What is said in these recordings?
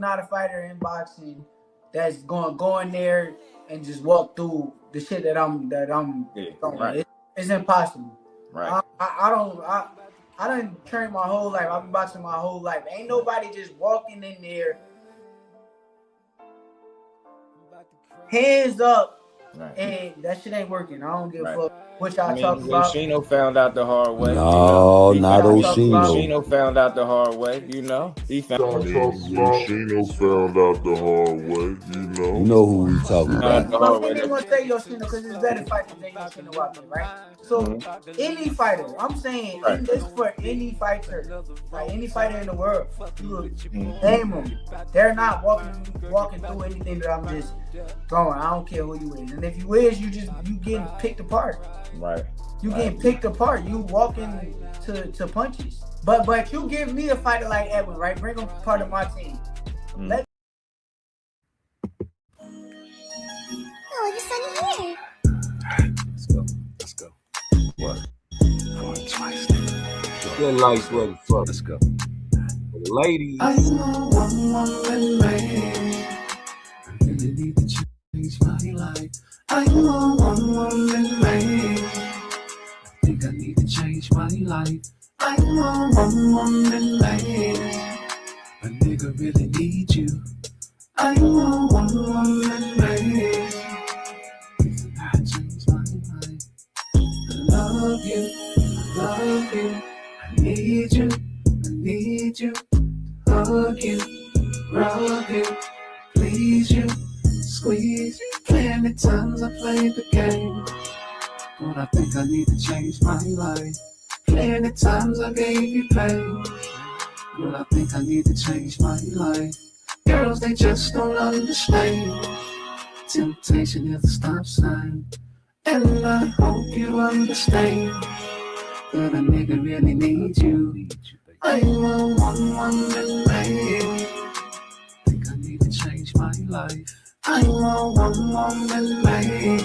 not a fighter in boxing that's going to go in there and just walk through the shit that I'm doing. Right. It's impossible. Right. I done trained my whole life. I've been boxing my whole life. Ain't nobody just walking in there, hands up, Right. and that shit ain't working. I don't give Right. a fuck what y'all talking about. Oshino found out the hard way. No, not Oshino. Oshino found out the hard way. You know, he found. Oshino found out the hard way. You know who we talking about. I'm thinking gonna say Yoshino because it's better fighters than Yoshino out there, right? So any fighter, I'm saying this for any fighter, like any fighter in the world, you name them. They're not walking through anything that I'm just throwing. I don't care who you is, and if you is, you getting picked apart. Right. You getting picked apart. You walking to punches. But you give me a fighter like Edwin, right? Bring him part of my team. Oh, it's sunny here. Let's go. What? Going twice. Good lights, motherfucker. Let's go. For the ladies. I know one woman man. I really need to change my life. I know one woman man. I think I need to change my life. I know one woman man. A nigga really need you. I know one woman man. I change my life. I love you. I love you. I need you. I need you. Hug you. Rub you. Please you. Squeeze you. Plenty times I played the game, but I think I need to change my life. Plenty times I gave you pain, but I think I need to change my life. Girls, they just don't understand. Temptation is a stop sign, and I hope you understand that a nigga really needs you. I'm a one-woman man. Think I need to change my life. I'm a one-woman man.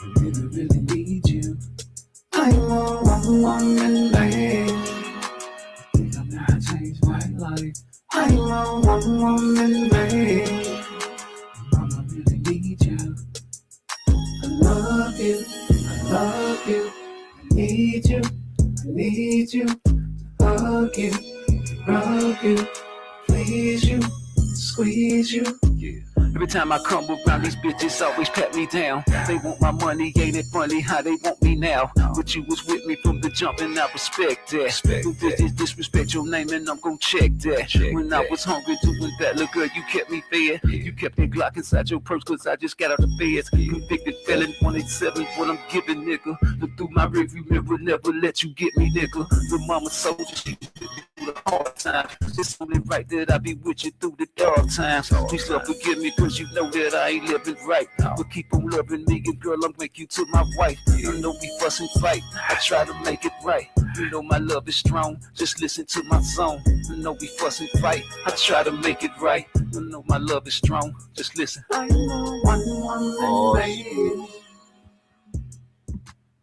I really need you. I'm a one-woman man. I think I'm gonna change my life. I'm a one-woman man. I really need you. I love you. I love you. I need you. I need you. To hug you. Rub you. Please you. Squeeze you. Yeah. Every time I come around, these bitches always pat me down. They want my money, ain't it funny how they want me now? But you was with me from the jump and I respect that. You bitches disrespect your name and I'm gon' check that. When I was hungry doing that, look girl, you kept me fed. You kept that Glock inside your purse cause I just got out of bed. Convicted felon 187, what I'm giving, nigga. Look through my rearview mirror, never let you get me, nigga. The mama soldier, she through the hard times. It's only right that I be with you through the dark times. Please love forgive me cause you know that I ain't living right. But keep on loving me and girl, I'll make you to my wife. You know we fuss and fight, I try to make it right. You know my love is strong, just listen to my song. You know we fuss and fight, I try to make it right. You know my love is strong, just listen. I know one man.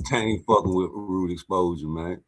They ain't fucking with Rude Exposure, man.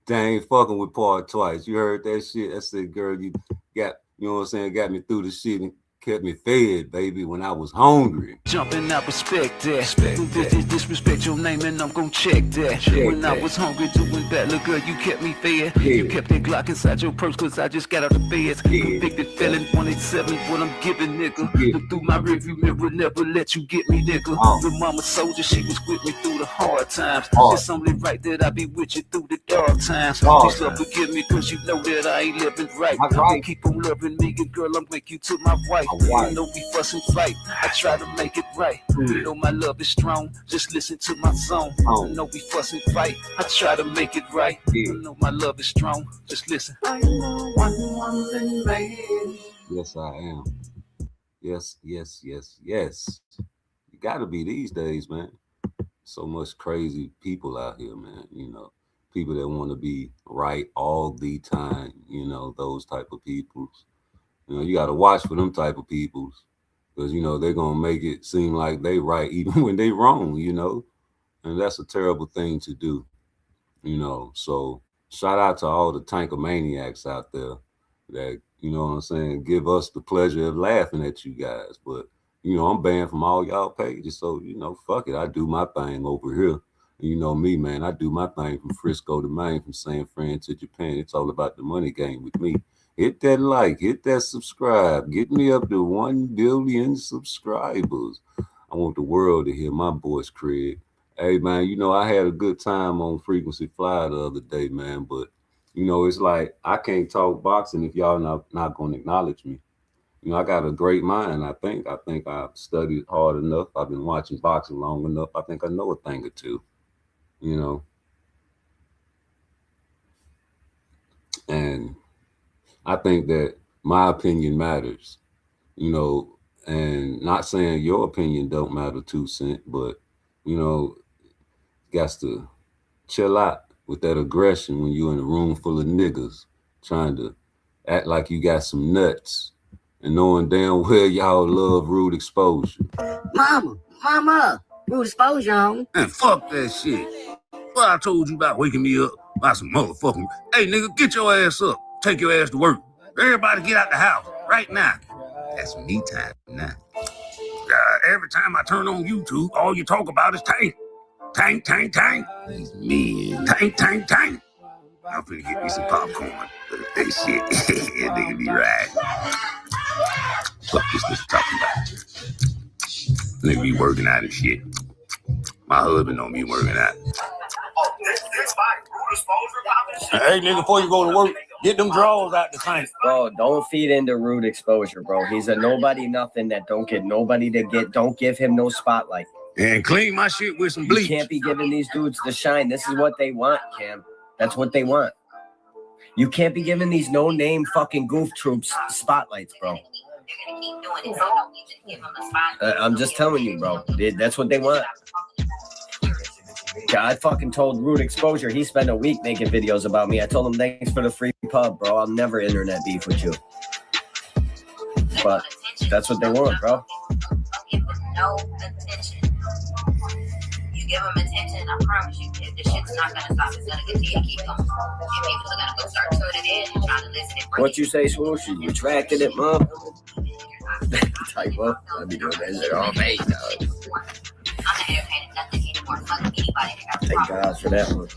They ain't fucking with Part Twice. You heard that shit? That's the girl you got, you know what I'm saying, got me through the shit and kept me fed, baby, when I was hungry. Jumping, I respect that. Bitches disrespect your name and I'm gon' check that. When I was hungry doing that, look girl, you kept me fed. You kept that Glock inside your purse cause I just got out of bed. Convicted felon 187, what I'm giving, nigga. Look through my rearview mirror, never let you get me, nigga. The mama soldier, she was with me through the hard times. It's only right that I be with you through the dark times. Please love forgive me cause you know that I ain't living right. But keep on loving me and girl, I'll make you to my wife. You know we fuss and fight, I try to make it right. You know my love is strong, just listen to my song. You know we fuss and fight, I try to make it right. You know my love is strong, just listen. I know one man. Yes, I am. Yes. You gotta be these days, man. So much crazy people out here, man. You know, people that want to be right all the time, you know, those type of people. You know, you got to watch for them type of peoples because, you know, they're going to make it seem like they right even when they wrong, you know, and that's a terrible thing to do, you know. So shout out to all the tankomaniacs out there that You know what I'm saying? Give us the pleasure of laughing at you guys. But, you know, I'm banned from all y'all pages. So, you know, fuck it. I do my thing over here. And you know me, man. I do my thing from Frisco to Maine, from San Fran to Japan. It's all about the money game with me. Hit that like, hit that subscribe. Get me up to 1 billion subscribers. I want the world to hear my voice, Craig. Hey, man, you know, I had a good time on Frequency Fly the other day, man. But, you know, it's like I can't talk boxing if y'all not going to acknowledge me. You know, I got a great mind, I think. I think I've studied hard enough. I've been watching boxing long enough. I think I know a thing or two, you know. And I think that my opinion matters, you know, and not saying your opinion don't matter 2 cents, but, you know, got to chill out with that aggression when you're in a room full of niggas trying to act like you got some nuts and knowing damn well y'all love rude exposure. Mama, rude exposure on. And fuck that shit. Well, I told you about waking me up by some motherfucking, hey nigga, get your ass up. Take your ass to work. Everybody get out the house right now. That's me time now. Every time I turn on YouTube, all you talk about is tank. Tank, tank, tank. These men. Tank, tank, tank. I'm finna get me some popcorn. That shit, that nigga be right. Fuck this nigga talking about. Nigga be working out and shit. My husband don't be working out. Hey nigga, before you go to work, get them drawers out the tank. Bro, don't feed into rude exposure, bro. He's a nobody nothing that don't get nobody to get. Don't give him no spotlight. And clean my shit with some bleach. You can't be giving these dudes the shine. This is what they want, Cam. That's what they want. You can't be giving these no-name fucking goof troops spotlights, bro. I'm just telling you, bro. That's what they want. I fucking told Rude Exposure he spent a week making videos about me. I told him thanks for the free pub, bro. I'll never internet beef with you. But that's what they want, bro. No attention. You give them attention, I promise you, if the shit's not gonna stop, it's gonna continue to keep going. And people are gonna go start tuning in and trying to listen. What you say, Swoosh? You retracted it, mom? Type up. I'll be doing that shit all day, dog. Thank God for that one.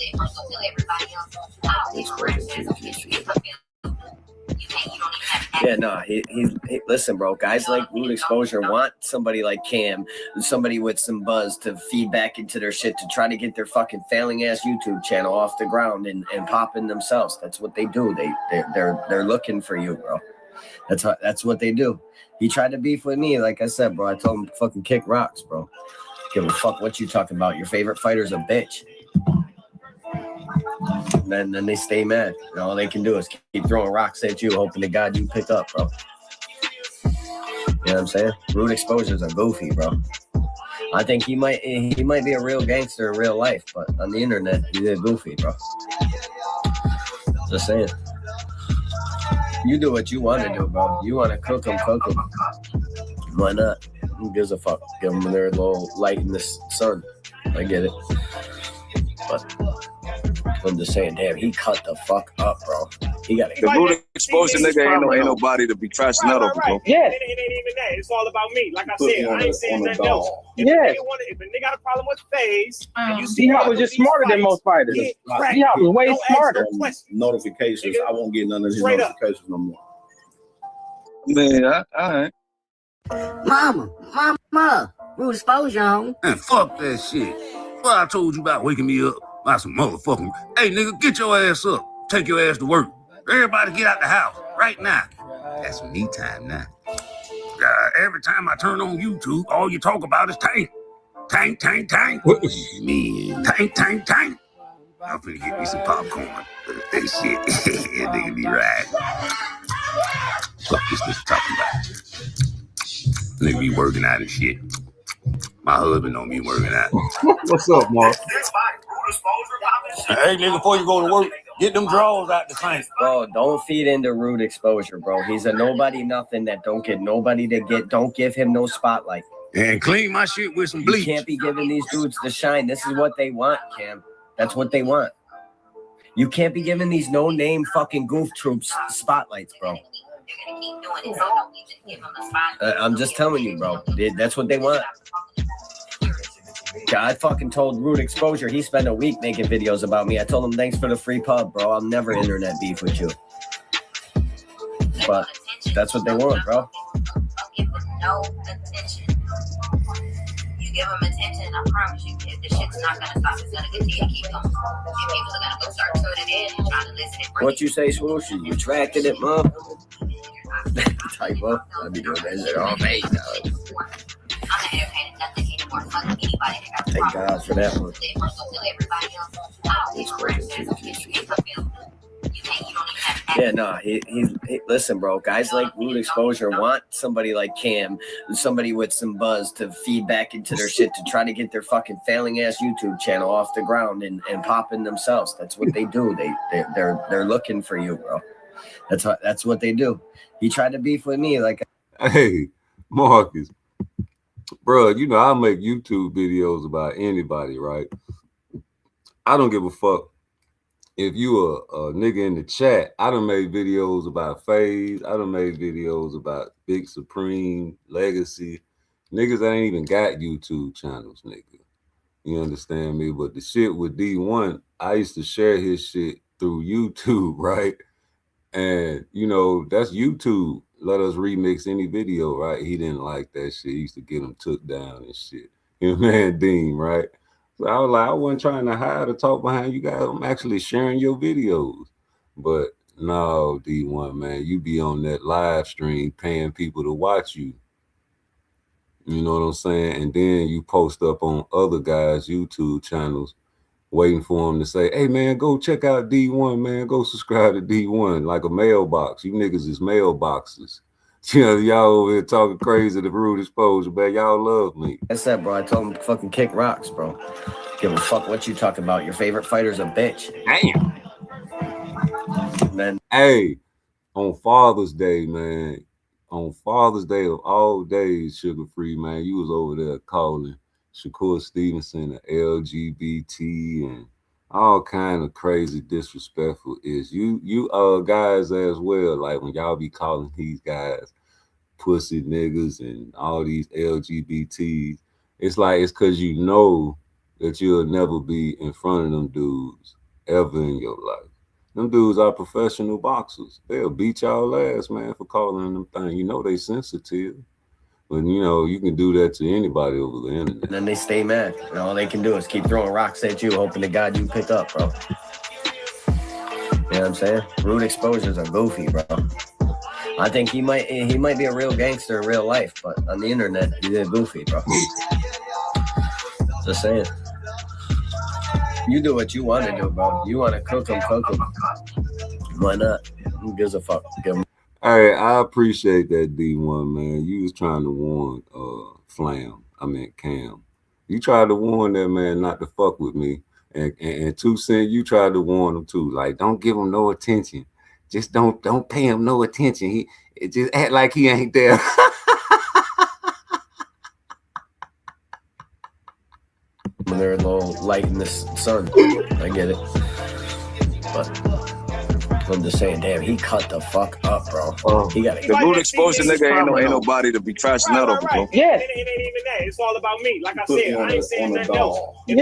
Yeah, no, he listen, bro. Guys like Rude Exposure want somebody like Cam, somebody with some buzz to feed back into their shit to try to get their fucking failing ass YouTube channel off the ground and popping themselves. That's what they do. They're looking for you, bro. That's what they do. He tried to beef with me, like I said, bro. I told him to fucking kick rocks, bro. Give a fuck what you talking about. Your favorite fighter's a bitch. And then they stay mad. And all they can do is keep throwing rocks at you, hoping to God you pick up, bro. You know what I'm saying? Rude Exposure's a goofy, bro. I think he might be a real gangster in real life, but on the internet, he's a goofy, bro. Just saying. You do what you want to do, bro. You want to cook them. Why not? Who gives a fuck? Give them their little light in the sun. I get it. But I'm just saying, damn, he cut the fuck up, bro. He got to the Rude Exposure nigga ain't nobody to be trashing out over, bro. Yeah. It ain't even that. It's all about me. Like I said, I ain't saying nothing else. If a nigga got a problem with FaZe, and you see how was just smarter than most fighters. He was way smarter. Notifications. I won't get none of his notifications no more. Man, all right. Mama, Rude Exposure on. And fuck that shit. Well, I told you about waking me up by some motherfucking, hey nigga, get your ass up. Take your ass to work. Everybody get out the house right now. That's me time now. Every time I turn on YouTube, all you talk about is tank. Tank, tank, tank. What was me? Tank, tank, tank. I'm finna get me some popcorn. That shit, that nigga be right. Fuck this nigga talking about. Nigga be working out and shit. My husband don't be working out. What's up, Mark? Hey, nigga, before you go to work, get them drawers out the tank. Bro, don't feed into Rude Exposure, bro. He's a nobody nothing that don't get nobody to get. Don't give him no spotlight. And clean my shit with some bleach. You can't be giving these dudes the shine. This is what they want, Cam. That's what they want. You can't be giving these no-name fucking goof troops spotlights, bro. keep doing it. So don't even give them a spot. I'm just telling you, bro. That's what they want. I fucking told Rude Exposure he spent a week making videos about me. I told him thanks for the free pub, bro. I'll never internet beef with you. But that's what they want, bro. No attention. You give them attention, I promise you, if the shit's not gonna stop, it's gonna continue to keep going. And people are gonna go start tuning in and trying to listen. What you say, Swoosh? You retracted it, mom? Type up. I be doing that shit all day, dog. Thank God for that one. Yeah, no, he listen, bro. Guys like Rude Exposure want somebody like Cam, somebody with some buzz to feed back into their shit to try to get their fucking failing ass YouTube channel off the ground and popping themselves. That's what they do. They're looking for you, bro. That's what they do. He tried to beef with me, like, hey, Marcus, bro. You know I make YouTube videos about anybody, right? I don't give a fuck. If you a nigga in the chat, I done made videos about FaZe. I done made videos about Big Supreme, Legacy. Niggas that ain't even got YouTube channels, nigga. You understand me? But the shit with D1, I used to share his shit through YouTube, right? And, you know, that's YouTube. Let us remix any video, right? He didn't like that shit. He used to get him took down and shit. You know, man, Dean, right? So I was like, I wasn't trying to hide or talk behind you guys. I'm actually sharing your videos. But no, D1, man, you be on that live stream paying people to watch you. You know what I'm saying? And then you post up on other guys' YouTube channels waiting for them to say, hey, man, go check out D1, man. Go subscribe to D1, like a mailbox. You niggas is mailboxes. You know, y'all over here talking crazy to Rude Exposure, man. Y'all love me. That's that, bro. I told him to fucking kick rocks, bro. Give a fuck what you talking about. Your favorite fighter's a bitch. Damn. Man. Hey, on Father's Day, man. On Father's Day of all days, Sugar Free, man, you was over there calling Shakur Stevenson an LGBT and all kind of crazy disrespectful is you guys as well, like when y'all be calling these guys pussy niggas and all these LGBTs, it's like it's because you know that you'll never be in front of them dudes ever in your life. Them dudes are professional boxers. They'll beat y'all ass, man, for calling them things. You know they sensitive. But, you know, you can do that to anybody over the internet. And then they stay mad. And all they can do is keep throwing rocks at you, hoping to God you pick up, bro. You know what I'm saying? Rude Exposures are goofy, bro. I think he might be a real gangster in real life, but on the internet, he's a goofy, bro. Just saying. You do what you want to do, bro. You want to cook them. Why not? Who gives a fuck? Give him. Hey, I appreciate that, D1, man. You was trying to warn Cam. You tried to warn that man not to fuck with me. And 2 Cent, you tried to warn him too. Like, don't give him no attention. Just don't pay him no attention. It just act like he ain't there. When they're a little light in the sun. I get it. But I'm just saying, damn, he cut the fuck up, bro. He got the Rude Exposure nigga ain't nobody to be trashing out over, bro. Yeah. It ain't even that. It's all about me. Like I said, I ain't saying nothing else. If a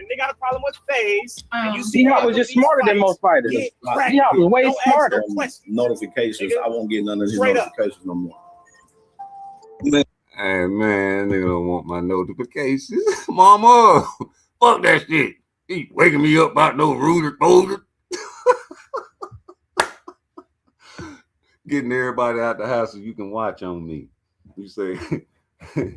nigga got a problem with FaZe, and you see D-Hop was just smarter than most fighters. D-Hop was way smarter. Notifications. I won't get none of these notifications no more. Hey, man, nigga don't want my notifications. Mama, fuck that shit. He waking me up about no Rude Exposure. Getting everybody out the house so you can watch on me. You say, hey,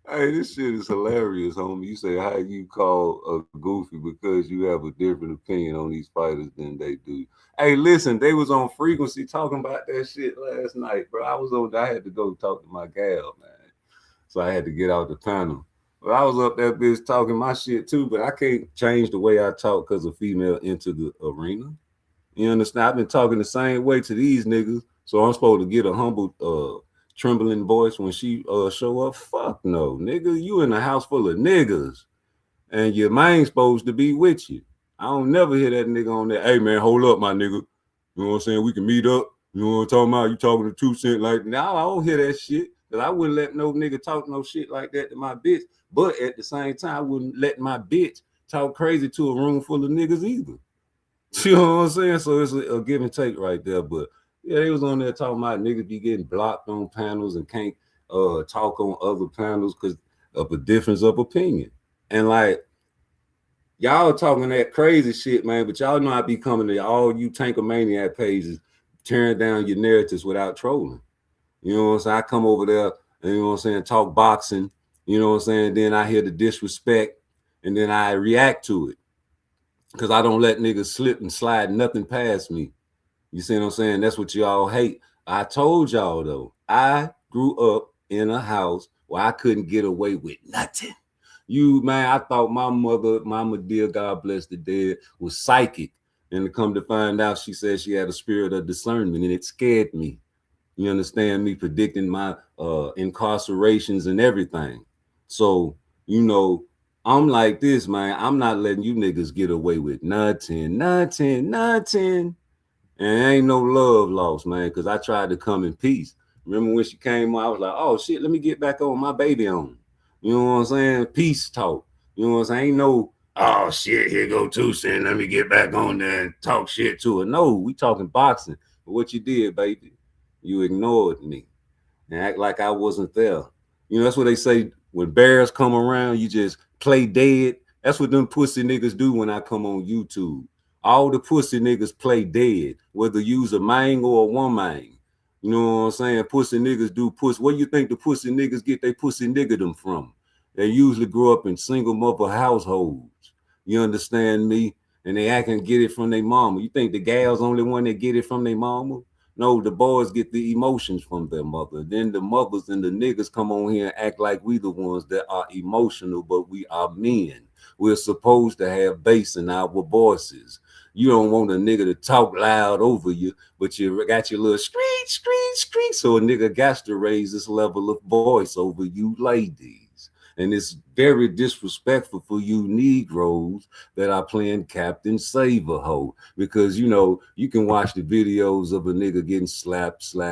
this shit is hilarious, homie. You say, how you call a goofy because you have a different opinion on these fighters than they do. Hey, listen, they was on Frequency talking about that shit last night, bro. I had to go talk to my gal, man. So I had to get out the panel. But I was up that bitch talking my shit too, but I can't change the way I talk because a female entered the arena. You understand? I've been talking the same way to these niggas, so I'm supposed to get a humble, trembling voice when she show up? Fuck no, nigga. You in a house full of niggas, and your man's supposed to be with you. I don't never hear that nigga on there. Hey man, hold up, my nigga. You know what I'm saying? We can meet up. You know what I'm talking about? You talking to 2 Cent like, now I don't hear that shit. Cause I wouldn't let no nigga talk no shit like that to my bitch. But at the same time, I wouldn't let my bitch talk crazy to a room full of niggas either. You know what I'm saying? So it's a give and take right there. But yeah, they was on there talking about niggas be getting blocked on panels and can't talk on other panels because of a difference of opinion. And like, y'all talking that crazy shit, man, but y'all know I be coming to all you Tankomaniac pages, tearing down your narratives without trolling. You know what I'm saying? I come over there and, you know what I'm saying, talk boxing, you know what I'm saying? Then I hear the disrespect and then I react to it because I don't let niggas slip and slide nothing past me. You see what I'm saying? That's what y'all hate. I told y'all, though, I grew up in a house where I couldn't get away with nothing. Man, I thought my mama dear, God bless the dead, was psychic. And to come to find out, she said she had a spirit of discernment, and it scared me. You understand me? Predicting my incarcerations and everything. So, you know, I'm like this, man. I'm not letting you niggas get away with nothing. And ain't no love lost, man, because I tried to come in peace. Remember when she came on, I was like, oh, shit, let me get back on my baby on. You know what I'm saying? Peace talk. You know what I'm saying? Ain't no, oh, shit, here go 2 Cent. Let me get back on there and talk shit to her. No, we talking boxing. But what you did, baby, you ignored me and act like I wasn't there. You know, that's what they say. When bears come around, you just play dead. That's what them pussy niggas do when I come on YouTube. All the pussy niggas play dead, whether use a man or a woman. You know what I'm saying? Pussy niggas do pussy. Where you think the pussy niggas get their pussy niggerdom from? They usually grow up in single mother households. You understand me? And they act and get it from their mama. You think the gal's only one that get it from their mama? No, the boys get the emotions from their mother. Then the mothers and the niggas come on here and act like we the ones that are emotional, but we are men. We're supposed to have bass in our voices. You don't want a nigga to talk loud over you, but you got your little screech. So a nigga got to raise this level of voice over you ladies. And it's very disrespectful for you Negroes that are playing Captain Save-A-Ho. Because, you know, you can watch the videos of a nigga getting slapped, and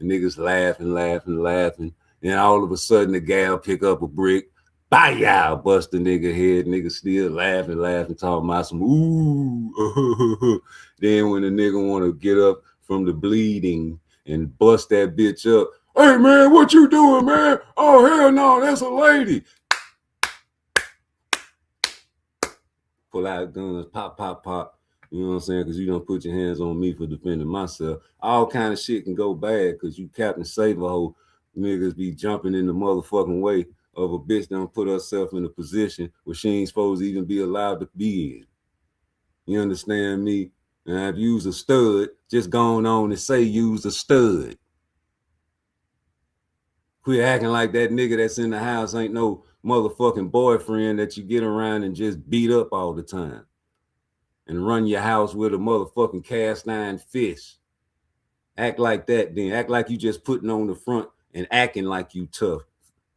niggas laughing. And all of a sudden the gal pick up a brick, Bye-ya, bust the nigga head, nigga still laughing, talking about some ooh. Then when the nigga want to get up from the bleeding and bust that bitch up, hey man, what you doing, man? Oh hell no, that's a lady. Pull out guns, pop. You know what I'm saying? Because you don't put your hands on me for defending myself. All kind of shit can go bad because you Captain Save-A-Ho niggas be jumping in the motherfucking way of a bitch that don't put herself in a position where she ain't supposed to even be allowed to be in. You understand me? And I've used a stud, just going on and say use a stud. Quit acting like that nigga that's in the house ain't no motherfucking boyfriend that you get around and just beat up all the time. And run your house with a motherfucking cast iron fist. Act like that then. Act like you just putting on the front and acting like you tough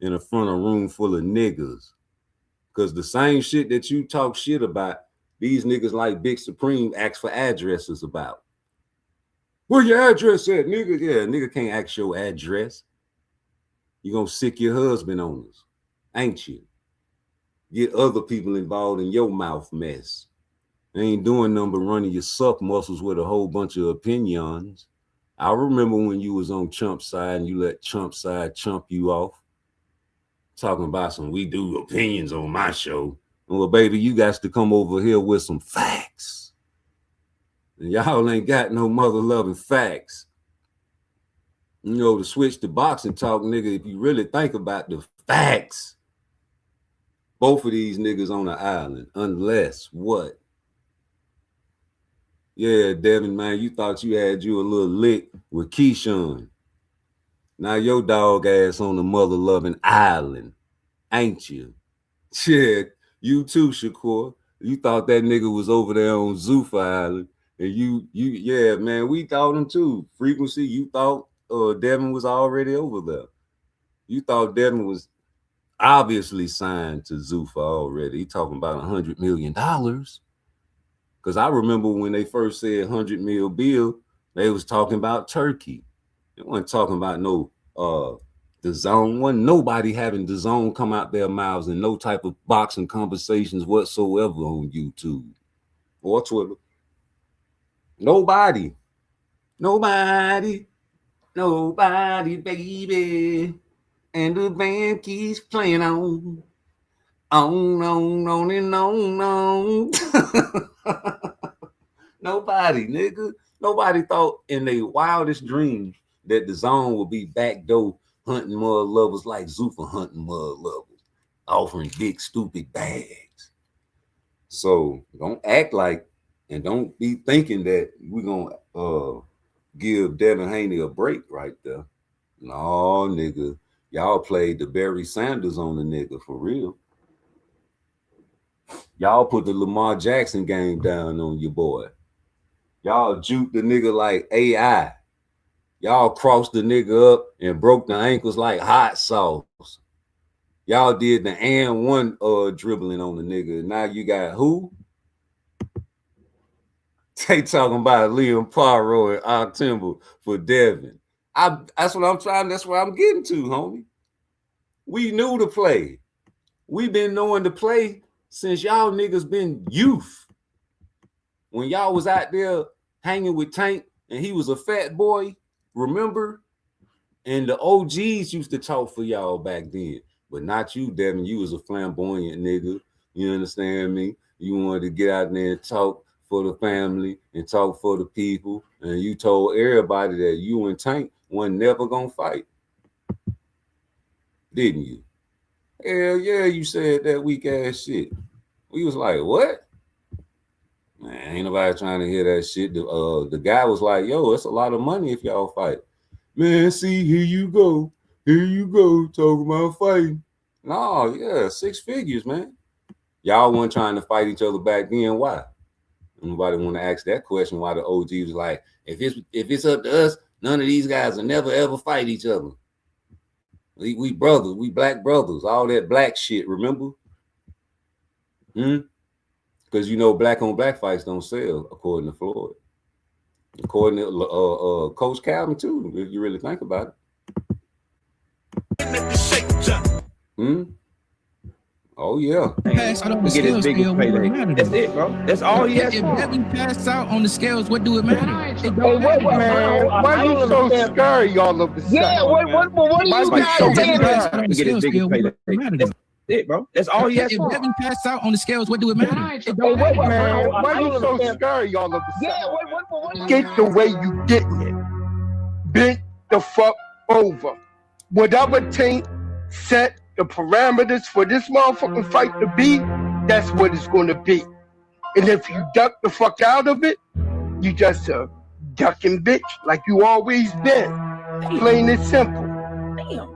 in a front of a room full of niggas. Because the same shit that you talk shit about, these niggas like Big Supreme ask for addresses about. Where your address at, nigga? Yeah, nigga can't ask your address. You gonna sick your husband on us, ain't you? Get other people involved in your mouth mess. They ain't doing nothing but running your suck muscles with a whole bunch of opinions. I remember when you was on Chump side and you let Chump side chump you off. Talking about some, we do opinions on my show. Well, baby, you got to come over here with some facts. And y'all ain't got no mother-loving facts. You know, to switch to boxing talk, nigga, if you really think about the facts, both of these niggas on the island, unless what? Yeah, Devin, man, you thought you had you a little lick with Keyshawn. Now your dog ass on the mother-loving island, ain't you? Yeah, you too, Shakur. You thought that nigga was over there on Zuffa Island. And yeah, man, we thought him too. Frequency, you thought Devin was already over there. You thought Devin was obviously signed to Zuffa already. He talking about $100 million. Because I remember when they first said 100 mil bill, They was talking about Turkey. They weren't talking about no the zone. Wasn't nobody having the zone come out their mouths and no type of boxing conversations whatsoever on YouTube or Twitter. Nobody, baby. And the band keeps playing on and on. Nobody, nigga. Nobody thought in their wildest dreams that the zone would be backdoor hunting mud lovers like Zuffa hunting mud lovers, offering big stupid bags. So don't act like and don't be thinking that we're gonna give Devin Haney a break right there. No, nigga. Y'all played the Barry Sanders on the nigga for real. Y'all put the Lamar Jackson game down on your boy. Y'all juked the nigga like AI. Y'all crossed the nigga up and broke the ankles like hot sauce. Y'all did the and one dribbling on the nigga. Now you got who? They talking about Liam Poirot and October for Devin. That's what I'm trying. That's what I'm getting to, homie. We knew the play. We been knowing the play since y'all niggas been youth. When y'all was out there hanging with Tank and he was a fat boy, remember? And the OGs used to talk for y'all back then, but not you, Devin. You was a flamboyant nigga. You understand me? You wanted to get out there and talk for the family and talk for the people, and you told everybody that you and Tank weren't never gonna fight, didn't you? Hell yeah, you said that weak ass shit. We was like, what? Man, ain't nobody trying to hear that shit. The guy was like, yo, it's a lot of money if y'all fight. Man, see, here you go, talking about fighting. No, yeah, 6 figures, man. Y'all weren't trying to fight each other back then. Why? Nobody want to ask that question. Why the OG was like, if it's up to us, none of these guys will never ever fight each other. We brothers, we black brothers, all that black shit. Remember? Because you know, black on black fights don't sell, according to Floyd. According to Coach Calvin too, if you really think about it. Oh yeah. Pass out on the scales, that's it, bro. That's all he has. If Devin passed out on the scales, what do it matter? Man, why you so scary all of a sudden? Yeah, what are you guys saying? Get his biggest payday. That's it, bro. That's all he has. If Devin passed out on the scales, what do it matter? Man, why you so scary all of a sudden? Get the way you getting it. Bent the fuck over. Whatever Tank set the parameters for this motherfucking fight to be, that's what it's going to be. And if you duck the fuck out of it, you just a ducking bitch like you always been. Plain and simple.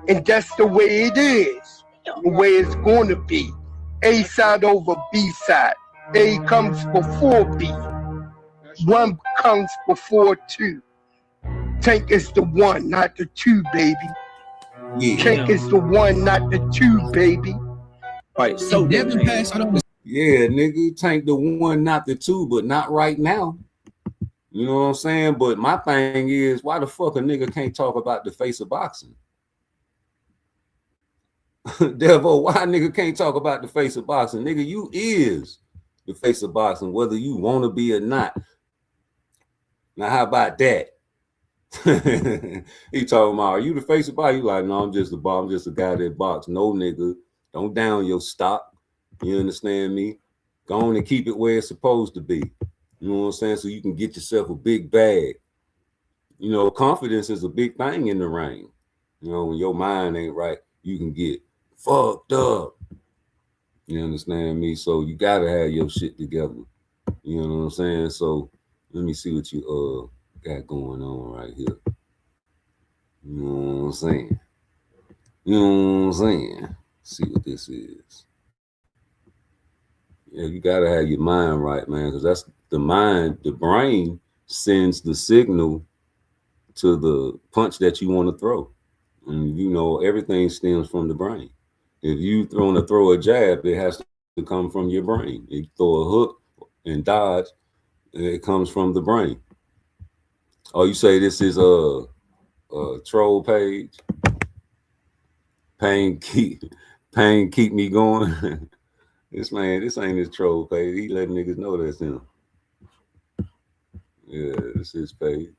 And that's the way it is. The way it's going to be. A side over B side. A comes before B. 1 comes before 2. Tank is the 1, not the 2, baby. Yeah. Tank is the 1, not the 2, baby. Right, so Devin passed out on the nigga, Tank the 1, not the 2, but not right now. You know what I'm saying? But my thing is, why the fuck a nigga can't talk about the face of boxing? Devo, why a nigga can't talk about the face of boxing? Nigga, you is the face of boxing, whether you want to be or not. Now, how about that? He talking about, are you the face of boxing? You like, no, I'm just a guy that box. No, nigga, don't down your stock. You understand me? Go on and keep it where it's supposed to be. You know what I'm saying? So you can get yourself a big bag. You know, confidence is a big thing in the ring. You know, when your mind ain't right, you can get fucked up. You understand me? So you gotta have your shit together. You know what I'm saying? So let me see what you got going on right here. You know what I'm saying? You know what I'm saying? See what this is. Yeah, you gotta have your mind right, man, because that's the mind. The brain sends the signal to the punch that you want to throw, and you know everything stems from the brain. If you want to throw a jab, it has to come from your brain. You throw a hook and dodge, it comes from the brain. Oh, you say this is a troll page? Pain keep me going. This ain't his troll page. He letting niggas know that's him. Yeah, this is his page.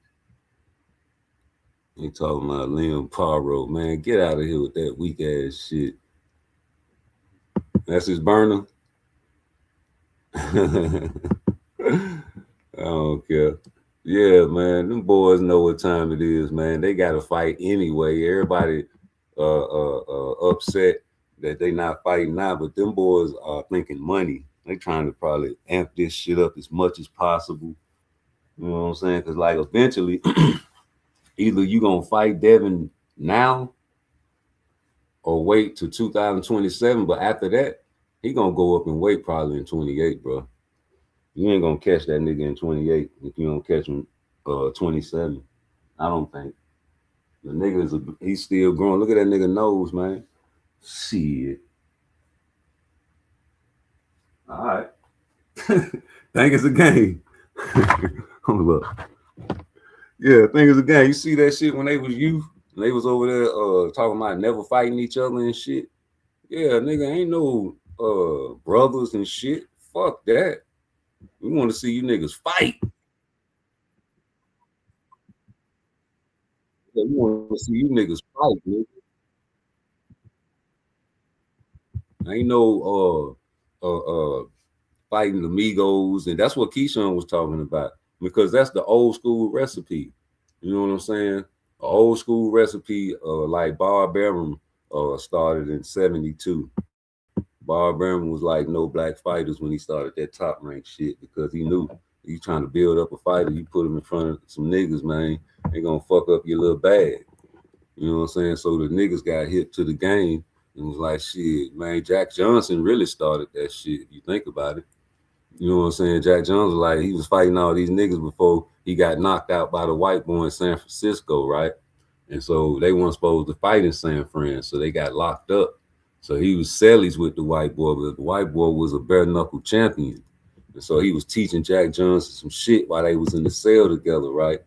He talking about Liam Paro, man. Get out of here with that weak ass shit. That's his burner. I don't care. Yeah, man. Them boys know what time it is, man. They got to fight anyway. Everybody upset that they not fighting now, but them boys are thinking money. They trying to probably amp this shit up as much as possible. You know what I'm saying? Because like eventually, either you gonna fight Devin now or wait till 2027. But after that, he gonna go up in weight probably in 28, bro. You ain't gonna catch that nigga in 28 if you don't catch him 27. I don't think. The nigga he's still growing. Look at that nigga nose, man. Shit. All right. Think it's a game. Hold up. Yeah, think it's a game. You see that shit when they was youth? They was over there talking about never fighting each other and shit. Yeah, nigga, ain't no brothers and shit. Fuck that. We want to see you niggas fight. Yeah, we want to see you niggas fight, nigga. Ain't no fighting amigos, and that's what Keyshawn was talking about, because that's the old school recipe. You know what I'm saying? An old school recipe, like Bob Arum started in 72. Bob Arum was like no black fighters when he started that Top Rank shit, because he knew you trying to build up a fighter, you put him in front of some niggas, man, they gonna fuck up your little bag. You know what I'm saying? So the niggas got hip to the game and was like, shit, man, Jack Johnson really started that shit, if you think about it. You know what I'm saying? Jack Johnson was like, he was fighting all these niggas before he got knocked out by the white boy in San Francisco, right? And so they weren't supposed to fight in San Fran, so they got locked up. So he was sellies with the white boy, but the white boy was a bare knuckle champion. And so he was teaching Jack Johnson some shit while they was in the cell together, right?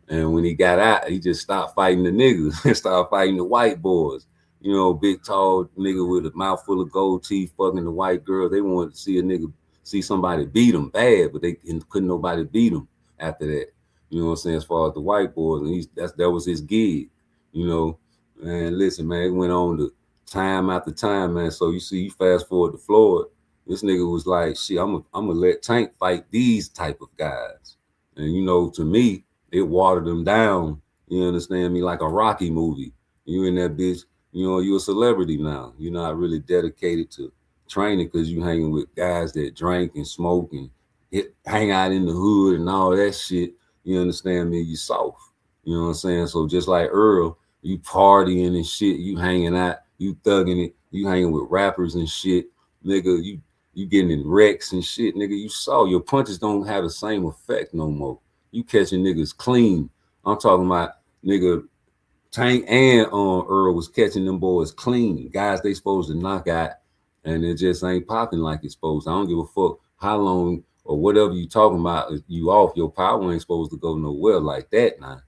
And when he got out, he just stopped fighting the niggas and started fighting the white boys. You know, big, tall nigga with a mouthful of gold teeth fucking the white girl. They wanted to see somebody beat him bad, but they couldn't nobody beat him after that. You know what I'm saying? As far as the white boys, and that was his gig. You know, man, listen, man, it went on to time after time, man. So you fast forward to Floyd, this nigga was like, shit, I'm gonna let Tank fight these type of guys. And you know, to me, it watered them down. You understand me? Like a Rocky movie. You in that bitch, you know, you a celebrity now. You're not really dedicated to training because you hanging with guys that drink and smoke and hang out in the hood and all that shit. You understand me? You soft. You know what I'm saying? So just like Earl, you partying and shit, you hanging out, you thugging it, you hanging with rappers and shit, nigga, you getting in wrecks and shit, nigga, you saw your punches don't have the same effect no more. You catching niggas clean. I'm talking about nigga Tank and Earl was catching them boys clean. Guys they supposed to knock out, and it just ain't popping like it's supposed to. I don't give a fuck how long or whatever you talking about, you off, your power ain't supposed to go nowhere like that now.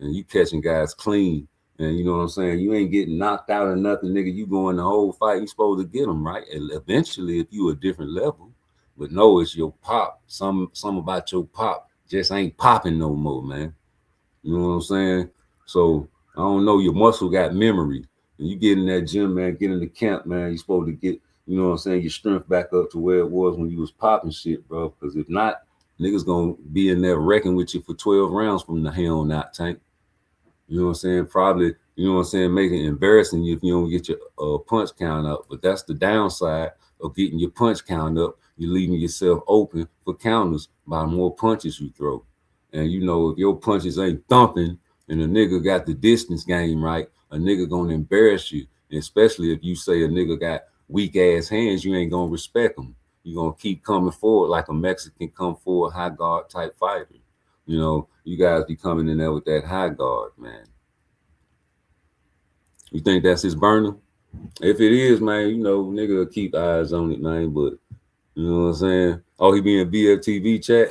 And you catching guys clean. And you know what I'm saying? You ain't getting knocked out or nothing, nigga. You going the whole fight, you supposed to get them, right? And eventually, if you a different level, but no, it's your pop. Some about your pop just ain't popping no more, man. You know what I'm saying? So I don't know, your muscle got memory. And you get in that gym, man, get in the camp, man, you supposed to get, you know what I'm saying, your strength back up to where it was when you was popping shit, bro. Because if not, niggas gonna be in there wrecking with you for 12 rounds from the here on out, Tank. You know what I'm saying? Probably, you know what I'm saying, making it embarrassing you if you don't get your punch count up. But that's the downside of getting your punch count up. You're leaving yourself open for counters by the more punches you throw. And you know, if your punches ain't thumping and a nigga got the distance game right, a nigga gonna embarrass you. And especially if you say a nigga got weak ass hands, you ain't gonna respect them. You're gonna keep coming forward like a Mexican come forward high guard type fighter. You know, you guys be coming in there with that high guard, man. You think that's his burner? If it is, man, you know, nigga will keep eyes on it, man. But you know what I'm saying? Oh, he be in BFTV chat?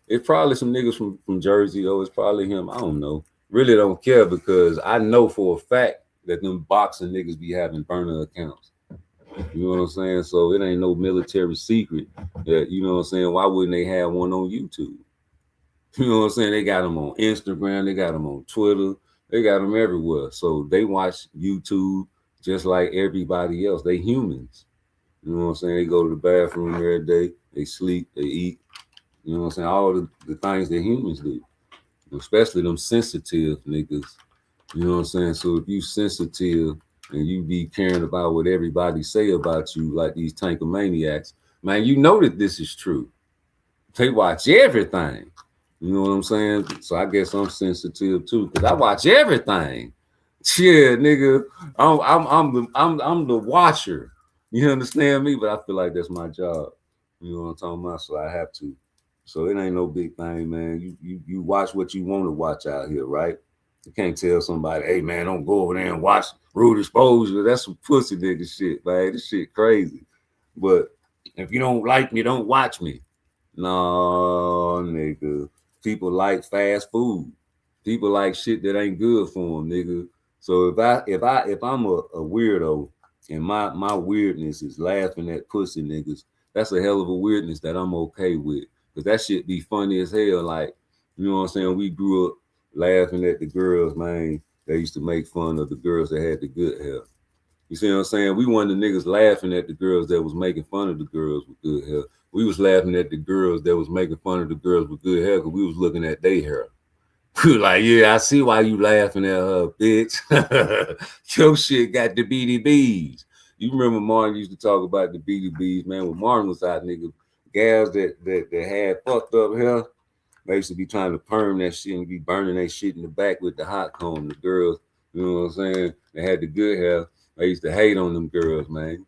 It's probably some niggas from Jersey, or it's probably him. I don't know. Really don't care because I know for a fact that them boxing niggas be having burner accounts. You know what I'm saying? So it ain't no military secret that, you know what I'm saying? Why wouldn't they have one on YouTube? You know what I'm saying? They got them on Instagram. They got them on Twitter. They got them everywhere. So they watch YouTube just like everybody else. They humans. You know what I'm saying? They go to the bathroom every day. They sleep. They eat. You know what I'm saying? All the things that humans do. Especially them sensitive niggas. You know what I'm saying? So if you sensitive and you be caring about what everybody say about you, like these tankomaniacs, man, you know that this is true. They watch everything. You know what I'm saying? So I guess I'm sensitive too, because I watch everything. Yeah, nigga. I'm the watcher. You understand me? But I feel like that's my job. You know what I'm talking about? So I have to. So it ain't no big thing, man. You watch what you want to watch out here, right? You can't tell somebody, hey man, don't go over there and watch Rude Exposure. That's some pussy nigga shit, man. This shit crazy. But if you don't like me, don't watch me. No, nigga. People like fast food. People like shit that ain't good for them, nigga. So if I'm a weirdo and my weirdness is laughing at pussy niggas, that's a hell of a weirdness that I'm okay with. Cause that shit be funny as hell. Like, you know what I'm saying? We grew up laughing at the girls, man. They used to make fun of the girls that had the good hair. You see what I'm saying? We wanted the niggas laughing at the girls that was making fun of the girls with good hair. We was laughing at the girls that was making fun of the girls with good hair because we was looking at their hair. We were like, yeah, I see why you laughing at her, bitch. Your shit got the BDBs. You remember Martin used to talk about the BDBs, man. When Martin was out, nigga, gals that had fucked up hair, they used to be trying to perm that shit and be burning that shit in the back with the hot comb. The girls, you know what I'm saying? They had the good hair. They used to hate on them girls, man.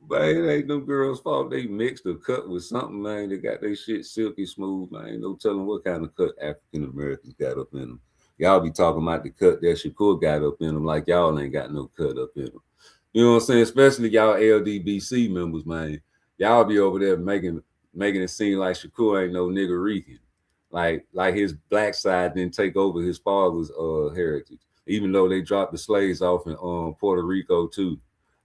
But it ain't them girls' fault. They mixed or cut with something, man. They got their shit silky smooth, man. Ain't no telling what kind of cut African Americans got up in them. Y'all be talking about the cut that Shakur got up in them like y'all ain't got no cut up in them. You know what I'm saying? Especially y'all LDBC members, man. Y'all be over there making it seem like Shakur ain't no nigga Rican. Like his black side didn't take over his father's heritage, even though they dropped the slaves off in Puerto Rico too.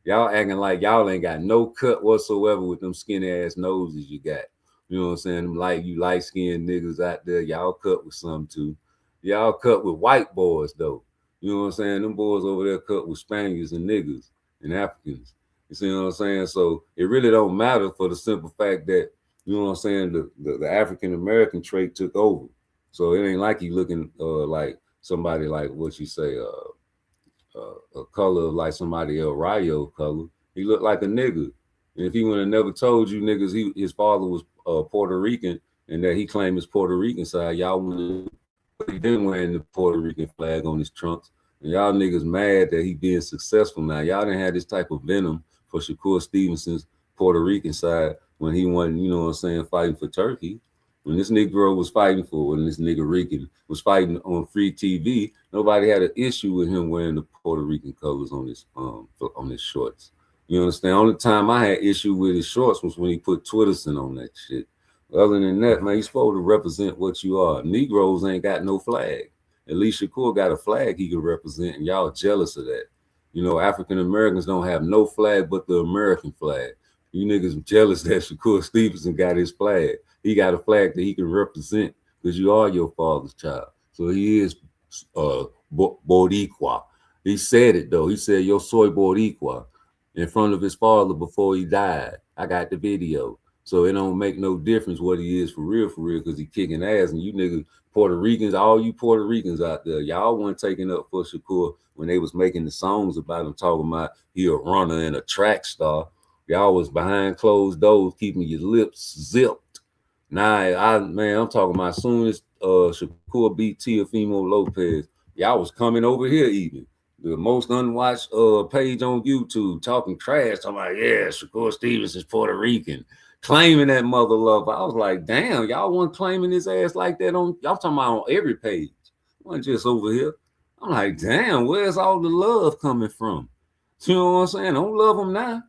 Y'all acting like y'all ain't got no cut whatsoever with them skinny ass noses you got. You know what I'm saying? Like you light skinned niggas out there, y'all cut with some too. Y'all cut with white boys though. You know what I'm saying? Them boys over there cut with Spaniards and niggas and Africans. You see what I'm saying? So it really don't matter for the simple fact that, you know what I'm saying, the African American trait took over. So it ain't like you looking like somebody like what you say, a color like somebody El Rayo color. He looked like a nigga. And if he would have never told you niggas his father was Puerto Rican and that he claimed his Puerto Rican side, y'all would have been wearing the Puerto Rican flag on his trunks. And y'all niggas mad that he being successful now. Y'all didn't have this type of venom for Shakur Stevenson's Puerto Rican side when he wasn't, you know what I'm saying, fighting for Turkey. When this Negro was fighting when this nigga Rican was fighting on free TV, nobody had an issue with him wearing the Puerto Rican colors on his shorts. You understand? Only time I had issue with his shorts was when he put Twitterson on that shit. Other than that, man, you're supposed to represent what you are. Negroes ain't got no flag. At least Shakur got a flag he can represent, and y'all jealous of that. You know, African Americans don't have no flag but the American flag. You niggas jealous that Shakur Stevenson got his flag. He got a flag that he can represent because you are your father's child. So he is Boricua. He said it though. He said, "Yo soy Boricua," in front of his father before he died. I got the video. So it don't make no difference what he is for real, because he kicking ass. And you niggas, Puerto Ricans, all you Puerto Ricans out there, y'all weren't taking up for Shakur when they was making the songs about him, talking about he a runner and a track star. Y'all was behind closed doors, keeping your lips zipped. Nah, I'm talking about as soon as Shakur beat Teofimo Lopez, y'all was coming over here even. The most unwatched page on YouTube, talking trash, talking about, yeah, Shakur Stevenson's Puerto Rican, claiming that mother lover. I was like, damn, y'all wasn't claiming his ass like that on, y'all talking about on every page. Wasn't just over here. I'm like, damn, where's all the love coming from? You know what I'm saying? Don't love him now.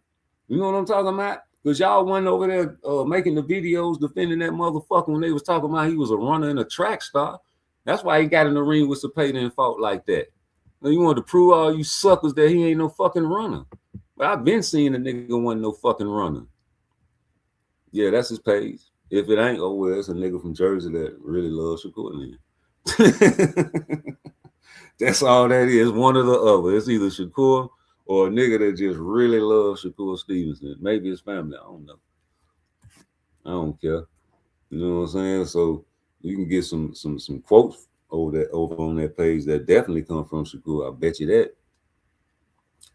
You know what I'm talking about? Because y'all went over there making the videos defending that motherfucker when they was talking about he was a runner and a track star. That's why he got in the ring with Cepeda and fought like that. Now, you wanted to prove all you suckers that he ain't no fucking runner. But I've been seeing a nigga wasn't no fucking runner. Yeah, that's his page. If it ain't, oh well, it's a nigga from Jersey that really loves Shakur. That's all that is. One or the other. It's either Shakur or a nigga that just really loves Shakur Stevenson. Maybe his family. I don't know. I don't care. You know what I'm saying? So you can get some quotes over on that page that definitely come from Shakur. I bet you that.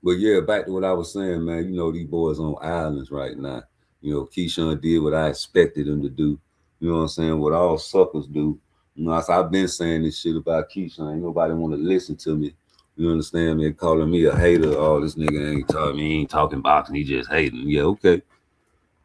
But yeah, back to what I was saying, man. You know, these boys on islands right now. You know, Keyshawn did what I expected him to do. You know what I'm saying? What all suckers do. You know, I've been saying this shit about Keyshawn. Ain't nobody want to listen to me. You understand me? Calling me a hater. Oh, this nigga ain't talking. He ain't talking boxing. He just hating. Yeah, okay.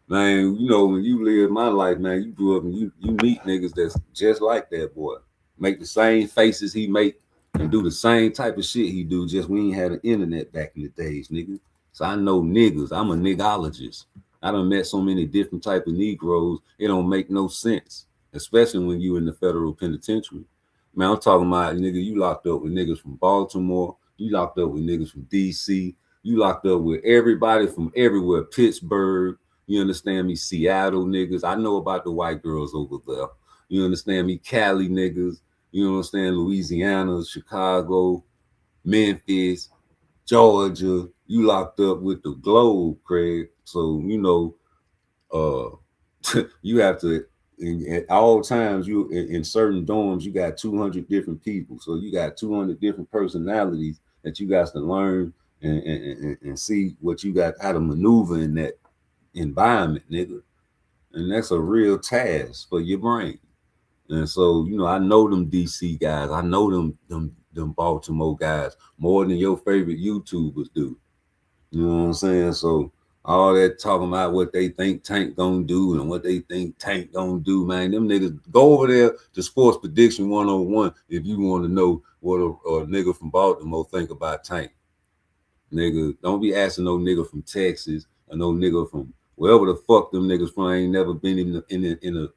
Man, you know, when you live my life, man, you grew up and you meet niggas that's just like that boy. Make the same faces he make and do the same type of shit he do. Just we ain't had an internet back in the days, nigga. So I know niggas. I'm a nigologist. I done met so many different type of Negroes. It don't make no sense, especially when you in the federal penitentiary. Man, I'm talking about, nigga, you locked up with niggas from Baltimore. You locked up with niggas from DC. You locked up with everybody from everywhere. Pittsburgh. You understand me? Seattle niggas. I know about the white girls over there. You understand me? Cali niggas. You understand? Louisiana, Chicago, Memphis, Georgia. You locked up with the globe, Craig. So, you know, you have to, at all times, you in certain dorms, you got 200 different people. So you got 200 different personalities that you got to learn and see what you got, how to maneuver in that environment, nigga. And that's a real task for your brain. And so, you know, I know them DC guys. I know them Baltimore guys more than your favorite YouTubers do. You know what I'm saying? So all that talking about what they think Tank gonna do and what they think Tank gonna do, man, them niggas go over there to Sports Prediction 101 if you want to know what a nigga from Baltimore think about Tank. Nigga, don't be asking no nigga from Texas or no nigga from wherever the fuck them niggas from. I ain't never been in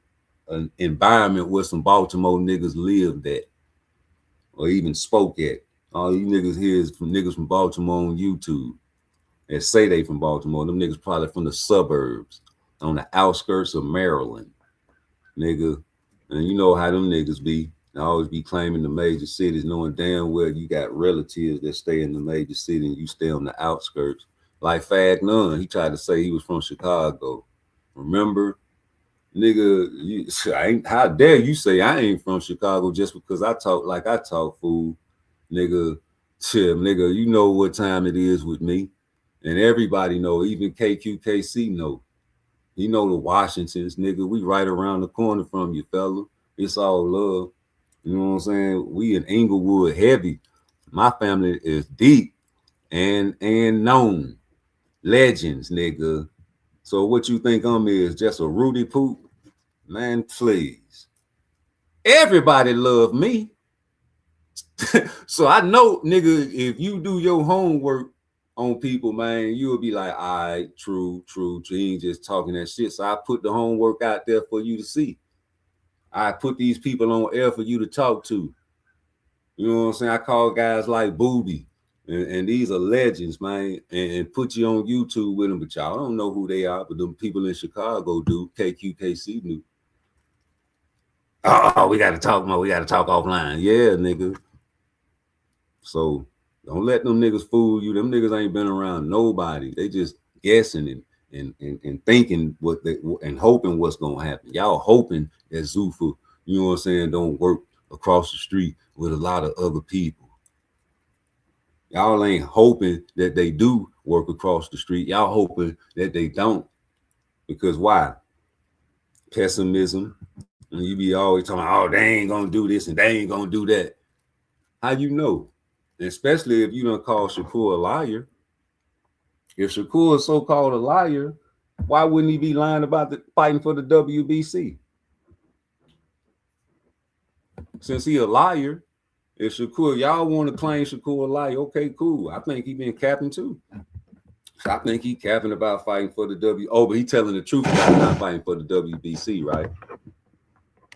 an environment where some Baltimore niggas lived at or even spoke at. All you niggas here is from niggas from Baltimore on YouTube that say they from Baltimore. Them niggas probably from the suburbs on the outskirts of Maryland, nigga. And you know how them niggas be. They always be claiming the major cities, knowing damn well you got relatives that stay in the major city and you stay on the outskirts. Like Fag Nunn, he tried to say he was from Chicago. Remember? Nigga, how dare you say I ain't from Chicago just because I talk like I talk, fool. Nigga, chill, nigga, you know what time it is with me. And everybody know, even KQKC know. You know the Washingtons, nigga, we right around the corner from you, fella. It's all love. You know what I'm saying? We in Inglewood heavy. My family is deep and known. Legends, nigga. So what you think I'm is just a Rudy Poop? Man, please. Everybody love me. So I know, nigga, if you do your homework on people, man, you'll be like, all right, true. He ain't just talking that shit. So I put the homework out there for you to see. I put these people on air for you to talk to. You know what I'm saying? I call guys like Booby, and these are legends, man, and put you on YouTube with them, but y'all don't know who they are, but them people in Chicago do. KQKC do. Oh, we got to talk more. We got to talk offline. Yeah, nigga. So don't let them niggas fool you. Them niggas ain't been around nobody. They just guessing and thinking what they and hoping what's gonna happen. Y'all hoping that Zuffa, you know what I'm saying, don't work across the street with a lot of other people. Y'all ain't hoping that they do work across the street. Y'all hoping that they don't. Because why? Pessimism. And you be always talking, oh, they ain't gonna do this and they ain't gonna do that. How you know? Especially if you don't call Shakur a liar. If Shakur is so-called a liar, why wouldn't he be lying about fighting for the WBC? Since he a liar, if Shakur, y'all want to claim Shakur a liar, okay, cool. I think he been capping too. I think he capping about fighting for the W. Oh, but he telling the truth about not fighting for the WBC, right?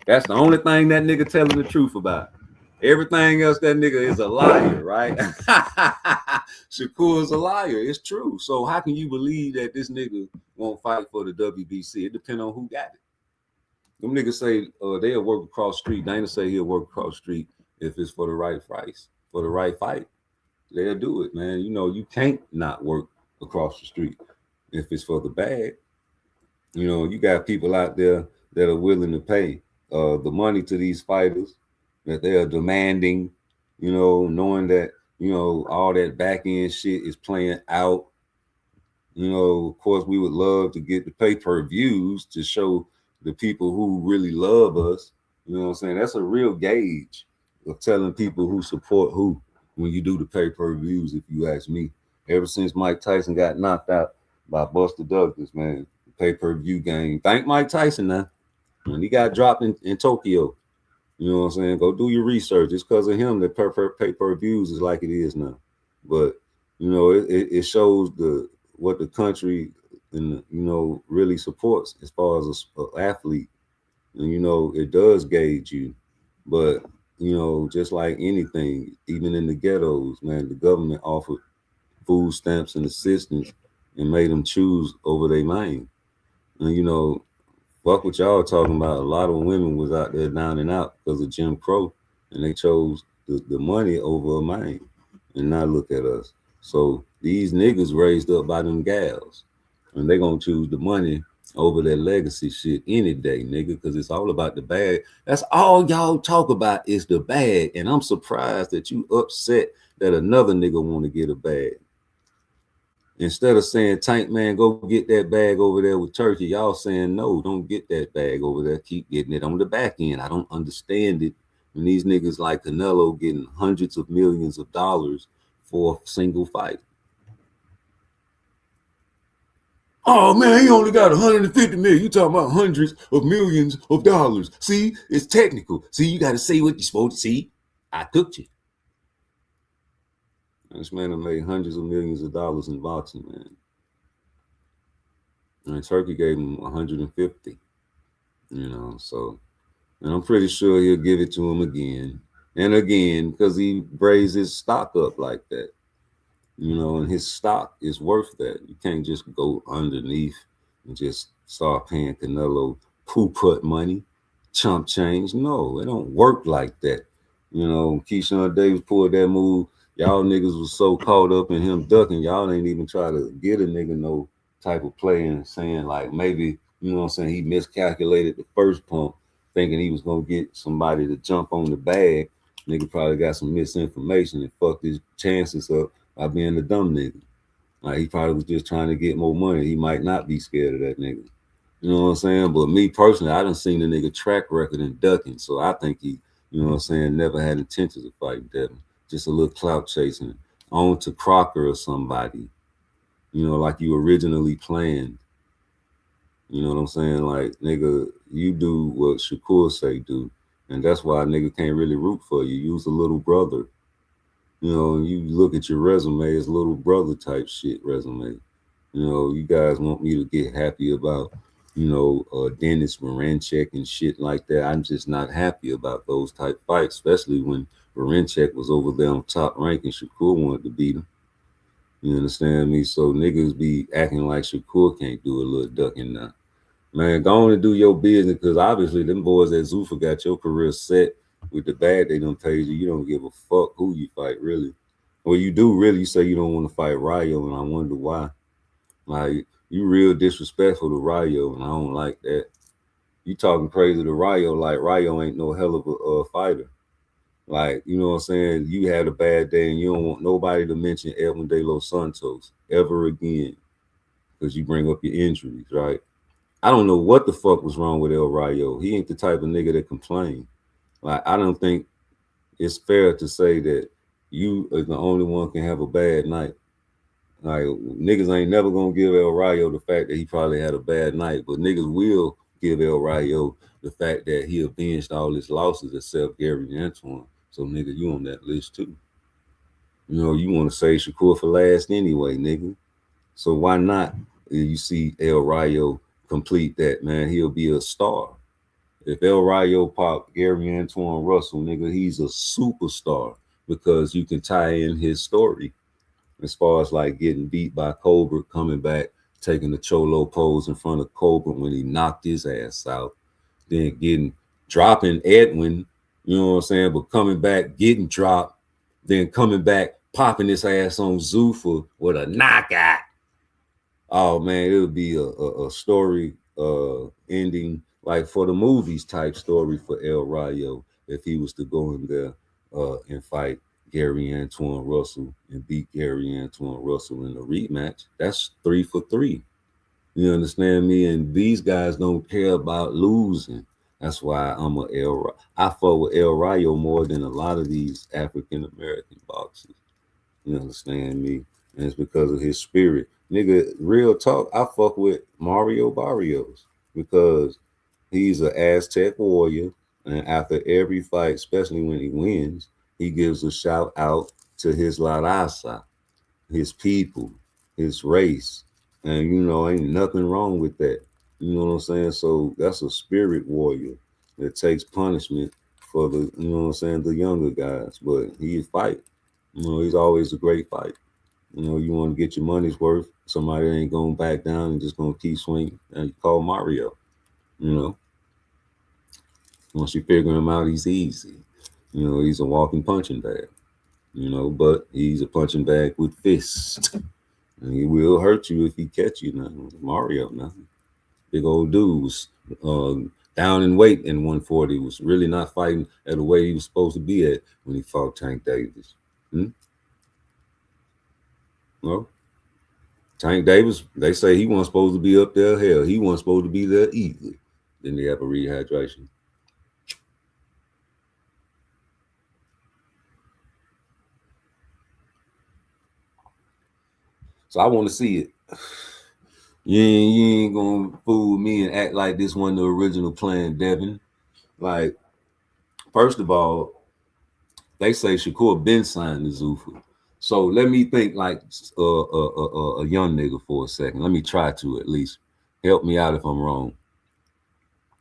That's the only thing that nigga telling the truth about. Everything else, that nigga is a liar, right? Shakur is a liar. It's true. So how can you believe that this nigga won't fight for the WBC? It depends on who got it. Them niggas say they'll work across the street. Dana say he'll work across the street if it's for the right price, for the right fight. They'll do it, man. You know, you can't not work across the street if it's for the bag. You know, you got people out there that are willing to pay the money to these fighters that they are demanding, you know, knowing that, you know, all that back end shit is playing out. You know, of course, we would love to get the pay-per-views to show the people who really love us. You know what I'm saying? That's a real gauge of telling people who support who when you do the pay-per-views, if you ask me. Ever since Mike Tyson got knocked out by Buster Douglas, man, the pay-per-view game. Thank Mike Tyson now. When he got dropped in Tokyo, you know what I'm saying? Go do your research. It's because of him that pay-per-views is like it is now. But, you know, it shows what the country and, you know, really supports as far as an athlete. And, you know, it does gauge you. But, you know, just like anything, even in the ghettos, man, the government offered food stamps and assistance and made them choose over their lane. And, you know, fuck what y'all talking about. A lot of women was out there down and out because of Jim Crow, and they chose the money over a man. And now look at us. So these niggas raised up by them gals, and they gonna choose the money over that legacy shit any day, nigga, because it's all about the bag. That's all y'all talk about is the bag. And I'm surprised that you upset that another nigga want to get a bag. Instead of saying, Tank man, go get that bag over there with Turkey, y'all saying, no, don't get that bag over there. Keep getting it on the back end. I don't understand it when these niggas like Canelo getting hundreds of millions of dollars for a single fight. Oh, man, he only got 150 million. You talking about hundreds of millions of dollars. See, it's technical. See, you got to say what you're supposed to see. I cooked you. This man have made hundreds of millions of dollars in boxing, man. And Turkey gave him 150, you know, so, and I'm pretty sure he'll give it to him again and again because he raised his stock up like that, you know, and his stock is worth that. You can't just go underneath and just start paying Canelo poo-put money, chump change. No, it don't work like that. You know, Keyshawn Davis pulled that move. Y'all niggas was so caught up in him ducking, y'all ain't even try to get a nigga no type of play and saying like maybe, you know what I'm saying, he miscalculated the first pump, thinking he was gonna get somebody to jump on the bag. Nigga probably got some misinformation and fucked his chances up by being a dumb nigga. Like he probably was just trying to get more money. He might not be scared of that nigga. You know what I'm saying? But me personally, I done seen the nigga track record in ducking, so I think he, you know what I'm saying, never had intentions of fighting Devin. Just a little clout chasing on to Crocker or somebody, you know, like you originally planned. You know what I'm saying? Like, nigga, you do what Shakur say do. And that's why a nigga can't really root for you. Use a little brother. You know, you look at your resume, it's little brother type shit resume. You know, you guys want me to get happy about, you know, Dennis Moranchek and shit like that. I'm just not happy about those type fights, especially when Moranchek was over there on top rank and Shakur wanted to beat him. You understand me? So niggas be acting like Shakur can't do a little ducking now. Man, go on and do your business because obviously them boys at Zuffa got your career set with the bag they done paid you. You don't give a fuck who you fight, really. Well, you do really. You say you don't want to fight Rayo, and I wonder why. Like, you real disrespectful to Rayo, and I don't like that. You talking crazy to Rayo like Rayo ain't no hell of a fighter. Like, you know what I'm saying? You had a bad day and you don't want nobody to mention Edwin De Los Santos ever again because you bring up your injuries, right? I don't know what the fuck was wrong with El Rayo. He ain't the type of nigga that complain. Like, I don't think it's fair to say that you are the only one can have a bad night. Like, niggas ain't never gonna give El Rayo the fact that he probably had a bad night, but niggas will give El Rayo the fact that he avenged all his losses except Gary and Antoine. So, nigga, you on that list too. You know, you want to say Shakur for last anyway, nigga. So why not? You see El Rayo complete that, man. He'll be a star. If El Rayo pop Gary Antoine Russell, nigga, he's a superstar because you can tie in his story as far as like getting beat by Cobra, coming back, taking the Cholo pose in front of Cobra when he knocked his ass out, then dropping Edwin, you know what I'm saying, but coming back, getting dropped, then coming back, popping his ass on Zuffa with a knockout. Oh man, it would be a story ending like for the movies type story for El Rayo if he was to go in there and fight Gary Antoine Russell and beat Gary Antoine Russell in a rematch. That's 3 for 3. You understand me? And these guys don't care about losing. That's why I fuck with El Rayo more than a lot of these African American boxers. You understand me? And it's because of his spirit. Nigga, real talk, I fuck with Mario Barrios because he's an Aztec warrior. And after every fight, especially when he wins, he gives a shout out to his La Raza, his people, his race. And, you know, ain't nothing wrong with that. You know what I'm saying? So that's a spirit warrior that takes punishment for the, you know what I'm saying, the younger guys. But he fight. You know, he's always a great fight. You know, you want to get your money's worth. Somebody ain't going back down and just going to keep swinging. And you call Mario. You know, once you figure him out, he's easy. You know, he's a walking punching bag. You know, but he's a punching bag with fists. And he will hurt you if he catch you now. Mario now. Big old dudes. Down in weight in 140. Was really not fighting at the way he was supposed to be at when he fought Tank Davis. No. Tank Davis, they say he wasn't supposed to be up there. Hell, he wasn't supposed to be there either. Then they have a rehydration. So I want to see it. You ain't gonna fool me and act like this wasn't the original plan, Devin. Like, first of all, they say Shakur been signed to Zuffa. So let me think like a young nigga for a second. Let me try to at least. Help me out if I'm wrong.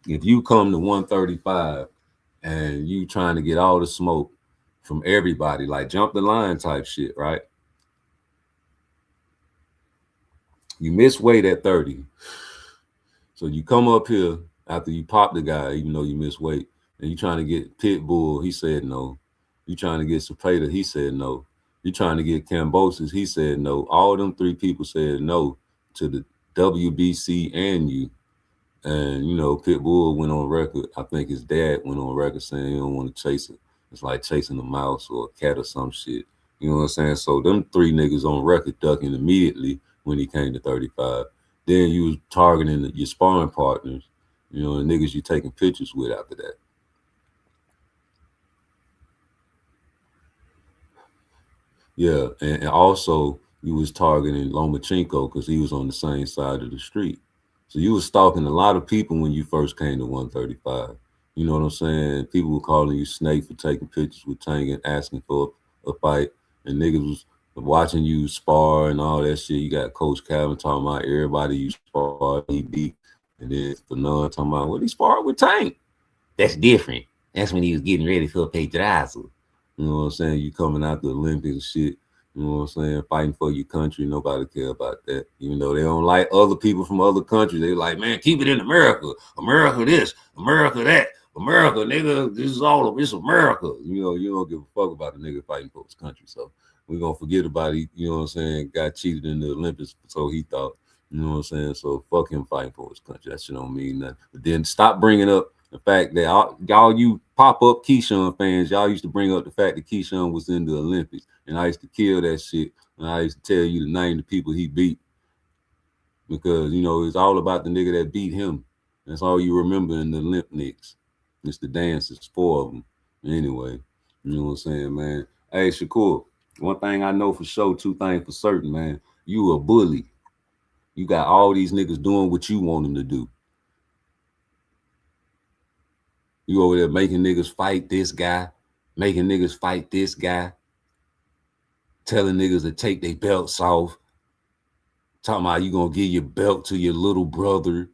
If you come to 135 and you trying to get all the smoke from everybody, like jump the line type shit, right? You miss weight at 30. So you come up here after you pop the guy, even though you miss weight, and you trying to get Pitbull, he said no. You trying to get Cepeda, he said no. You trying to get Cambosis, he said no. All them 3 people said no to the WBC and you. And, you know, Pitbull went on record. I think his dad went on record saying he don't want to chase it. It's like chasing a mouse or a cat or some shit. You know what I'm saying? So them 3 niggas on record ducking immediately when he came to 35. Then you was targeting your sparring partners, you know, the niggas you taking pictures with after that. Yeah, and also you was targeting Lomachenko because he was on the same side of the street. So you was stalking a lot of people when you first came to 135. You know what I'm saying? People were calling you Snake for taking pictures with Tank and asking for a fight. And niggas was watching you spar and all that shit. You got Coach Calvin talking about everybody you spar, he beat. And then Fanon talking about, well, he sparred with Tank. That's different. That's when he was getting ready for Pedraza. You know what I'm saying? You coming out the Olympics and shit. You know what I'm saying? Fighting for your country. Nobody care about that. Even though they don't like other people from other countries. They like, man, keep it in America. America this. America that. America, nigga, this is all of it's America. You know, you don't give a fuck about a nigga fighting for his country. So we're going to forget about it. You know what I'm saying? Got cheated in the Olympics, so he thought. You know what I'm saying? So fuck him fighting for his country. That shit don't mean nothing. But then stop bringing up the fact that y'all you pop-up Keyshawn fans, y'all used to bring up the fact that Keyshawn was in the Olympics. And I used to kill that shit. And I used to tell you to name the people he beat. Because, you know, it's all about the nigga that beat him. That's all you remember in the Olympics. It's the dances, 4 of them. Anyway, you know what I'm saying, man? Hey, Shakur, one thing I know for sure, 2 things for certain, man. You a bully. You got all these niggas doing what you want them to do. You over there making niggas fight this guy, making niggas fight this guy, telling niggas to take their belts off, Talking about you gonna give your belt to your little brother.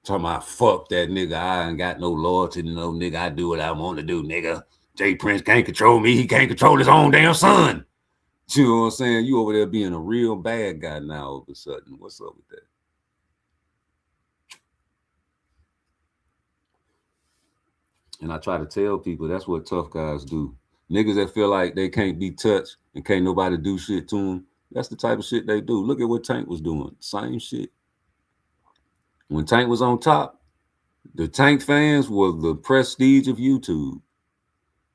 Talking about fuck that nigga. I ain't got no loyalty to no nigga. I do what I want to do, nigga. Jay Prince can't control me. He can't control his own damn son. You know what I'm saying? You over there being a real bad guy now all of a sudden. What's up with that? And I try to tell people that's what tough guys do. Niggas that feel like they can't be touched and can't nobody do shit to them, that's the type of shit they do. Look at what Tank was doing. Same shit. When Tank was on top, the Tank fans were the prestige of YouTube.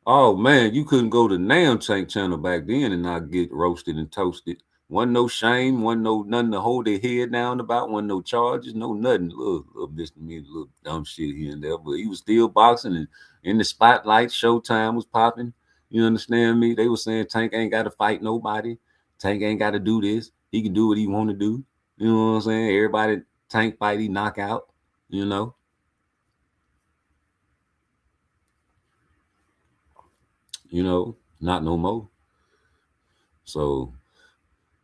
Oh, man, you couldn't go to Nam Tank channel back then and not get roasted and toasted. Wasn't no shame, wasn't no nothing to hold their head down about, wasn't no charges, no nothing. Little misdemeanor, little dumb shit here and there, but he was still boxing and in the spotlight. Showtime was popping. You understand me? They were saying Tank ain't got to fight nobody. Tank ain't got to do this. He can do what he want to do. You know what I'm saying? Everybody Tank fight, he knock out, you know. You know, not no more. So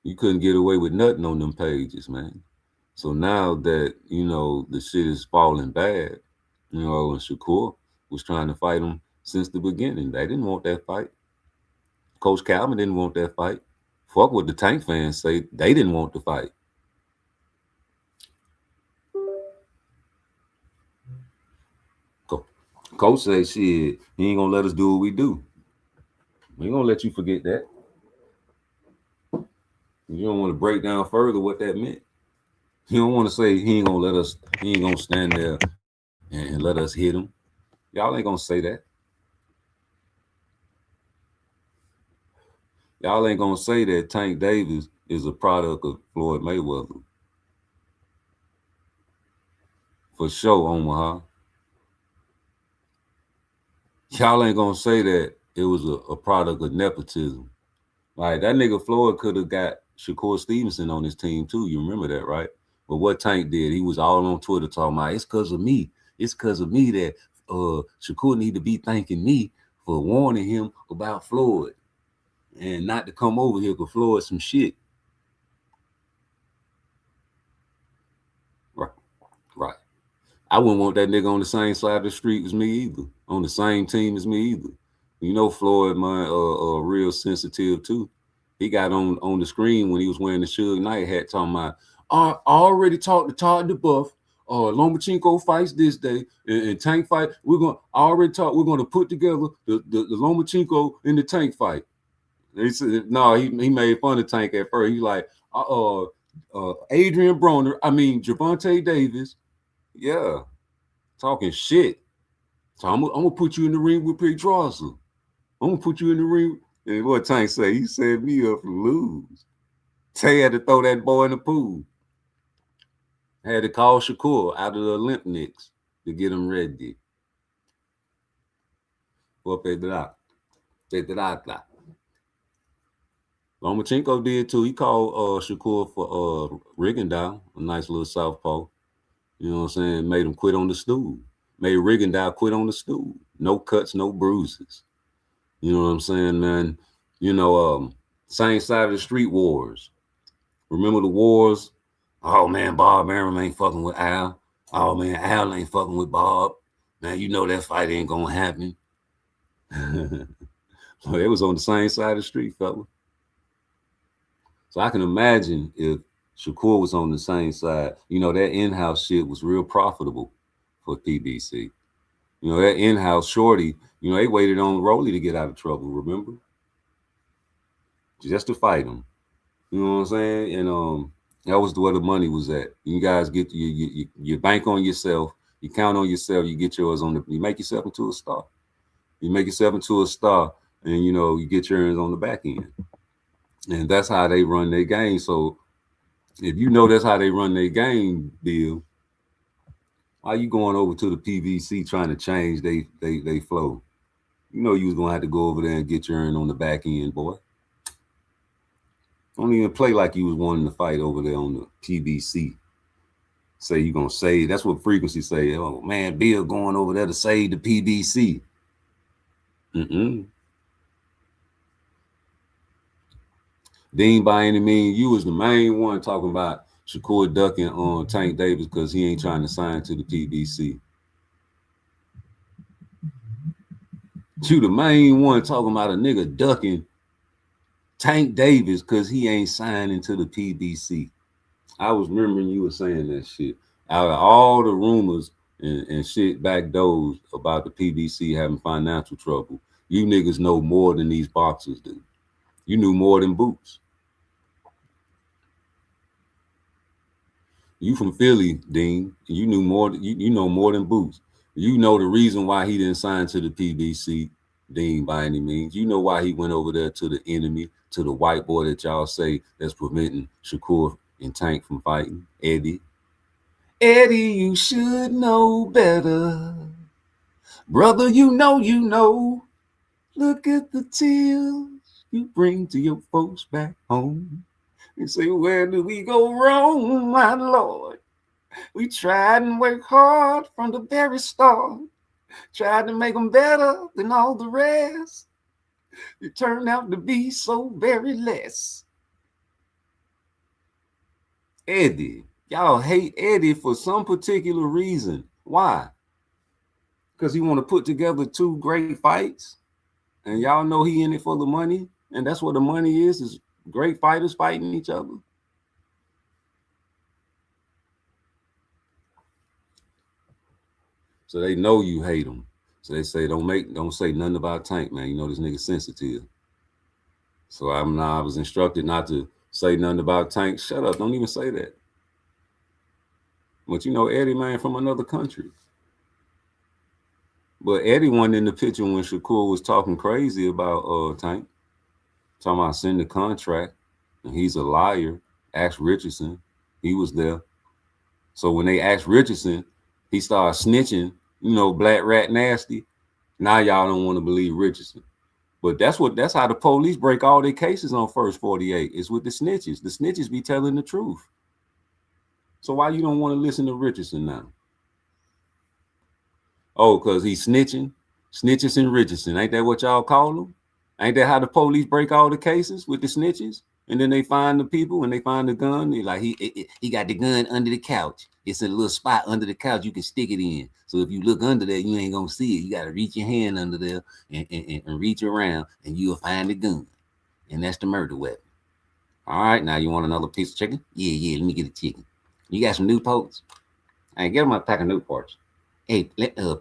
you couldn't get away with nothing on them pages, man. So now that, you know, the shit is falling bad, you know, and Shakur was trying to fight him since the beginning. They didn't want that fight. Coach Calvin didn't want that fight. Fuck what the Tank fans say. They didn't want the fight. Coach say, shit, he ain't gonna let us do what we do. We ain't gonna let you forget that. You don't want to break down further what that meant. You don't want to say he ain't gonna let us, he ain't gonna stand there and let us hit him. Y'all ain't gonna say that. Y'all ain't gonna say that Tank Davis is a product of Floyd Mayweather. For sure, Omaha. Y'all ain't gonna say that it was a product of nepotism. Like, that nigga Floyd could have got Shakur Stevenson on his team too. You remember that, right? But what Tank did, he was all on Twitter talking about, it's because of me. It's because of me that Shakur need to be thanking me for warning him about Floyd and not to come over here because Floyd some shit. Right. I wouldn't want that nigga on the same side of the street as me either. On the same team as me either. You know, Floyd, man, real sensitive too. He got on the screen when he was wearing the Suge Knight hat talking about, I already talked to Todd DeBuff. Lomachenko fights this day and Tank fight. We're going to put together the Lomachenko and the Tank fight. He said, no, he made fun of Tank at first. He like, Adrian Broner, Gervonta Davis. Yeah, talking shit. So I'm gonna put you in the ring with Pedrosa. I'm gonna put you in the ring. And what Tank say? He set me up to lose. Tay had to throw that boy in the pool. Had to call Shakur out of the Olympics to get him ready. Lomachenko did too. He called Shakur for Rigondeaux, a nice little southpaw. You know what I'm saying? Made him quit on the stool. Made Rigondeaux quit on the stool. No cuts, no bruises. You know what I'm saying, man? You know, same side of the street wars. Remember the wars? Oh, man, Bob Arum ain't fucking with Al. Oh, man, Al ain't fucking with Bob. Man, you know that fight ain't gonna happen. So it was on the same side of the street, fella. So I can imagine if Shakur was on the same side, you know, that in-house shit was real profitable for PBC. You know, that in-house shorty, you know, they waited on Rolly to get out of trouble, remember? Just to fight him. You know what I'm saying? And that was where the money was at. You guys get you bank on yourself, you count on yourself, you get yours you make yourself into a star. You make yourself into a star, and you know, you get yours on the back end. And that's how they run their game. So if you know that's how they run their game, Bill, why you going over to the PVC trying to change they flow? You know you was gonna have to go over there and get your earn on the back end, boy. Don't even play like you was wanting to fight over there on the PVC. Say you gonna save. That's what Frequency say. Oh man, Bill going over there to save the PVC. Dean, by any means, you was the main one talking about Shakur ducking on Tank Davis because he ain't trying to sign to the PBC. You the main one talking about a nigga ducking Tank Davis because he ain't signing to the PBC. I was remembering you were saying that shit. Out of all the rumors and shit back doors about the PBC having financial trouble, you niggas know more than these boxers do. You knew more than Boots. You from Philly, Dean. You knew more. You know more than Boots. You know the reason why he didn't sign to the PBC, Dean, by any means. You know why he went over there to the enemy, to the white boy that y'all say that's preventing Shakur and Tank from fighting, Eddie. Eddie, you should know better. Brother, you know. Look at the tears you bring to your folks back home. You say, where do we go wrong, my Lord? We tried and worked hard from the very start. Tried to make them better than all the rest. It turned out to be so very less. Eddie. Y'all hate Eddie for some particular reason. Why? Because he want to put together two great fights. And y'all know he in it for the money. And that's what the money is great fighters fighting each other. So they know you hate him. So they say, don't say nothing about Tank, man. You know this nigga sensitive. So I was instructed not to say nothing about Tank. Shut up. Don't even say that. But you know, Eddie, man, from another country. But Eddie wasn't in the picture when Shakur was talking crazy about Tank. Talking about send the contract. And he's a liar. Ask Richardson. He was there. So when they asked Richardson, he started snitching, you know, Black Rat Nasty. Now y'all don't want to believe Richardson. But that's how the police break all their cases on First 48. It's with the snitches. The snitches be telling the truth. So why you don't want to listen to Richardson now? Oh, because he's snitching? Snitches and Richardson. Ain't that what y'all call them? Ain't that how the police break all the cases with the snitches? And then they find the people and they find the gun. They like, he got the gun under the couch. It's a little spot under the couch you can stick it in. So if you look under there, you ain't going to see it. You got to reach your hand under there and reach around and you'll find the gun. And that's the murder weapon. All right, now you want another piece of chicken? Yeah, let me get a chicken. You got some Newports? Hey, get them a pack of Newports. Hey,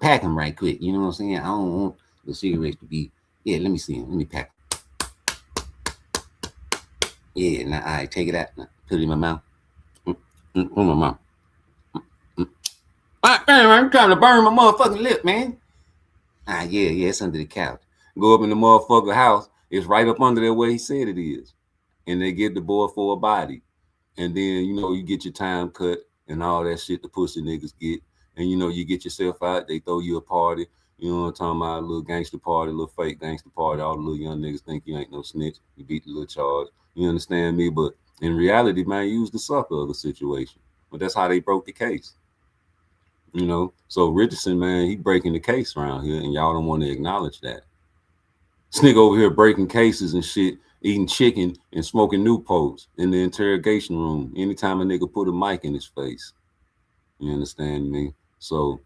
pack them right quick. You know what I'm saying? I don't want the cigarettes to be. Yeah, let me see them. Let me pack them. Yeah, now I take it out. Now, put it in my mouth. Put my mouth. I'm trying to burn my motherfucking lip, man. Yeah, it's under the couch. Go up in the motherfucker house. It's right up under there where he said it is. And they get the boy for a body. And then, you know, you get your time cut and all that shit the pussy niggas get. And, you know, you get yourself out. They throw you a party. You know what I'm talking about? A little gangster party, a little fake gangster party. All the little young niggas think you ain't no snitch. You beat the little charge. You understand me? But in reality, man, you was the sucker of the situation. But that's how they broke the case. You know? So Richardson, man, he breaking the case around here. And y'all don't want to acknowledge that. This nigga over here breaking cases and shit. Eating chicken and smoking Newports in the interrogation room anytime a nigga put a mic in his face. You understand me? So,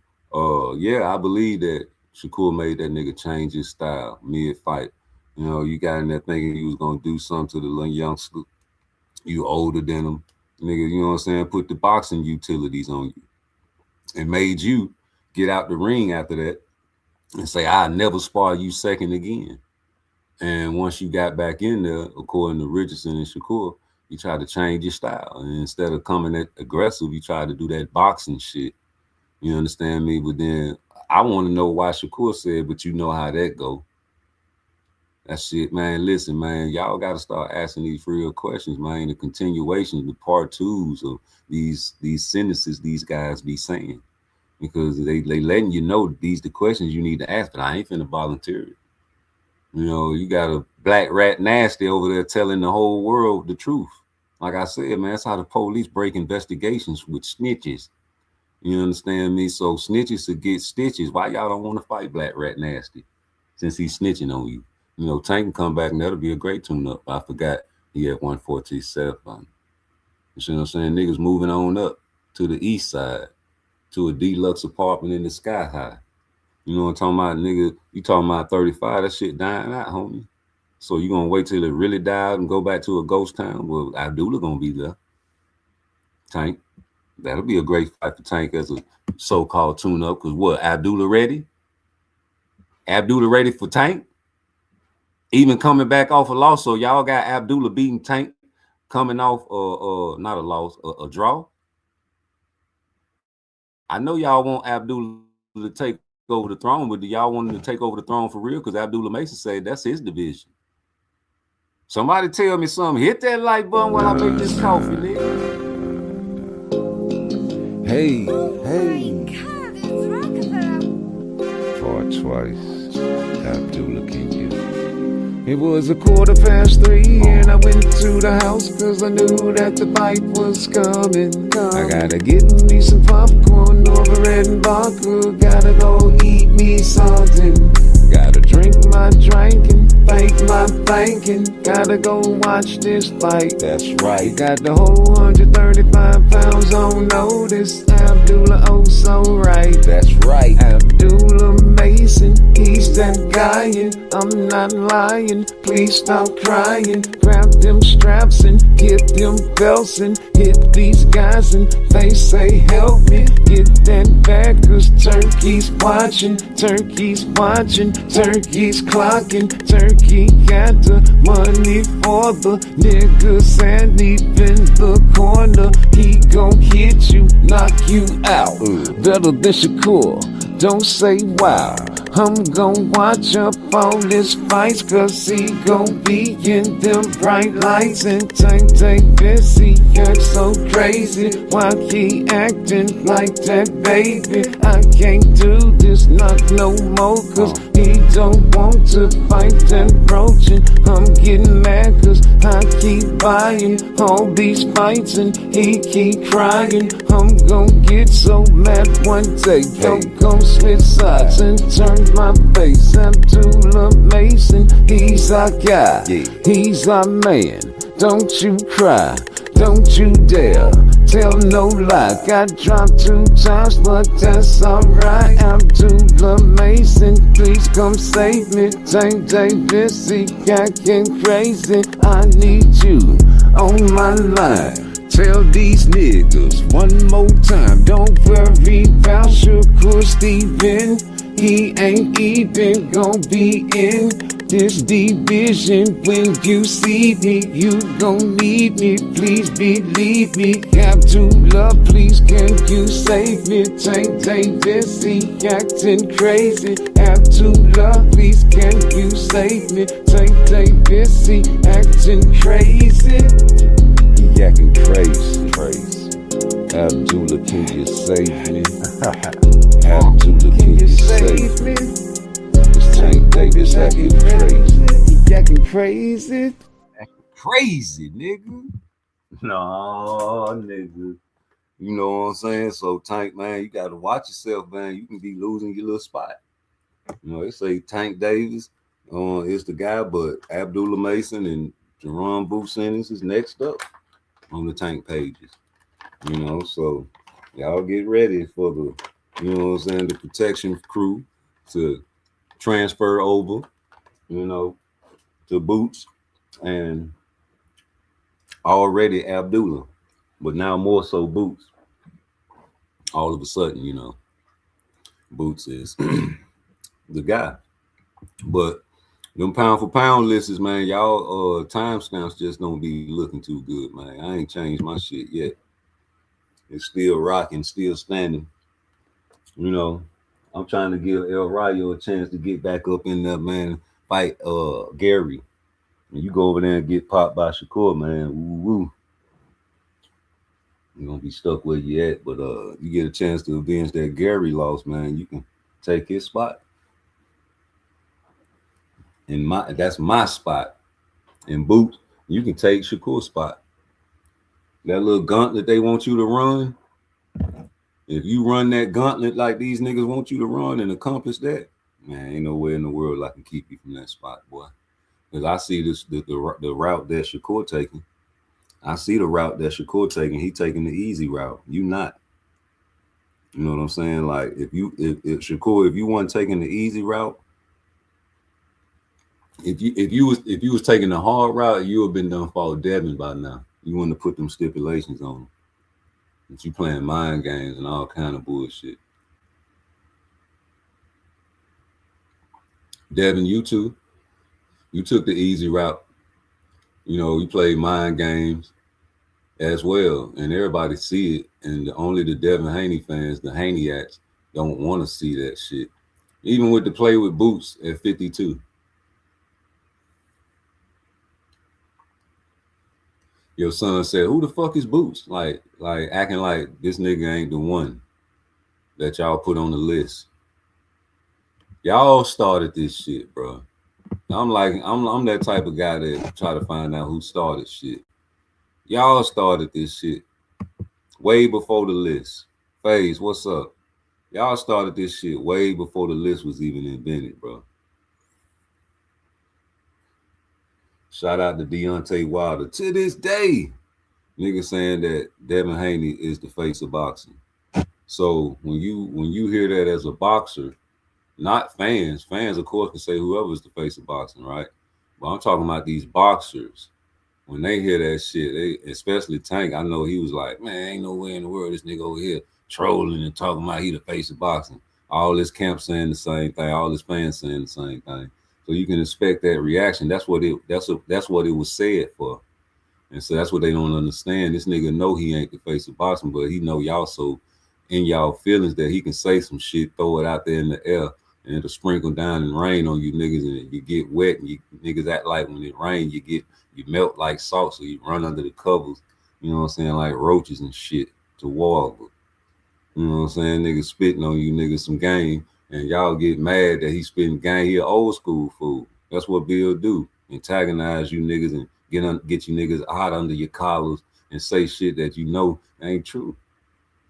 yeah, I believe that Shakur made that nigga change his style mid-fight. You know, you got in there thinking you was going to do something to the little youngster. You older than him. Nigga, you know what I'm saying? Put the boxing utilities on you. And made you get out the ring after that and say, I'll never spar you second again. And once you got back in there, according to Richardson and Shakur, you try to change your style. And instead of coming at aggressive, you try to do that boxing shit. You understand me? But then I want to know why Shakur said, but you know how that go. That shit, man. Listen, man, y'all got to start asking these real questions, man. The continuations, the part twos of these sentences these guys be saying. Because they letting you know these the questions you need to ask, but I ain't finna volunteer it. You know, you got a Black Rat Nasty over there telling the whole world the truth. Like I said, man, that's how the police break investigations with snitches. You understand me? So snitches to get stitches. Why y'all don't want to fight Black Rat Nasty? Since he's snitching on you. You know, Tank can come back and that'll be a great tune-up. I forgot He had 147. You see what I'm saying? Niggas moving on up to the east side to a deluxe apartment in the Sky High. You know what I'm talking about, nigga? You talking about 35? That shit dying out, homie. So you gonna wait till it really died and go back to a ghost town? Well, Abdullah gonna be there. Tank. That'll be a great fight for Tank as a so-called tune-up. Because what? Abdullah ready? Abdullah ready for Tank? Even coming back off a loss. So y'all got Abdullah beating Tank coming off not a loss, a draw. I know y'all want Abdullah to take over the throne, but do y'all want him to take over the throne for real? Because Abdullah Mason said that's his division. Somebody tell me something. Hit that like button while I make this coffee, nigga. Hey, fought twice, Abdullah King. It was 3:15 and I went to the house cause I knew that the fight was coming. I gotta get me some popcorn over bread and vodka. Gotta go eat me something. Gotta drink my drinking, bank my banking. Gotta go watch this fight. That's right. Got the whole 135 pounds on notice. Abdullah, oh so right. That's right. Abdullah Mason, he's that guy. I'm not lying. Please stop crying. Grab them straps and get them belts and hit these guys and they say help me get that bag. Cause turkey's watching, turkey's watching. Turkey's clocking, turkey got the money for the niggas and deep in the corner. He gon' hit you, knock you out. Better than Shakur, don't say wow. I'm gon' watch up all his fights cause he gon' be in them bright lights. And Tank Davis, he acts so crazy. Why he acting like that, baby? I can't do this, not no more cause he don't want to fight that broaching. I'm getting mad cause I keep buying all these fights and he keep crying. I'm gon' get so mad one day, gon' switch sides and turn my face. Abdullah Mason, he's our guy, he's our man. Don't you cry, don't you dare tell no lie. Got dropped 2 times, but that's alright. Abdullah Mason, please come save me. Tank Davis, he acting crazy. I need you on my line. Tell these niggas one more time, don't worry about Shakur Steven. He ain't even gon' be in this division. When you see me, you gon' need me. Please believe me. Abdullah, please can you save me? Tank Davis, he acting crazy. Abdullah, please can you save me? Tank Davis, he acting crazy. He acting crazy. Abdullah, can you save me? Abdullah, can you save me? This Tank Davis acting crazy. He acting crazy. Crazy, nigga. No, nigga. You know what I'm saying? So Tank, man, you gotta watch yourself, man. You can be losing your little spot. You know, they say Tank Davis is the guy, but Abdullah Mason and Jerome Booth Sentence is next up on the Tank pages. You know, so y'all get ready for the, you know what I'm saying, the protection crew to transfer over, you know, to Boots and already Abdullah, but now more so Boots. All of a sudden, you know, Boots is the guy. But them pound for pound lists, man, y'all timestamps just don't be looking too good, man. I ain't changed my shit yet. It's still rocking, still standing. You know, I'm trying to give El Rayo a chance to get back up in there, man. Fight Gary. And you go over there and get popped by Shakur, man. Woo. You're gonna be stuck where you at, but you get a chance to avenge that Gary loss, man. You can take his spot. That's my spot. In Boots, you can take Shakur's spot. That little gauntlet they want you to run. If you run that gauntlet like these niggas want you to run and accomplish that, man, ain't nowhere in the world I can keep you from that spot, boy. Because I see the route that Shakur taking. I see the route that Shakur taking. He taking the easy route. You not. You know what I'm saying? Like if Shakur, if you weren't taking the easy route, if you was taking the hard route, you would have been done for Devin by now. You wouldn't have put them stipulations on him. But you playing mind games and all kind of bullshit. Devin, you too. You took the easy route. You know, you played mind games as well, and everybody see it. And only the Devin Haney fans, the Haneyats, don't want to see that shit. Even with the play with Boots at 52. Your son said, "Who the fuck is Boots?" Like acting like this nigga ain't the one that y'all put on the list. Y'all started this shit, bro. I'm that type of guy that try to find out who started shit. Y'all started this shit way before the list. FaZe, what's up? Y'all started this shit way before the list was even invented, bro. Shout out to Deontay Wilder. To this day, nigga saying that Devin Haney is the face of boxing. So when you hear that as a boxer, not fans of course can say whoever is the face of boxing, right? But I'm talking about these boxers. When they hear that shit, they, especially Tank, I know he was like, man, ain't no way in the world this nigga over here trolling and talking about he the face of boxing. All this camp saying the same thing, all this fans saying the same thing. So you can expect that reaction. That's what it was said for. And so that's what they don't understand. This nigga know he ain't the face of boxing, but he know y'all so in y'all feelings that he can say some shit, throw it out there in the air, and it'll sprinkle down and rain on you niggas, and you get wet, and you niggas act like when it rains, you melt like salt, so you run under the covers, you know what I'm saying, like roaches and shit to wall. You know what I'm saying? Niggas spitting on you niggas some game, and y'all get mad that he spitting game. He an old school fool. That's what Bill do. Antagonize you niggas and get you niggas hot under your collars and say shit that you know ain't true.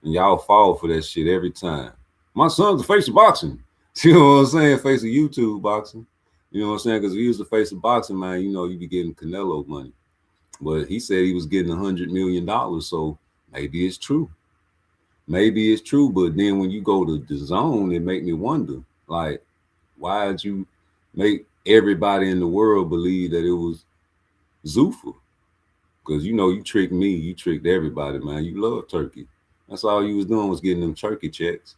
And y'all fall for that shit every time. My son's the face of boxing. You know what I'm saying? Face of YouTube boxing. You know what I'm saying? Because if he was the face of boxing, man, you know, you be getting Canelo money. But he said he was getting $100 million, so maybe it's true. Maybe it's true, but then when you go to the zone, it make me wonder, like, why did you make everybody in the world believe that it was Zuffa? Because, you know, you tricked me, you tricked everybody, man. You love Turkey. That's all you was doing was getting them Turkey checks.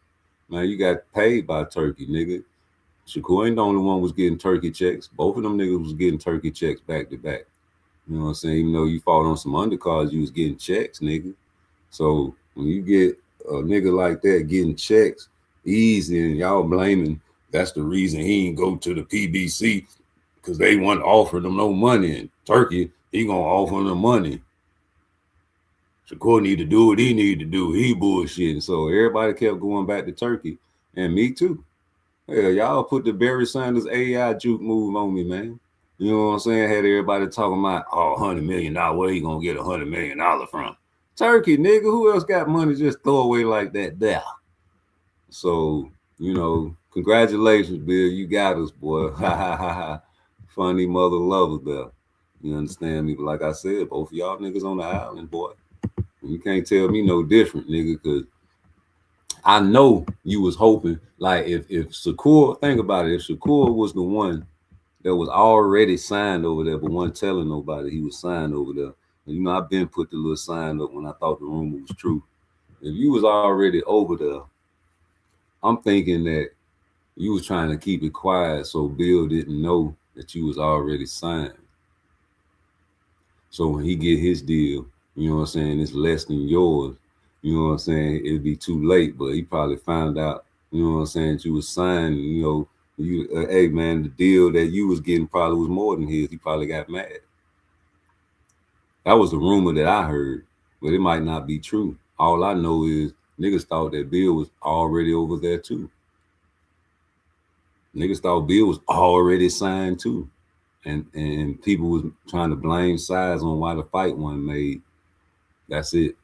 Man, you got paid by Turkey, nigga. Shakur ain't the only one was getting Turkey checks. Both of them niggas was getting Turkey checks back to back. You know what I'm saying? Even though you fought on some undercards, you was getting checks, nigga. So when you get a nigga like that getting checks easy and y'all blaming, that's the reason he ain't go to the PBC, because they wasn't offering him no money. And Turkey, he gonna offer him the money. Shakur need to do what he need to do. He bullshitting. So everybody kept going back to Turkey, and me too. Hell, y'all put the Barry Sanders AI juke move on me, man. You know what I'm saying? Had everybody talking about, oh, $100 million. Where you gonna get $100 million from? Turkey, nigga. Who else got money just throw away like that there? So, you know, congratulations, Bill. You got us, boy. Ha ha ha ha. Funny mother lovers there. You understand me? But like I said, both of y'all niggas on the island, boy. You can't tell me no different, nigga, because I know you was hoping, like, if Shakur, think about it, if Shakur was the one that was already signed over there, but wasn't telling nobody he was signed over there. And, you know, I've been put the little sign up when I thought the rumor was true. If you was already over there, I'm thinking that you was trying to keep it quiet so Bill didn't know that you was already signed. So when he get his deal, you know what I'm saying, it's less than yours, you know what I'm saying, it'd be too late, but he probably found out, you know what I'm saying, that you was signed, you know, hey man, the deal that you was getting probably was more than his. He probably got mad. That was the rumor that I heard, but it might not be true. All I know is niggas thought that Bill was already over there too. Niggas thought Bill was already signed too. And people was trying to blame sides on why the fight wasn't made. That's it.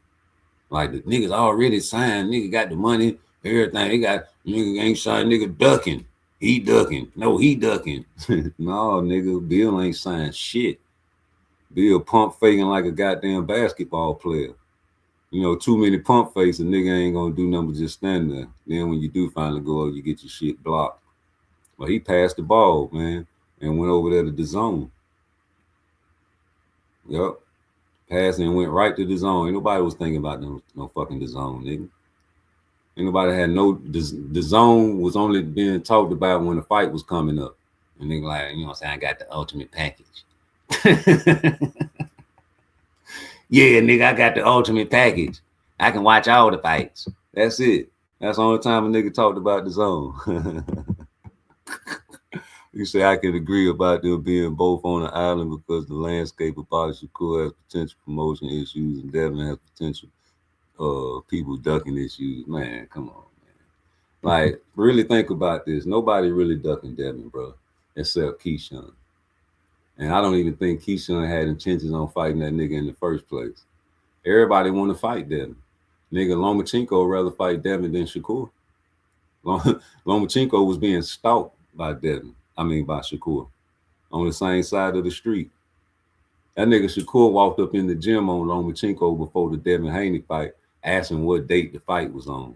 Like, the niggas already signed, nigga got the money, everything. They got, nigga ain't signed, nigga ducking. He ducking. No, he ducking. No, nigga, Bill ain't signed shit. Bill pump faking like a goddamn basketball player. You know, too many pump fakes, a nigga ain't gonna do nothing but just stand there. Then when you do finally go up, you get your shit blocked. But he passed the ball, man, and went over there to the zone. Yup. Passed and went right to the zone. Ain't nobody was thinking about no fucking the zone, nigga. Ain't nobody had the zone was only being talked about when the fight was coming up. And nigga like, you know what I'm saying, I got the ultimate package. Yeah, nigga, I got the ultimate package. I can watch all the fights. That's it. That's the only time a nigga talked about the zone. You say I can agree about them being both on the island because the landscape of Bobby Shakur has potential promotion issues and Devin has potential people ducking issues. Man, come on, man. Like, really think about this. Nobody really ducking Devin, bro, except Keyshawn. And I don't even think Keyshawn had intentions on fighting that nigga in the first place. Everybody want to fight Devin. Nigga, Lomachenko rather fight Devin than Shakur. Lomachenko was being stalked by Shakur on the same side of the street. That nigga Shakur walked up in the gym on Lomachenko before the Devin Haney fight, asking what date the fight was on.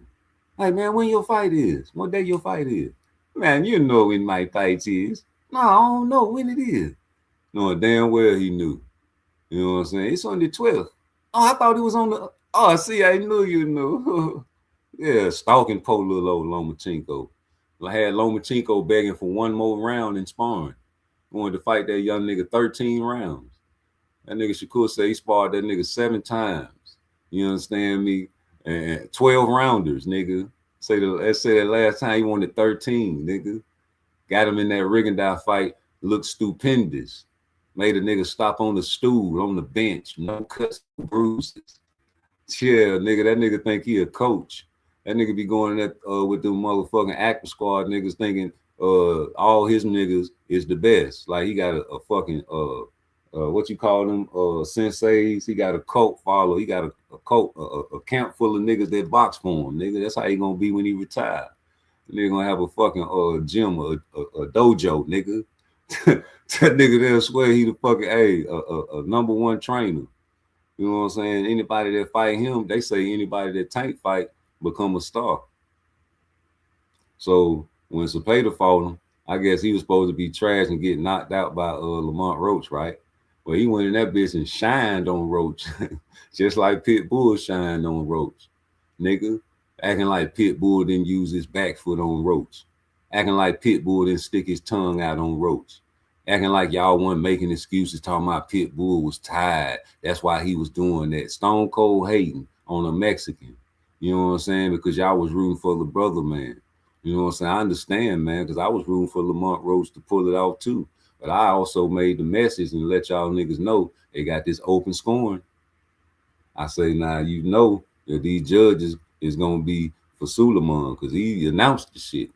Like, man, when your fight is? What day your fight is? Man, you know when my fight is. No, I don't know when it is. Knowing damn well he knew. You know what I'm saying? It's on the 12th. Oh, I thought it was on the... Oh, see, I knew you knew. Yeah, stalking poor little old Lomachenko. I had Lomachenko begging for one more round in sparring. Wanted to fight that young nigga 13 rounds. That nigga Shakur said he sparred that nigga 7 times. You understand me? And 12 rounders, nigga. Say that last time he wanted 13, nigga. Got him in that Rigondeaux fight. Looked stupendous. Made a nigga stop on the stool, on the bench. No cuts, no bruises. Yeah, nigga, that nigga think he a coach. That nigga be going in that with them motherfucking actor squad niggas thinking all his niggas is the best. Like he got a fucking what you call them senseis. He got a cult follow. He got a cult, a camp full of niggas that box for him, nigga. That's how he gonna be when he retire. The nigga gonna have a fucking gym, a dojo, nigga. That nigga there swear he the fucking a number one trainer. You know what I'm saying? Anybody that fight him, they say anybody that tank fight become a star. So when Cepeda fought him, I guess he was supposed to be trash and get knocked out by Lamont Roach, right? Well, he went in that bitch and shined on Roach, just like Pitbull shined on Roach, nigga. Acting like Pitbull didn't use his back foot on Roach. Acting like Pitbull didn't stick his tongue out on Roach. Acting like y'all weren't making excuses, talking about Pitbull was tired. That's why he was doing that. Stone cold hating on a Mexican. You know what I'm saying? Because y'all was rooting for the brother, man. You know what I'm saying? I understand, man, because I was rooting for Lamont Roach to pull it off too. But I also made the message and let y'all niggas know they got this open scoring. I say, now you know that these judges is going to be for Suleiman because he announced the shit.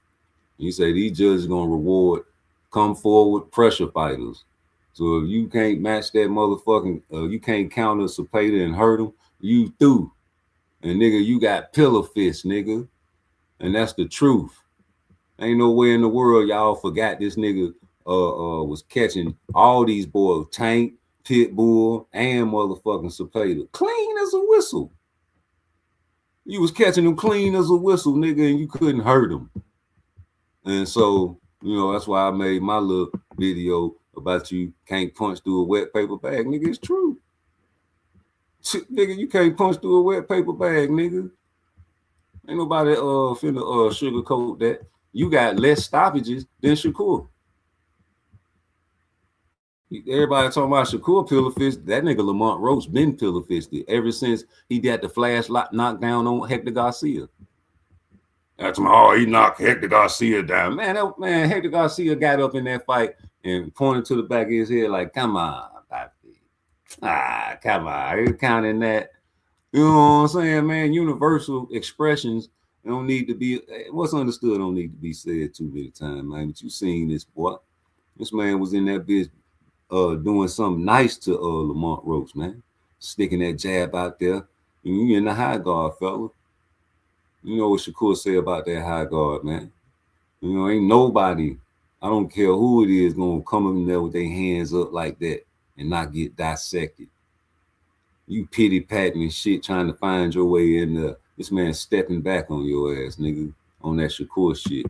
He say these judges going to reward come forward pressure fighters. So if you can't match that motherfucking, you can't counter Cepeda and hurt him, you through. And nigga, you got pillar fist, nigga. And that's the truth. Ain't no way in the world y'all forgot this nigga was catching all these boys, Tank, Pitbull, and motherfucking Cepeda. Clean as a whistle. You was catching them clean as a whistle, nigga, and you couldn't hurt them. And so, you know, that's why I made my little video about you can't punch through a wet paper bag. Nigga, it's true. Nigga, you can't punch through a wet paper bag, nigga. Ain't nobody finna sugarcoat that. You got less stoppages than Shakur. Everybody talking about Shakur pillar fist. That nigga Lamont Roach been pillar fisted ever since he got the flashlight knockdown on Hector Garcia. That's he knocked Hector Garcia down. Man, Hector Garcia got up in that fight and pointed to the back of his head like, come on, papi. Come on. He's counting that. You know what I'm saying, man? Universal expressions don't need to be, what's understood don't need to be said too many times, man. But you seen this, boy. This man was in that bitch doing something nice to Lamont Roach, man. Sticking that jab out there. You in the high guard, fella. You know what Shakur say about that high guard, man. You know, ain't nobody, I don't care who it is, gonna come in there with their hands up like that and not get dissected. You pity patting and shit trying to find your way in there. This man stepping back on your ass, nigga, on that Shakur shit.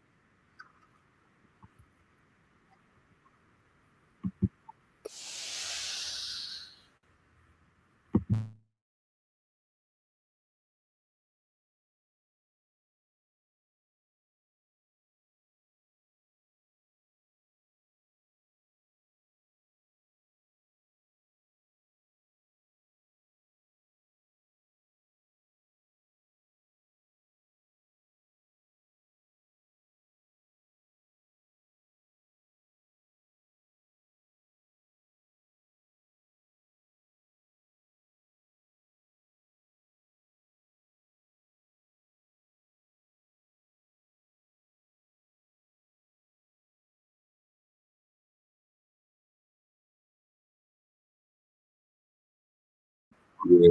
Yeah.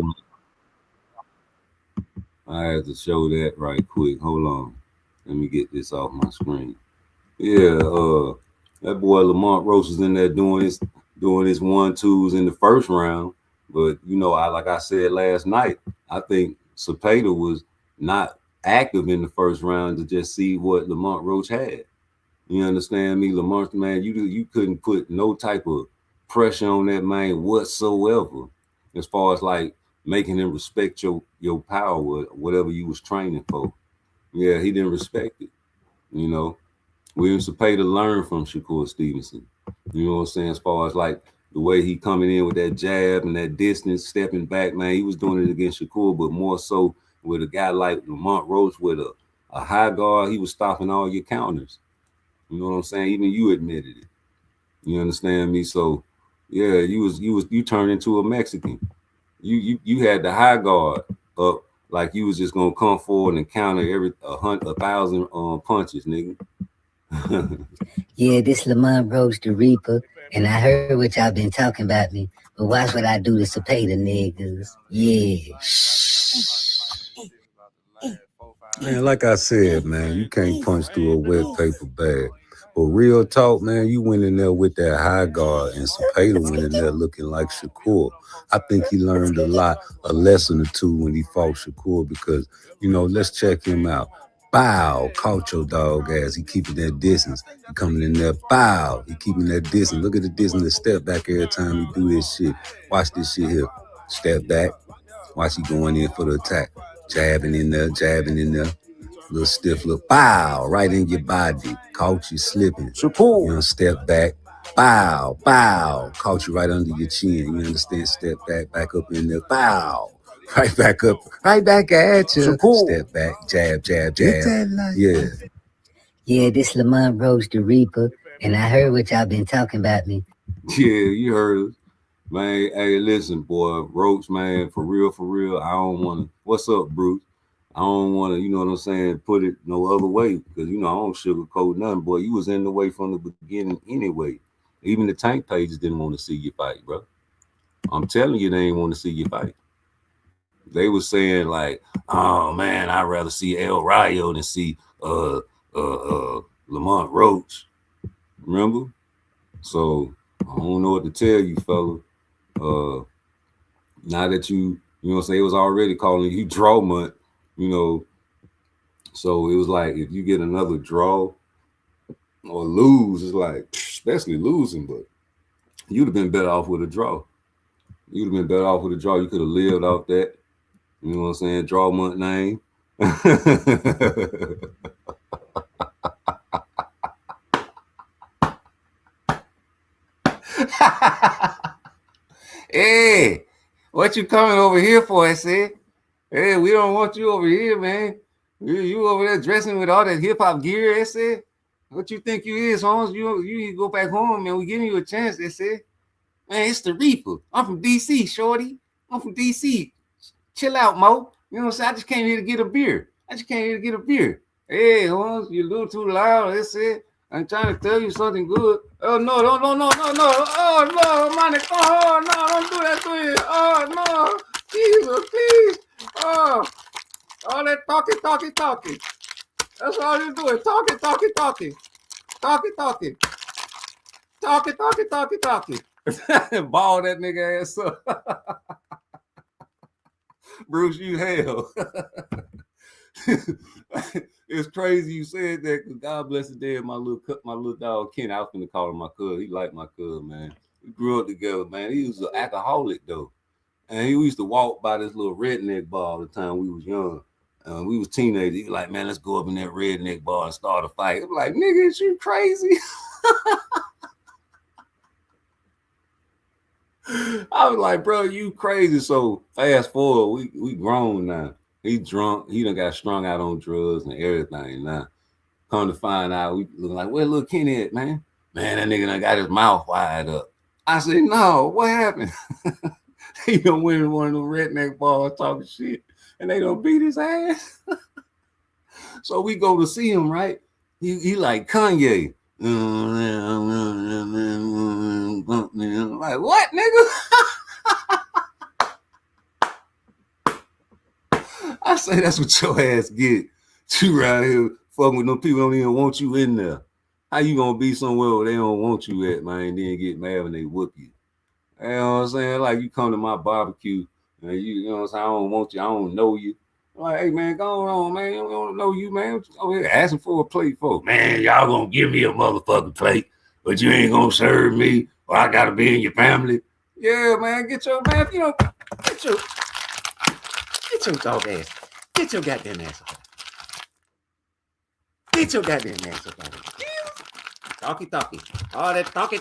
I had to show that right quick. Hold on. Let me get this off my screen. Yeah, that boy Lamont Roach is in there doing his 1-2s in the first round. But you know, like I said last night, I think Cepeda was not active in the first round to just see what Lamont Roach had. You understand me? Lamont, man, you couldn't put no type of pressure on that man whatsoever, as far as like making him respect your power, whatever you was training for. Yeah, he didn't respect it. You know, William Cepeda learned from Shakur Stevenson. You know what I'm saying? As far as like the way he coming in with that jab and that distance, stepping back, man, he was doing it against Shakur, but more so with a guy like Lamont Roach with a high guard, he was stopping all your counters. You know what I'm saying? Even you admitted it. You understand me? So yeah, you turned into a Mexican. You had the high guard up like you was just gonna come forward and counter 1,000 punches, nigga. Yeah, this Lamont Roach the Reaper, and I heard what y'all been talking about me, but watch what I do to Cepeda niggas. Yeah. Man, like I said, man, you can't punch through a wet paper bag. But real talk, man, you went in there with that high guard, and Cepeda went in there looking like Shakur. I think he learned a lesson or two when he fought Shakur because, you know, let's check him out. Bow, caught your dog ass. He keeping that distance. He coming in there, bow. He keeping that distance. Look at the distance, the step back every time he do this shit. Watch this shit here. Step back. Watch he going in for the attack. Jabbing in there. Little stiff look. Bow. Right in your body. Caught you slipping. Shakur. You know, step back. Bow. Caught you right under your chin. You understand? Step back up in there. Bow. Right back up. Right back at you. Shakur. Step back. Jab. Yeah. Yeah, this Lamont Roach the Reaper, and I heard what y'all been talking about me. Yeah, you heard us. Man, hey, listen, boy, Roach, man, for real, I don't want to, what's up, Bruce? I don't want to, you know what I'm saying, put it no other way, because, you know, I don't sugarcoat nothing, boy. You was in the way from the beginning anyway. Even the tank pages didn't want to see you fight, bro. I'm telling you, they didn't want to see you fight. They were saying, like, oh, man, I'd rather see El Rayo than see Lamont Roach. Remember? So, I don't know what to tell you, fella. Now that you know what I'm saying, it was already calling you draw month, you know. So it was like if you get another draw or lose, it's like, especially losing, but you'd have been better off with a draw. You could have lived off that. You know what I'm saying? Draw month name. Hey, what you coming over here for? I said, hey, we don't want you over here, man. You over there dressing with all that hip hop gear. I said, what you think you is, Holmes? You need to go back home, man. We giving you a chance. They said, man, it's the Reaper. I'm from DC, shorty. I'm from DC. Chill out, Mo. You know what I'm saying? I just came here to get a beer. Hey, Holmes, you're a little too loud. That's it. I'm trying to tell you something good. Oh, no. Oh, no, money. Oh, no, don't do that to you. Oh, no. Jesus, please. Oh, all that talking. That's all he's doing. Talking. Ball that nigga ass up. Bruce, you hell. It's crazy you said that because God bless the dead. My little dog Ken, I was gonna call him my cuz. He liked my cuz, man. We grew up together, man. He was an alcoholic though. And he used to walk by this little redneck bar all the time we was young. We was teenagers. He was like, man, let's go up in that redneck bar and start a fight. I'm like, nigga, is you crazy? I was like, bro, you crazy. So fast forward, we grown now. He drunk. He done got strung out on drugs and everything now. Come to find out, we look like, where little Kenny at, man? Man, that nigga done got his mouth wide up. I said, no, what happened? He done went in one of them redneck bars talking shit, and they done beat his ass. So we go to see him, right? He like Kanye. Like, what, nigga? I say that's what your ass get. You around here fucking with them people don't even want you in there. How you gonna be somewhere where they don't want you at, man, and then get mad when they whoop you? You know what I'm saying? Like you come to my barbecue and you know what I'm saying? I don't want you, I don't know you. I'm like, hey man, go on, man. I don't know you, man. Over here asking for a plate, folks. Man, y'all gonna give me a motherfucking plate, but you ain't gonna serve me, or I gotta be in your family. Yeah, man, get your man, you know, get your dog ass. Get your goddamn ass up. Get your goddamn ass up. Talkie. All that talkie.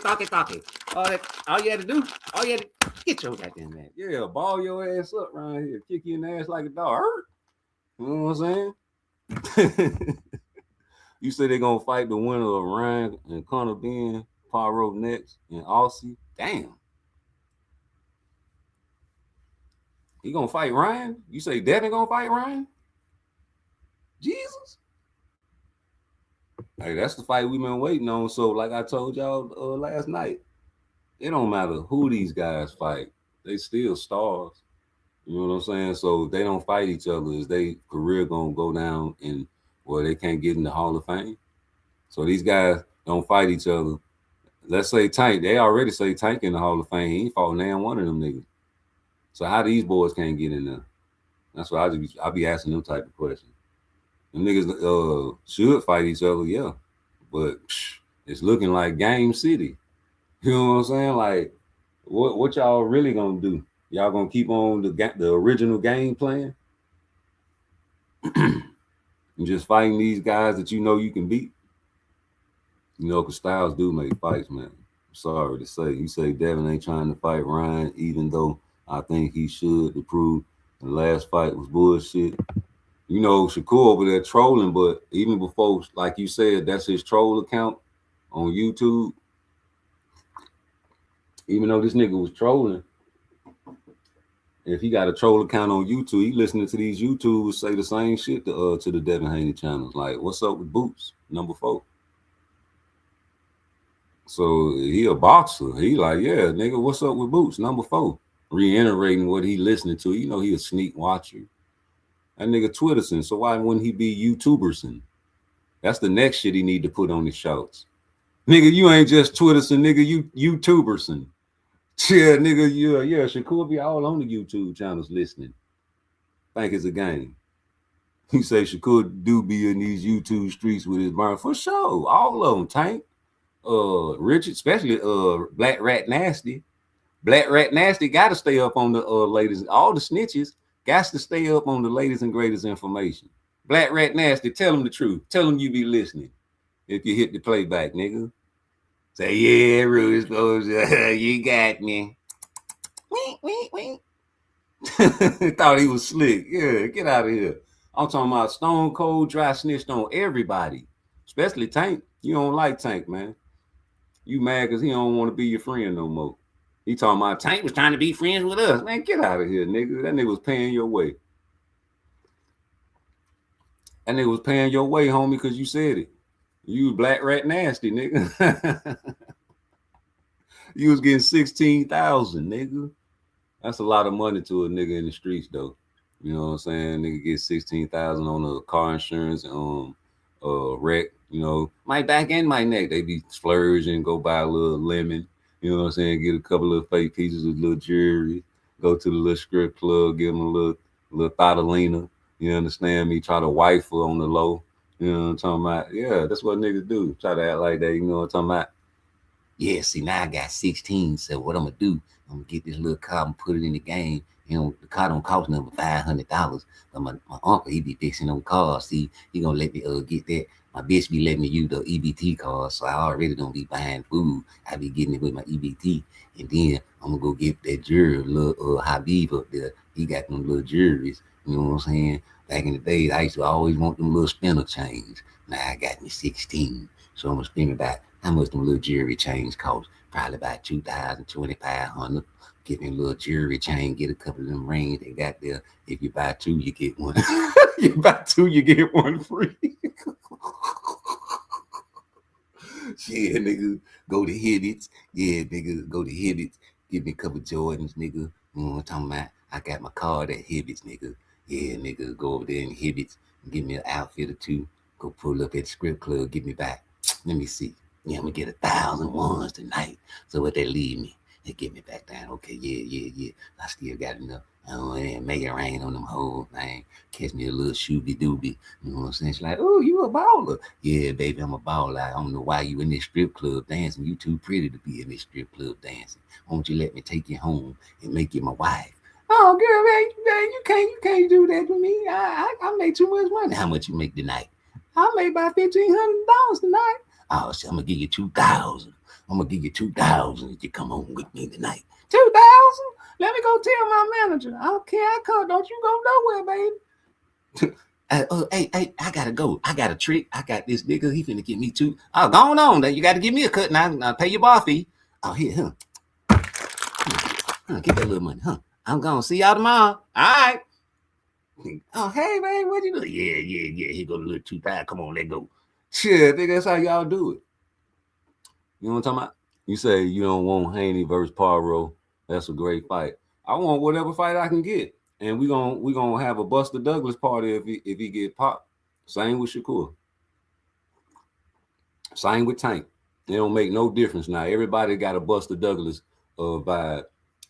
All you had to do, get your goddamn ass. Yeah, ball your ass up around here. Kick you in the ass like a dog. Hurt. You know what I'm saying? You say they're gonna fight the winner of Ryan and Conor Ben, Poirot next, and Aussie. Damn. He gonna fight Ryan? You say Devin gonna fight Ryan? Jesus. Hey, that's the fight we've been waiting on. So, like I told y'all last night, it don't matter who these guys fight. They still stars. You know what I'm saying? So they don't fight each other. Is their career gonna go down and where they can't get in the Hall of Fame? So these guys don't fight each other. Let's say Tank. They already say Tank in the Hall of Fame. He ain't fought now one of them niggas. So how these boys can't get in there? That's why I be asking them type of questions. Them niggas should fight each other, yeah. But it's looking like Game City. You know what I'm saying? Like, what y'all really gonna do? Y'all gonna keep on the original game plan? And just fighting these guys that you know you can beat? You know, because styles do make fights, man. I'm sorry to say. You say Devin ain't trying to fight Ryan, even though I think he should, to prove the last fight was bullshit. You know, Shakur over there trolling, but even before, like you said, that's his troll account on YouTube. Even though this nigga was trolling, if he got a troll account on YouTube, he listening to these YouTubers say the same shit to the Devin Haney channels. Like, what's up with Boots, number 4? So he a boxer. He like, yeah, nigga, what's up with Boots, number 4? Reiterating what he listening to. You know he a sneak watcher. That nigga Twitterson. So why wouldn't he be YouTuberson? That's the next shit he need to put on his shouts. Nigga, you ain't just Twitterson, nigga, you YouTuberson. Yeah, nigga, yeah, Shakur be all on the YouTube channels listening. Think it's a game. He say Shakur do be in these YouTube streets with his burn for sure. All of them, Tank. Richard, especially Black Rat Nasty. Black Rat Nasty got to stay up on the latest. All the snitches got to stay up on the latest and greatest information. Black Rat Nasty, tell him the truth. Tell him you be listening. If you hit the playback, nigga. Say, yeah, Rudy Exposure, you got me. Wink. Thought he was slick. Yeah, get out of here. I'm talking about stone cold dry snitched on everybody, especially Tank. You don't like Tank, man. You mad because he don't want to be your friend no more. He talking about Tank was trying to be friends with us. Man, get out of here, nigga. That nigga was paying your way. That nigga was paying your way, homie, because you said it. You Black Rat Nasty, nigga. You was getting 16,000, nigga. That's a lot of money to a nigga in the streets, though. You know what I'm saying? Nigga get 16,000 on a car insurance and wreck, you know, my back and my neck. They be splurging, go buy a little lemon, you know what I'm saying? Get a couple of fake pieces of little jewelry, go to the little strip club, give them a little Thotolina, you understand me? Try to wife her on the low, you know what I'm talking about? Yeah, that's what niggas do. Try to act like that, you know what I'm talking about? Yeah, see, now I got 16, so what I'm gonna do, I'm gonna get this little car and put it in the game. You know, the car don't cost nothing but $500. But my uncle, he be fixing them cars. See, he gonna let me get that. My bitch be letting me use the EBT card, so I already don't be buying food. I be getting it with my EBT. And then I'm gonna go get that jewelry, little Habib up there. He got them little jewelries, you know what I'm saying? Back in the days, I used to always want them little spinner chains. Now I got me 16. So I'm gonna spend about how much them little jewelry chains cost? Probably about $2,000, $2,500. Get me a little jewelry chain, get a couple of them rings they got there. If you buy two, you get one. You buy two, you get one free. Yeah, nigga, go to Hibbits. Yeah, nigga, go to Hibbits. Give me a couple Jordans, nigga. You know what I'm talking about? I got my card at Hibbits, nigga. Yeah, nigga, go over there in Hibbits and give me an outfit or two. Go pull up at the strip club, get me back. Let me see. Yeah, I'm gonna get 1,000 ones tonight. So what they leave me? They get me back down. Okay, yeah. I still got enough. Oh, and make it rain on them hoes, man. Catch me a little shooby dooby. You know what I'm saying? She's like, oh, you a baller. Yeah, baby, I'm a baller. I don't know why you in this strip club dancing. You too pretty to be in this strip club dancing. Won't you let me take you home and make you my wife? Oh, girl, man, you can't do that to me. I make too much money. How much you make tonight? I make about $1,500 tonight. Oh, so I'm gonna give you 2,000. I'm gonna give you 2,000 if you come home with me tonight. 2,000? Let me go tell my manager. I don't care. I come. Don't you go nowhere, baby. Hey, I gotta go. I got a trick. I got this nigga. He finna give me two. Oh, go on. Then you gotta give me a cut now. I'll pay your bar fee. Oh, here, get that little money, huh? I'm gonna see y'all tomorrow. All right. Oh, hey, man, what you do? Yeah. Here go the little 2,000. Come on, let go. Shit, I think that's how y'all do it. You know what I'm talking about? You say you don't want Haney versus Poirot. That's a great fight. I want whatever fight I can get. And we gonna have a Buster Douglas party if he get popped. Same with Shakur. Same with Tank. It don't make no difference now. Everybody got a Buster Douglas vibe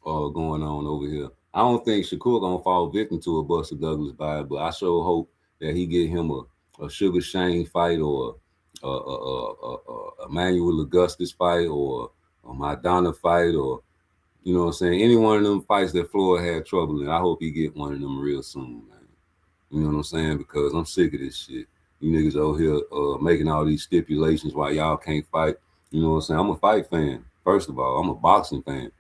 going on over here. I don't think Shakur gonna fall victim to a Buster Douglas vibe, but I sure hope that he get him a Sugar Shane fight or a Emmanuel Augustus fight or a Madonna fight or, you know what I'm saying, any one of them fights that Floyd had trouble in. I hope he get one of them real soon, man. You know what I'm saying? Because I'm sick of this shit. You niggas over here making all these stipulations why y'all can't fight. You know what I'm saying? I'm a fight fan. First of all, I'm a boxing fan.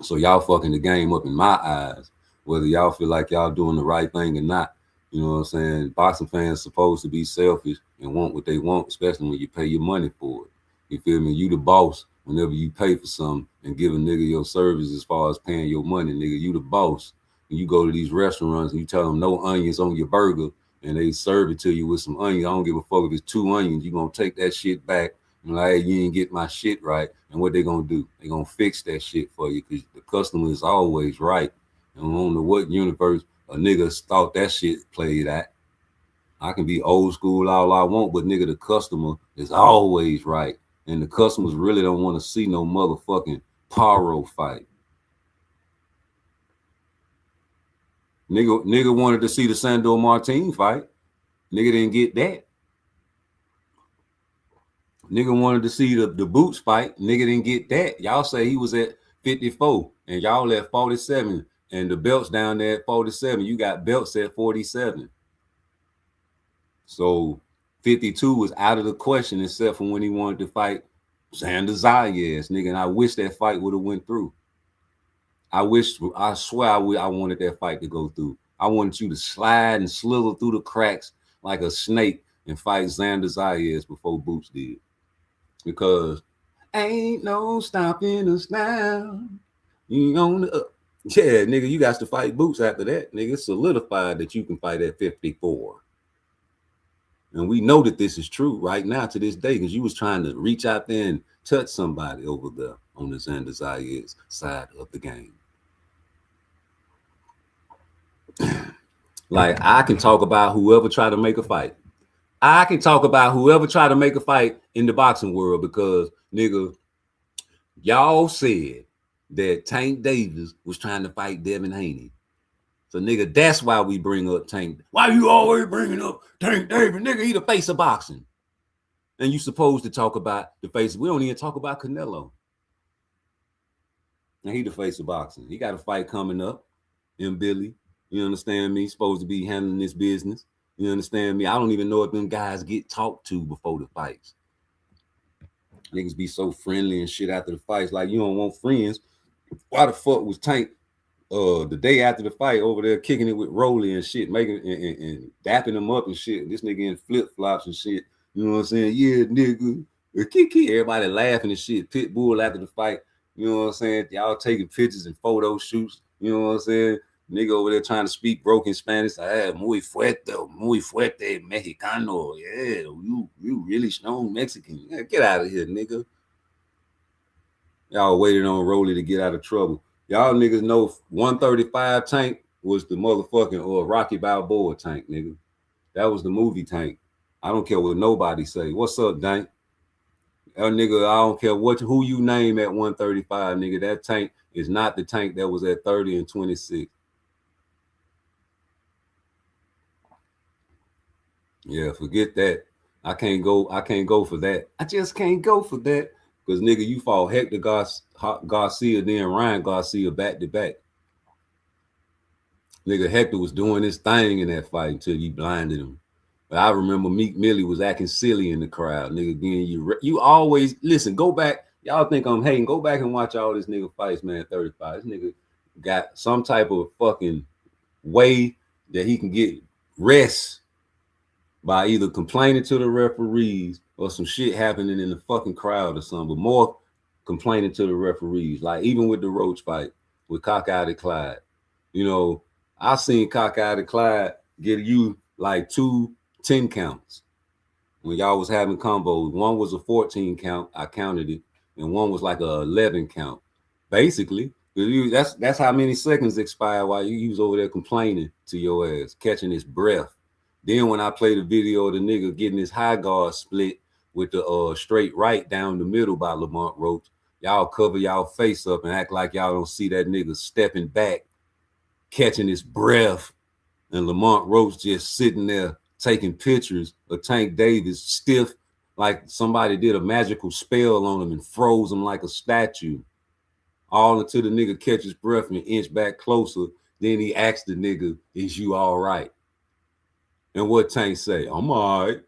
So y'all fucking the game up in my eyes, whether y'all feel like y'all doing the right thing or not. You know what I'm saying? Boxing fans supposed to be selfish and want what they want, especially when you pay your money for it. You feel me? You the boss whenever you pay for something and give a nigga your service as far as paying your money, nigga. You the boss. And you go to these restaurants and you tell them no onions on your burger and they serve it to you with some onions. I don't give a fuck if it's 2 onions. You gonna take that shit back and like, hey, you ain't get my shit right. And what they gonna do? They gonna fix that shit for you because the customer is always right. And I don't know what universe a nigga thought that shit played at. I can be old school all I want, but nigga, the customer is always right. And the customers really don't want to see no motherfucking Poirot fight. Nigga wanted to see the Sandor Martin fight. Nigga didn't get that. Nigga wanted to see the Boots fight. Nigga didn't get that. Y'all say he was at 54 and y'all at 47 and the belt's down there at 47. You got belts at 47. So 52 was out of the question except for when he wanted to fight Xander Zayas, nigga. And I wish that fight would have went through. I swear I wanted that fight to go through. I wanted you to slide and slither through the cracks like a snake and fight Xander Zayas before Boots did. Because ain't no stopping us now. You know, yeah, nigga, you got to fight Boots after that. Nigga, it's solidified that you can fight at 54. And we know that this is true right now to this day because you was trying to reach out there and touch somebody over there on the Xander Zayas side of the game. Like, I can talk about whoever tried to make a fight. I can talk about whoever tried to make a fight in the boxing world because, nigga, y'all said that Tank Davis was trying to fight Devin Haney. So, nigga, that's why we bring up Tank. Why you always bringing up Tank Davis? Nigga, he the face of boxing. And you supposed to talk about the face. We don't even talk about Canelo. And he the face of boxing. He got a fight coming up in Billy. You understand me? Supposed to be handling this business. You understand me? I don't even know if them guys get talked to before the fights. Niggas be so friendly and shit after the fights. Like, you don't want friends. Why the fuck was Tank the day after the fight over there kicking it with Rolly and shit, making and dapping him up and shit? This nigga in flip-flops and shit. You know what I'm saying? Yeah, nigga. Kiki. Everybody laughing and shit. Pitbull after the fight. You know what I'm saying? Y'all taking pictures and photo shoots. You know what I'm saying? Nigga over there trying to speak broken Spanish. Muy fuerte, mexicano. Yeah, you really strong Mexican. Yeah, get out of here, nigga. Y'all waited on Rolly to get out of trouble. Y'all niggas know 135 Tank was the motherfucking Rocky Balboa Tank, nigga. That was the movie Tank. I don't care what nobody say. What's up, Tank? Nigga, I don't care who you name at 135, nigga. That Tank is not the Tank that was at 30 and 26. Yeah, forget that. I can't go for that. I just can't go for that. Because, nigga, you fought Hector Garcia, then Ryan Garcia back to back. Nigga, Hector was doing his thing in that fight until you blinded him. But I remember Meek Millie was acting silly in the crowd. Nigga, again, you always, listen, go back. Y'all think I'm hating. Go back and watch all this nigga fights, man, 35. This nigga got some type of fucking way that he can get rest by either complaining to the referees or some shit happening in the fucking crowd or something, but more complaining to the referees. Like even with the Roach fight with Cockeyed Clyde, you know, I seen Cockeyed Clyde get you like 2 10 counts when y'all was having combos. One was a 14 count, I counted it, and one was like a 11 count. Basically, that's how many seconds expired while you was over there complaining to your ass, catching his breath. Then when I played the video of the nigga getting his high guard split with the straight right down the middle by Lamont Roach, y'all cover y'all face up and act like y'all don't see that nigga stepping back, catching his breath, and Lamont Roach just sitting there taking pictures of Tank Davis stiff, like somebody did a magical spell on him and froze him like a statue. All until the nigga catches breath and inch back closer. Then he asks the nigga, "Is you all right?" And what Tank say? "I'm all right."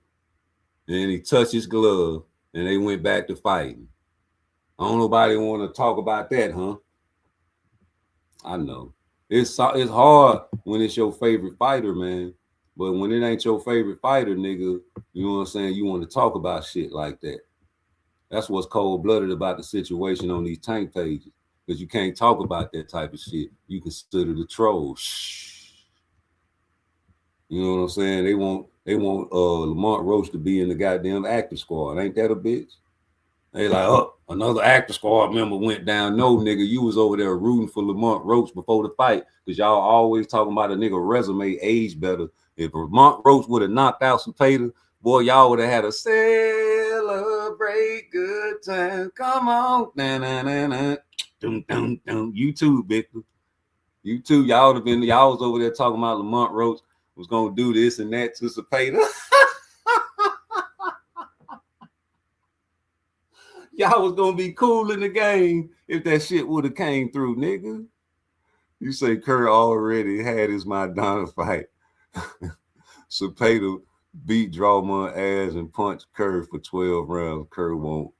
And he touched his glove and they went back to fighting. I don't nobody want to talk about that, huh? I know. It's hard when it's your favorite fighter, man. But when it ain't your favorite fighter, nigga, you know what I'm saying? You want to talk about shit like that. That's what's cold-blooded about the situation on these Tank pages. Because you can't talk about that type of shit. You consider the troll. Shh. You know what I'm saying? They want Lamont Roach to be in the goddamn actor squad. Ain't that a bitch? They like, oh, another actor squad member went down. No, nigga, you was over there rooting for Lamont Roach before the fight because y'all always talking about a nigga resume age better. If Lamont Roach would have knocked out Cepeda, boy, y'all would have had a celebrate good time. Come on. Na-na-na-na. Dum, dum, dum. You too, Victor. You too. Y'all was over there talking about Lamont Roach was going to do this and that to Cepeda. Y'all was going to be cool in the game if that shit would have came through, nigga. You say Kerr already had his Madonna fight. Cepeda beat Drawman ass and punched Kerr for 12 rounds. Kerr won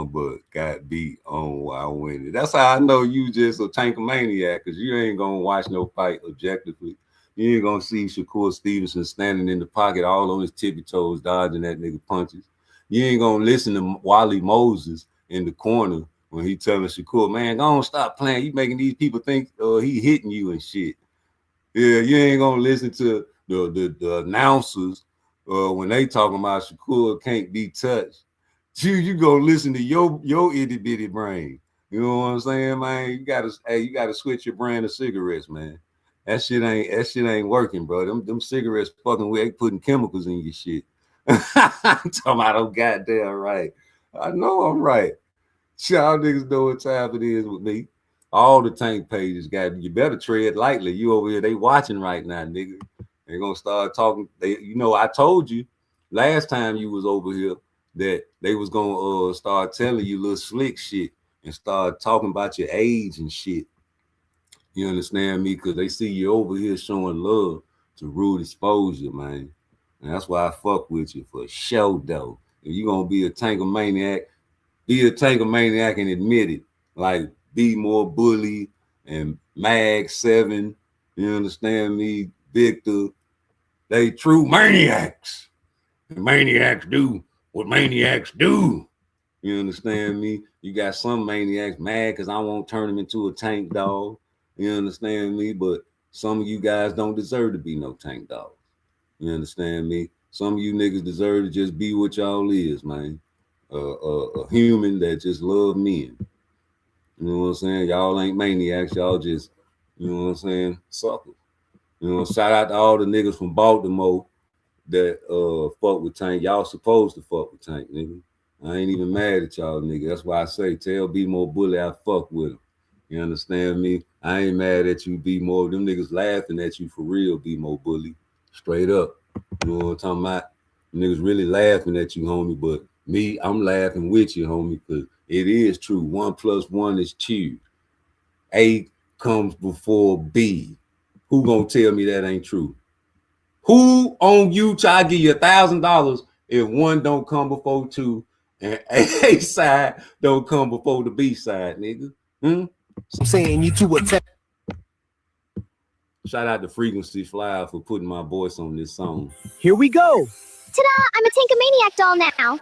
but got beat on while winning. That's how I know you just a tankomaniac, because you ain't going to watch no fight objectively. You ain't going to see Shakur Stevenson standing in the pocket all on his tippy toes dodging that nigga punches. You ain't going to listen to Wally Moses in the corner when he telling Shakur, man, go on, stop playing. You making these people think he hitting you and shit. Yeah, you ain't going to listen to the announcers when they talking about Shakur can't be touched. You go listen to your itty bitty brain. You know what I'm saying, man? You gotta switch your brand of cigarettes, man. That shit ain't working, bro. Them cigarettes fucking with, they putting chemicals in your shit. I'm talking about I'm goddamn right. I know I'm right. Y'all niggas know what time it is with me. All the tank pages got you better tread lightly. You over here, they watching right now, nigga. They're gonna start talking. I told you last time you was over here that they was gonna start telling you little slick shit and start talking about your age and shit. You understand me? Because they see you over here showing love to Rude Exposure, man. And that's why I fuck with you for sure, though. If you gonna be a tankomaniac, be a tankomaniac and admit it. Like Be More Bully and Mag 7. You understand me? Victor. They true maniacs. And maniacs do what maniacs do. You understand me? You got some maniacs mad because I won't turn them into a tank dog. You understand me? But some of you guys don't deserve to be no tank dogs. You understand me? Some of you niggas deserve to just be what y'all is, man. A human that just love men. You know what I'm saying? Y'all ain't maniacs. Y'all just, you know what I'm saying, suckers. You know, shout out to all the niggas from Baltimore that fuck with Tank. Y'all supposed to fuck with Tank, nigga. I ain't even mad at y'all, nigga. That's why I say tell Be More Bully I fuck with him. You understand me? I ain't mad at you, Be More. Them niggas laughing at you for real, Be More Bully. Straight up. You know what I'm talking about? Niggas really laughing at you, homie. But me, I'm laughing with you, homie, because it is true. 1 + 1 is 2. A comes before B. Who gonna tell me that ain't true? Who on you try to give you $1,000 if 1 don't come before 2 and A side don't come before the B side, nigga? I'm saying you two attack. Shout out to Frequency Flyer for putting my voice on this song. Here we go. Ta-da! I'm a Tankomaniac doll now.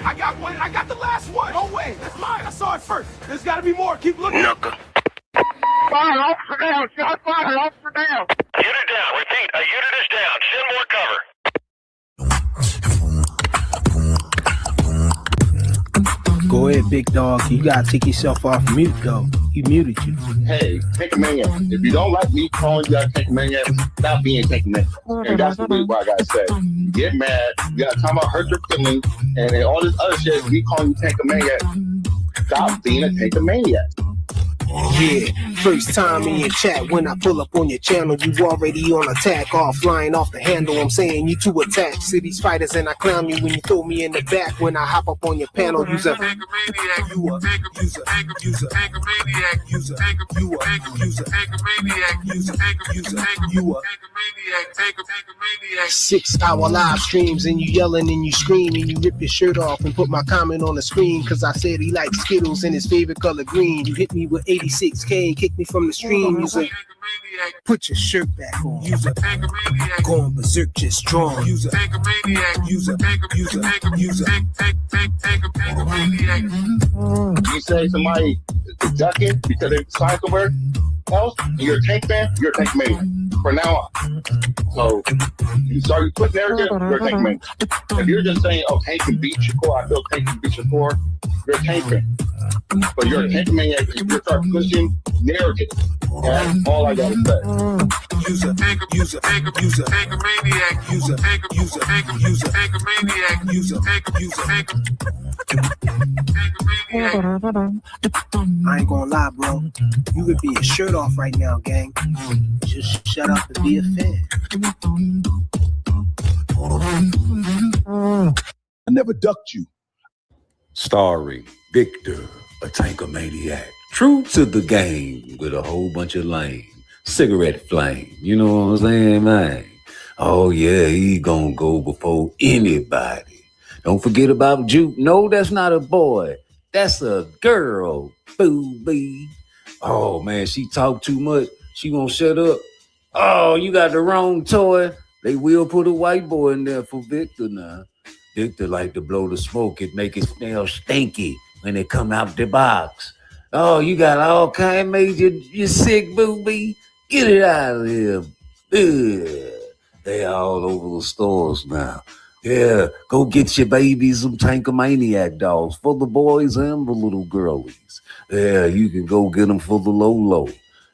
I got one. I got the last one. No way. That's mine. I saw it first. There's got to be more. Keep looking. Fire officer down. Shot fire officer down. Unit down. Repeat. A unit is down. Send more cover. Go ahead, big dog. You gotta take yourself off mute, though. He muted you. Hey, Tankomaniac. If you don't like me calling you out Tankomaniac, stop being Tankomaniac. And that's the reason why I gotta say. You get mad. You gotta talk about hurt your feelings, and then all this other shit. Me calling you Tankomaniac. Stop being a Tankomaniac. Yeah, first time in your chat. When I pull up on your channel, you already on attack. Offline, off the handle, I'm saying you to attack cities fighters, and I clown you when you throw me in the back. When I hop up on your panel, use a Tankomaniac, you a user, Tankomaniac, user, you a user, Tankomaniac, user, you a 6-hour live streams, and you yelling and you scream and you rip your shirt off and put my comment on the screen, cause I said he likes Skittles and his favorite color green. You hit me with 86K and kick me from the stream. Use a put your shirt back on. Use a going berserk just strong. Use a use a You say somebody is ducking because they decided somewhere else, and you're a tank fan, you're a Tankomaniac. For now on. So you start putting narrative, you're a Tankomaniac. If you're just saying, oh, Tank can beat Shakur, I feel Tank can beat Shakur, you're a Tank fan. But you're a Tankomaniac if you start pushing narrative. That's all I gotta say. Tankomaniac, I ain't gonna lie, bro. You could be a shirt off right now, gang. Just shut up and be a fan. I never ducked you. Starring Victor, a Tankomaniac. True to the game with a whole bunch of lame. Cigarette flame. You know what I'm saying, man? Oh, yeah, he gonna go before anybody. Don't forget about Juke. No, that's not a boy. That's a girl, booby. Oh, man, she talk too much. She won't shut up. Oh, you got the wrong toy. They will put a white boy in there for Victor now. Victor like to blow the smoke. It make it smell stinky when they come out the box. Oh, you got all kind made you sick, booby. Get it out of here. Ugh. They all over the stores now. Yeah, go get your babies some Tankomaniac dolls for the boys and the little girlies. Yeah, you can go get them for the low.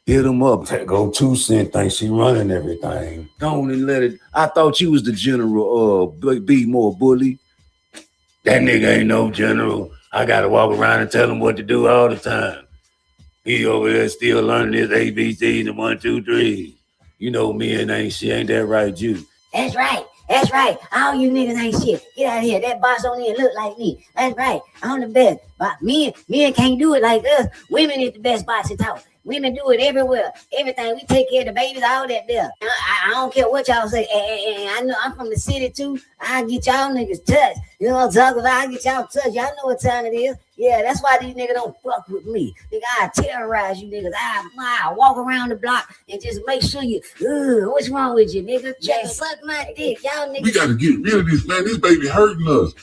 Hit him up. Go 2 Cent, think she running everything. Don't and let it. I thought you was the general. Be more bully. That nigga ain't no general. I gotta walk around and tell him what to do all the time. He over there still learning his ABCs and 1, 2, 3. You know me and ain't that right, you? That's right. That's right. All you niggas ain't shit. Get out of here. That boss on here look like me. That's right. I'm the best. But men can't do it like us. Women is the best boxing talk. Women do it everywhere. Everything. We take care of the babies, all that there. I don't care what y'all say. And I know I'm from the city too. I get y'all niggas touched. You know what I'm talking about? I get y'all touched. Y'all know what time it is. Yeah, that's why these niggas don't fuck with me. Nigga, I terrorize you niggas. I walk around the block and just make sure you, what's wrong with you, nigga? Just suck my dick. Y'all niggas. We got to get rid of this, man. This baby hurting us.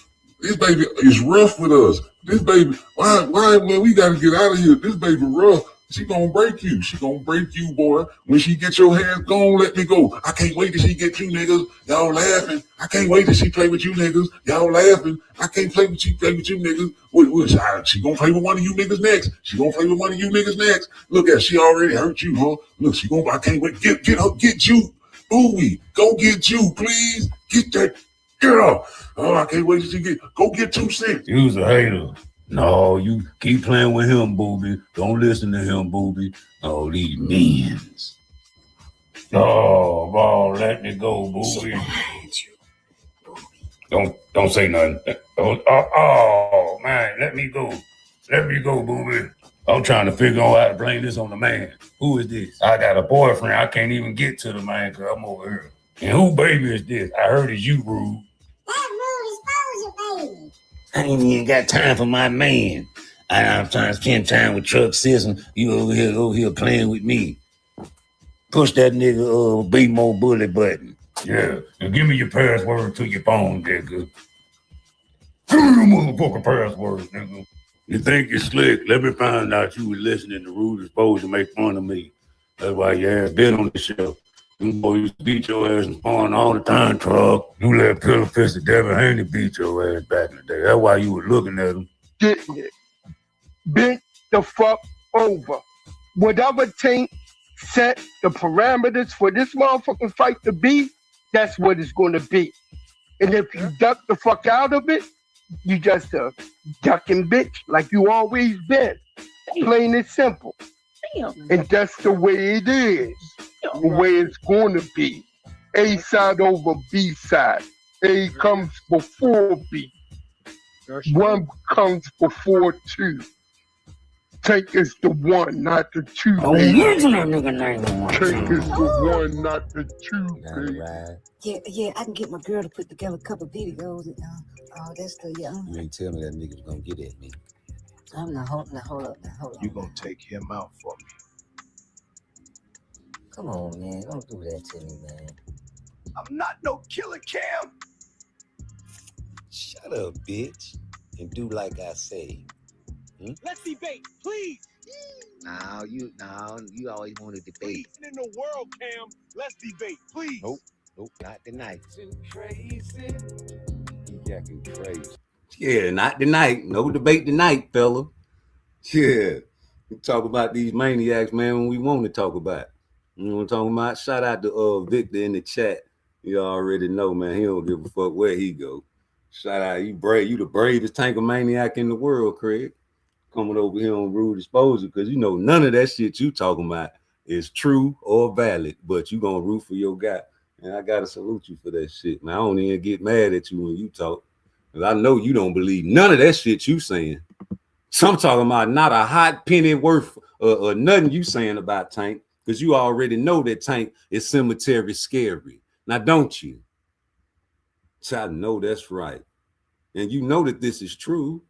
This baby is rough with us. This baby, why, man, we got to get out of here. This baby rough. She gonna break you. She gonna break you, boy. When she get your hands gone, let me go. I can't wait till she get you niggas. Y'all laughing. I can't wait till she play with you niggas. Y'all laughing. I can't play with you niggas. What, she gonna play with one of you niggas next. She gonna play with one of you niggas next. Look at, she already hurt you, huh? Look, she gonna, I can't wait. Get her, get you. Bowie, go get you, please. Get that girl. Oh, I can't wait till she go get 2 Cent. You's a hater. No, you keep playing with him, booby. Don't listen to him, booby. Oh, these minions. Oh, let me go, booby. Don't say nothing. Oh, man, let me go. Let me go, booby. I'm trying to figure out how to blame this on the man. Who is this? I got a boyfriend. I can't even get to the man because I'm over here. And who baby is this? I heard it's you, Rude. That Rude exposure, baby. I ain't even got time for my man. I'm trying to spend time with Truck System. You over here playing with me. Push that nigga be more bully button. Yeah, and give me your password to your phone, nigga. Give me the motherfucking password, nigga. You think you're slick? Let me find out you was listening to Rude Exposure make fun of me. That's why your ass been on the show. You boys used to beat your ass and spawn all the time, Truck. You let Pillow Fisted Devin Haney beat your ass back in the day. That's why you were looking at him. Getting it. Bent the fuck over. Whatever Tank set the parameters for this motherfucking fight to be, that's what it's going to be. And if you duck the fuck out of it, you just a ducking bitch like you always been. Plain and simple. And that's the way it is. The way it's going to be. A side over B side. A comes before B. 1 comes before 2. Tank is the 1, not the 2. Tank is the 1, not the 2. Yeah, I can get my girl to put together a couple of videos. That's the, You ain't tell me that nigga was gonna get at me. I'm not hold up. You gonna take him out for me. Come on, man. Don't do that to me, man. I'm not no killer, Cam. Shut up, bitch, and do like I say. Let's debate, please. No, you always want to debate. In the world, Cam. Let's debate, please. Nope, not tonight. Crazy. Jacking crazy. Yeah, not tonight. No debate tonight, fella. Yeah. We talk about these maniacs, man, when we want to talk about. You know what I'm talking about? Shout out to Victor in the chat. You already know, man. He don't give a fuck where he go. Shout out, you the bravest tanker maniac in the world, Craig. Coming over here on Rude Exposure, because you know none of that shit you talking about is true or valid, but you gonna root for your guy. And I gotta salute you for that shit, man. I don't even get mad at you when you talk. Because I know you don't believe none of that shit you saying. So I'm talking about not a hot penny worth or nothing you saying about Tank, because you already know that Tank is cemetery scary. Now, don't you? So I know that's right. And you know that this is true.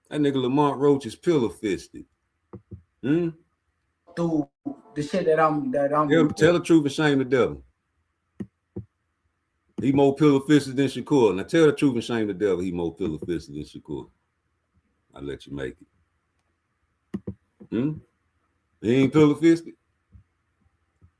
That nigga Lamont Roach is pillow-fisted. Through the shit that I'm yeah, tell the truth and shame the devil. He more pillow-fisted than Shakur. Now tell the truth and shame the devil. He more pillow-fisted than Shakur. I'll let you make it. He ain't pillow-fisted?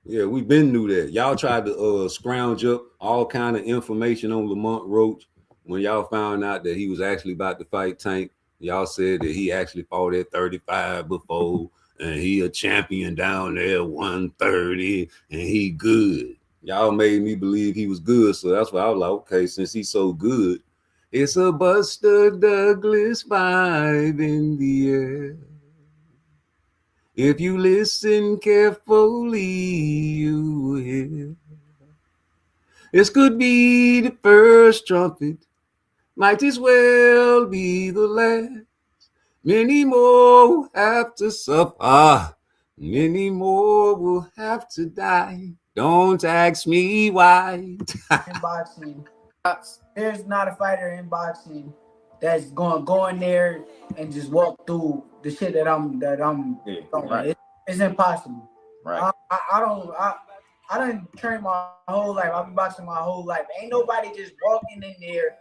Yeah, we been knew that. Y'all tried to scrounge up all kind of information on Lamont Roach when y'all found out that he was actually about to fight Tank. Y'all said that he actually fought at 35 before, and he a champion down there, 130, and he good. Y'all made me believe he was good, so that's why I was like, okay, since he's so good, it's a Buster Douglas vibe in the air. If you listen carefully, you will hear. This could be the first trumpet, might as well be the last. Many more will have to suffer, many more will have to die. Don't ask me why. In boxing, there's not a fighter in boxing that's going to go in there and just walk through the shit that I'm doing. Right. It's impossible. Right. I done trained my whole life. I've been boxing my whole life. Ain't nobody just walking in there,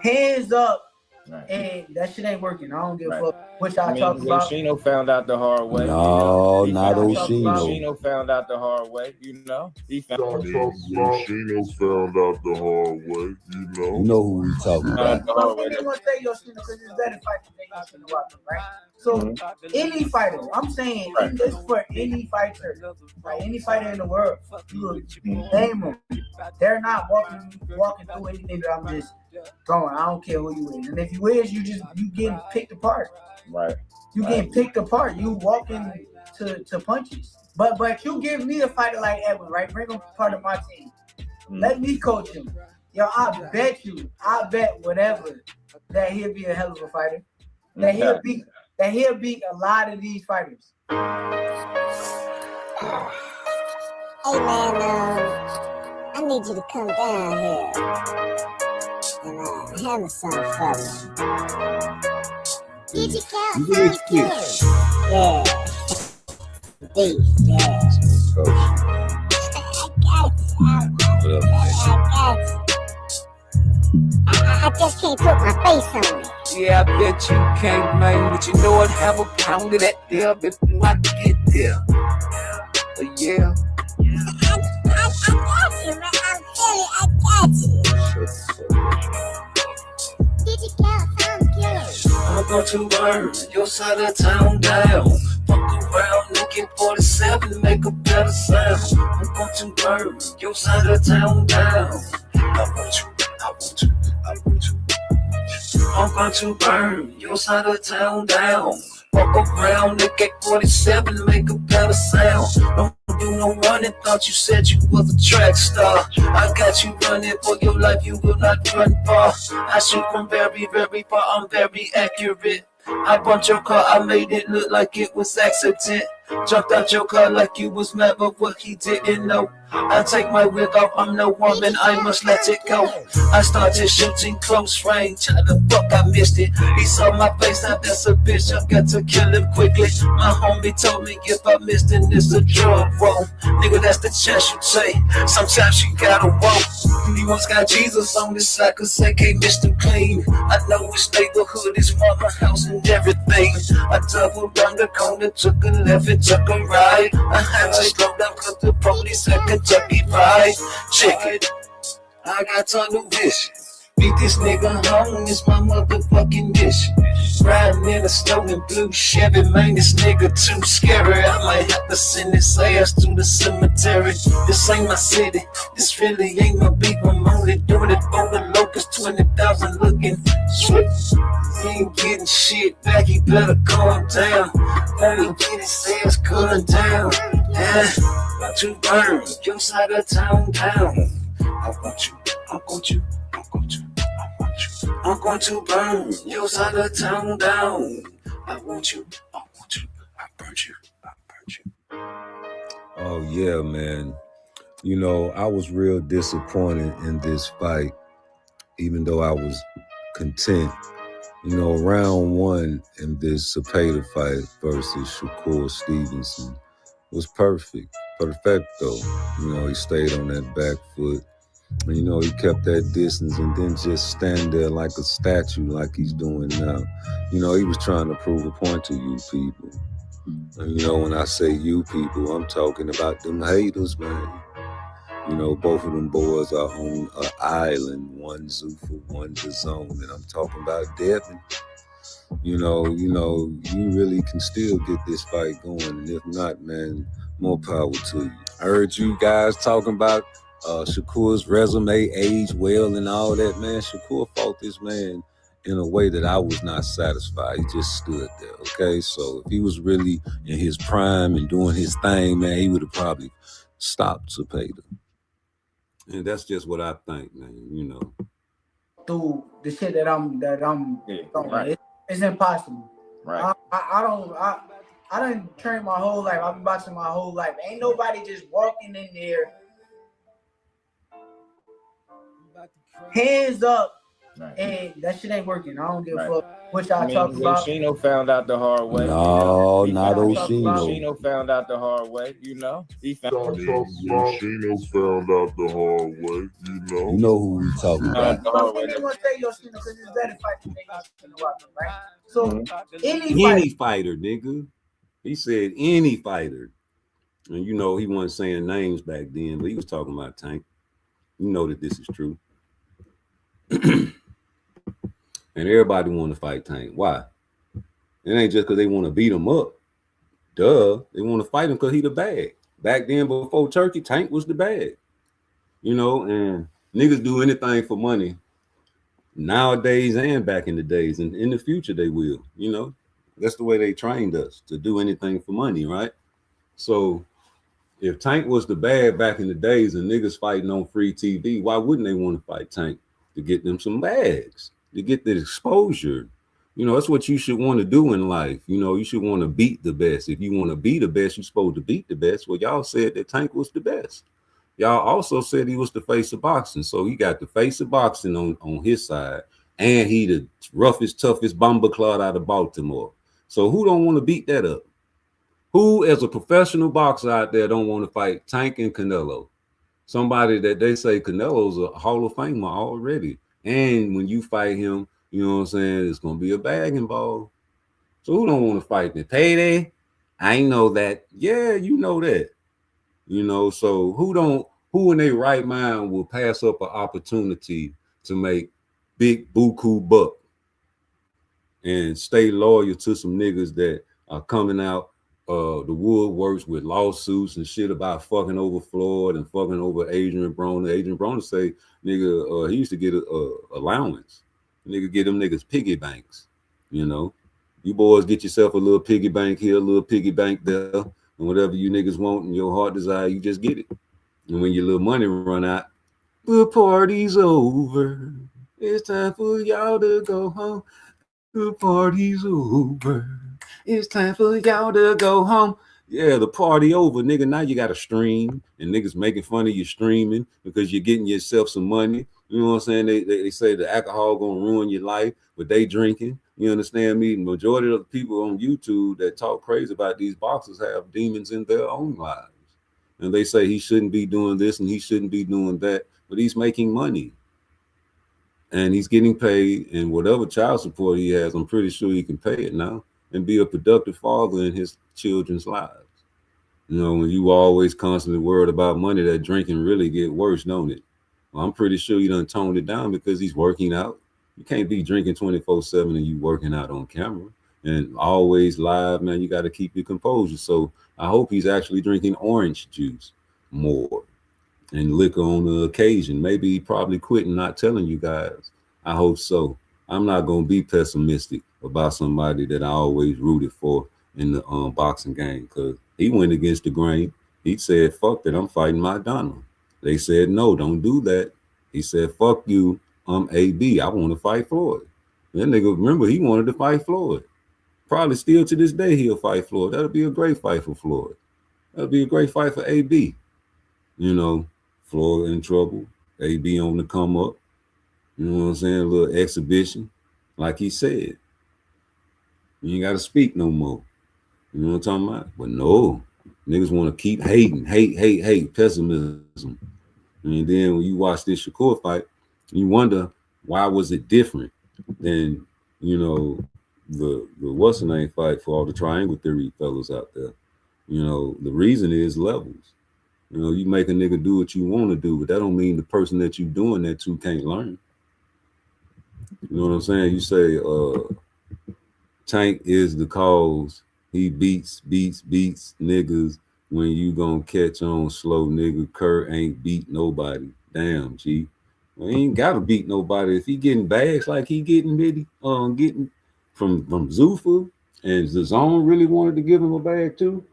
hands up, and that shit ain't working. I don't give a fuck what y'all talking about. Oshino found out the hard way. No, not Oshino. Oshino found out the hard way. He found Oshino found out the hard way. You know who we talking about. I'm gonna say Yoshino because it's better fighting than Yoshino Watson, right? So any fighter, I'm saying this for any fighter, like any fighter in the world, you name them. They're not walking through anything that I'm just going. I don't care who you is, and if you is, you getting picked apart. Right. You getting picked apart. You walking to punches. But you give me a fighter like Edwin, right? Bring him part of my team. Let me coach him. Yo, I bet whatever that he'll be a hell of a fighter. That he'll beat a lot of these fighters. Hey man, I need you to come down here and handle something for me. Did you count some kids? Yeah. These, yeah. I just can't put my face on it. Yeah, I bet you can't, man, but you know what? Have a pound of that there before I get there. But yeah. I got you, man. I got you. Did you count some kids? I'm going to burn your side of town down. Fuck around, looking 47, make a better sound. I'm going to burn your side of town down. I want you. I'm going to burn your side of town down. Walk around, look at 47, make a better sound. Don't do no running, thought you said you was a track star. I got you running for your life, you will not run far. I shoot from very, very far, I'm very accurate. I bumped your car, I made it look like it was accident. Jumped out your car like you was mad, but what he didn't know. I take my wig off, I'm no woman, I must let it go. I started shooting close range, how the fuck I missed it. He saw my face, now that's a bitch, I got to kill him quickly. My homie told me if I missed it, it's a drug roll. Nigga, that's the chance you take, sometimes you gotta walk. He once got Jesus on his side, cause I can't miss him clean. I know his neighborhood, his mama house and everything. I doubled around the corner, took a left and took a right. I had to slow down cause the police had Kentucky Fried Chicken. I got tunnel vision. Beat this nigga home, it's my motherfucking mission. Riding in a stolen blue Chevy, man, this nigga too scary. I might have to send his ass to the cemetery. This ain't my city, this really ain't my beat. I'm only doing it for the locals, 20,000 looking sweet. He ain't getting shit back, he better calm down. Only get his ass cut down. To burn your side of town down. I want you, I want you. I'm going to burn your side of town down. I want you, I burnt you. Oh yeah, man. You know, I was real disappointed in this fight, even though I was content. You know, round one in this Cepeda fight versus Shakur Stevenson was perfect. Perfecto. You know, he stayed on that back foot. And, you know, he kept that distance and didn't just stand there like a statue like he's doing now. You know, he was trying to prove a point to you people. And, you know, when I say you people, I'm talking about them haters, man. You know, both of them boys are on an island, one Zuffa, one the zone. And I'm talking about Devin. you really can still get this fight going. And if not, man, more power to you. I heard you guys talking about Shakur's resume aged well and all that, man. Shakur fought this man in a way that I was not satisfied. He just stood there, okay? So if he was really in his prime and doing his thing, man, he would have probably stopped Zepeda. And that's just what I think, man, Through the shit that I'm right. It's impossible. Right. I done trained my whole life. I've been boxing my whole life. Ain't nobody just walking in there, hands up, and that shit ain't working. I don't give a fuck what y'all talking about. Oshino found out the hard way. No, not Oshino. Oshino found out the hard way. He found Oshino found out the hard way. You know who we talking about. I'm gonna say Yoshino because it's better fighting than Yoshino Walker, right? So any fighter, nigga. He said any fighter. And he wasn't saying names back then, but he was talking about Tank. You know that this is true. And everybody want to fight Tank. Why? It ain't just because they want to beat him up. Duh. They want to fight him because he the bag. Back then, before Turkey, Tank was the bag. And niggas do anything for money nowadays and back in the days. And in the future, they will. That's the way they trained us, to do anything for money, right? So if Tank was the bag back in the days and niggas fighting on free TV, why wouldn't they want to fight Tank? To get them some bags, to get the exposure. That's what you should want to do in life. You should want to beat the best. If you want to be the best, you're supposed to beat the best. Well, y'all said that Tank was the best. Y'all also said he was the face of boxing. So he got the face of boxing on his side, and he the roughest, toughest bomber clod out of Baltimore. So who don't want to beat that up? Who, as a professional boxer out there, don't want to fight Tank and Canelo? Somebody that they say Canelo's a Hall of Famer already. And when you fight him, you know what I'm saying, it's going to be a bag involved. So who don't want to fight the Payday? I know that. Yeah, you know that. So who in their right mind will pass up an opportunity to make big buku buck and stay loyal to some niggas that are coming out the woodworks with lawsuits and shit about fucking over Floyd and fucking over Adrian Broner. Adrian Broner say, nigga, he used to get a allowance. Nigga, get them niggas piggy banks. You boys get yourself a little piggy bank here, a little piggy bank there, and whatever you niggas want and your heart desire, you just get it. And when your little money run out, the party's over. It's time for y'all to go home. The party's over. It's time for y'all to go home. Yeah, the party over, nigga. Now you got to stream, and niggas making fun of you streaming because you're getting yourself some money. You know what I'm saying? They say the alcohol gonna ruin your life, but they drinking. You understand me? The majority of the people on YouTube that talk crazy about these boxers have demons in their own lives. And they say he shouldn't be doing this and he shouldn't be doing that, but he's making money. And he's getting paid, and whatever child support he has, I'm pretty sure he can pay it now and be a productive father in his children's lives. When you always constantly worried about money, that drinking really get worse, don't it? Well, I'm pretty sure he done toned it down because he's working out. You can't be drinking 24/7 and you working out on camera and always live, man. You got to keep your composure. So I hope he's actually drinking orange juice more and liquor on the occasion. Maybe he probably quitting not telling you guys. I hope so. I'm not going to be pessimistic about somebody that I always rooted for in the boxing game because he went against the grain. He said, fuck that, I'm fighting Maidana. They said, no, don't do that. He said, fuck you, I'm AB. I want to fight Floyd. That nigga, remember, he wanted to fight Floyd. Probably still to this day, he'll fight Floyd. That'll be a great fight for Floyd. That'll be a great fight for AB. Floyd in trouble, AB on the come up. You know what I'm saying? A little exhibition. Like he said. You ain't got to speak no more. You know what I'm talking about? But no, niggas want to keep hating, hate, pessimism. And then when you watch this Shakur fight, you wonder why was it different than, the what's the name fight for all the triangle theory fellas out there. The reason is levels. You make a nigga do what you want to do, but that don't mean the person that you doing that to can't learn. You know what I'm saying? You say, Tank is the cause. He beats niggas. When you gonna catch on slow, nigga? Kurt ain't beat nobody. Damn, G. Well, he ain't gotta beat nobody. If he getting bags like he getting getting from Zuffa, and the zone really wanted to give him a bag too,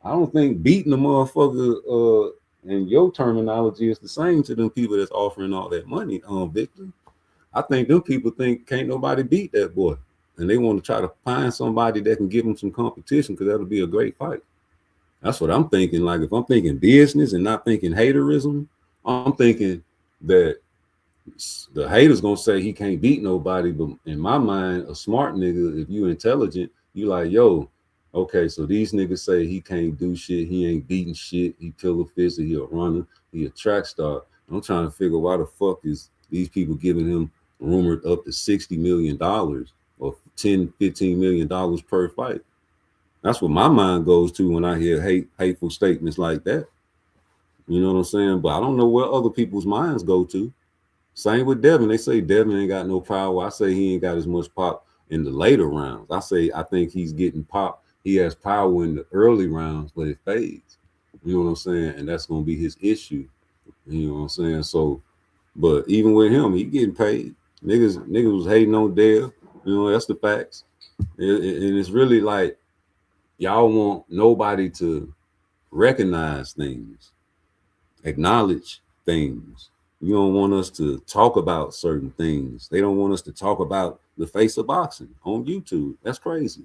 I don't think beating a motherfucker in your terminology is the same to them people that's offering all that money, Victor. I think them people think can't nobody beat that boy, and they want to try to find somebody that can give them some competition because that'll be a great fight. That's what I'm thinking. Like, if I'm thinking business and not thinking haterism, I'm thinking that the haters gonna say he can't beat nobody. But in my mind, a smart nigga, if you intelligent, you like, yo, okay, so these niggas say he can't do shit, he ain't beating shit, he kill a fisher, he a runner, he a track star. I'm trying to figure why the fuck is these people giving him rumored up to $60 million or $10-15 million per fight. That's what my mind goes to when I hear hateful statements like that. You know what I'm saying? But I don't know where other people's minds go to. Same with Devin. They say Devin ain't got no power. I say he ain't got as much pop in the later rounds. I think he's getting pop. He has power in the early rounds, but it fades. You know what I'm saying? And that's going to be his issue. You know what I'm saying? So, but even with him, he getting paid. Niggas was hating on Dale. You know, that's the facts. And it's really like, y'all want nobody to recognize things, acknowledge things. You don't want us to talk about certain things. They don't want us to talk about the face of boxing on YouTube. That's crazy.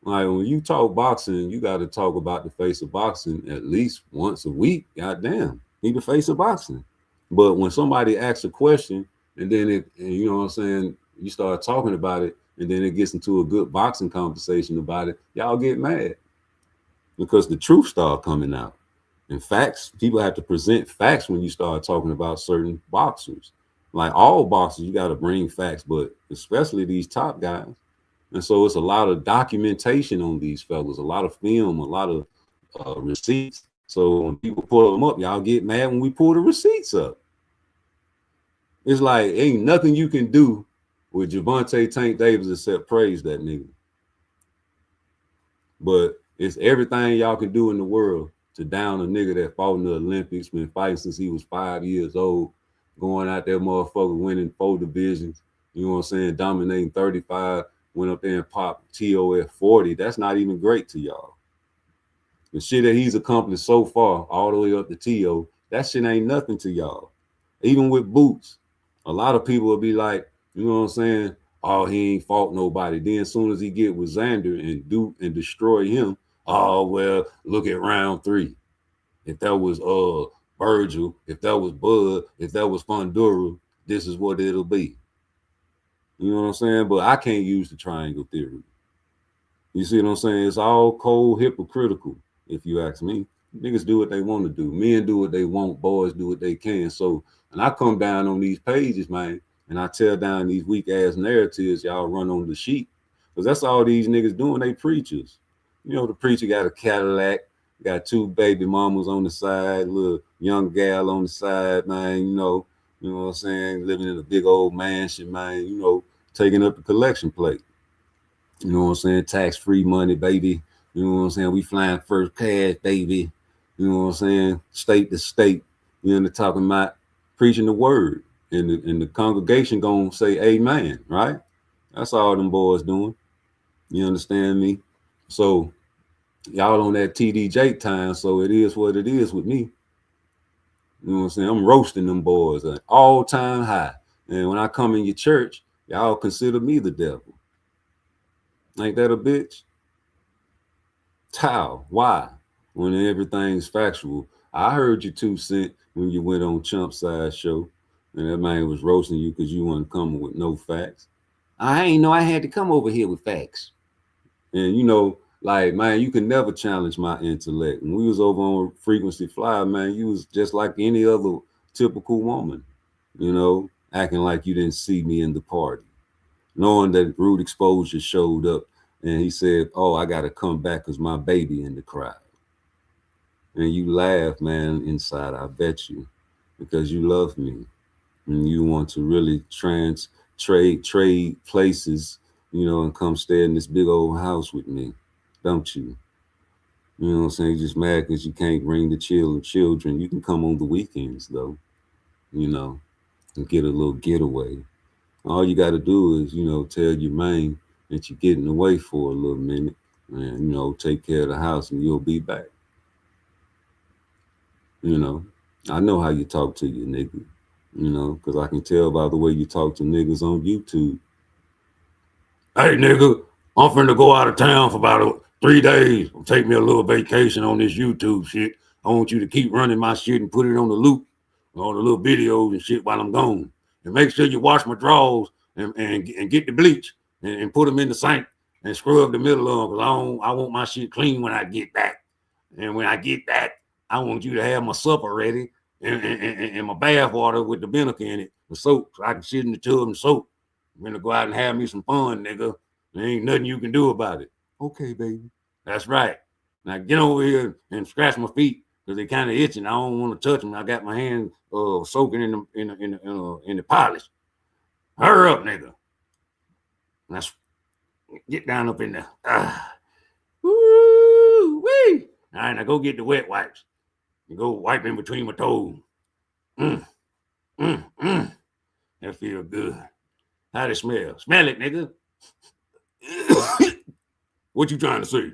Like, when you talk boxing, you got to talk about the face of boxing at least once a week. Goddamn, he the face of boxing. But when somebody asks a question and then you know what I'm saying, you start talking about it, and then it gets into a good boxing conversation about it, y'all get mad because the truth start coming out. And facts, people have to present facts when you start talking about certain boxers. Like, all boxers, you got to bring facts, but especially these top guys. And so it's a lot of documentation on these fellas, a lot of film, a lot of receipts. So when people pull them up, y'all get mad when we pull the receipts up. It's like, ain't nothing you can do with Javante Tank Davis except praise that nigga. But it's everything y'all can do in the world to down a nigga that fought in the Olympics, been fighting since he was 5 years old, going out there motherfucker winning 4 divisions, you know what I'm saying, dominating 35, went up there and popped TOF 40. That's not even great to y'all. The shit that he's accomplished so far, all the way up to TO, that shit ain't nothing to y'all. Even with Boots, a lot of people will be like, you know what I'm saying, oh, he ain't fought nobody. Then as soon as he get with Xander and destroy him, oh, well, look at round 3. If that was Virgil, if that was Bud, if that was Fundura, this is what it'll be. You know what I'm saying? But I can't use the triangle theory. You see what I'm saying? It's all cold hypocritical, if you ask me. Niggas do what they want to do. Men do what they want. Boys do what they can. So, and I come down on these pages, man, and I tear down these weak-ass narratives y'all run on the sheet. Because that's all these niggas doing. They preachers. You know, the preacher got a Cadillac, got 2 baby mamas on the side, little young gal on the side, man, you know what I'm saying, living in a big old mansion, man, you know, taking up the collection plate. You know what I'm saying? Tax-free money, baby. You know what I'm saying? We flying first class, baby. You know what I'm saying? State to state. You know, talking about preaching the word. And the congregation gonna say amen, right? That's all them boys doing. You understand me? So y'all on that TDJ time, so it is what it is with me. You know what I'm saying? I'm roasting them boys at all-time high. And when I come in your church, y'all consider me the devil. Ain't that a bitch? How? Why? When everything's factual. I heard you 2 cent when you went on Chump Side show, and that man was roasting you because you wasn't coming with no facts. I ain't know I had to come over here with facts. And you know, like, man, you can never challenge my intellect. When we was over on Frequency Fly, man, you was just like any other typical woman, you know, acting like you didn't see me in the party, knowing that Rude Exposure showed up and he said, oh, I got to come back because my baby in the crowd. And you laugh, man, inside, I bet you, because you love me and you want to really trade places you know, and come stay in this big old house with me, don't you? You know what I'm saying? Just mad because you can't bring the children. You can come on the weekends though, you know, and get a little getaway. All you got to do is, you know, tell your man that you're getting away for a little minute, and you know, take care of the house, and you'll be back. You know, I know how you talk to your nigga. You know, because I can tell by the way you talk to niggas on YouTube. Hey, nigga, I'm finna go out of town for about 3 days. Take me a little vacation on this YouTube shit. I want you to keep running my shit and put it on the loop, on the little videos and shit while I'm gone. And make sure you wash my drawers and get the bleach and put them in the sink and scrub the middle of them, because I want my shit clean when I get back. And when I get back, I want you to have my supper ready and my bath water with the vinegar in it, the soap, so I can sit in the tub and soap. I'm gonna go out and have me some fun, nigga. There ain't nothing you can do about it. Okay, baby. That's right. Now get over here and scratch my feet because they kind of itching. I don't want to touch them. I got my hand soaking in the polish. Hurry up, nigga. Let's get down up in there. Woo wee. All right, now go get the wet wipes and go wipe in between my toes. That feel good. How'd it smell? Smell it, nigga. What you trying to say?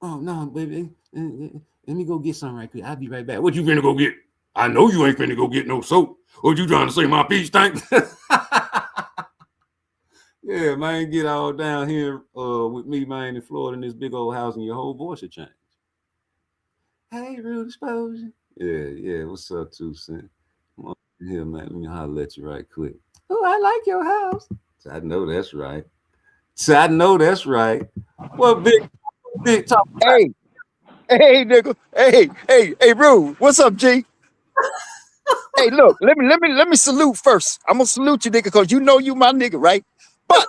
Oh, no, baby. Let me go get something right quick. I'll be right back. What you finna go get? I know you ain't finna go get no soap. What you trying to say, my peach tank? Yeah, man, get all down here with me, man, in Florida in this big old house, and your whole voice will change. Hey, Rude Exposure. Yeah. What's up, 2 Cent? Come on here, man. Let me holler at you right quick. Oh, I like your house. I know that's right. Well, big talk. Hey, nigga. Hey, Rude. What's up, G? Hey, look, let me salute first. I'm gonna salute you, nigga, because you know you my nigga, right? But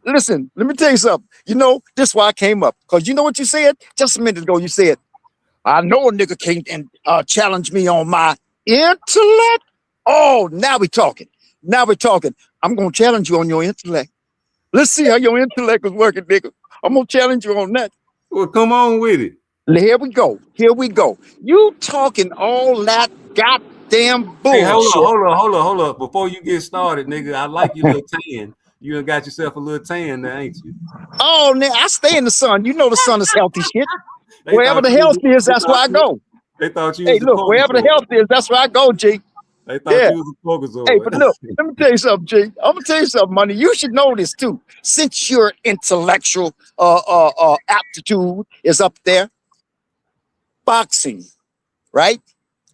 listen, let me tell you something. You know, this is why I came up. Because you know what you said? Just a minute ago, you said, I know a nigga can't challenge me on my intellect. Oh, now we're talking. I'm gonna challenge you on your intellect. Let's see how your intellect is working, nigga. I'm gonna challenge you on that. Well, come on with it. Here we go. You talking all that goddamn bullshit. Hey, hold up. Before you get started, nigga, I like your little tan. You done got yourself a little tan there, ain't you? Oh, nigga, I stay in the sun. You know the sun is healthy shit. Wherever the health is, that's where I go. They thought you was look, wherever the health is, that's where I go, G. They thought you was a focus on. Hey, but look, let me tell you something, G. I'm gonna tell you something, money. You should know this too. Since your intellectual aptitude is up there, boxing, right?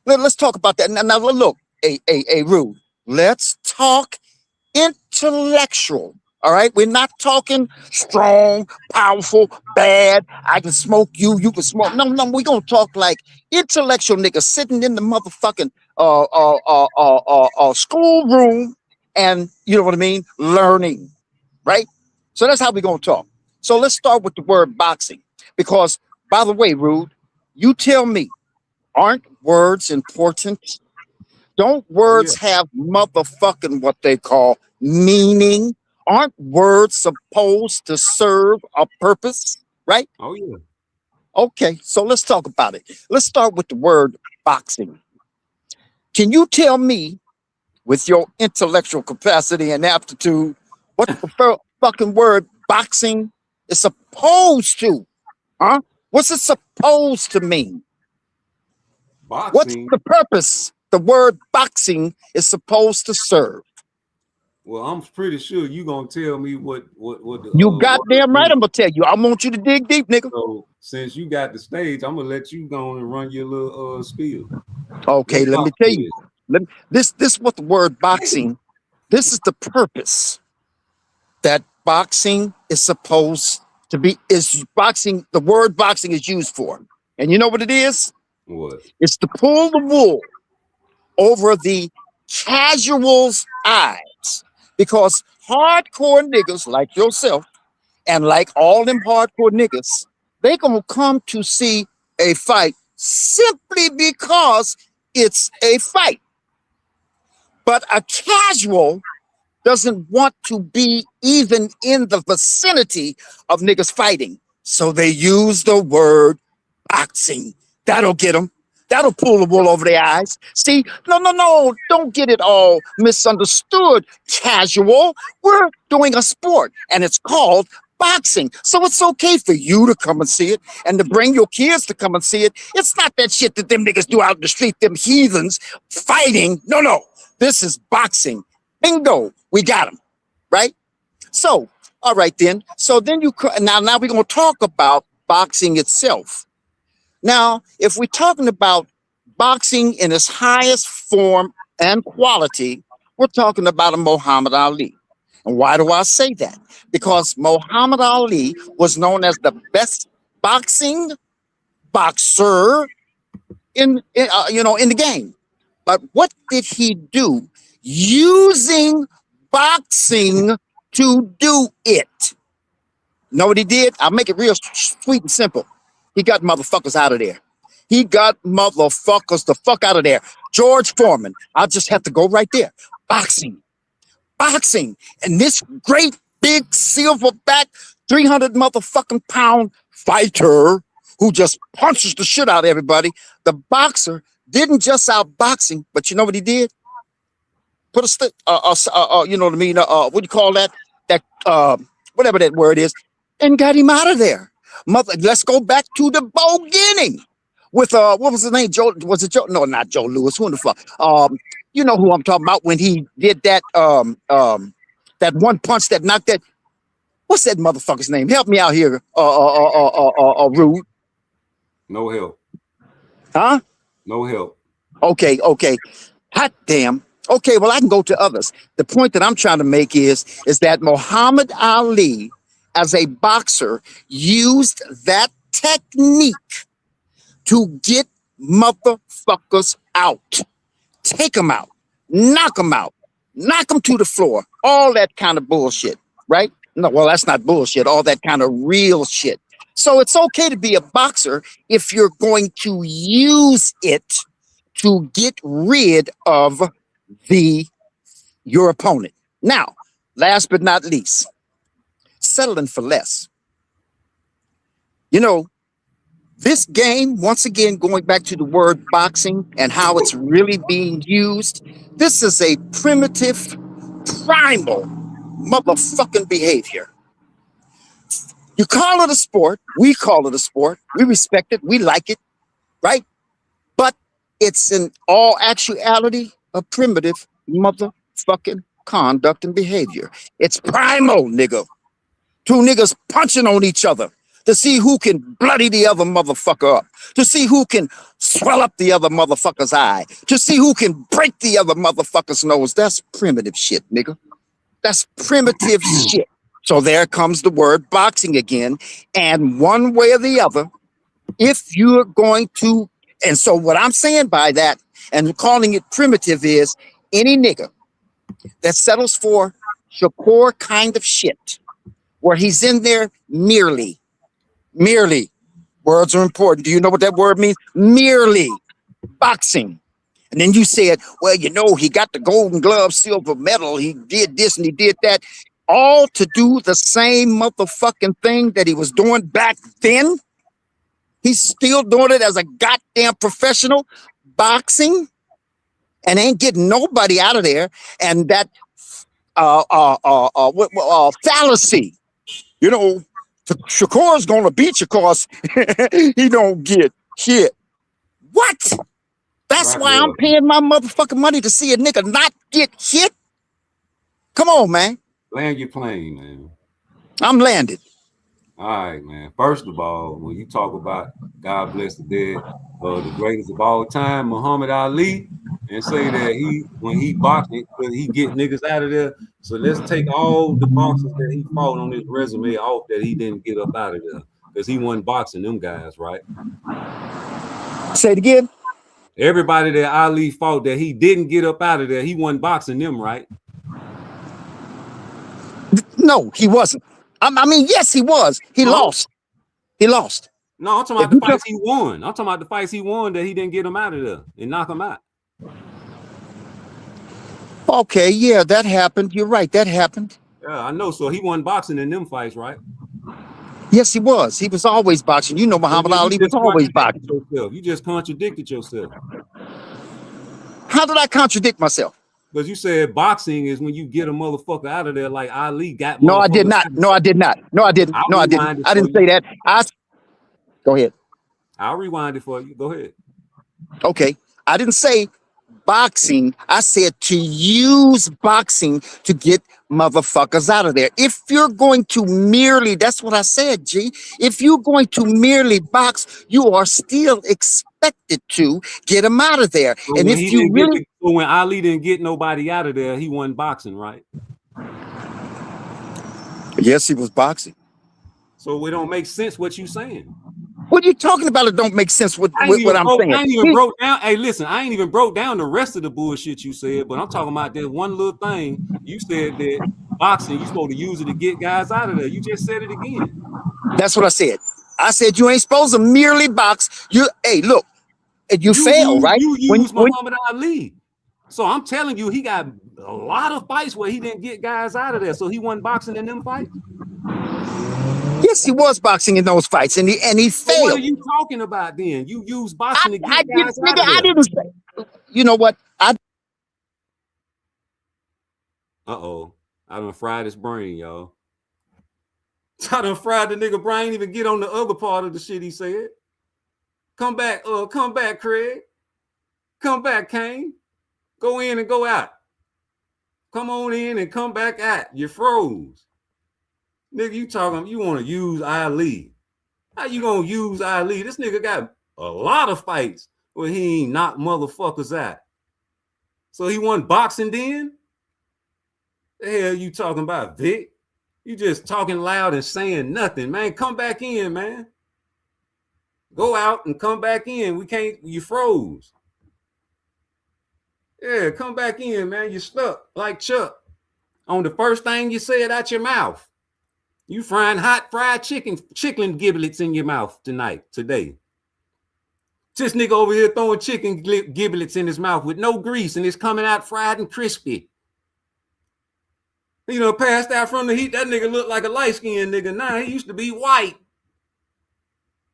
Let's talk about that. Now look, hey, Rude. Let's talk intellectual. All right, we're not talking strong, powerful, bad. I can smoke you, you can smoke. No, we're gonna talk like intellectual niggas sitting in the motherfucking schoolroom, and you know what I mean, learning, right? So that's how we're gonna talk. So let's start with the word boxing, because by the way, Rude, you tell me, aren't words important? Don't words have motherfucking what they call meaning? Aren't words supposed to serve a purpose, right? Oh, yeah. Okay, so let's talk about it. Let's start with the word boxing. Can you tell me, with your intellectual capacity and aptitude, what the fucking word boxing is supposed to? Huh? What's it supposed to mean? Boxing? What's the purpose the word boxing is supposed to serve? Well, I'm pretty sure you gonna tell me what the you goddamn right. I'm gonna tell you. I want you to dig deep, nigga. So since you got the stage, I'm gonna let you go and run your little spiel. Okay, let me tell you. This is what the word boxing. This is the purpose that boxing is supposed to be. Is boxing? The word boxing is used for, and you know what it is? What? It's to pull the wool over the casual's eyes, because hardcore niggas like yourself and like all them hardcore niggas, they gonna come to see a fight simply because it's a fight. But a casual doesn't want to be even in the vicinity of niggas fighting. So they use the word boxing. That'll get them. That'll pull the wool over their eyes. See, no, don't get it all misunderstood, casual. We're doing a sport, and it's called boxing. So it's okay for you to come and see it and to bring your kids to come and see it. It's not that shit that them niggas do out in the street, them heathens fighting. No. This is boxing. Bingo. We got them, right? So, all right then. So then now we're going to talk about boxing itself. Now, if we're talking about boxing in its highest form and quality, we're talking about a Muhammad Ali. And why do I say that? Because Muhammad Ali was known as the best boxer in the game. But what did he do using boxing to do it? Know what he did? I'll make it real sweet and simple. He got motherfuckers out of there. He got motherfuckers the fuck out of there. George Foreman. I'll just have to go right there. Boxing. And this great big silverback 300 motherfucking pound fighter who just punches the shit out of everybody. The boxer didn't just outbox him, but you know what he did? Put a stick, you know what I mean? What do you call that? Whatever that word is, and got him out of there. Let's go back to the beginning with what was his name? Joe? Was it Joe? No, not Joe Louis. Who in the fuck? You know who I'm talking about when he did that that one punch that knocked that. What's that motherfucker's name? Help me out here, Rude. No help. Huh? No help. Okay. Hot damn. Okay, well, I can go to others. The point that I'm trying to make is that Muhammad Ali, as a boxer, used that technique to get motherfuckers out. Take them out. Knock them out. Knock them to the floor. All that kind of bullshit, right? No, well, that's not bullshit. All that kind of real shit. So it's okay to be a boxer if you're going to use it to get rid of your opponent. Now, last but not least, settling for less. You know, this game, once again, going back to the word boxing and how it's really being used, this is a primitive, primal motherfucking behavior. You call it a sport. We call it a sport. We respect it. We like it, right? But it's in all actuality a primitive motherfucking conduct and behavior. It's primal, nigga. Two niggas punching on each other to see who can bloody the other motherfucker up, to see who can swell up the other motherfucker's eye, to see who can break the other motherfucker's nose. That's primitive shit, nigga. That's primitive shit. So there comes the word boxing again. And one way or the other, if you're going to, and so what I'm saying by that and calling it primitive is any nigga that settles for Shakur kind of shit, where he's in there merely, words are important. Do you know what that word means? Merely boxing. And then you said, well, you know, he got the Golden Glove, silver medal. He did this and he did that. All to do the same motherfucking thing that he was doing back then. He's still doing it as a goddamn professional boxing and ain't getting nobody out of there. And that fallacy, you know, Shakur's gonna beat you because he don't get hit. What? That's why I'm paying my motherfucking money to see a nigga not get hit. Come on, man. Land your plane, man. I'm landed. All right, man. First of all, when you talk about God bless the dead, the greatest of all time, Muhammad Ali, and say that when he boxing, he get niggas out of there. So let's take all the boxers that he fought on his resume off that he didn't get up out of there because he wasn't boxing them guys, right? Say it again. Everybody that Ali fought that he didn't get up out of there, he wasn't boxing them, right? No, he wasn't. I mean, yes, he was. He lost. He lost. No, I'm talking about the fights he won. I'm talking about the fights he won that he didn't get him out of there and knock him out. Okay, yeah, that happened. You're right, that happened. Yeah, I know. So he won boxing in them fights, right? Yes, he was. He was always boxing. You know, Muhammad Ali was always boxing. Yourself. You just contradicted yourself. How did I contradict myself? Because you said boxing is when you get a motherfucker out of there like Ali got. No, I did not. No, I did not. No, I didn't. No, I didn't. I didn't say that. Go ahead. I'll rewind it for you. Go ahead. Okay. I didn't say boxing. I said to use boxing to get motherfuckers out of there. If you're going to merely, that's what I said, G. If you're going to merely box, you are still expected to get them out of there. So and if you really, when Ali didn't get nobody out of there, he wasn't boxing, right? Yes, he was boxing. So it don't make sense what you saying. What are you talking about? It don't make sense with what I'm saying. I ain't even broke down. Hey, listen, I ain't even broke down the rest of the bullshit you said, but I'm talking about that one little thing. You said that boxing, you supposed to use it to get guys out of there. You just said it again. That's what I said. I said you ain't supposed to merely box. Hey, look, you fail, right? You use Muhammad Ali. So I'm telling you, he got a lot of fights where he didn't get guys out of there. So he wasn't boxing in them fights. Yes, he was boxing in those fights, and he failed. So what are you talking about then? You use boxing to get guys out of there. I didn't say. You know what? Uh-oh. I done fried his brain, y'all. I done fried the nigga brain, even get on the other part of the shit he said. Come back, Craig. Come back, Kane. Go in and go out. Come on in and come back out. You froze. Nigga, you want to use Ali. How you gonna use Ali? This nigga got a lot of fights where he ain't knocked motherfuckers out. So he wasn't boxing then? The hell you talking about, Vic? You just talking loud and saying nothing, man. Come back in, man. Go out and come back in. You froze. Yeah, come back in, man. You stuck like Chuck on the first thing you said out your mouth. You frying hot fried chicken giblets in your mouth today. This nigga over here throwing chicken giblets in his mouth with no grease, and it's coming out fried and crispy. You know, passed out from the heat. That nigga looked like a light-skinned nigga. Nah, he used to be white.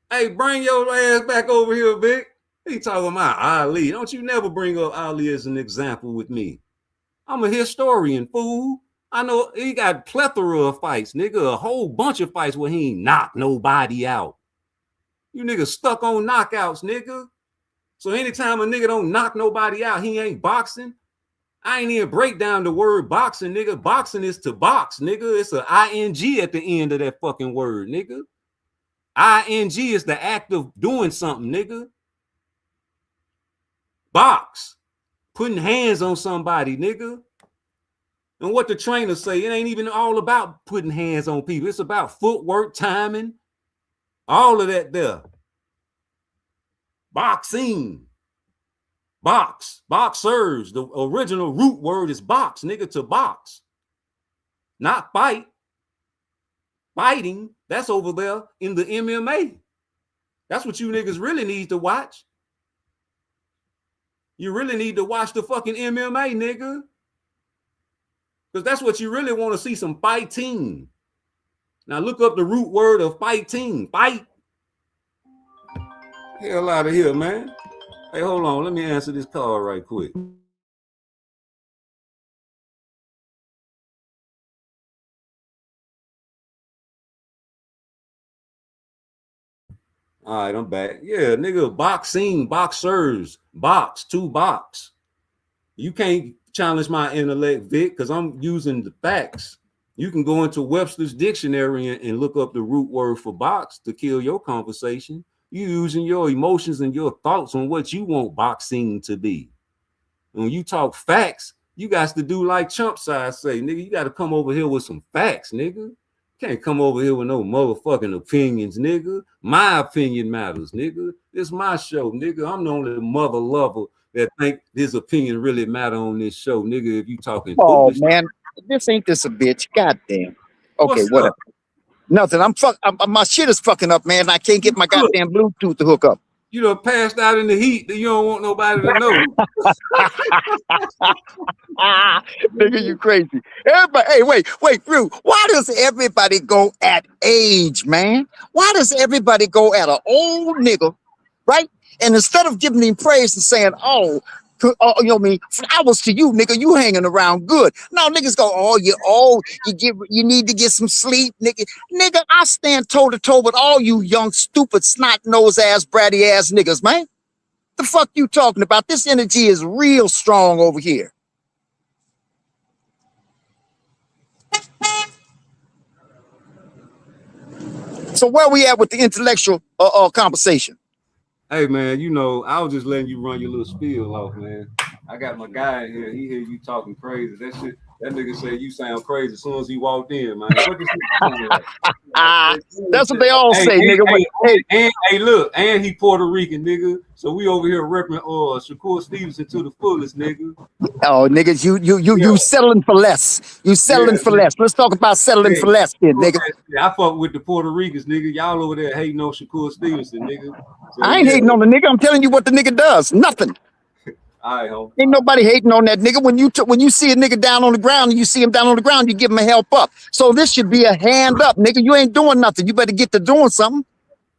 Hey, bring your ass back over here, Vic. He talking about Ali. Don't you never bring up Ali as an example with me. I'm a historian, fool. I know he got plethora of fights, nigga. A whole bunch of fights where he ain't knocked nobody out. You niggas stuck on knockouts, nigga. So anytime a nigga don't knock nobody out, he ain't boxing. I ain't even break down the word boxing, nigga. Boxing is to box, nigga. It's an ing at the end of that fucking word, nigga. Ing is the act of doing something, nigga. Box. Putting hands on somebody, nigga. And what the trainers say, it ain't even all about putting hands on people. It's about footwork, timing, all of that there. Boxing. Box. Boxers. The original root word is box, nigga, to box. Not fight. Fighting, that's over there in the MMA. That's what you niggas really need to watch. You really need to watch the fucking MMA, nigga. Because that's what you really want to see, some fighting. Now look up the root word of fighting. Fight. Hell out of here, man. Hey, hold on. Let me answer this call right quick. All right, I'm back. Yeah, nigga, boxing, boxers, box, to box. You can't challenge my intellect, Vic, because I'm using the facts. You can go into Webster's dictionary and look up the root word for box to kill your conversation. You using your emotions and your thoughts on what you want boxing to be. When you talk facts, you got to do like Chump size say, nigga, you got to come over here with some facts, nigga. Can't come over here with no motherfucking opinions, nigga. My opinion matters, nigga. It's my show, nigga. I'm the only mother lover that think his opinion really matter on this show, nigga. If you talking foolish, man, this ain't this a bitch. Goddamn. Okay, whatever. Nothing. My shit is fucking up, man. I can't get my goddamn Bluetooth to hook up. You done passed out in the heat that you don't want nobody to know. Nigga, you crazy. Everybody, hey, wait, Rue. Why does everybody go at age, man? Why does everybody go at an old nigga, right? And instead of giving him praise and saying, oh, you know what I mean, flowers to you, nigga, you hanging around good. No, niggas go, oh, you're old, you need to get some sleep, nigga. Nigga, I stand toe to toe with all you young, stupid, snot nose ass, bratty ass niggas, man. The fuck you talking about? This energy is real strong over here. So where we at with the intellectual conversation? Hey man, you know, I was just letting you run your little spiel off, man. I got my guy in here. He hear you talking crazy. That shit, that nigga said you sound crazy as soon as he walked in, man. What this nigga sound like? That's what they all say, nigga. Hey, look, and he Puerto Rican, nigga. So we over here repping Shakur Stevenson to the fullest, nigga. Oh, niggas, you settling for less. You settling for less. Let's talk about settling for less, here, nigga. I fuck with the Puerto Ricans, nigga. Y'all over there hating on Shakur Stevenson, nigga. So, I ain't hating on the nigga. I'm telling you what the nigga does. Nothing. All right, homie. Ain't nobody hating on that nigga. When you see a nigga down on the ground and you see him down on the ground, you give him a help up. So this should be a hand up, nigga. You ain't doing nothing. You better get to doing something.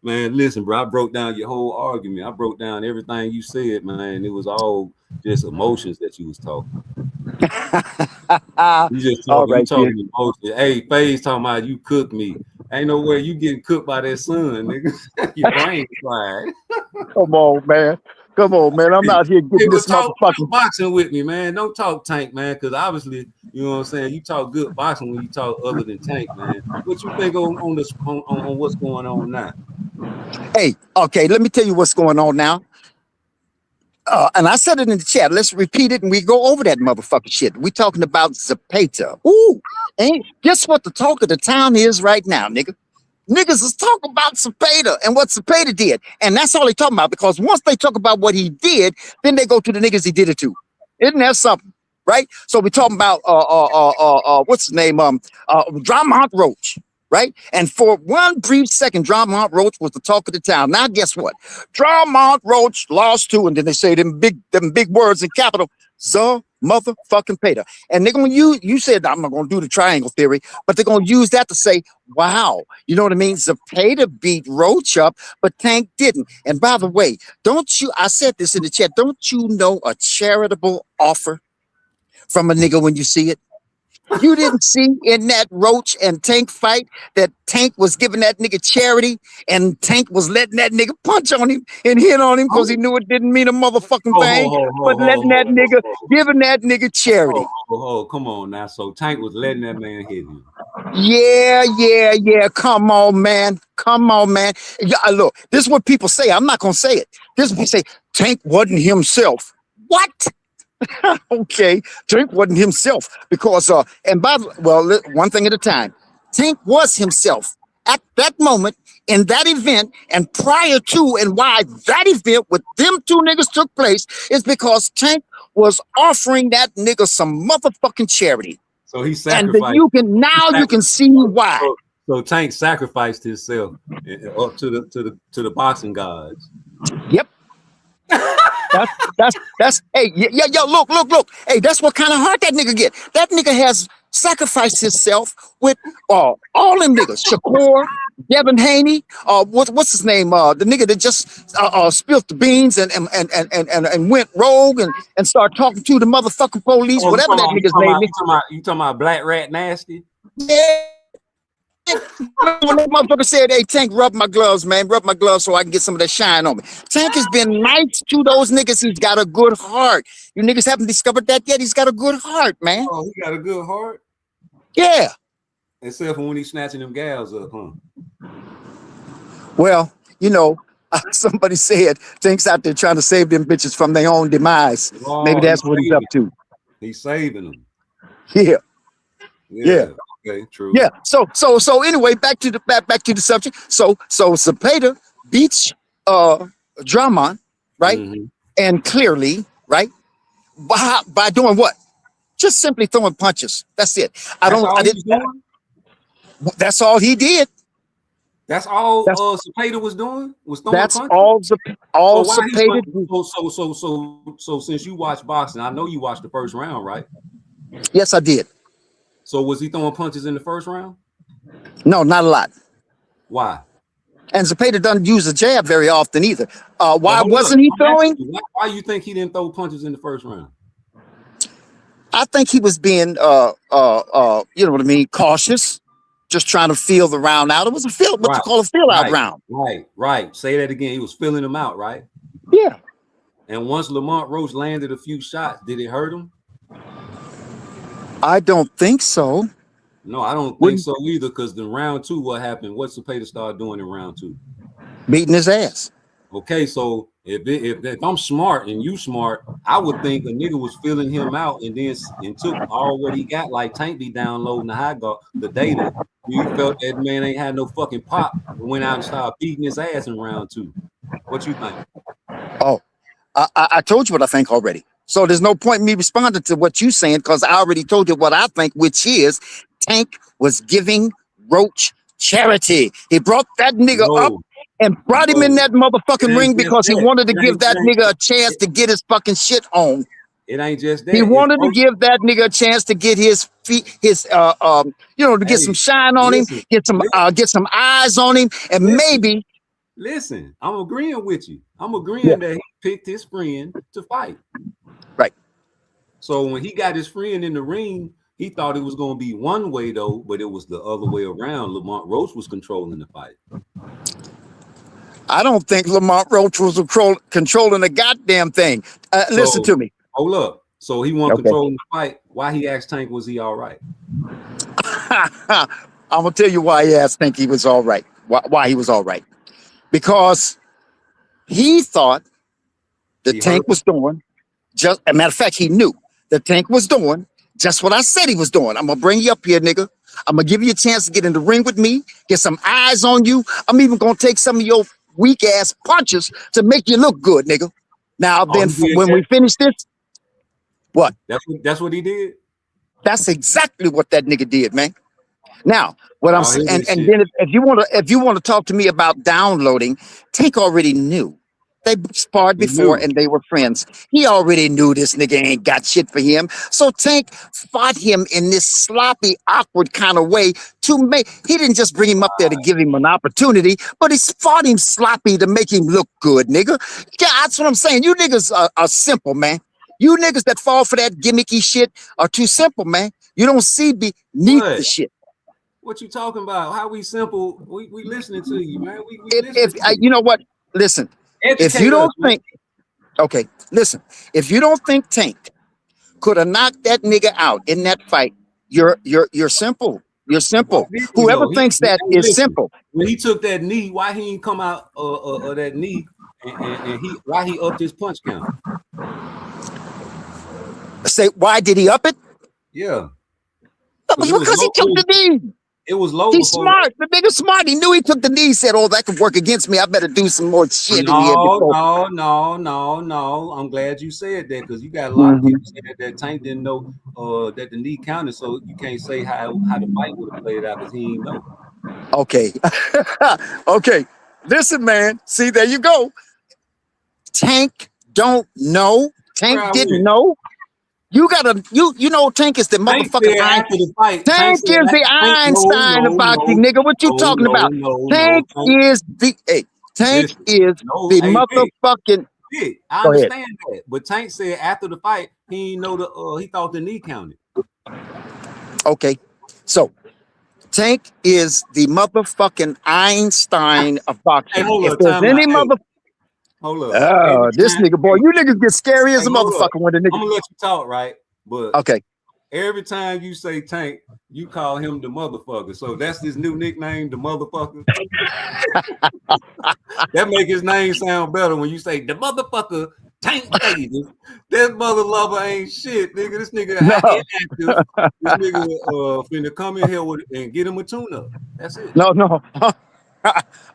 Man, listen, bro. I broke down your whole argument. I broke down everything you said, man. It was all just emotions that you was talking. You just talking, you talking emotions. Hey, FaZe talking about you cook me. Ain't no way you getting cooked by that son, nigga. Your brain fried. Come on, man. Come on, man. I'm out here getting this motherfucking boxing with me, man. Don't talk Tank, man, because obviously, you know what I'm saying. You talk good boxing when you talk other than Tank, man. What you think on this on what's going on now? Hey, okay, let me tell you what's going on now. And I said it in the chat. Let's repeat it and we go over that motherfucking shit. We talking about Zapata. Ooh, and guess what the talk of the town is right now, nigga? Niggas is talking about Zapata and what Zapata did. And that's all they talking about, because once they talk about what he did, then they go to the niggas he did it to. Isn't that something? Right? So we're talking about what's his name? Drummond Roach. Right? And for one brief second, Drummond Roach was the talk of the town. Now, guess what? Drummond Roach lost to, and then they say them big words in capital, the motherfucking Pater. And they're gonna you said I'm not gonna do the triangle theory, but they're gonna use that to say, wow, you know what I mean? Zapata beat Roach up, but Tank didn't. And by the way, I said this in the chat, don't you know a charitable offer from a nigga when you see it? You didn't see in that Roach and Tank fight that Tank was giving that nigga charity and Tank was letting that nigga punch on him and hit on him because he knew it didn't mean a motherfucking thing, but letting that nigga, giving that nigga charity. Come on now. So Tank was letting that man hit him. Yeah. Come on, man. Yeah, look, this is what people say. I'm not going to say it. This is what they say. Tank wasn't himself. What? Okay, Tank wasn't himself because one thing at a time. Tank was himself at that moment in that event, and prior to, and why that event with them two niggas took place is because Tank was offering that nigga some motherfucking charity. So he sacrificed. And you can see why. So Tank sacrificed himself up to the boxing gods. Yep. That's hey, yo, look. Hey, that's what kind of heart that nigga get. That nigga has sacrificed himself with all them niggas. Shakur, Devin Haney, what's his name? The nigga that just spilled the beans and went rogue and started talking to the motherfucking police, whatever that nigga's name is. You talking about Black Rat Nasty? Yeah. When that motherfucker said, hey, Tank, rub my gloves, man. Rub my gloves so I can get some of that shine on me. Tank has been nice to those niggas. He's got a good heart. You niggas haven't discovered that yet. He's got a good heart, man. Oh, he got a good heart? Yeah. Except for when he's snatching them gals up, huh? Well, you know, somebody said Tank's out there trying to save them bitches from their own demise. Oh, maybe that's what he's up to. He's saving them. Yeah. Okay, true. Yeah. So anyway, back to the subject. So Zapata beats Drummond, right? Mm-hmm. And clearly, right? By doing what? Just simply throwing punches. That's it. That's all he did. That's all Zepeda was doing? Was throwing punches? All so Zepeda. So since you watch boxing, I know you watched the first round, right? Yes, I did. So was he throwing punches in the first round? No, not a lot. Why? And Zepeda doesn't use a jab very often either. Why wasn't he throwing? Why you think he didn't throw punches in the first round? I think he was being, you know what I mean, cautious, just trying to feel the round out. It was what you call a feel out round. Right. Say that again. He was feeling him out, right? Yeah. And once Lamont Roach landed a few shots, did it hurt him? I don't think so. No, I don't think so either. Because in round 2, what happened? What Zepeda started doing in round 2? Beating his ass. Okay, so if I'm smart and you smart, I would think a nigga was feeling him out and took all what he got, like Tank be downloading the data. You felt that man ain't had no fucking pop and went out and started beating his ass in round 2. What you think? Oh, I told you what I think already. So there's no point in me responding to what you saying because I already told you what I think, which is Tank was giving Roach charity. He brought that nigga up and brought him in that motherfucking ring because he wanted to give that nigga a chance to get his fucking shit on. It ain't just that. He wanted to give that nigga a chance to get his feet, to get some shine on him, get some eyes on him, and maybe. Listen, I'm agreeing with you. I'm agreeing that he picked his friend to fight. Right. So when he got his friend in the ring, he thought it was going to be one way though, but it was the other way around. Lamont Roach was controlling the fight. I don't think Lamont Roach was controlling the goddamn thing. Listen to me. Hold up. So he wasn't controlling the fight. Why he asked Tank, was he all right? I'm going to tell you why he asked Tank he was all right. Why he was all right. Because he thought the Tank was doing just, as a matter of fact, he knew the Tank was doing just what I said he was doing. I'm going to bring you up here, nigga. I'm going to give you a chance to get in the ring with me, get some eyes on you. I'm even going to take some of your weak ass punches to make you look good, nigga. Now, then when we finish this, what? That's what he did? That's exactly what that nigga did, man. Now, what I'm saying, and then if you want to talk to me about downloading, Tank already knew. They sparred before and they were friends. He already knew this nigga ain't got shit for him. So Tank fought him in this sloppy, awkward kind of way to make, he didn't just bring him up there to give him an opportunity, but he fought him sloppy to make him look good, nigga. Yeah, that's what I'm saying. You niggas are simple, man. You niggas that fall for that gimmicky shit are too simple, man. You don't see beneath the shit. What you talking about? How we simple? We listening to you, man. You know what? Listen. If you don't think, listen, if you don't think Tank could have knocked that nigga out in that fight, you're simple. You're simple. Whoever thinks that is simple. When he took that knee, why he ain't come out of that knee and why he upped his punch count? Say, why did he up it? Yeah. Because he took the knee. It was low. He's smart. The nigga's smart. He knew he took the knee. He said, "Oh, that could work against me. I better do some more shit." No. I'm glad you said that because you got a lot of people saying that Tank didn't know that the knee counted, so you can't say how the fight would have played out because he didn't know. Okay, okay. Listen, man. See, there you go. Tank don't know. Tank didn't know. You gotta, you know, Tank is the motherfucking Einstein. Tank is the Einstein of boxing, nigga. What you talking about? Tank is the motherfucking. I understand that, but Tank said after the fight he thought the knee counted. Okay, so Tank is the motherfucking Einstein of boxing. Hey, if there's any mother. Hold up. Oh, this nigga, boy, you niggas get scary as a motherfucker when the nigga. I'm gonna let you talk, right? But okay. Every time you say Tank, you call him the motherfucker. So that's his new nickname, the motherfucker. That make his name sound better when you say the motherfucker Tank Davis. That mother lover ain't shit, nigga. This nigga inactive. This nigga finna come in here and get him a tune-up. That's it. No.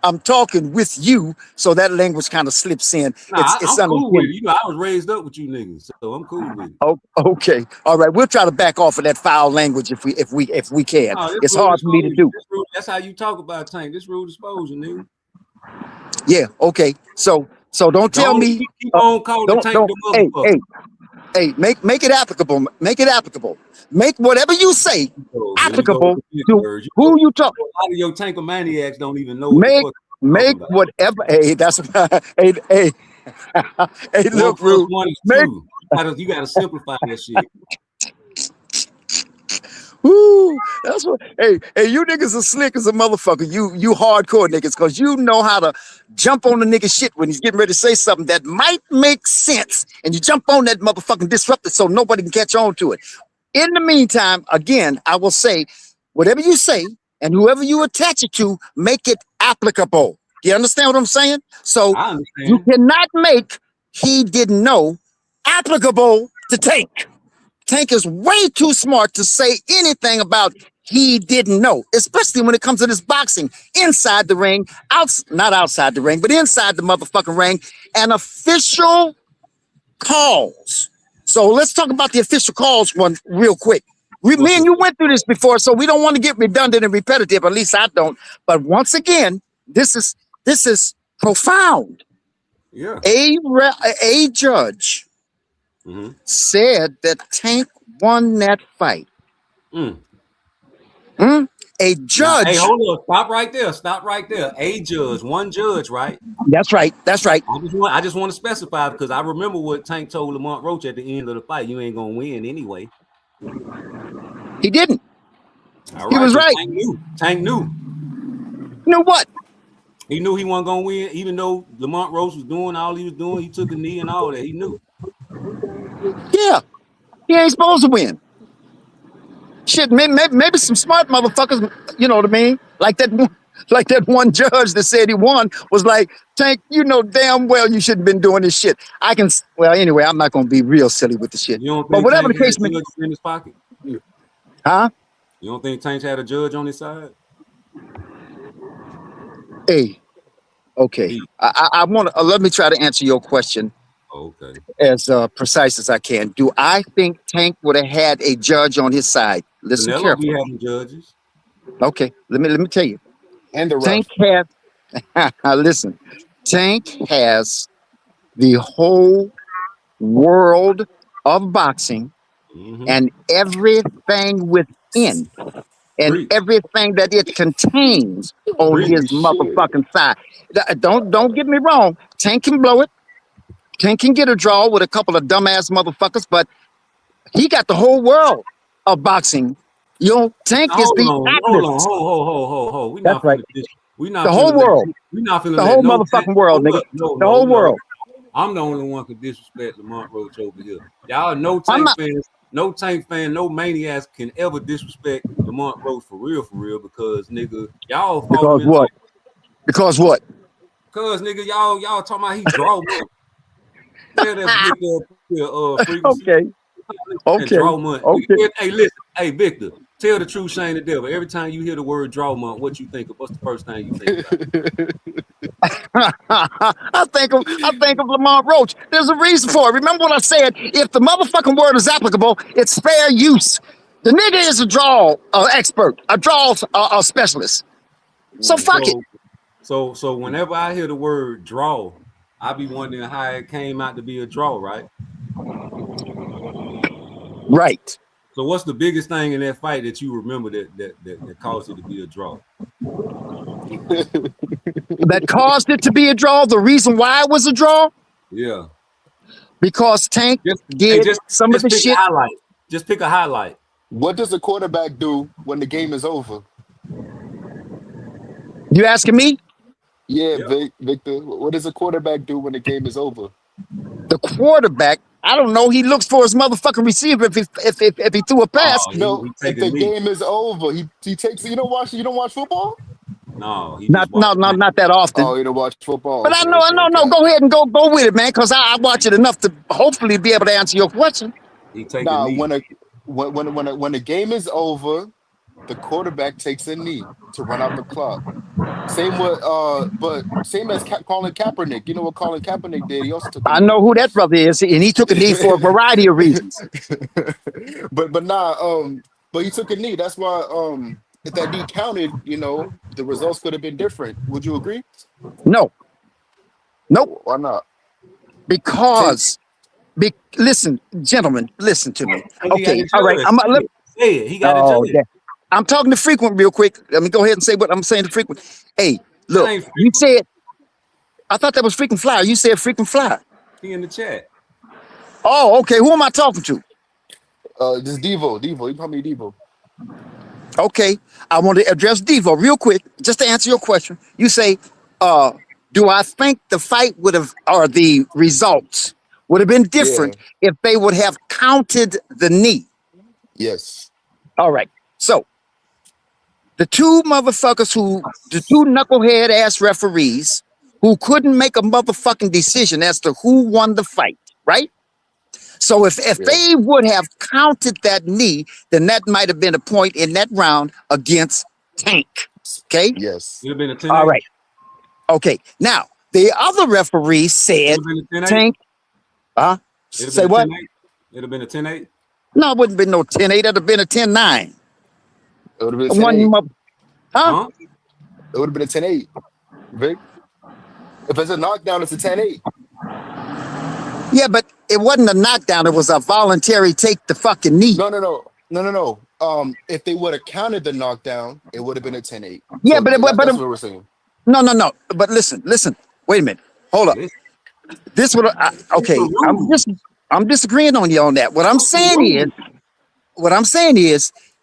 I'm talking with you, so that language kind of slips in. Nah, It's I'm cool with it. unintended. You know, I was raised up with you niggas, so I'm cool with it. Oh, okay, all right. We'll try to back off of that foul language if we can. No, this It's rude hard for me to exposure. do. That's how you talk about Tank. This rude exposure, nigga. Yeah, okay. So don't tell me. Keep on calling Tank Don't. the motherfucker. Hey, make it applicable. Make it applicable. Make whatever you say applicable to who you talk. A lot of your tankomaniacs don't even know what the fuck. Make whatever. Hey, that's hey. Hey, look, Rude. You gotta simplify that shit. Woo, that's what. Hey, you niggas are slick as a motherfucker. You hardcore niggas, cause you know how to jump on the nigga shit when he's getting ready to say something that might make sense, and you jump on that motherfucking disrupt it so nobody can catch on to it. In the meantime, again, I will say, whatever you say and whoever you attach it to, make it applicable. Do you understand what I'm saying? So you cannot make he didn't know applicable to Tank. Tank is way too smart to say anything about he didn't know, especially when it comes to this boxing inside the ring, not outside the ring, but inside the motherfucking ring, and official calls. So let's talk about the official calls one real quick. Me and you went through this before, so we don't want to get redundant and repetitive. At least I don't. But once again, this is profound. Yeah. A judge said that Tank won that fight. A judge. Hey, hold on. Stop right there. A judge, one judge, right? That's right. I just want to specify because I remember what Tank told Lamont Roach at the end of the fight. You ain't gonna win anyway. He didn't. All He was right. Tank knew. You know what? He knew he wasn't gonna win, even though Lamont Roach was doing all he was doing. He took a knee and all that. He knew. Yeah, he ain't supposed to win. Shit, maybe some smart motherfuckers, you know what I mean? Like that one judge that said he won was like, Tank, you know damn well you shouldn't have been doing this shit. Anyway, I'm not gonna be real silly with the shit. You don't think but whatever Tank the case had a may judge in his pocket? Huh? You don't think Tank had a judge on his side? Hey, okay. I want to let me try to answer your question. Okay. As precise as I can. Do I think Tank would have had a judge on his side? Listen carefully. Be having judges. Okay, let me tell you. And the Tank has listen. Tank has the whole world of boxing and everything within and everything that it contains on his motherfucking side. Don't get me wrong. Tank can blow it. Tank can get a draw with a couple of dumbass motherfuckers, but he got the whole world of boxing. Tank is the atlas. Hold on. That's right. The whole world. We're not finna the whole motherfucking world, nigga. The whole world. I'm the only one who can disrespect Lamont Roach over here. Y'all no Tank fans, no maniacs can ever disrespect Lamont Roach for real, because nigga, y'all Because what? Because what? Because nigga, y'all talking about he draw money. Yeah, that's frequency. Okay. Draw month. Okay. Hey, listen. Hey, Victor, tell the truth, Shane the Devil. Every time you hear the word draw month, what you think of? What's the first thing you think about? I think of Lamont Roach. There's a reason for it. Remember what I said? If the motherfucking word is applicable, it's fair use. The nigga is a draw expert, a draw specialist. So fuck it. So whenever I hear the word draw, I be wondering how it came out to be a draw, right? Right. So what's the biggest thing in that fight that you remember that caused it to be a draw? That caused it to be a draw? The reason why it was a draw? Yeah. Because Tank did some of the shit. Just pick a highlight. What does a quarterback do when the game is over? You asking me? Yeah. Victor. What does a quarterback do when the game is over? The quarterback, I don't know. He looks for his motherfucking receiver if he threw a pass. No, if the game is over, he takes. You don't watch football? No, not that often. Oh, you don't watch football. But I know. Go ahead and go with it, man, because I watch it enough to hopefully be able to answer your question. When the game is over, the quarterback takes a knee to run out the clock. Same with but same as Colin Kaepernick. You know what Colin Kaepernick did? He also took a I knee. know who that brother is, and he took a knee for a variety of reasons. but he took a knee. That's why if that knee counted, the results could have been different. Would you agree? No. Nope. Why not? Because listen, gentlemen, listen to me. And he got Okay, a all right. judge. Say it. He got a judge. Yeah. I'm talking to Frequent real quick. Let me go ahead and say what I'm saying to Frequent. Hey, look, you said, I thought that was Frequent Flyer. You said Frequent Flyer. He in the chat. Oh, okay. Who am I talking to? This Devo. You call me Devo. Okay. I want to address Devo real quick, just to answer your question. You say, do I think the fight would have, or the results would have been different if they would have counted the knee? Yes. All right. So the two knucklehead ass referees who couldn't make a motherfucking decision as to who won the fight, right? So if they would have counted that knee, then that might have been a point in that round against Tank. Okay? Yes. It would have been a 10-8. All right. Okay. Now, the other referee said Tank. Say what? It'd have been a 10-8. No, it wouldn't have been no 10-8. It'd have been a 10-9. It would have been a 10-8. Huh? It would have been a 10-8. Vic? If it's a knockdown, it's a 10-8. Yeah, but it wasn't a knockdown. It was a voluntary take the fucking knee. No. If they would have counted the knockdown, it would have been a 10-8. Yeah, so but that's what we're saying. No. But listen. Wait a minute. Hold up. This would okay. I'm disagreeing on you on that. What I'm saying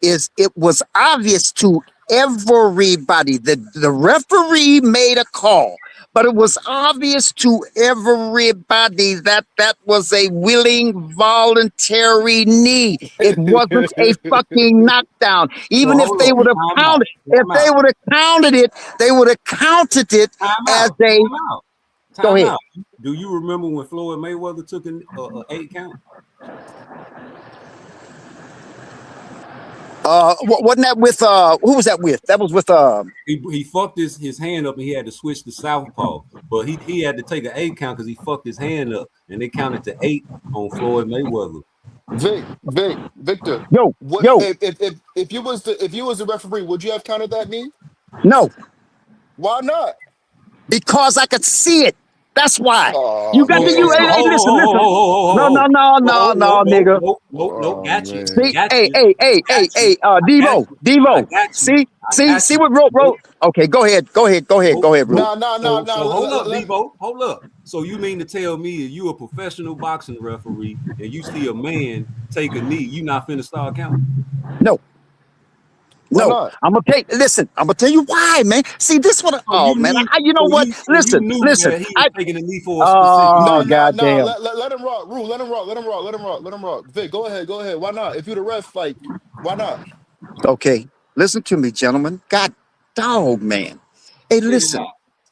is it was obvious to everybody that the referee made a call, but it was obvious to everybody that was a willing, voluntary knee. It wasn't a fucking knockdown. Even if they would have counted, they would have counted it as a. Go ahead. Do you remember when Floyd Mayweather took an 8 count? Wasn't that with who was that with? That was with he fucked his hand up and he had to switch to southpaw, but he had to take an 8 count because he fucked his hand up and they counted to 8 on Floyd Mayweather. Victor. Yo. If you was the referee, would you have counted that knee? No. Why not? Because I could see it. That's why. You got to listen. No, nigga. Nope. Got you. See, hey, Devo. See what wrote. Okay, go ahead, bro. No. Hold up, Devo. Hold up. So you mean to tell me you a professional boxing referee and you see a man take a knee, you not finna start counting? No. No, I'm gonna tell you why, man. See, this one. Man. You know what? Listen. I taking a knee for a specific. Goddamn. Let him rock, Rue. Let him rock. Vic, go ahead. Why not? If you're the ref, why not? Okay, listen to me, gentlemen. God dog, man. Hey, listen.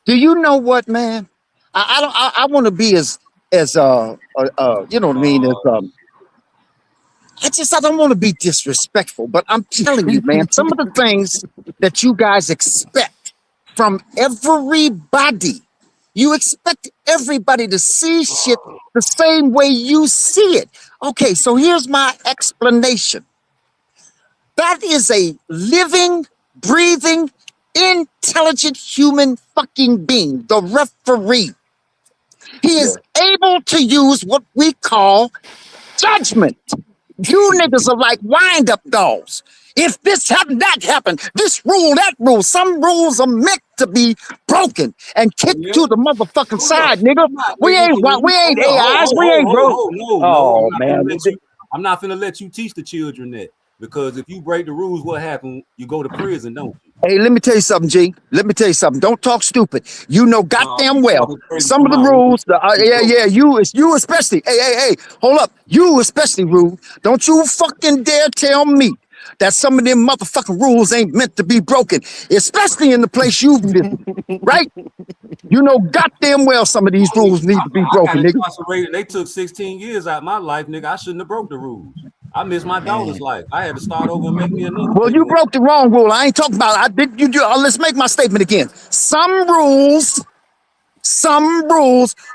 Do you know what, man? I want to be as you know what I mean, I don't want to be disrespectful, but I'm telling you, man, some of the things that you guys expect from everybody, you expect everybody to see shit the same way you see it. Okay, so here's my explanation. That is a living, breathing, intelligent human fucking being, the referee. He is able to use what we call judgment. You niggas are like wind-up dolls. If this happened, that happened. This rule, that rule. Some rules are meant to be broken and kicked to the motherfucking side, nigga. We ain't AIs. We ain't broke. No, man. I'm not finna let you teach the children that. Because if you break the rules, what happened? You go to prison, don't you? Hey, let me tell you something, G. Let me tell you something. Don't talk stupid. You know goddamn well some of the rules. You especially. Hey. Hold up. You especially, Rue. Don't you fucking dare tell me that some of them motherfucking rules ain't meant to be broken, especially in the place you visit, right? You know goddamn well some of these rules need to be broken, nigga. They took 16 years out of my life, nigga. I shouldn't have broke the rules. I missed my daughter's life. I had to start over and make me another. Well, you broke the wrong rule. I ain't talking about. I did. You do. Let's make my statement again. Some rules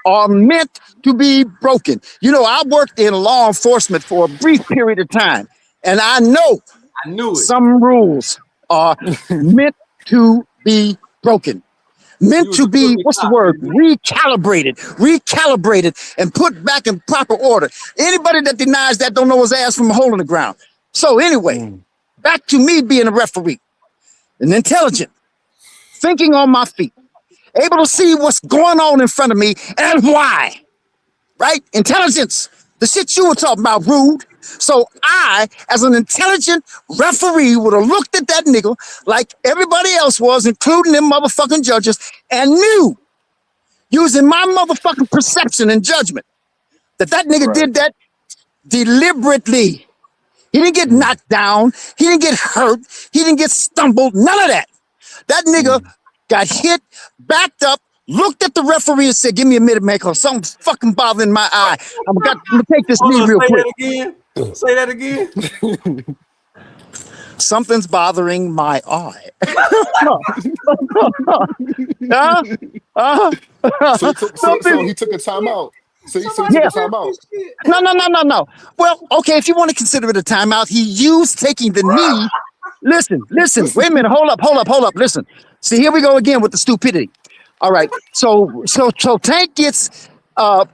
are meant to be broken. You know, I worked in law enforcement for a brief period of time, and I knew some rules are meant to be broken. Meant to be, what's the word? Recalibrated, and put back in proper order. Anybody that denies that don't know his ass from a hole in the ground. So anyway, back to me being a referee, an intelligent, thinking on my feet, able to see what's going on in front of me and why, right? Intelligence, the shit you were talking about, Rude. So I, as an intelligent referee, would have looked at that nigga like everybody else was, including them motherfucking judges, and knew, using my motherfucking perception and judgment, that nigga did that deliberately. He didn't get knocked down. He didn't get hurt. He didn't get stumbled. None of that. That nigga got hit, backed up, looked at the referee and said, give me a minute, man, because something's fucking bothering my eye. I'm gonna take this knee real quick. Say that again. Something's bothering my eye. So he took a timeout. So he took a timeout. No. Well, okay, if you want to consider it a timeout, he used taking the knee. Listen. Wait a minute. Hold up. Listen. See, here we go again with the stupidity. All right. So Tank gets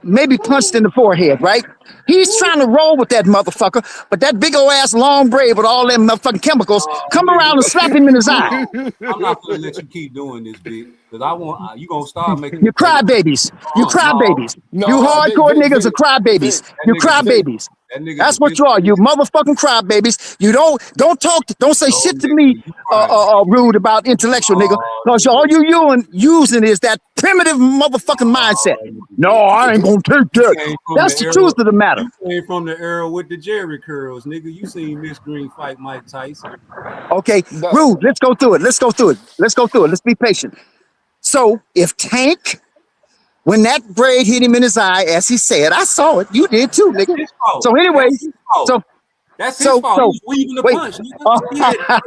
maybe punched in the forehead, right? He's trying to roll with that motherfucker, but that big old ass long braid with all them motherfucking chemicals come around and slap him in his eye. I'm not gonna let you keep doing this, big, because I want you gonna start making. You crybabies. You hardcore niggas are crybabies. You crybabies. That's what you are. You motherfucking crybabies. You don't say shit to me, Rude, about intellectual nigga, because all you using is that primitive motherfucking mindset. No, I ain't gonna take that. That's the truth of the matter. You came from the era with the Jerry curls, nigga. You seen Miss Green fight Mike Tyson. Okay, Rude, let's go through it. Let's be patient. So if Tank, when that braid hit him in his eye, as he said, I saw it. You did too, nigga. So anyway, that's his fault. He was weaving the punch, nigga.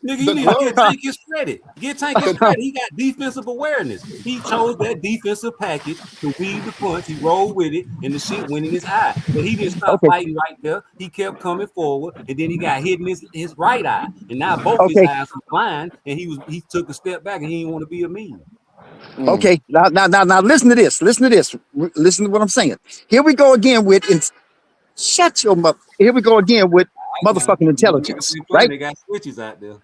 You need to get Tank his credit. Get Tank his credit. He got defensive awareness. He chose that defensive package to weave the punch. He rolled with it, and the shit went in his eye. But he didn't stop fighting right there. He kept coming forward, and then he got hit in his right eye, and now both his eyes were blind, and he took a step back, and he didn't want to be a meme. Okay, now listen to this. Listen to what I'm saying. Here we go again with shut your mouth. Here we go again with motherfucking intelligence, right? They got switches out there.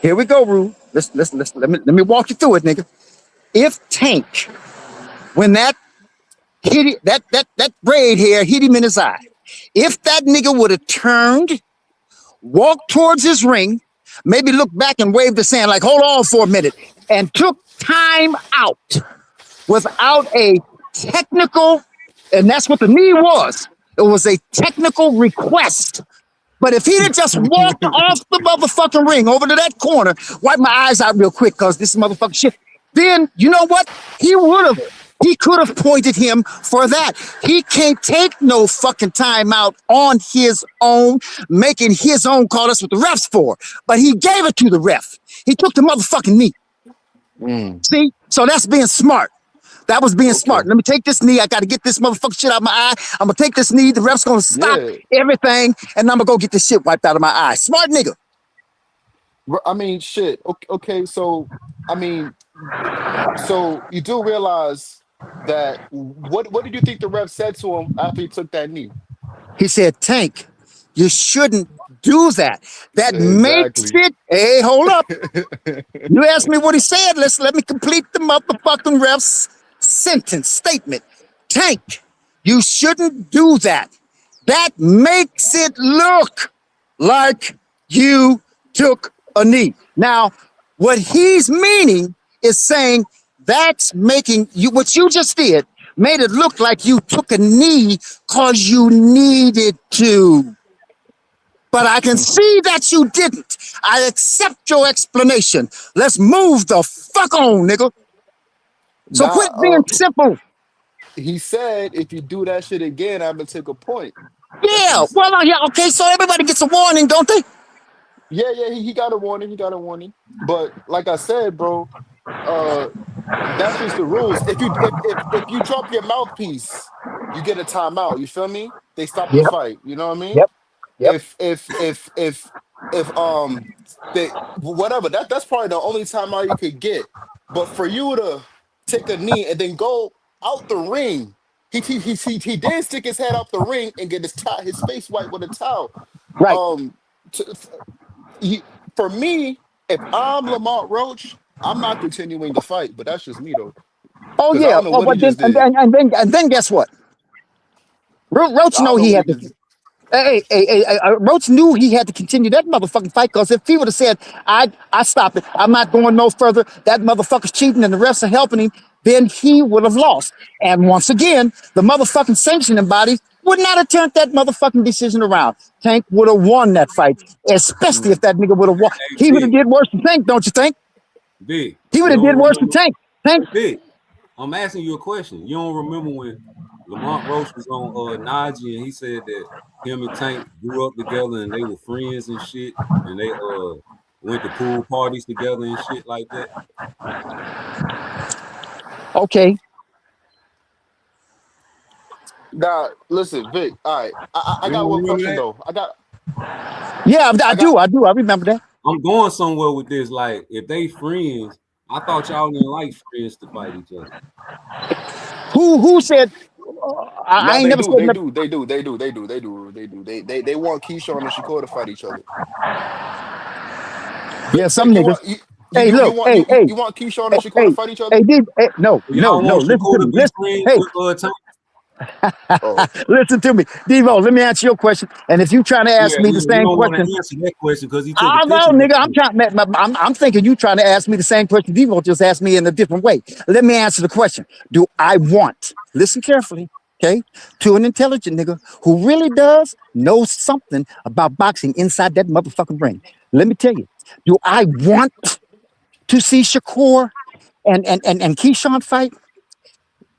Here we go, Rue. Let me walk you through it, nigga. If Tank, when that hit that braid hair hit him in his eye, if that nigga would have turned, walked towards his ring, maybe looked back and waved his hand like, hold on for a minute, and took time out without a technical, and that's what the knee was. It was a technical request. But if he'd have just walked off the motherfucking ring over to that corner, wipe my eyes out real quick because this motherfucking shit, then you know what? He could have pointed him for that. He can't take no fucking time out on his own, making his own call. That's what the ref's for. But he gave it to the ref. He took the motherfucking knee. See? So that's being smart. That was being smart. Let me take this knee. I got to get this motherfucking shit out of my eye. I'm going to take this knee. The ref's going to stop everything, and I'm going to go get this shit wiped out of my eye. Smart nigga. I mean, shit. Okay, so, I mean, so you do realize that what did you think the ref said to him after he took that knee? He said, Tank, you shouldn't do that. That makes it. Hey, hold up. You asked me what he said. Let me complete the motherfucking ref's statement. Tank, you shouldn't do that. That makes it look like you took a knee. Now, what he's meaning is saying that's making you, what you just did, made it look like you took a knee because you needed to. But I can see that you didn't. I accept your explanation. Let's move the fuck on, nigga. So quit being simple. He said, if you do that shit again, I'm going to take a point. Yeah. Well, yeah. Okay. So everybody gets a warning, don't they? Yeah, he got a warning. He got a warning. But like I said, bro, uh, that's just the rules. If you drop your mouthpiece, you get a timeout. You feel me? They stop the Yep. fight. You know what I mean? Yep. Yep. If they whatever, that's probably the only timeout you could get. But for you to take a knee and then go out the ring, he did stick his head out the ring and get his face wiped with a towel. Right. To, he, for me, if I'm Lamont Roach, I'm not continuing the fight. But that's just me though, Oh because I yeah. don't know Oh, what he but then just did. and then guess what? Roach I know don't know he what he had to. just. Roach knew he had to continue that motherfucking fight because if he would have said, I stop it, I'm not going no further, that motherfucker's cheating and the refs are helping him, then he would have lost. And once again, the motherfucking sanctioning body would not have turned that motherfucking decision around. Tank would have won that fight, especially if that nigga would have won. Hey, He would have Vic, did worse than Tank, don't you think? Vic, He would you have did don't worse than remember? Tank. Tank. Vic, I'm asking you a question. You don't remember when Lamont Roach was on Najee and he said that him and Tank grew up together and they were friends and shit, and they went to pool parties together and shit like that? Okay. Nah, listen, Vic. All right, I You got don't one remember question that? though. Yeah, I I got. do. I remember that. I'm going somewhere with this. Like, if they friends, I thought y'all didn't like friends to fight each other. Who said? I No, ain't they never do, said they nothing. do, they do, they do, they do, they do, they do. They want Keyshawn and Shakur to fight each other. Yeah, Vic, some you niggas. want Hey, look. you want Keyshawn and Shakur to Hey, fight each other? hey, no, So y'all want listen to Shakur to me. be Listen, friends hey, with Tank? Oh, listen to me. Devo, let me answer your question. And if you trying to ask Yeah, me the you same don't want question, to answer that question because he took a I picture know, with nigga, you. I'm thinking you trying to ask me the same question Devo just asked me in a different way. Let me answer the question. Do I want, listen carefully, okay, to an intelligent nigga who really does know something about boxing inside that motherfucking ring? Let me tell you, do I want to see Shakur and Keyshawn fight?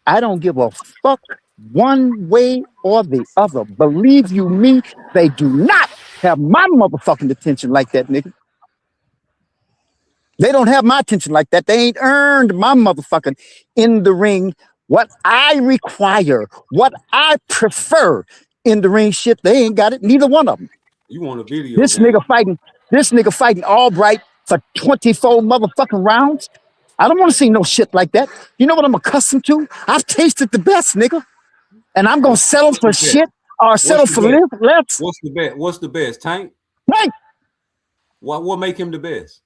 I don't give a fuck one way or the other. Believe you me, they do not have my motherfucking attention like that, nigga. They don't have my attention like that. They ain't earned my motherfucking in the ring. What I require, what I prefer in the ring shit, they ain't got it. Neither one of them. You want a video This game? nigga fighting Albright for 24 motherfucking rounds. I don't want to see no shit like that. You know what I'm accustomed to? I've tasted the best, nigga. And I'm gonna settle What's for the bet? shit or What's settle the for bet? less. What's the bet? What's the best? Tank? Right. What make him the best?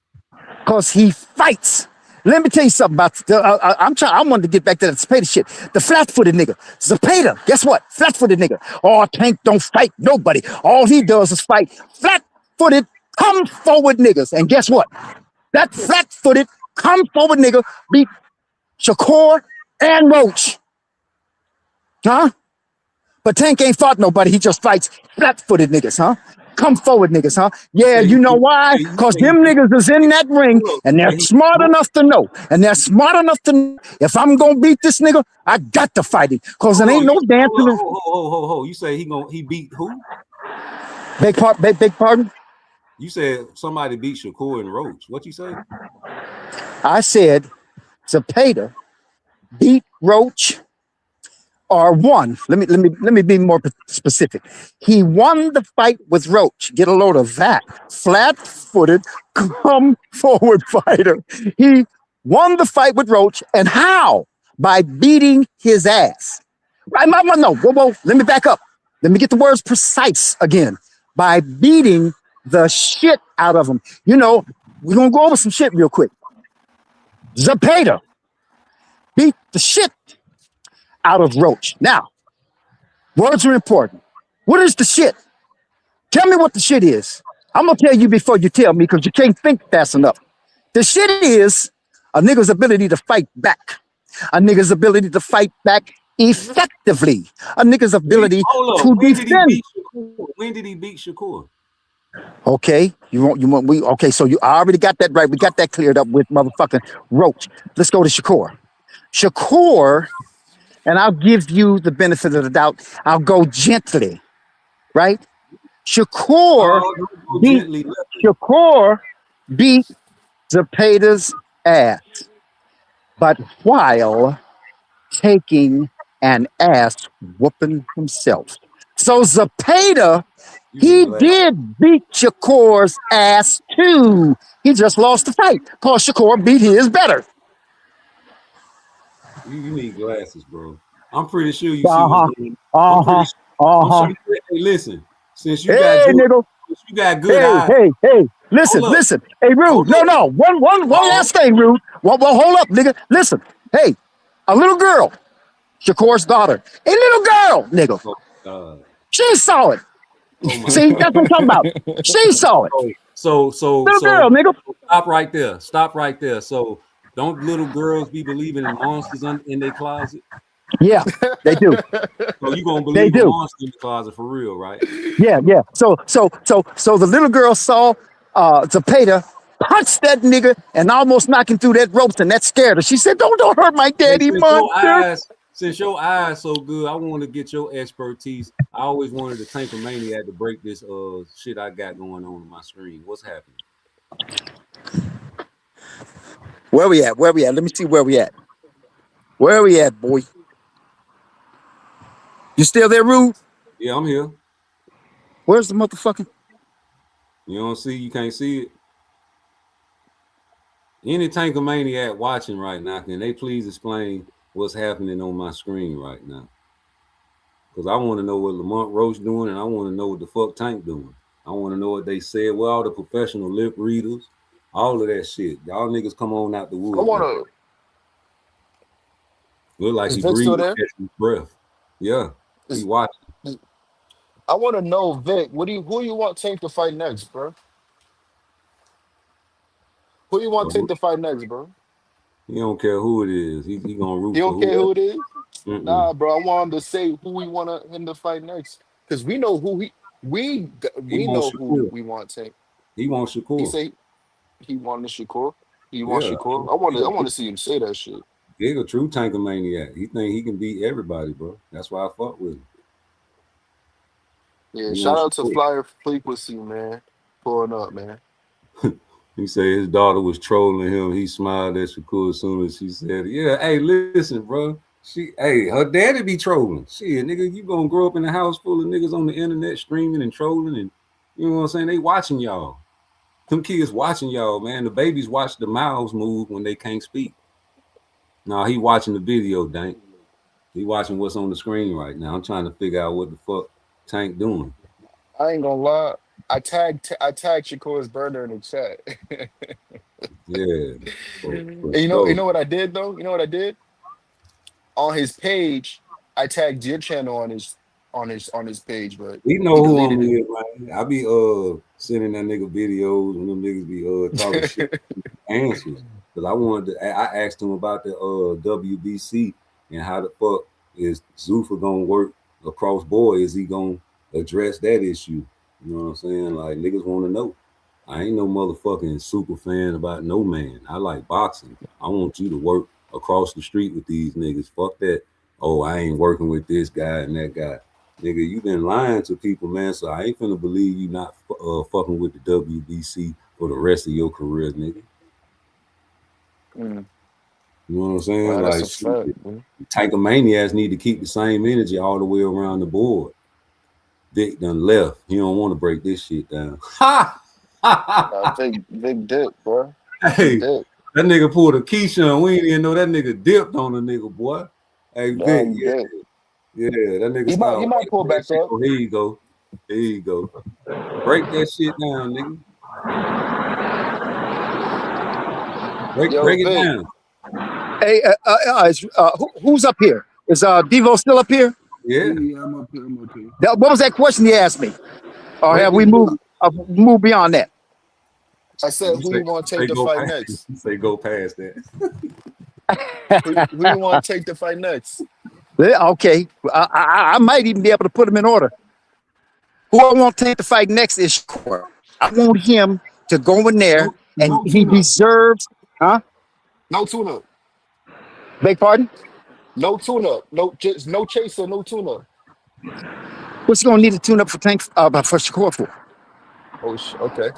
Because he fights. Let me tell you something about I wanted to get back to that Zapata shit. The flat-footed nigga. Zapata, guess what? Flat-footed nigga. Oh, Tank don't fight nobody. All he does is fight flat-footed, come forward niggas. And guess what? That flat-footed, come forward nigga beat Shakur and Roach. Huh? But Tank ain't fought nobody. He just fights flat-footed niggas, huh? Come forward niggas, huh? Yeah, you know why? Because them niggas is in that ring and they're smart enough to know. And they're smart enough to know if I'm going to beat this nigga, I got to fight him. Because there ain't no dancing. Hold. You say he beat who? Big pardon? You said somebody beat Shakur and Roach. What you say? I said Zapata beat Roach or won. Let me be more specific. He won the fight with Roach. Get a load of that. Flat-footed, come forward fighter. He won the fight with Roach, and how? By beating his ass. Right? No. Whoa. Let me back up. Let me get the words precise again. By beating the shit out of him. You know, we're gonna go over some shit real quick. Zapata beat the shit out of Roach. Now, words are important. What is the shit? Tell me what the shit is. I'm gonna tell you before you tell me because you can't think fast enough. The shit is a nigga's ability to fight back. A nigga's ability to fight back effectively. A nigga's ability to defend. When did he beat Shakur? Okay, okay, so you already got that right. We got that cleared up with motherfucking Roach. Let's go to Shakur. Shakur, and I'll give you the benefit of the doubt. I'll go gently. right? Shakur beat Zepeda's ass, but while taking an ass whooping himself. So Zepeda, he did beat Shakur's ass too. He just lost the fight because Shakur beat his better. You need glasses, bro. I'm pretty sure you see what's going on. I'm sure. Hey, listen, since you got good eyes. Hey, listen. Hey, Rude. No. One last thing, Rude. Well, hold up, nigga. Listen. Hey, a little girl, Shakur's daughter. A little girl, nigga. She saw it. See, that's what I'm talking about. She saw it. So little girl, nigga. Stop right there. So don't little girls be believing in monsters in their closet? Yeah, they do. So you gonna believe a monster in the closet for real, right? Yeah. So the little girl saw Zepeda punch that nigga and almost knock him through that ropes, and that scared her. She said, "Don't hurt my daddy, monster." Since your eyes so good, I want to get your expertise. I always wanted to tank a maniac to break this shit I got going on my screen. What's happening? Where we at? Let me see where we at. Where we at, boy? You still there, Rude? Yeah, I'm here. Where's the motherfucking? You don't see? You can't see it? Any Tankomaniac watching right now, can they please explain what's happening on my screen right now? Because I want to know what Lamont Roach doing, and I want to know what the fuck Tank doing. I want to know what they said. Well, all the professional lip readers, all of that shit. Y'all niggas come on out the woods. I want to. Look like he breathing, catching breath. Yeah, he watching. I want to know, Vic. Who you want Tank to fight next, bro? Who you want Tank to fight next, bro? He don't care who it is. He gonna root. He don't care who it is. Mm-mm. Nah, bro. I want him to say who we want him to fight next, because we know who we know who we want Tank. He wants Shakur. He say he wanted Shakur. He wants Shakur. I want to see him say that shit. He's a true Tankomaniac. He think he can beat everybody, bro. That's why I fuck with him. Yeah, shout out to Flyer Frequency, man. Pulling up, man. He said his daughter was trolling him. He smiled at Shakur as soon as she said, "Yeah, hey, listen, bro. Her daddy be trolling. Shit, nigga, you gonna grow up in a house full of niggas on the internet streaming and trolling, and you know what I'm saying? They watching y'all. Them kids watching y'all, man. The babies watch the mouths move when they can't speak. Now he watching the video, Dank. He watching what's on the screen right now. I'm trying to figure out what the fuck Tank doing. I ain't gonna lie. I tagged Shakur's burner in the chat. Yeah. And you know what I did though? You know what I did? On his page, I tagged your channel on his page, but he know who I'm with, man. I be sending that nigga videos and them niggas be talking shit answers. Because I asked him about the WBC and how the fuck is Zuffa gonna work across board? Is he gonna address that issue? You know what I'm saying? Like, niggas want to know. I ain't no motherfucking super fan about no man. I like boxing. I want you to work across the street with these niggas. Fuck that. Oh, I ain't working with this guy and that guy. Nigga, you been lying to people, man. So I ain't finna believe you not fucking with the WBC for the rest of your career, nigga. Mm. You know what I'm saying? Well, like, Tankomaniacs need to keep the same energy all the way around the board. Vic done left. He don't want to break this shit down. Big dick, bro. Hey, that nigga pulled a Keyshawn. We didn't even know that nigga dipped on a nigga, boy. Hey, Vic, yeah, that nigga. He might pull back up. Oh, here you go. Break that shit down, nigga. Break it down. Hey, who's up here? Is Devo still up here? Yeah, I'm up here. What was that question you asked me? Or have we moved beyond that? I said, who you want to take the fight next? Say go past that. Who you want to take the fight next? Okay, I might even be able to put them in order. Who I want to take the fight next is Shakur. I want him to go in there, and he deserves, huh? No tune-up. Beg pardon? No tune-up. No chaser, no tune-up. What's he gonna need a tune-up for Tank for Shakur for? Oh, okay.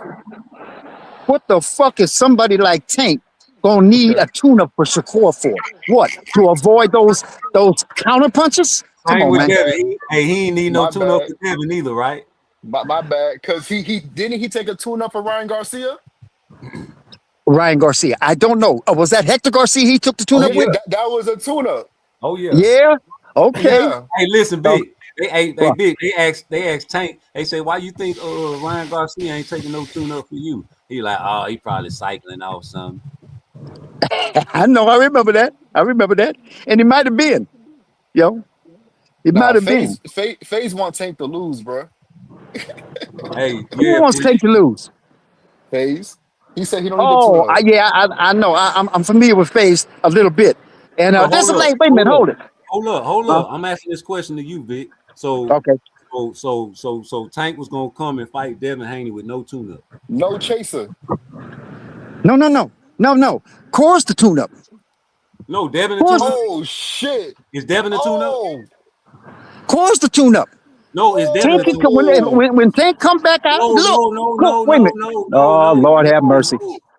What the fuck is somebody like Tank gonna need a tune-up for Shakur for? What? To avoid those counter punches? Come Tank on, with man. Devin. He ain't need no My tune-up bad. for Devin either, right? My bad. Cause he didn't he take a tune-up for Ryan Garcia? Ryan Garcia. I don't know. Was that Hector Garcia he took the Oh tune-up yeah. with? That was a tune-up. Oh yeah. Yeah. Okay. Yeah. Hey, listen, Oh, Big. Big. They asked Tank. They say, why you think Ryan Garcia ain't taking no tune-up for you? He like, oh, he probably cycling off something. I know. I remember that. And he might have been. It Nah, might have been. FaZe want Tank to lose, bro. Hey, Who yeah. wants Tank to lose? FaZe. He said he don't need a Oh, tune-up. I know. I'm familiar with FaZe a little bit. And So there's hold a up, like. Wait a minute. Hold it. hold Huh? up. I'm asking this question to you, Vic. Okay. So Tank was gonna come and fight Devin Haney with no tune-up. No chaser. No. Core's the tune-up. No, Devin the Core's, tune-up. Oh shit. Is Devin the tune-up? Oh. Core's the tune-up. No, is Devin Tank the can tune-up? come when Tank come back out. Look. Wait a minute. Oh Lord, have mercy.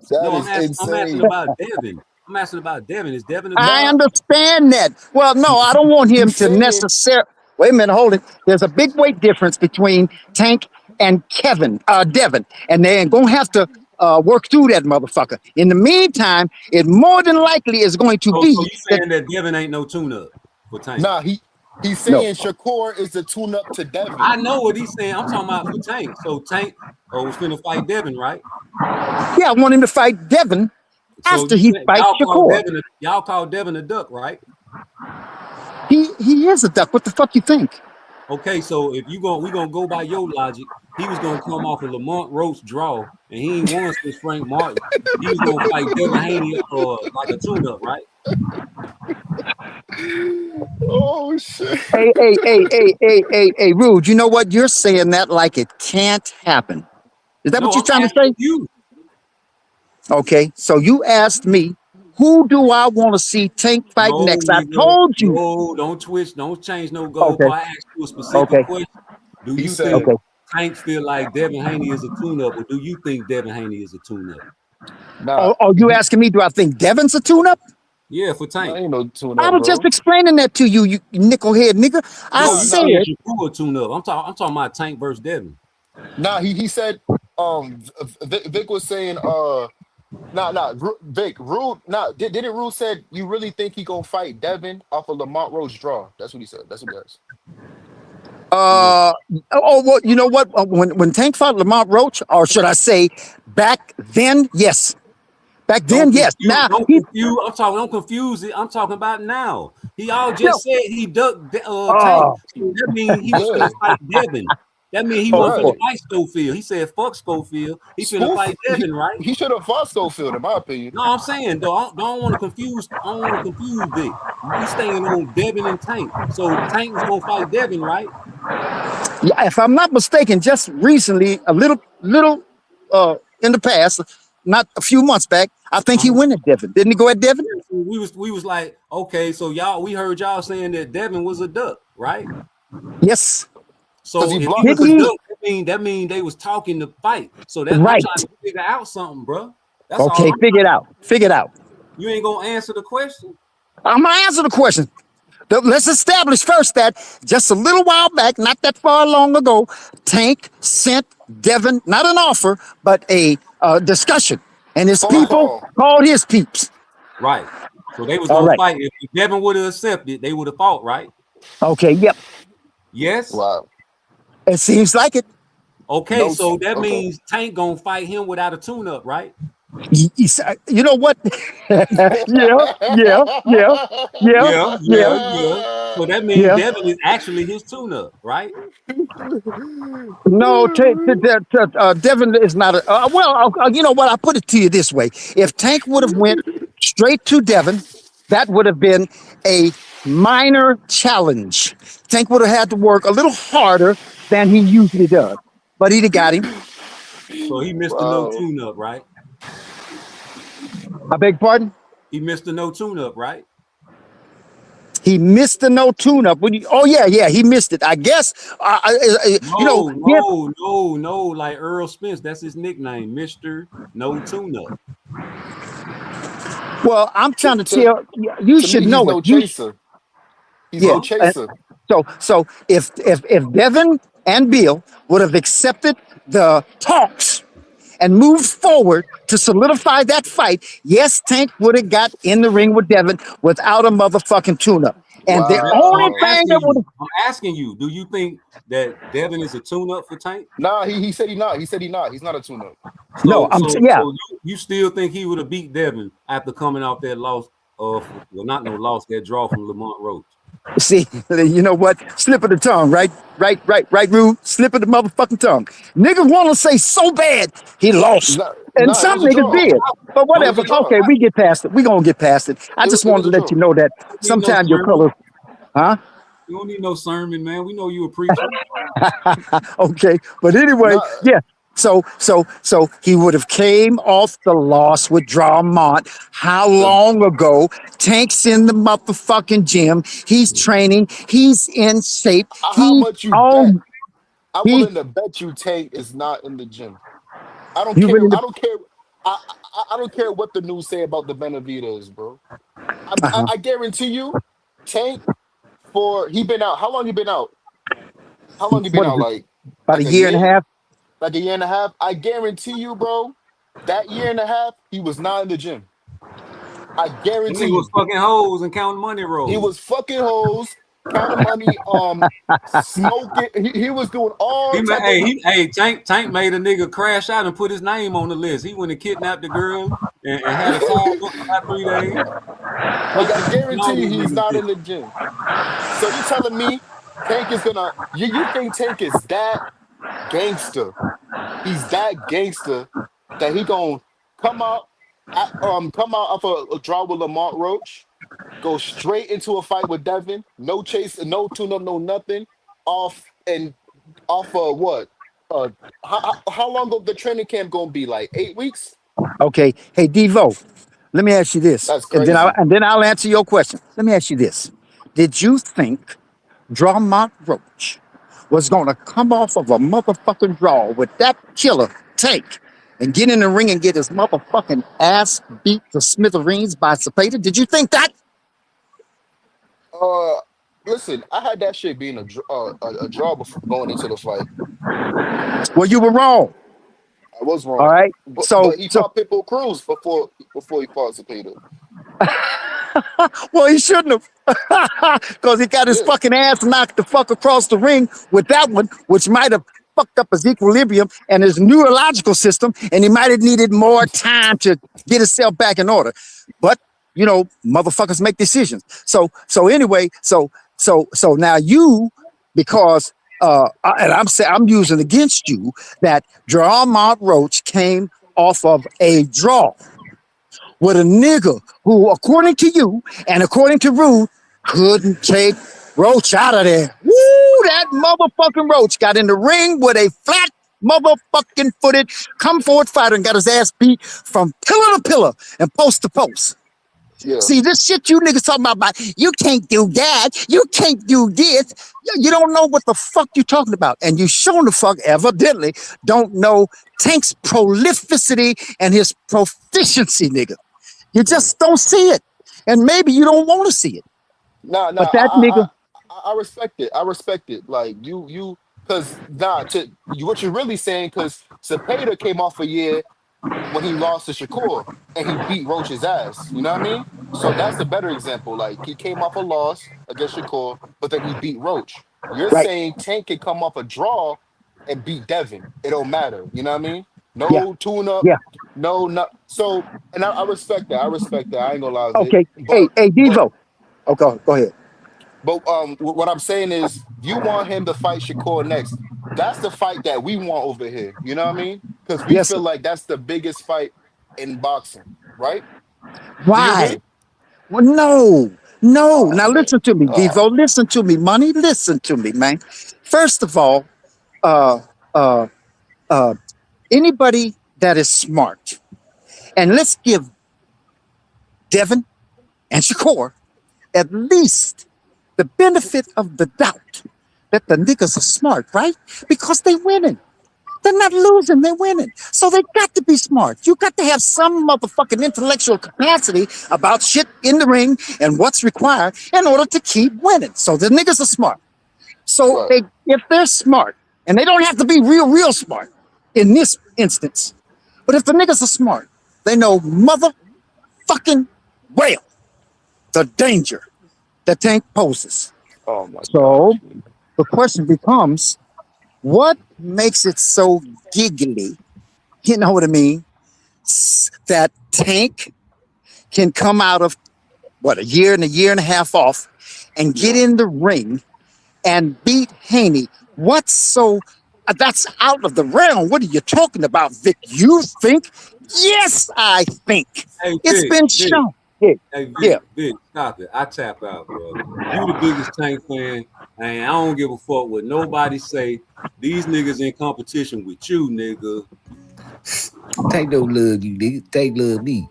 That No, is I'm asking insane. about Devin. I'm asking about Devin. Is Devin the I tune-up? understand that. Well, no, I don't want him He's to saying necessarily. Wait a minute, hold it. There's a big weight difference between Tank and Devin, and they're gonna have to work through that motherfucker. In the meantime, it more than likely is going to So be you that. saying that Devin ain't no tune-up for Tank? nah, he's No, saying Shakur is the tune-up to I Devin. know what he's saying. I'm talking about for Tank. So Tank was finna fight Devin, right? yeah, I want him to fight Devin So after he fights Shakur. y'all call Devin a duck, right? He is a duck. What the fuck you think? Okay, so if we gonna go by your logic, he was gonna come off a Lamont Roach draw, and he ain't won since Frank Martin. He was gonna fight Devin Haney like a tune-up, right? Oh shit. Hey, Rude. You know what? You're saying that like it can't happen. Is that No, what you're I'm trying to asking say? you. Okay, so you asked me, who do I want to see Tank fight No, next? I nigga. told you. No, don't twitch. Don't change no Okay, goalpost. I asked you a specific okay, question. Do He you said, think okay. Tank feel like Devin Haney is a tune-up, or do you think Devin Haney is a tune-up? nah, Oh, you asking me, do I think Devin's a tune-up? Yeah, for Tank. ain't no I tune-up, was just bro. explaining that to you, you nickelhead nigga. I No, Nah, you nah, saying said, Shakur a tune-up. I'm talking about Tank versus Devin. nah. He said, Vic was saying, Vic, Rude, didn't Rude said you really think he gonna fight Devin off a Lamont Roach draw? That's what he said. That's what he asked. well, you know what? When Tank fought Lamont Roach, or should I say, back then, yes. Back then, yes. Now, Don't he, confuse. Don't confuse it. I'm talking about now. He all no. just said he ducked Tank. Oh, So that means he was finna Yeah, fight Devin. That means he oh, wasn't finna boy. right. fight Schofield. He said fuck Schofield. He finna Spoof. fight Devin, right? He should have fought Schofield, in my opinion. No, I'm saying though, I don't want to confuse. I don't want to confuse Vic. We staying on Devin and Tank. So Tank was gonna fight Devin, right? Yeah, if I'm not mistaken, just recently, a little in the past, not a few months back, I think he Uh-huh. went at Devin. Didn't he go at Devin? Yeah, so we was like, okay, so we heard y'all saying that Devin was a duck, right? Yes. Because So he if he blocked was Didn't a he? duck, that mean they was talking to fight. So that I'm Right. trying to figure out something, bro. That's all. Okay, figure it out. Figure it out. You ain't gonna answer the question. I'm gonna answer the question. Let's establish first that just a little while back, not that far long ago, Tank sent Devin not an offer, but a discussion, and his phone people call. called his peeps. Right. So they was All gonna right. fight. If Devin would have accepted, they would have fought, right? Okay. Yep. Yes. Wow. It seems like it. Okay, No. so that Okay. means Tank gonna fight him without a tune-up, right? You know what? Yeah. Yeah. Yeah. Yeah. Yeah, Yeah. yeah, yeah. So that means Yeah. Devin is actually his tune-up, right? No, Devin is not a. You know what? I put it to you this way: if Tank would have went straight to Devin, that would have been a minor challenge. Tank would have had to work a little harder than he usually does, but he'd have got him. So he missed the no Wow. tune-up, right? I beg pardon? He missed the no tune-up, right? He missed the no tune-up. Oh yeah, he missed it. I guess. No. Like Earl Spence, that's his nickname, Mister No Tune-Up. Well, I'm trying to tell you to should me, he's know it. no chaser. He's no chaser. So if Devin and Bill would have accepted the talks and moved forward to solidify that fight, yes, Tank would have got in the ring with Devin without a motherfucking tune-up. And the only thing that would I'm asking you, do you think that Devin is a tune-up for Tank? Nah, he said he not. He said he not. He's not a tune-up. So you still think he would have beat Devin after coming off that loss that draw from Lamont Roach? See, you know what? Slip of the tongue, right, Rue? Slip of the motherfucking tongue. Niggas want to say so bad he lost. And some niggas did. But whatever. Okay, we get past it. We gonna get past it. I just wanted to let you know that sometimes your colors, huh? You don't need no sermon, man. We know you a preacher. Okay, but anyway, yeah. So he would have came off the loss with Dramont. How long ago? Tank's in the motherfucking gym. He's training. He's in shape. How much you bet? I'm willing to bet you Tank is not in the gym. I don't care. I don't care. I don't care what the news say about the Benavides, bro. I guarantee you, Tank he been out. How long you been out? How long you been out? Like about a year and a half. Like a year and a half. I guarantee you, bro. That year and a half, he was not in the gym. I guarantee you. He was fucking hoes and counting money rolls. He was fucking hoes, counting money, smoking. He was doing all. Tank made a nigga crash out and put his name on the list. He went and kidnapped the girl and had a time for about 3 days. I guarantee you, he's not in the gym. So you telling me Tank is gonna? You think Tank is that gangster? He's that gangster that he gonna come out off a draw with Lamont Roach, go straight into a fight with Devin, no chase, no tune-up, no nothing, off of what? How long of the training camp gonna be? Like 8 weeks? Okay. Hey, Devo, let me ask you this. That's crazy. And then I'll answer your question. Let me ask you this. Did you think Dramont Roach was going to come off of a motherfucking draw with that killer Tank and get in the ring and get his motherfucking ass beat to smithereens by Cepeda? Did you think that? Listen, I had that shit being a draw before going into the fight. Well, you were wrong. I was wrong. All right. But he fought Pitbull Cruz before he fought Cepeda. Well, he shouldn't have, because he got his fucking ass knocked the fuck across the ring with that one, which might have fucked up his equilibrium and his neurological system, and he might have needed more time to get himself back in order. But you know, motherfuckers make decisions. So anyway, so now you, because and I'm using against you that Dramont Roach came off of a draw with a nigga who, according to you and according to Rude, couldn't take Roach out of there. Woo! That motherfucking Roach got in the ring with a flat motherfucking footed come forward fighter and got his ass beat from pillar to pillar and post to post. Yeah. See, this shit you niggas talking about, you can't do that, you can't do this. You don't know what the fuck you talking about. And you shown the fuck evidently don't know Tank's prolificity and his proficiency, nigga. You just don't see it. And maybe you don't want to see it. Nah, but that nigga. I respect it. I respect it. Like you, because what you're really saying, because Cepeda came off a year when he lost to Shakur and he beat Roach's ass. You know what I mean? So that's a better example. Like he came off a loss against Shakur, but then he beat Roach. You're saying Tank can come off a draw and beat Devin. It don't matter. You know what I mean? No tune-up. Yeah. No. So, and I respect that. I respect that. I ain't gonna lie. Okay. Hey, Devo. Okay, go ahead. But what I'm saying is, you want him to fight Shakur next. That's the fight that we want over here. You know what I mean? Because we feel like that's the biggest fight in boxing, right? Why? Well, no. Now listen to me, Devo. Listen to me, money. Listen to me, man. First of all, anybody that is smart, and let's give Devin and Shakur at least the benefit of the doubt that the niggas are smart, right? Because they winning. They're not losing, they're winning. So they got to be smart. You got to have some motherfucking intellectual capacity about shit in the ring and what's required in order to keep winning. So the niggas are smart. So if they're smart, and they don't have to be real smart in this instance, but if the niggas are smart, they know motherfucking well the danger that Tank poses. Oh my So the question becomes, what makes it so giggly, you know what I mean, that Tank can come out of, a year and a half off and get in the ring and beat Haney? What's so, that's out of the realm. What are you talking about, Vic? You think? Yes, I think. Hey, it's Vic, been Vic. shown. Hey, Vic, stop it. I tap out, bro. You the biggest Tank fan, and I don't give a fuck what nobody say. These niggas in competition with you, nigga. Tank don't love you, nigga. Tank love me.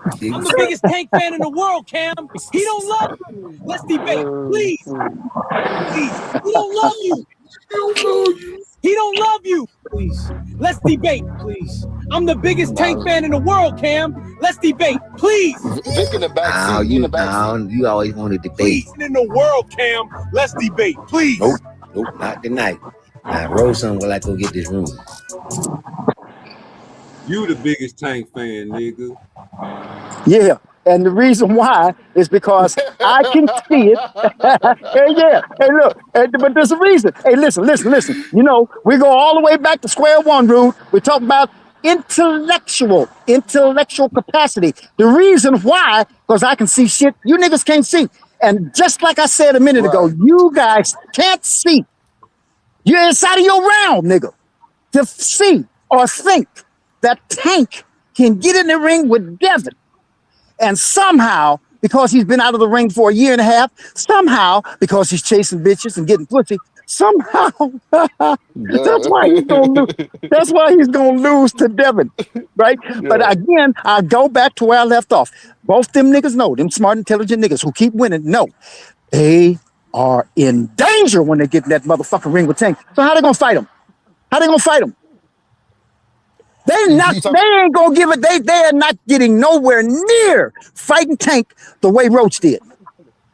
I'm the biggest Tank fan in the world, Cam. He don't love you. Let's debate, please. Please. He don't love you. He don't love you. Please. Let's debate, please. I'm the biggest Tank fan in the world, Cam. Let's debate, please. Vic in the back seat. You always want to debate. Please. In the world, Cam. Let's debate, please. Nope, not tonight. Now, Rosen, will I go get this room? You the biggest Tank fan, nigga. Yeah, and the reason why is because I can see it. Hey, look, but there's a reason. Hey, listen. You know, we go all the way back to square one, Rude. We talk about intellectual capacity. The reason why, because I can see shit you niggas can't see. And just like I said a minute ago, you guys can't see. You're inside of your realm, nigga, to see or think that Tank can get in the ring with Devin. And somehow, because he's been out of the ring for a year and a half, somehow, because he's chasing bitches and getting pussy, somehow, that's why he's gonna lose. That's why he's gonna lose to Devin, right? Yeah. But again, I go back to where I left off. Both them niggas know, them smart, intelligent niggas who keep winning, know they are in danger when they get in that motherfucking ring with Tank. So how they gonna fight him? They ain't gonna give it. They are not getting nowhere near fighting Tank the way Roach did.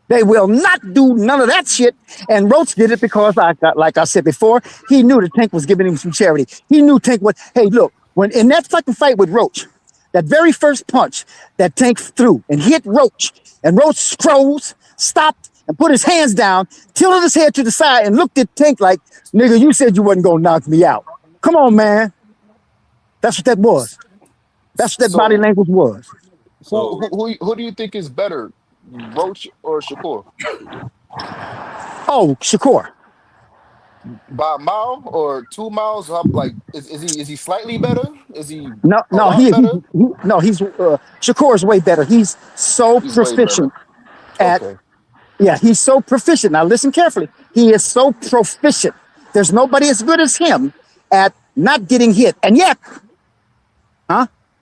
They will not do none of that shit. And Roach did it because, like I said before, he knew that Tank was giving him some charity. He knew Tank would. Hey, look, when in that fucking fight with Roach, that very first punch that Tank threw and hit Roach, and Roach froze, stopped, and put his hands down, tilted his head to the side, and looked at Tank like, "Nigga, you said you wasn't gonna knock me out. Come on, man." That's what that was. That's what that body language was. So who do you think is better, Roach or Shakur? Oh, Shakur. By a mile or 2 miles? Like, is he slightly better? Is he no? He's Shakur is way better. He's proficient at. Okay. Yeah, he's so proficient. Now listen carefully. He is so proficient. There's nobody as good as him at not getting hit, and yet.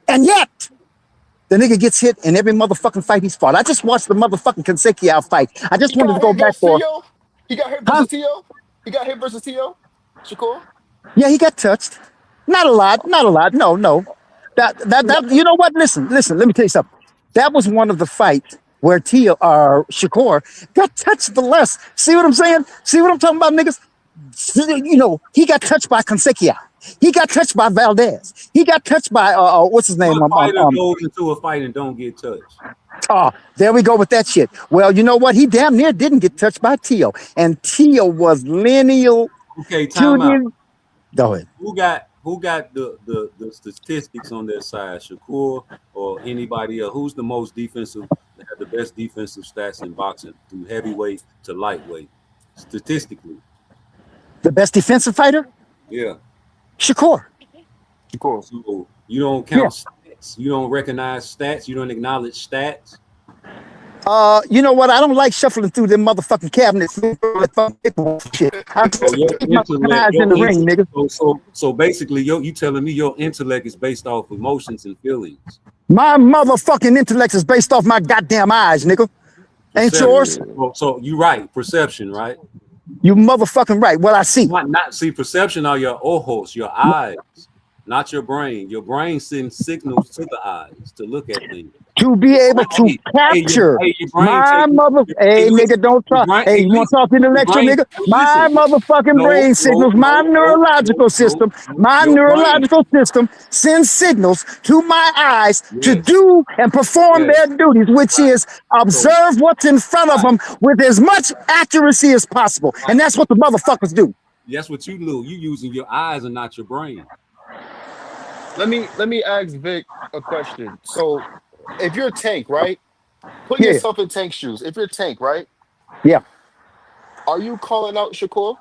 And yet, the nigga gets hit in every motherfucking fight he's fought. I just watched the motherfucking Consecutive fight. I just wanted to go back for. He got hit versus Tio? He got hit versus Tio? Shakur? Yeah, he got touched. Not a lot. No. That you know what? Listen, let me tell you something. That was one of the fights where Shakur got touched the less. See what I'm saying? See what I'm talking about, niggas? You know, he got touched by Consecutive. He got touched by Valdez. He got touched by what's his name? Fighter goes into a fight and don't get touched. Oh, there we go with that shit. Well, you know what? He damn near didn't get touched by Tio, and Tio was lineal. Okay, time out. Go ahead. Who got the statistics on their side, Shakur or anybody else? Who's the most defensive? That have the best defensive stats in boxing, through heavyweight to lightweight, statistically? The best defensive fighter? Yeah. Shakur. So you don't count stats. You don't recognize stats. You don't acknowledge stats. You know what? I don't like shuffling through them motherfucking cabinets. So basically, you telling me your intellect is based off emotions and feelings. My motherfucking intellect is based off my goddamn eyes, nigga. Ain't yours? So you right, perception, right? You motherfucking right. What I see. Not see perception are your ojos, your eyes, not your brain. Your brain sends signals to the eyes to look at things. To be able to capture my mother. Hey, nigga, don't talk. Hey, you want to talk intellectual, nigga? My motherfucking brain signals, my neurological system sends signals to my eyes to do and perform their duties, which is observe what's in front of them with as much accuracy as possible. And that's what the motherfuckers do. That's what you do. You using your eyes and not your brain. Let me ask Vic a question. So, if you're Tank, right? Put yourself in Tank's shoes. If you're Tank, right? Yeah. Are you calling out Shakur?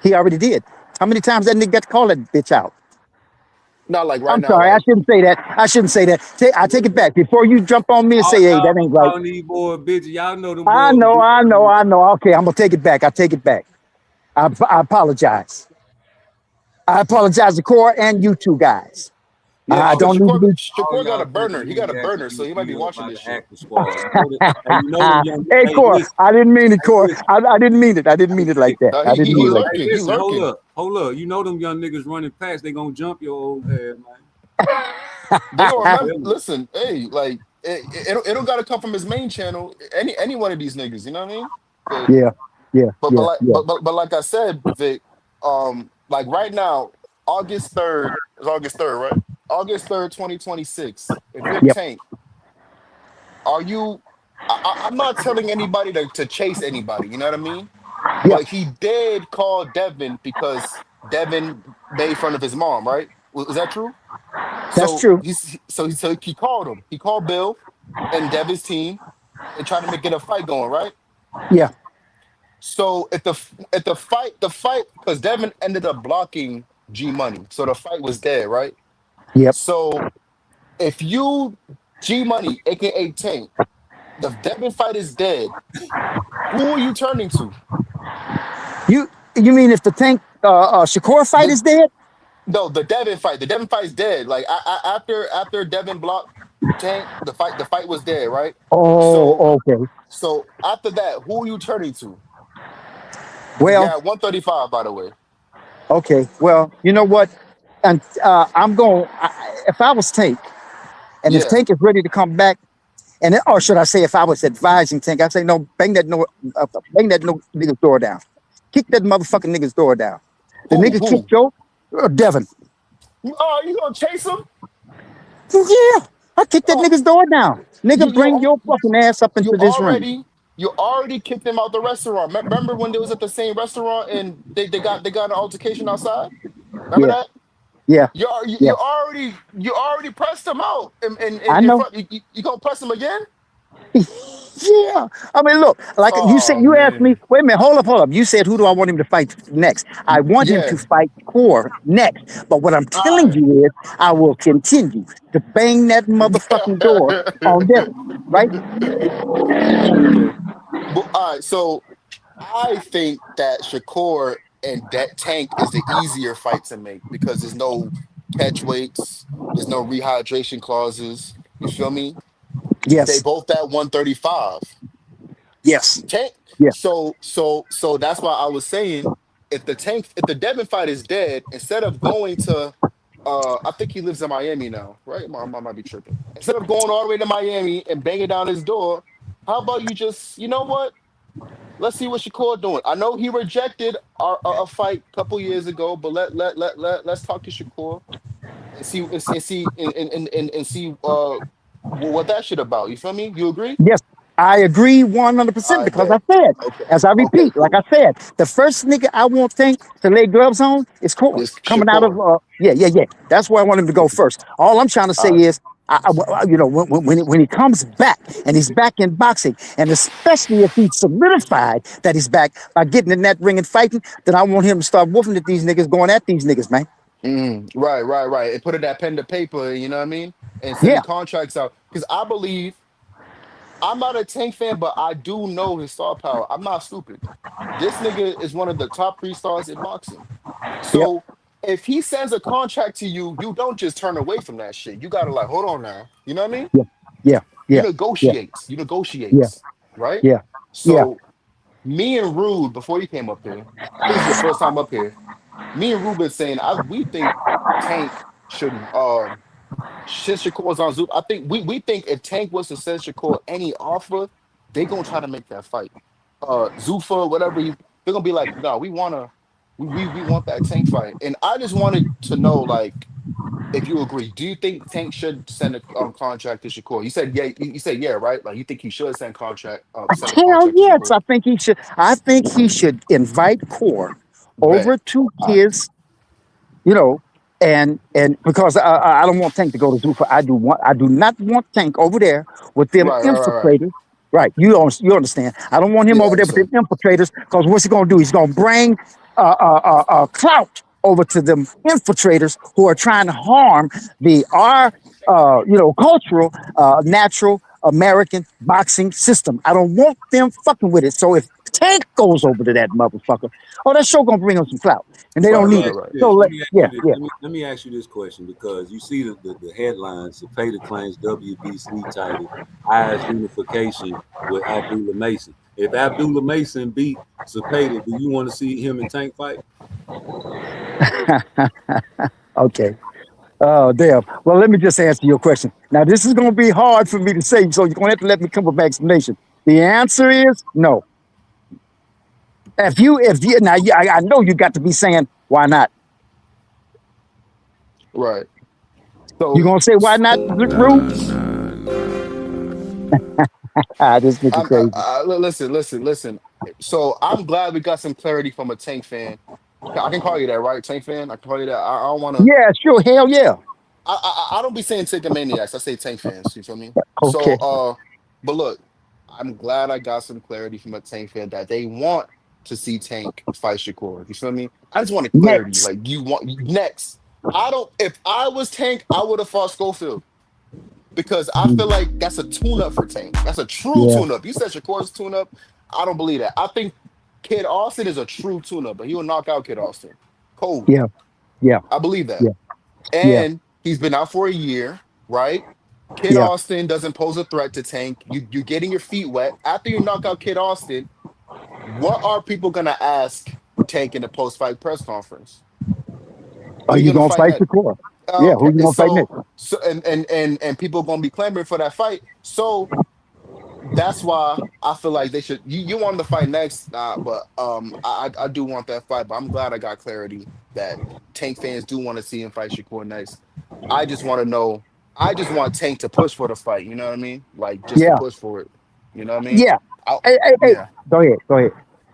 He already did. How many times that nigga got to call that bitch out? Not like right I'm now. sorry, I shouldn't say that. I shouldn't say that. I take it back. Before you jump on me and say, hey, that ain't right. Y'all know them. I know. Okay, I'm gonna take it back. I take it back. I apologize. I apologize to Cora and you two guys. Yeah, I don't need to be. Shakur got a burner. He got a burner, so he might be watching this shit. Hey, Cora, I didn't mean it, Cora. I didn't mean it. I didn't mean it like that. I didn't mean it like that. Listen, hold up. You know them young niggas running past, they gonna jump your old head, man. They don't remember. Listen, hey, like it don't gotta come from his main channel. Any one of these niggas, you know what I mean? But like I said, Vic, like right now, August 3rd is August 3rd, right? August 3rd, 2026. If you're Tank, are you? I'm not telling anybody to chase anybody. You know what I mean? But he did call Devin because Devin made fun of his mom, right? Was that true? That's true. So he called him. He called Bill and Devin's team and tried to get a fight going, right? Yeah. So at the fight, because Devin ended up blocking G Money, so the fight was dead, right? Yep. So if you G Money, aka Tank, the Devin fight is dead, who are you turning to? You mean if the Tank Shakur fight is dead? No, the Devin fight. The Devin fight is dead. Like after Devin blocked Tank, the fight was dead, right? Oh, okay. So after that, who are you turning to? Well, yeah, 135, by the way. Okay. Well, you know what? And I'm going. If I was Tank, and if Tank is ready to come back, and or should I say, if I was advising Tank, I'd say no, bang that nigga's door down, kick that motherfucking nigga's door down. The nigga kicked Joe, Devin. Oh, you gonna chase him? Yeah, I kicked that nigga's door down. Nigga, bring your fucking ass up into this ring. You already kicked them out the restaurant. Remember when they was at the same restaurant and they got an altercation outside? Remember that? Yeah. You already pressed them out. And I know. front. You gonna press them again? Yeah. I mean, look, like you said, you asked me, wait a minute, hold up. You said, who do I want him to fight next? I want him to fight Core next. But what I'm telling you is, I will continue to bang that motherfucking door on Devin, right? Well, all right, so I think that Shakur and that Tank is the easier fight to make because there's no catch weights, there's no rehydration clauses. You feel me? Yes. They both at 135. Yes. Tank. Yeah. So that's why I was saying if the Devin fight is dead, instead of going to I think he lives in Miami now, right? I might be tripping. Instead of going all the way to Miami and banging down his door, how about you just, you know what? Let's see what Shakur doing. I know he rejected a fight a couple years ago, but let's talk to Shakur and see what that shit about. You feel me? You agree? Yes, I agree 100% because I said, as I repeat, like I said, the first nigga I want Tank to lay gloves on is Core. Coming out of, yeah. That's where I want him to go first. All I'm trying to say is, when he comes back and he's back in boxing, and especially if he's solidified that he's back by getting in that ring and fighting, then I want him to start woofing at these niggas, going at these niggas, man. Right. And putting that pen to paper, you know what I mean? And sending contracts out. Because I believe, I'm not a Tank fan, but I do know his star power. I'm not stupid. This nigga is one of the top 3 stars in boxing. So if he sends a contract to you, you don't just turn away from that shit. You gotta like, hold on now. You know what I mean? Yeah. You Yeah. negotiates. You Yeah. negotiates, right? Yeah. Yeah. So me and Rude, before you came up here, I think this is your first time up here. Me and Rude been saying we think Tank should since Shakur's on Zoom. I think we think if Tank was to send Shakur any offer, they gonna try to make that fight. Zuffa, whatever they're gonna be like, no, we want that Tank fight. And I just wanted to know, like, if you agree, do you think Tank should send a contract to Shakur? You said yeah. You said yeah, right? Like you think he should send a Hell contract to yes, Shakur? I think he should. I think he should invite Core Bet. over to All right. his, you know, and because I don't want Tank to go to Zuffa. I do not want Tank over there with them Right. infiltrators. Right, you understand. I don't want him Yeah, I over there with them understand. infiltrators because what's he gonna do? He's gonna bring clout over to them infiltrators who are trying to harm our cultural natural American boxing system. I don't want them fucking with it. So if Tank goes over to that motherfucker, that show gonna bring him some clout, and they Let don't me need it. ask you So this. Let me ask yeah, you this. yeah. Let me ask you this question, because you see the headlines: Cepeda claims WBC title, eyes unification with Abdullah Mason. If Abdullah Mason beat Cepeda, do you want to see him and Tank fight? Okay. Oh, damn. Well, let me just answer your question. Now, this is going to be hard for me to say, so you're going to have to let me come up with an explanation. The answer is no. If you, now, I know you got to be saying, why not? Right. You So going to say, why not, Rube? This nigga crazy. Listen. So I'm glad we got some clarity from a Tank fan. I can call you that, right? Tank fan. I can call you that. I don't want to. Yeah, sure. Hell yeah. I don't be saying Tank maniacs. I say Tank fans. You feel me? Okay. So but look, I'm glad I got some clarity from a Tank fan that they want to see Tank fight Shakur. You feel me? I just wanted clarity. Next. Like you want next. I don't. If I was Tank, I would have fought Schofield. Because I feel like that's a tune-up for Tank. That's a true Yeah. tune-up. You said Shakur's tune-up. I don't believe that. I think Kid Austin is a true tune-up, but he will knock out Kid Austin. Cold. Yeah. Yeah. I believe that. Yeah. Yeah. And he's been out for a year, right? Kid Yeah. Austin doesn't pose a threat to Tank. You're getting your feet wet. After you knock out Kid Austin, what are people gonna ask Tank in the post-fight press conference? Who Are you you gonna going to fight fight next? Shakur? Yeah. Who you Okay, going to fight next? so and people gonna be clamoring for that fight. So that's why I feel like they should. You want them to fight next, but I do want that fight. But I'm glad I got clarity that Tank fans do want to see him fight Shakur next. I just want to know. I just want Tank to push for the fight. You know what I mean? Like just to Yeah. push for it. You know what I mean? Yeah. Hey. Yeah. Go ahead.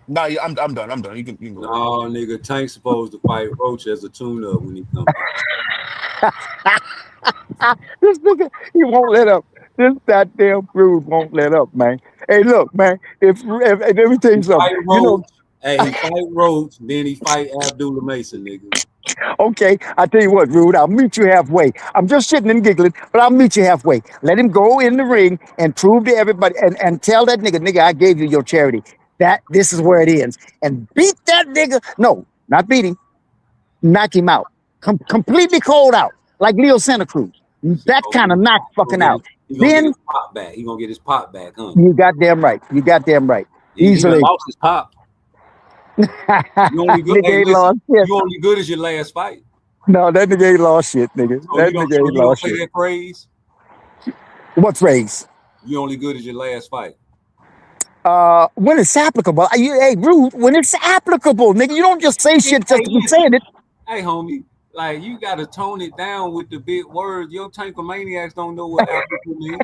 Nah, yeah, I'm done. I'm done. You can go. No, nigga, Tank's supposed to fight Roach as a tune-up when he comes back. This nigga, he won't let up. This goddamn Rude won't let up, man. Hey, look, man. If let me tell you something. He fight Roach, then he fight Abdullah Mason, nigga. Okay, I tell you what, Rude, I'll meet you halfway. I'm just shitting and giggling, but I'll meet you halfway. Let him go in the ring and prove to everybody and tell that nigga, I gave you your charity. That this is where it ends. And beat that nigga. No, not beat him. Knock him out. Completely cold out. Like Leo Santa Cruz. That kind of knock fucking out. He gonna get his pop back. He gonna get his pop back, huh? You goddamn right. He done lost his pop. You only good. Hey, listen, you only good as your last fight. No, that nigga ain't lost shit, nigga. So that nigga ain't lost shit. That phrase? What phrase? You only good as your last fight. When it's applicable. Hey, Rude, when it's applicable, nigga, you don't just say shit just to be saying it. Hey, homie, like you gotta tone it down with the big words. Your Tankomaniacs don't know what applicable means.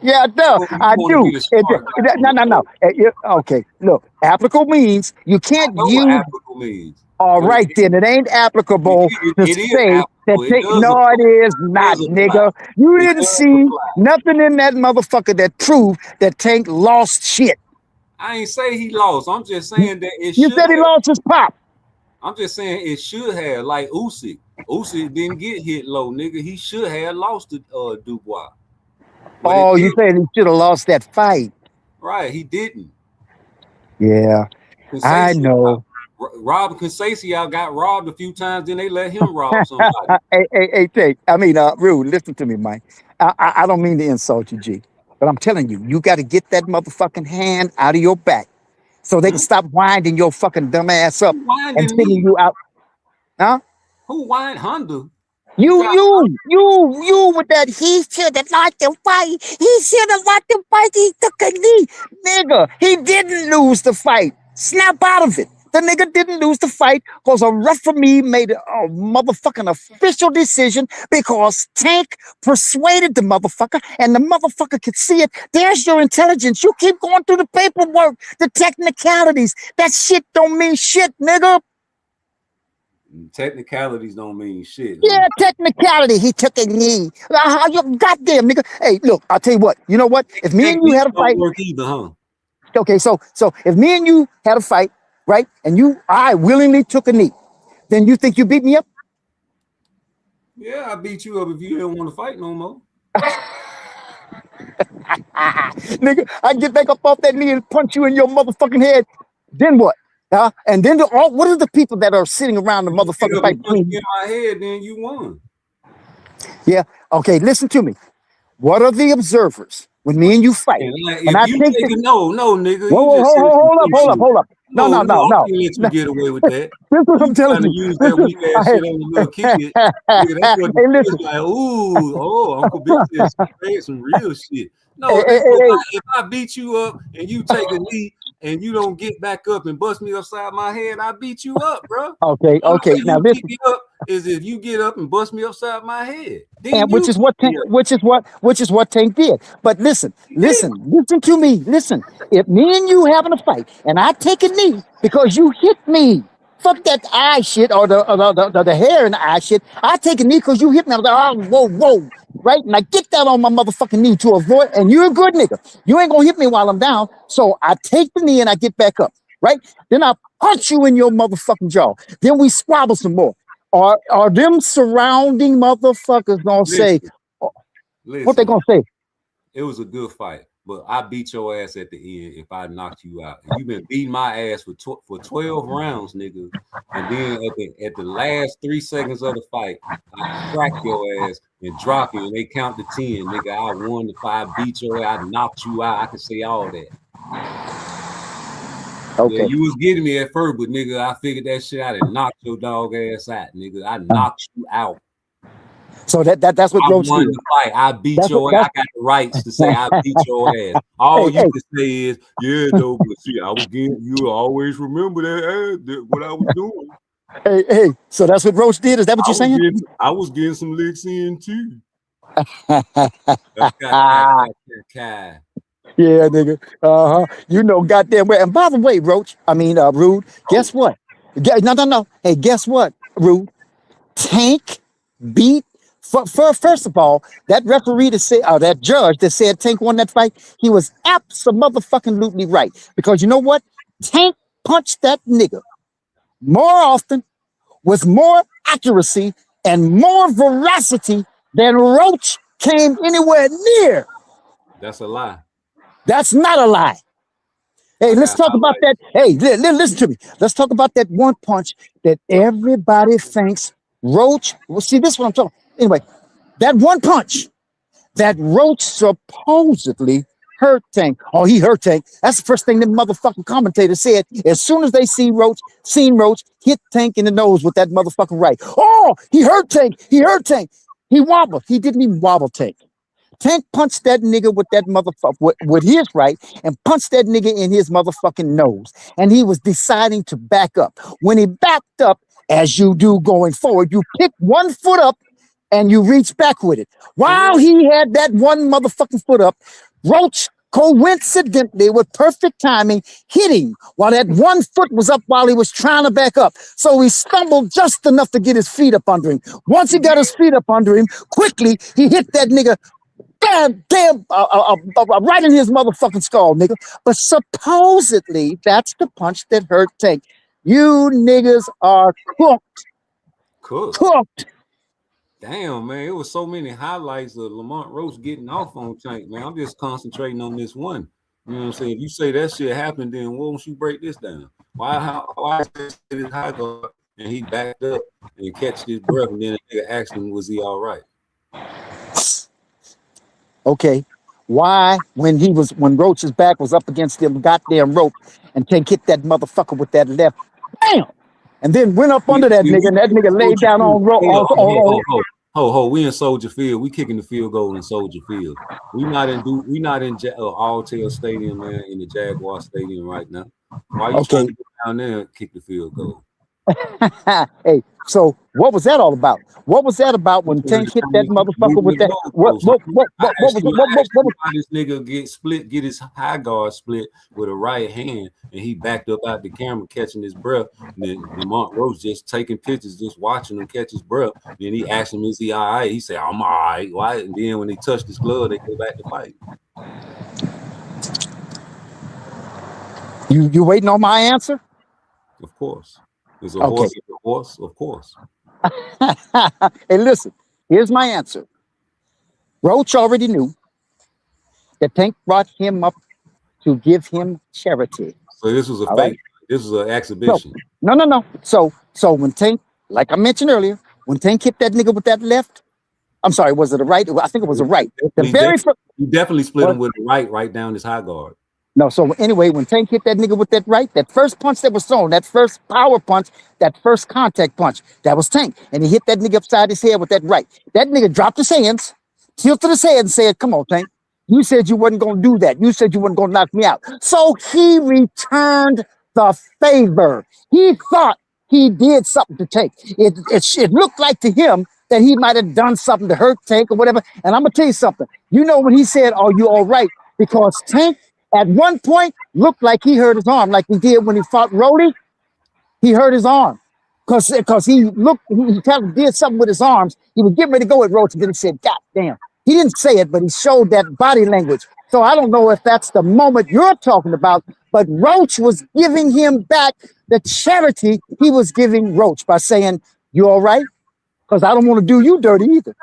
Yeah, I do. No. Okay, look, applicable means you can't use. What applicable means. All right, then it ain't applicable to say that. No, it is not, nigga. You didn't see nothing in that motherfucker that proved that Tank lost shit. I ain't say he lost. I'm just saying that it should. You said he lost his pop. I'm just saying it should have, like Usyk. Usyk didn't get hit low, nigga. He should have lost to Dubois. Oh, you saying he should have lost that fight? Right, he didn't. Yeah, I know. Rob Conceição got robbed a few times, then they let him rob somebody. Hey, Tank. Rude, listen to me, Mike. I don't mean to insult you, G. But I'm telling you, you got to get that motherfucking hand out of your back so they can stop winding your fucking dumb ass up and Winding sending me. you out. Huh? Who wind Honda? You with that, he should have liked to fight. He should have liked to fight. He took a knee. Nigga, he didn't lose the fight. Snap out of it. The nigga didn't lose the fight because a referee made a motherfucking official decision because Tank persuaded the motherfucker and the motherfucker could see it. There's your intelligence. You keep going through the paperwork, the technicalities. That shit don't mean shit, nigga. Technicalities don't mean shit. Yeah, technicality. He took a knee. You goddamn nigga. Hey, look, I'll tell you what. You know what? If me and you had a fight, don't work either, huh? Okay, so if me and you had a fight, right, and I willingly took a knee, then you think you beat me up? Yeah, I beat you up if you didn't want to fight no more. Nigga, I get back up off that knee and punch you in your motherfucking head. Then what? And then what are the people that are sitting around the motherfucking fight? In my head, then you won. Yeah. Okay, listen to me. What are the observers when me and you fight? And I take no, nigga. Whoa, hold up. No. I can't let you get away with that. This is what I'm telling you. Use that weak ass shit on the little kid. Nigga, that's what hey, listen. Like, Uncle Bill said some real shit. No, if I beat you up and you take a knee and you don't get back up and bust me upside my head, I beat you up, bro. Okay. Now listen. Me up is if you get up and bust me upside my head. And which is what Tank did. But listen to me. Listen, if me and you having a fight and I take a knee because you hit me, fuck that eye shit or the hair in the eye shit. I take a knee because you hit me. I'm like, oh, whoa, right? And I get that on my motherfucking knee to avoid. And you're a good nigga. You ain't gonna hit me while I'm down. So I take the knee and I get back up, right? Then I punch you in your motherfucking jaw. Then we squabble some more. Are them surrounding motherfuckers gonna say? What they gonna say? It was a good fight, but I beat your ass at the end if I knocked you out. And you've been beating my ass for 12 rounds, nigga. And then at the last 3 seconds of the fight, I crack your ass and drop you, and they count to 10, nigga. I won the fight. I beat your ass. I knocked you out. I can say all that. Okay. Yeah, you was getting me at first, but nigga, I figured that shit out and knocked your dog ass out, nigga. I knocked you out. So that's what Roach won did. the fight. I beat your ass. I got the rights to say I beat your ass. All you can say is, yeah, though, but see, I was getting you always remember that what I was doing. Hey, so that's what Roach did. Is that what you're saying? I was getting some licks in too. Yeah, nigga. You know, goddamn well. And by the way, Rude, guess what? No. Hey, guess what, Rude? Tank beat. First of all, that referee that judge that said Tank won that fight, he was absolutely right. Because you know what? Tank punched that nigga more often, with more accuracy and more veracity than Roach came anywhere near. That's a lie. That's not a lie. Hey, let's talk about that. Hey, listen to me. Let's talk about that one punch that everybody thinks Roach. Well, see, this is what I'm talking. Anyway, that one punch that Roach supposedly hurt Tank. Oh, he hurt Tank. That's the first thing the motherfucking commentator said. As soon as they seen Roach hit Tank in the nose with that motherfucking right. Oh, he hurt Tank. He wobbled. He didn't even wobble Tank. Tank punched that nigga with that motherfucker with his right and punched that nigga in his motherfucking nose. And he was deciding to back up. When he backed up, as you do going forward, you pick one foot up and you reach back with it. While he had that one motherfucking foot up, Roach coincidentally with perfect timing hit him while that one foot was up while he was trying to back up. So he stumbled just enough to get his feet up under him. Once he got his feet up under him, quickly he hit that nigga right in his motherfucking skull, nigga. But supposedly that's the punch that hurt Tank. You niggas are cooked. Damn, man, it was so many highlights of Lamont Roach getting off on Tank, man. I'm just concentrating on this one. You know what I'm saying? If you say that shit happened, then why don't you break this down? Why is this high guard and he backed up and catch his breath and then the nigga asked him, was he all right? Okay. why when Roach's back was up against them goddamn rope and Tank hit that motherfucker with that left, bam, and then went up under that nigga, and that nigga laid down on rope. We in Soldier Field. We kicking the field goal in Soldier Field. We not in Alltel Stadium, man, in the Jaguar Stadium right now. Why you trying to go down there and kick the field goal? Hey, so what was that all about? What was that about when Tank hit that motherfucker with that? What was why this nigga get his high guard split with a right hand, and he backed up out the camera catching his breath. And then Lamont Roach just taking pictures, just watching him catch his breath. Then he asked him, "Is he all right?" He said, "I'm all right." Why? And then when he touched his glove, they go back to fight. You waiting on my answer? Of course. Is a horse a horse? Of course. Hey, listen, here's my answer. Roach already knew that Tank brought him up to give him charity. So this was a fake. Right? This was an exhibition. No. So when Tank, like I mentioned earlier, when Tank hit that nigga with that left, I'm sorry, was it a right? I think it was a right. You definitely split him with the right down his high guard. No, so anyway, when Tank hit that nigga with that right, that first punch that was thrown, that first power punch, that first contact punch, that was Tank. And he hit that nigga upside his head with that right. That nigga dropped his hands, tilted his head and said, "Come on, Tank. You said you wasn't going to do that. You said you wasn't going to knock me out." So he returned the favor. He thought he did something to Tank. It looked like to him that he might have done something to hurt Tank or whatever. And I'm going to tell you something. You know when he said, "Are you all right?" Because Tank at one point looked like he hurt his arm, like he did when he fought Rody. He hurt his arm because he kind of did something with his arms. He was getting ready to go at Roach, and then he said, "God damn." He didn't say it, but he showed that body language. So I don't know if that's the moment you're talking about, but Roach was giving him back the charity he was giving Roach by saying, "You all right? Because I don't want to do you dirty either."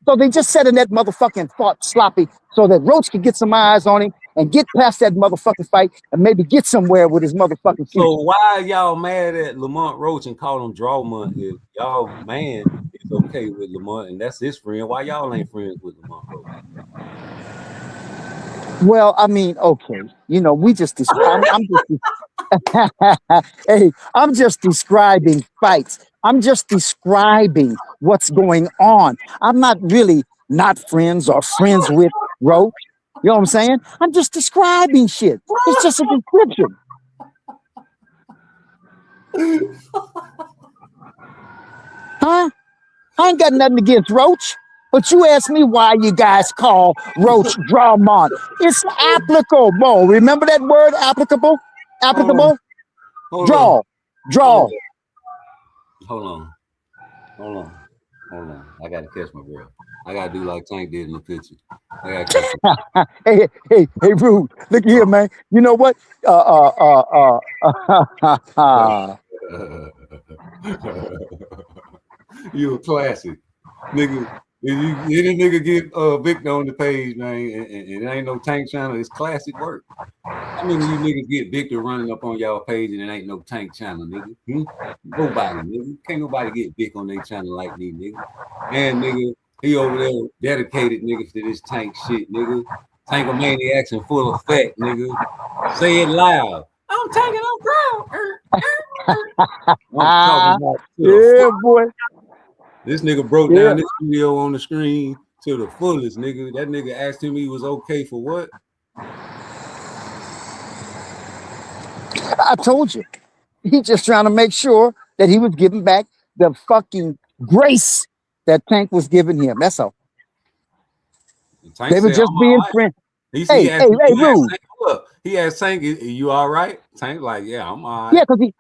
So they just sat in that motherfucking fought sloppy so that Roach could get some eyes on him and get past that motherfucking fight and maybe get somewhere with his motherfucking feet. So why y'all mad at Lamont Roach and call him Drawmont if y'all man is okay with Lamont and that's his friend? Why y'all ain't friends with Lamont Roach? Well, I mean, okay, you know, we just I'm just describing fights. I'm just describing what's going on. I'm not really not friends or friends with Roach. You know what I'm saying? I'm just describing shit. It's just a description. Huh? I ain't got nothing against Roach. But you asked me why you guys call Roach Drawmont. It's applicable. Remember that word, applicable? Applicable? Draw. Hold on. I gotta catch my breath. I gotta do like Tank did in the picture. I gotta catch hey, Rude. Look here, man. You know what? You a classic, nigga. If you hit a nigga get Victor on the page, man, and it ain't no Tank channel, it's classic work. How many of you niggas get Victor running up on y'all page and it ain't no Tank channel, nigga? Nobody, nigga. Can't nobody get Vic on their channel like me, nigga. And nigga, he over there dedicated niggas to this Tank shit, nigga. Tankomaniacs in full effect, nigga. Say it loud. I'm Tank and I'm proud. Yeah, boy. This nigga broke down this video on the screen to the fullest, nigga. That nigga asked him he was okay for what? I told you. He just trying to make sure that he was giving back the fucking grace that Tank was giving him. That's all. They were just being friends. Hey, Rude. He asked Tank, "Are you all right?" Tank like, "Yeah, I'm all right." Yeah, because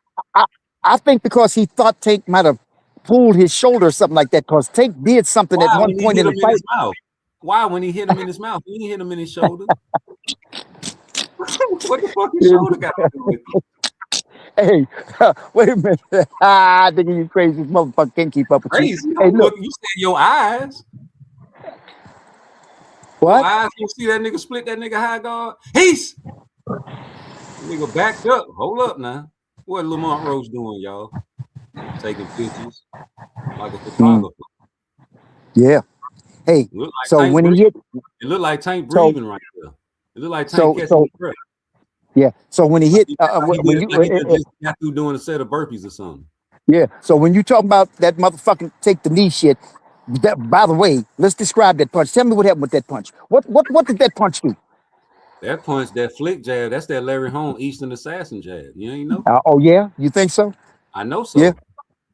I think because he thought Tank might have pulled his shoulder or something like that, because Tank did something at one point in the fight. Why when he hit him in his mouth? He didn't hit him in his shoulder. What the fuck his shoulder got to do with it? Hey, wait a minute. I think you crazy. This motherfucker can't keep up with crazy. you. Hey, look. You said your eyes. What? Your eyes, you see that nigga split that nigga high guard? He's nigga backed up. Hold up now. What Lamont Roach doing, y'all? Taking pictures like a photographer. Yeah. Hey, Look like so Tank when he breathing. hit, It looked like Tank so breathing right there. It looked like Tank catching so his breath. yeah. So when he hit, when you Like he just got through doing a set of burpees or something. yeah. So when you talk about that motherfucking take the knee shit, that, by the way, let's describe that punch. Tell me what happened with that punch. What did that punch do? That punch, that flick jab, that's that Larry Holmes Eastern Assassin jab. You ain't know? Oh yeah, you think so? I know so. Yeah,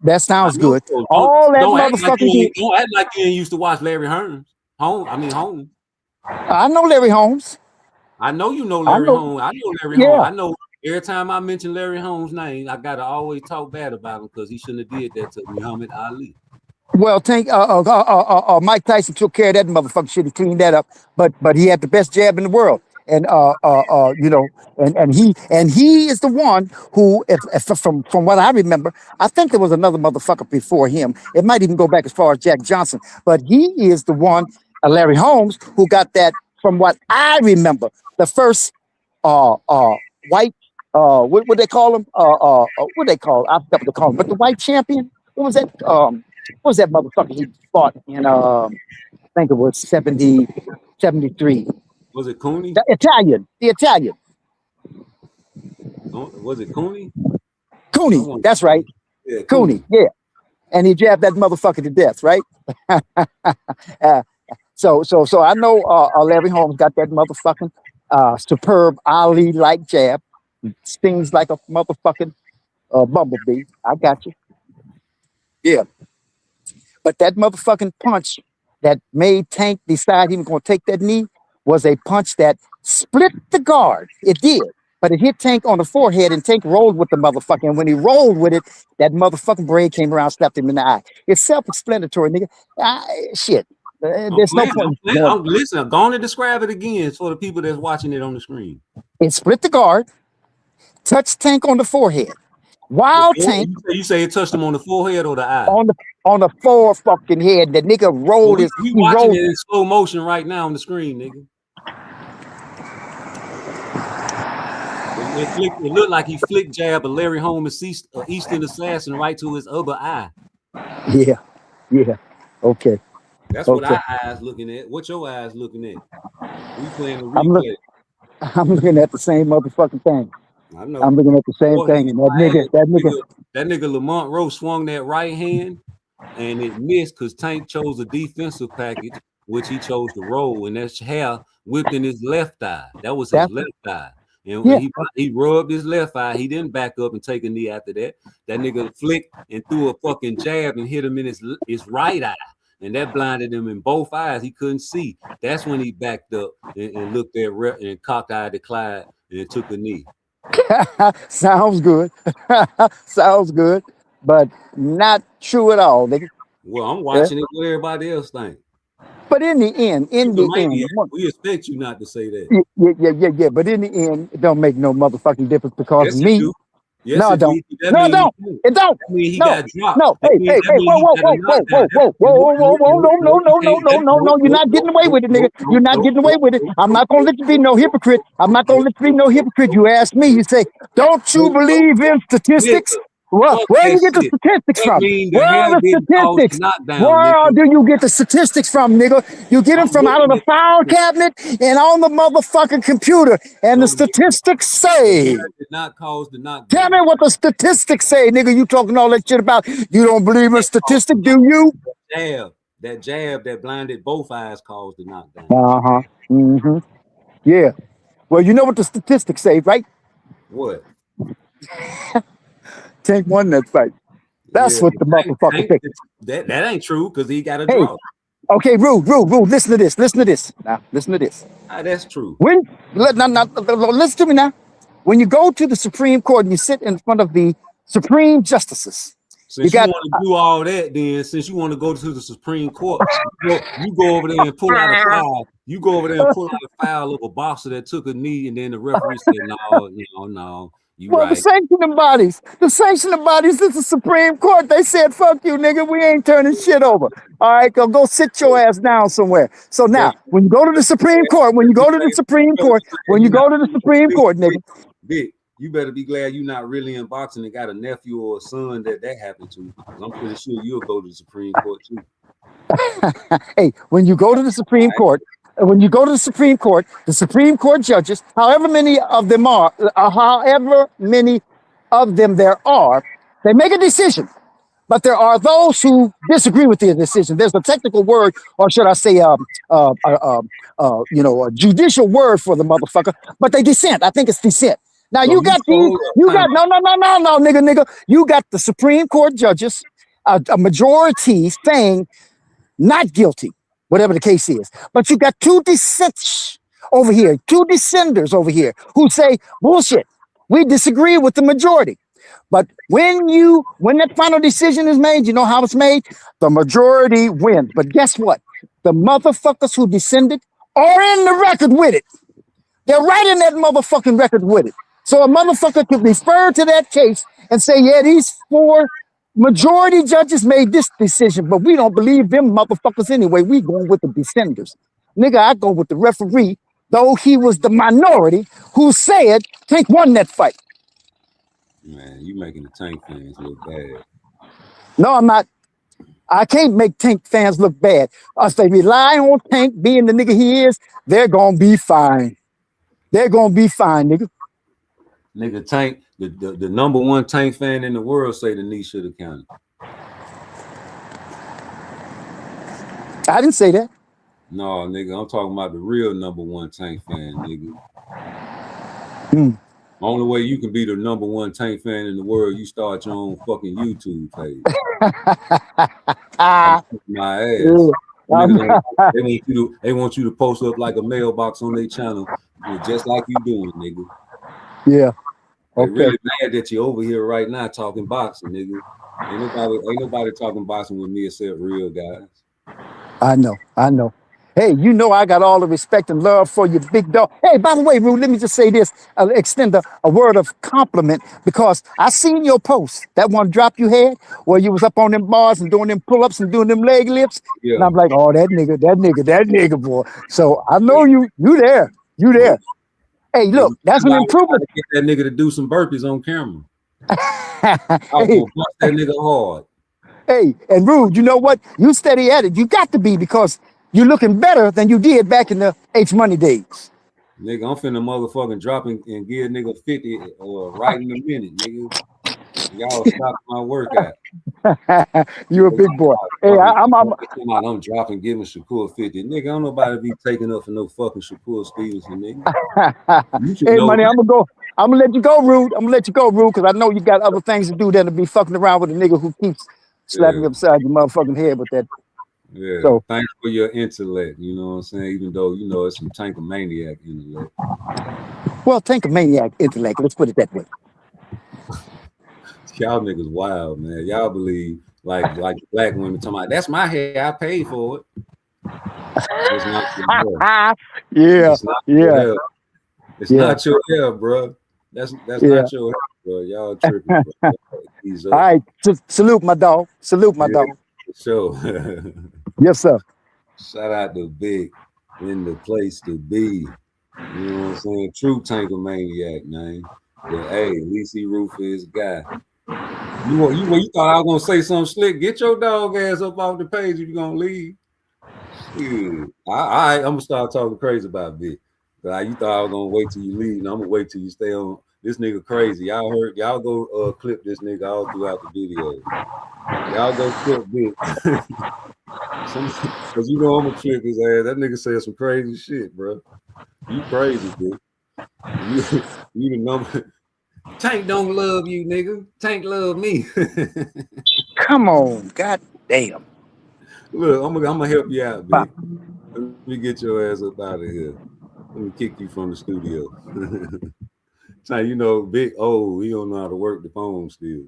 that I sounds know good. so. All that Don't act like motherfucking you ain't, don't act like you ain't used to watch Larry Holmes. Holmes. I know Larry Holmes. I know you know I Larry know. Holmes. I know Larry Holmes. Yeah. I know every time I mention Larry Holmes' name, I gotta always talk bad about him because he shouldn't have did that to Muhammad Ali. Well, Mike Tyson took care of that motherfucker shit and cleaned that up. But he had the best jab in the world, and you know, and he is the one who, if from what I remember, I think there was another motherfucker before him. It might even go back as far as Jack Johnson, but he is the one, Larry Holmes, who got that. From what I remember, the first white what they call him what they call, I forgot what they call him, but the white champion. What was that? What was that motherfucker he fought in? I think it was 73. Was it Cooney? The Italian. Was it Cooney? Cooney, that's right. Yeah, Cooney, yeah. And he jabbed that motherfucker to death, right? So I know Larry Holmes got that motherfucking superb Ali-like jab. Stings like a motherfucking bumblebee. I got you. Yeah. But that motherfucking punch that made Tank decide he was going to take that knee was a punch that split the guard. It did. But it hit Tank on the forehead, and Tank rolled with the motherfucker. And when he rolled with it, that motherfucking brain came around, slapped him in the eye. It's self-explanatory, nigga. Shit. There's no point. Listen, I'm going to describe it again for the people that's watching it on the screen. It split the guard, touched Tank on the forehead. While Tank, you say it touched him on the forehead or the eye? On the fore fucking head. The nigga rolled his. We watching it in slow motion right now on the screen, nigga. It looked like he flicked jab a Larry Holmes Eastern Assassin right to his other eye. Yeah. Okay. That's what our eyes looking at. What your eyes looking at? We playing the replay. I'm looking at the same motherfucking thing. I know. I'm looking at the same thing. And that nigga Lamont Rowe swung that right hand and it missed because Tank chose a defensive package, which he chose to roll, and that hair whipped in his left eye. That was his left eye. And when he rubbed his left eye, he didn't back up and take a knee after that. That nigga flicked and threw a fucking jab and hit him in his right eye. And that blinded him in both eyes. He couldn't see. That's when he backed up and looked at and cockeyed to Clyde and took a knee. Sounds good. Sounds good, but not true at all, nigga. Well, I'm watching it what everybody else think. But in the end, we expect you not to say that. Yeah. But in the end, it don't make no motherfucking difference because me. Yes, no, it don't. No, it don't. It don't. That means he got dropped. No, hey, whoa. No, you're not getting away with it, nigga. You're not getting away with it. I'm not gonna let you be no hypocrite. You ask me, you say, don't you believe in statistics? Well, where do you get the statistics from? Where are the statistics? Where do you get the statistics from, nigga? You get them from out of the file cabinet and on the motherfucking computer. And the statistics say. Did not cause the knockdown. Tell me what the statistics say, nigga. You talking all that shit about you don't believe in statistics, do you? That jab that blinded both eyes caused the knockdown. Mm-hmm. Yeah. Well, you know what the statistics say, right? What? Tank won that fight. That's what the motherfucker think. That ain't true because he got a draw. Okay, Rue, listen to this. Now, listen to this. That's true. Listen to me now. When you go to the Supreme Court and you sit in front of the Supreme Justices, since you want to do all that, then since you want to go to the Supreme Court, you go over there and pull out a file. You go over there and pull out a file of a boxer that took a knee, and then the referee said, "No, you right." The sanctioning bodies is the Supreme Court. They said, "Fuck you, nigga. We ain't turning shit over." All right, go sit your ass down somewhere. So now, when you go to the Supreme Court, nigga. Big. You better be glad you're not really in boxing and got a nephew or a son that happened to. I'm pretty sure you'll go to the Supreme Court too. Hey, when you go to the Supreme Court, the Supreme Court judges, however many of them there are, they make a decision. But there are those who disagree with their decision. There's a technical word, or should I say, a judicial word for the motherfucker. But they dissent. I think it's dissent. Now So you got nigga. You got the Supreme Court judges, a majority saying not guilty, whatever the case is. But you got two dissenters over here who say bullshit. We disagree with the majority. But when that final decision is made, you know how it's made? The majority wins. But guess what? The motherfuckers who dissented are in the record with it. They're right in that motherfucking record with it. So a motherfucker could refer to that case and say, yeah, these 4 majority judges made this decision, but we don't believe them motherfuckers anyway. We going with the dissenters. Nigga, I go with the referee, though he was the minority who said Tank won that fight. Man, you making the Tank fans look bad. No, I'm not. I can't make Tank fans look bad. If they rely on Tank being the nigga he is, they're gonna be fine. They're gonna be fine, nigga. Nigga, Tank, the number 1 Tank fan in the world say the knee should have counted. I didn't say that. No, nigga, I'm talking about the real number 1 Tank fan, nigga. Only way you can be the number 1 Tank fan in the world, you start your own fucking YouTube page. My ass. They want you to post up like a mailbox on their channel, just like you doing, nigga. Yeah. They really mad that you over here right now talking boxing, nigga. Ain't nobody talking boxing with me except real guys. I know. Hey, you know I got all the respect and love for you, big dog. Hey, by the way, Rude, let me just say this. I'll extend a word of compliment because I seen your post, that one drop you had, where you was up on them bars and doing them pull-ups and doing them leg lifts. Yeah. And I'm like, oh, that nigga, boy. So I know you there. Hey, look, that's an improvement. Get that nigga to do some burpees on camera. I was gonna bust that nigga hard. Hey, and Rude, you know what? You steady at it. You got to be, because you're looking better than you did back in the H Money days. Nigga, I'm finna motherfucking drop and give nigga 50 right in a minute, nigga. Y'all stop my workout. You a big boy. Hey, I'm dropping, giving Shakur 50. Nigga, don't nobody be taking up for no fucking Shakur Stevenson, nigga. Hey, Money, I'm gonna let you go, Rude. Because I know you got other things to do than to be fucking around with a nigga who keeps slapping you upside your motherfucking head with that. Yeah, so thanks for your intellect, you know what I'm saying? Even though, you know, it's some Tankomaniac intellect. Well, Tankomaniac intellect, let's put it that way. Y'all niggas wild, man. Y'all believe like black women talking about, that's my hair, I paid for it. It's not your hair. Yeah. It's not your hair. It's not your hair, bro. That's not your hair, bro. Y'all tripping, bro. All right, salute my dog. Dog. Sure. Yes, sir. Shout out to Big in the place to be. You know what I'm saying? True Tankomaniac, man. But hey, at least he root for his guy. You thought I was gonna say something slick? Get your dog ass up off the page if you're gonna leave. Shit. I'm gonna start talking crazy about Big. You thought I was gonna wait till you leave. No, I'm gonna wait till you stay on. This nigga crazy. Y'all go clip this nigga all throughout the video. Y'all go clip Big. Cause you know I'm gonna trip his ass. That nigga said some crazy shit, bro. You crazy, dude. You the number. Tank don't love you, nigga. Tank love me. Come on, god damn. Look, I'm gonna help you out, Big. Let me get your ass up out of here. Let me kick you from the studio. Tank, you know, Big he don't know how to work the phone still.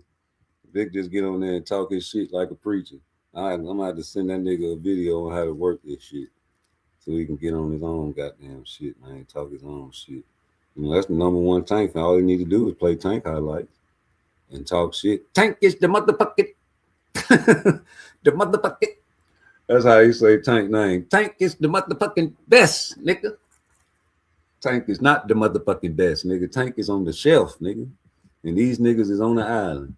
Vic just get on there and talk his shit like a preacher. I'm gonna have to send that nigga a video on how to work this shit so he can get on his own goddamn shit, man. Talk his own shit. You know, that's the number 1 Tank fan. All he need to do is play Tank highlights and talk shit. Tank is the motherfucking the motherfucking. That's how he say Tank name. Tank is the motherfucking best, nigga. Tank is not the motherfucking best, nigga. Tank is on the shelf, nigga. And these niggas is on the island.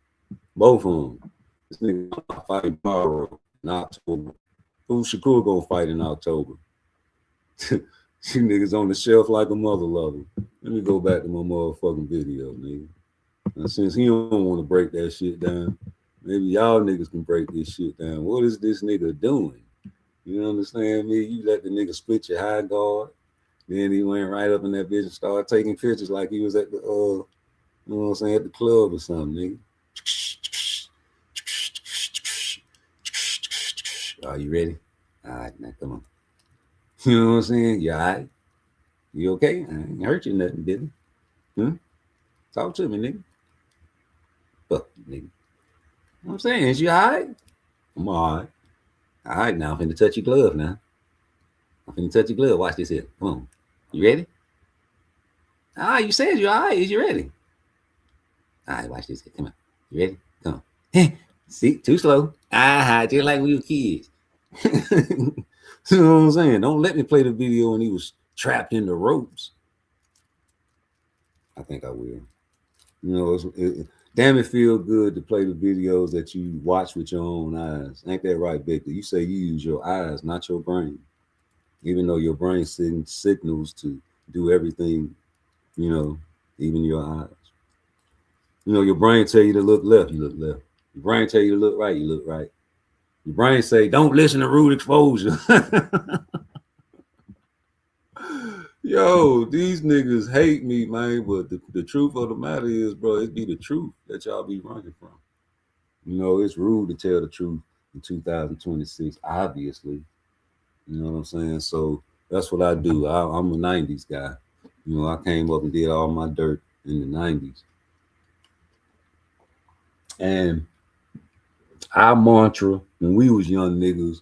Both of them. This nigga fighting tomorrow in October. Who Shakur gonna fight in October? You niggas on the shelf like a mother lover. Let me go back to my motherfucking video, nigga. And since he don't want to break that shit down, maybe y'all niggas can break this shit down. What is this nigga doing? You understand me? You let the nigga split your high guard. Then he went right up in that bitch and started taking pictures like he was at the, you know what I'm saying, at the club or something, nigga. Are you ready? All right, now come on. You know what I'm saying? You all right? You okay? I ain't hurt you nothing, did I? Talk to me, nigga. Fuck you, nigga. You know what I'm saying? Is you all right? I'm all right. All right, now I'm finna touch your glove now. I'm finna touch your glove. Watch this here. Come on. You ready? You said you all right. Is you ready? All right, watch this here. Come on. You ready? Come on. See, too slow. Just like we were kids. You know what I'm saying? Don't let me play the video when he was trapped in the ropes. I think I will. You know, damn, it feel good to play the videos that you watch with your own eyes. Ain't that right, Victor? You say you use your eyes, not your brain. Even though your brain sends signals to do everything, you know, even your eyes. You know, your brain tell you to look left, you look left. Your brain tell you to look right, you look right. Your brain say, don't listen to rude exposure. Yo, these niggas hate me, man, but the truth of the matter is, bro, it be the truth that y'all be running from. You know, it's rude to tell the truth in 2026, obviously. You know what I'm saying? So that's what I do. I'm a 90s guy. You know, I came up and did all my dirt in the 90s. And our mantra when we was young niggas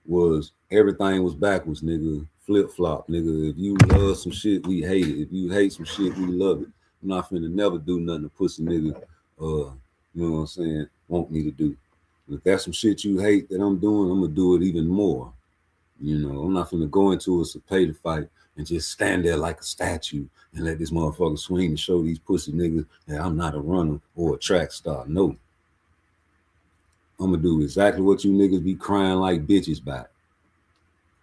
was everything was backwards, nigga. Flip-flop, nigga. If you love some shit, we hate it. If you hate some shit, we love it. I'm not finna never do nothing to pussy nigga, you know what I'm saying, want me to do. If that's some shit you hate that I'm doing, I'm gonna do it even more. You know, I'm not finna go into a pay to fight and just stand there like a statue and let this motherfucker swing and show these pussy niggas that I'm not a runner or a track star. No. I'm gonna do exactly what you niggas be crying like bitches back.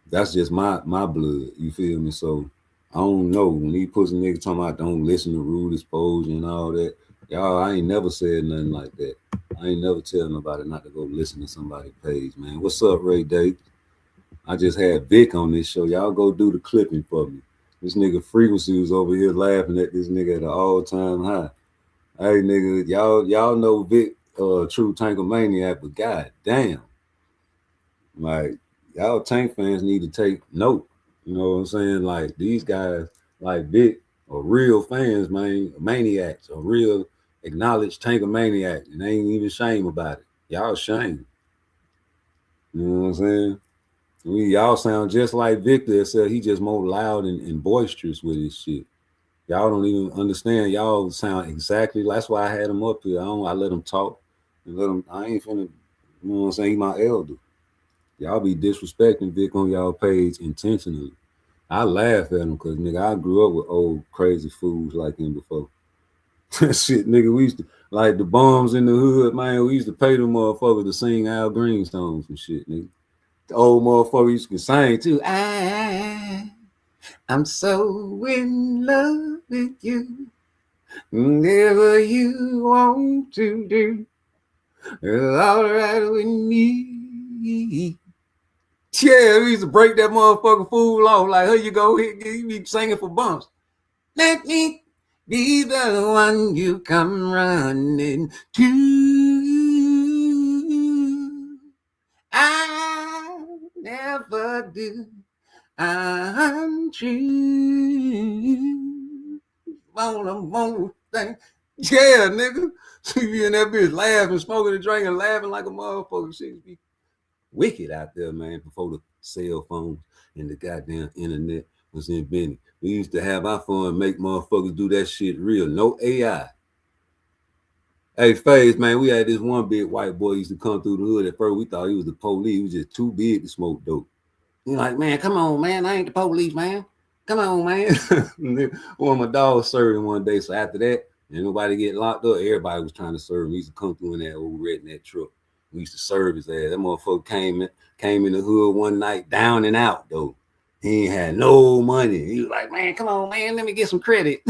That's just my blood, you feel me? So I don't know. When these pussy niggas talking about don't listen to rude exposure and all that, y'all, I ain't never said nothing like that. I ain't never tell nobody not to go listen to somebody's page, man. What's up, Ray Day? I just had Vic on this show. Y'all go do the clipping for me. This nigga Frequency was over here laughing at this nigga at an all-time high. Hey, nigga, y'all know Vic, true Tankomaniac, but god damn. Like, y'all Tank fans need to take note. You know what I'm saying? Like, these guys, like Vic, are real fans, man, maniacs, are real acknowledged Tankomaniac, and they ain't even shame about it. Y'all shame. You know what I'm saying? Y'all sound just like Victor, except he just more loud and boisterous with his shit. Y'all don't even understand. Y'all sound exactly. That's why I had him up here. I let him talk and let him. I ain't finna. You know what I'm saying? He my elder. Y'all be disrespecting Vic on y'all page intentionally. I laugh at him because nigga, I grew up with old crazy fools like him before. Shit, nigga, we used to like the bombs in the hood, man. We used to pay them motherfuckers to sing Al Green songs and shit, nigga. The old motherfucker used to sing too. I'm so in love with you. Whatever you want to do, it's all right with me. Yeah, we used to break that motherfucking fool off. Like, here you go, you be singing for bumps. Let me be the one you come running to. I never do. I'm true. Won't thing. Yeah, nigga. You be in that bitch laughing, smoking and drinking, laughing like a motherfucker. Shit be wicked out there, man, before the cell phones and the goddamn internet was invented. We used to have our fun, make motherfuckers do that shit real. No AI. Hey, FaZe, man, we had this one big white boy used to come through the hood. At first, we thought he was the police. He was just too big to smoke dope. He's like, man, come on, man. I ain't the police, man. Come on, man. Well, my dog served him one day. So after that, and nobody get locked up, everybody was trying to serve him. He used to come through in that old redneck truck. We used to serve his ass. That motherfucker came in the hood one night, down and out though. He ain't had no money. He was like, man, come on, man, let me get some credit.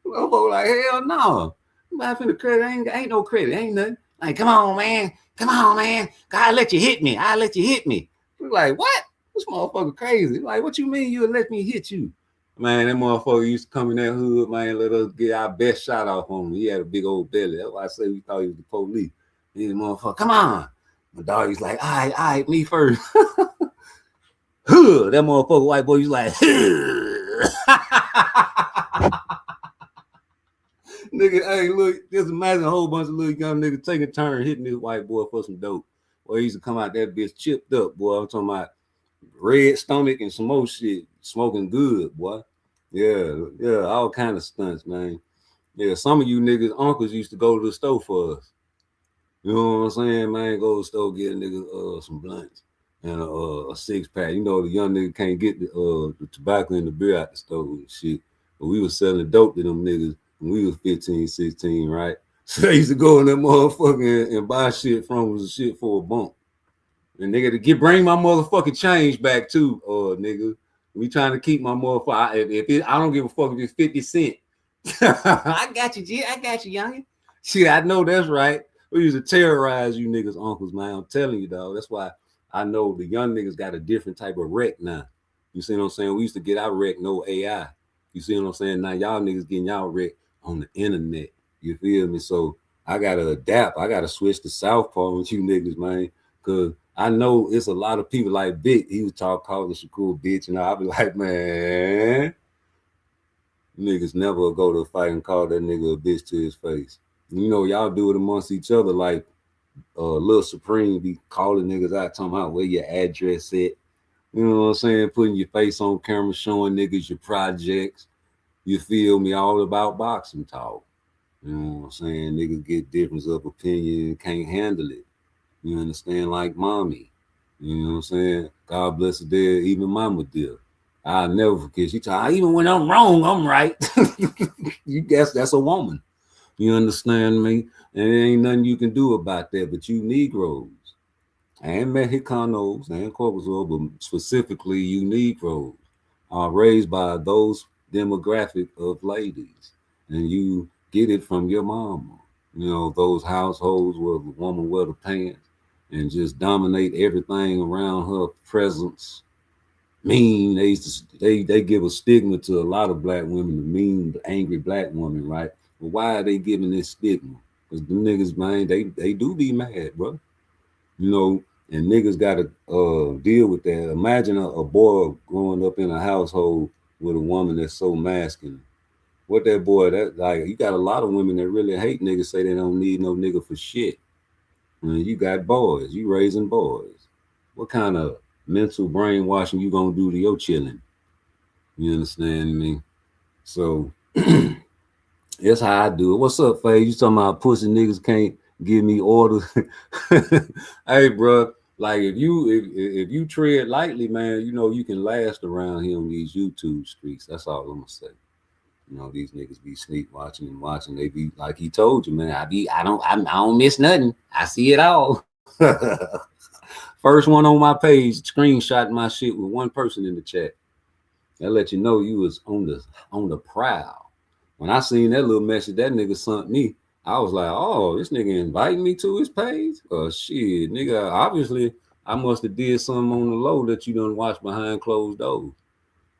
Motherfucker like, hell no. I'm finna credit. Ain't no credit. Ain't nothing. Like, come on, man. God let you hit me. I'll let you hit me. We're like, what? This motherfucker crazy. Like, what you mean you'll let me hit you? Man, that motherfucker used to come in that hood, man, let us get our best shot off on him. He had a big old belly. That's why I say we thought he was the police. He the motherfucker, come on. My dog, he's like, all right, me first. That motherfucker white boy, he's like, nigga, hey, look, just imagine a whole bunch of little young niggas taking a turn hitting this white boy for some dope. Boy, he used to come out that bitch chipped up, boy. I'm talking about red stomach and some more shit, smoking good, boy. Yeah, all kind of stunts, man. Yeah, some of you niggas, uncles used to go to the store for us. You know what I'm saying, man? Go to the store, get a nigga some blunts and a 6-pack. You know, the young nigga can't get the tobacco and the beer out the store and shit. But we was selling dope to them niggas when we was 15, 16, right? So they used to go in that motherfucker and buy shit from us, shit for a bump. And nigga, bring my motherfucking change back too, nigga. We trying to keep my motherfucker. I don't give a fuck if it's 50 cents. I got you, G. I got you, youngin'. Shit, I know that's right. We used to terrorize you niggas, uncles, man. I'm telling you, dog. That's why I know the young niggas got a different type of wreck now. You see what I'm saying? We used to get our wreck, no AI. You see what I'm saying? Now y'all niggas getting y'all wreck on the internet. You feel me? So I gotta adapt. I gotta switch to Southpaw with you niggas, man. Cause I know it's a lot of people like Big. He was calling Shakur bitch, and I'll be like, man, niggas never go to a fight and call that nigga a bitch to his face. You know, y'all do it amongst each other, like Lil Supreme be calling niggas out, talking about where your address at. You know what I'm saying? Putting your face on camera, showing niggas your projects. You feel me? All about boxing talk. You know what I'm saying? Niggas get difference of opinion and can't handle it. You understand? Like mommy. You know what I'm saying? God bless her dear, even mama dear. I'll never forget. She told even when I'm wrong, I'm right. You guess that's a woman. You understand me? And there ain't nothing you can do about that, but you Negroes and Mexicanos and Corpusals, but specifically you Negroes are raised by those demographic of ladies, and you get it from your mama. You know, those households where the woman wear the pants and just dominate everything around her presence. Mean, they give a stigma to a lot of black women, the mean, angry black woman, right? But why are they giving this stigma? Because the niggas, man, they do be mad, bro. You know, and niggas gotta deal with that. Imagine a boy growing up in a household with a woman that's so masculine. What that boy, that like, you got a lot of women that really hate niggas, say they don't need no nigga for shit. And you got boys, you raising boys. What kind of mental brainwashing you gonna do to your children? You understand me? So that's how I do it. What's up, Faye? You talking about pussy niggas can't give me orders? Hey, bro, like if you tread lightly, man, you know you can last around here on these YouTube streets. That's all I'm gonna say. You know, these niggas be sneak watching and watching. They be like he told you, man. I don't miss nothing. I see it all. First one on my page, screenshot my shit with one person in the chat. That let you know you was on the prowl. When I seen that little message that nigga sent me, I was like, oh, this nigga inviting me to his page? Oh shit, nigga, obviously I must have did something on the low that you done watch behind closed doors.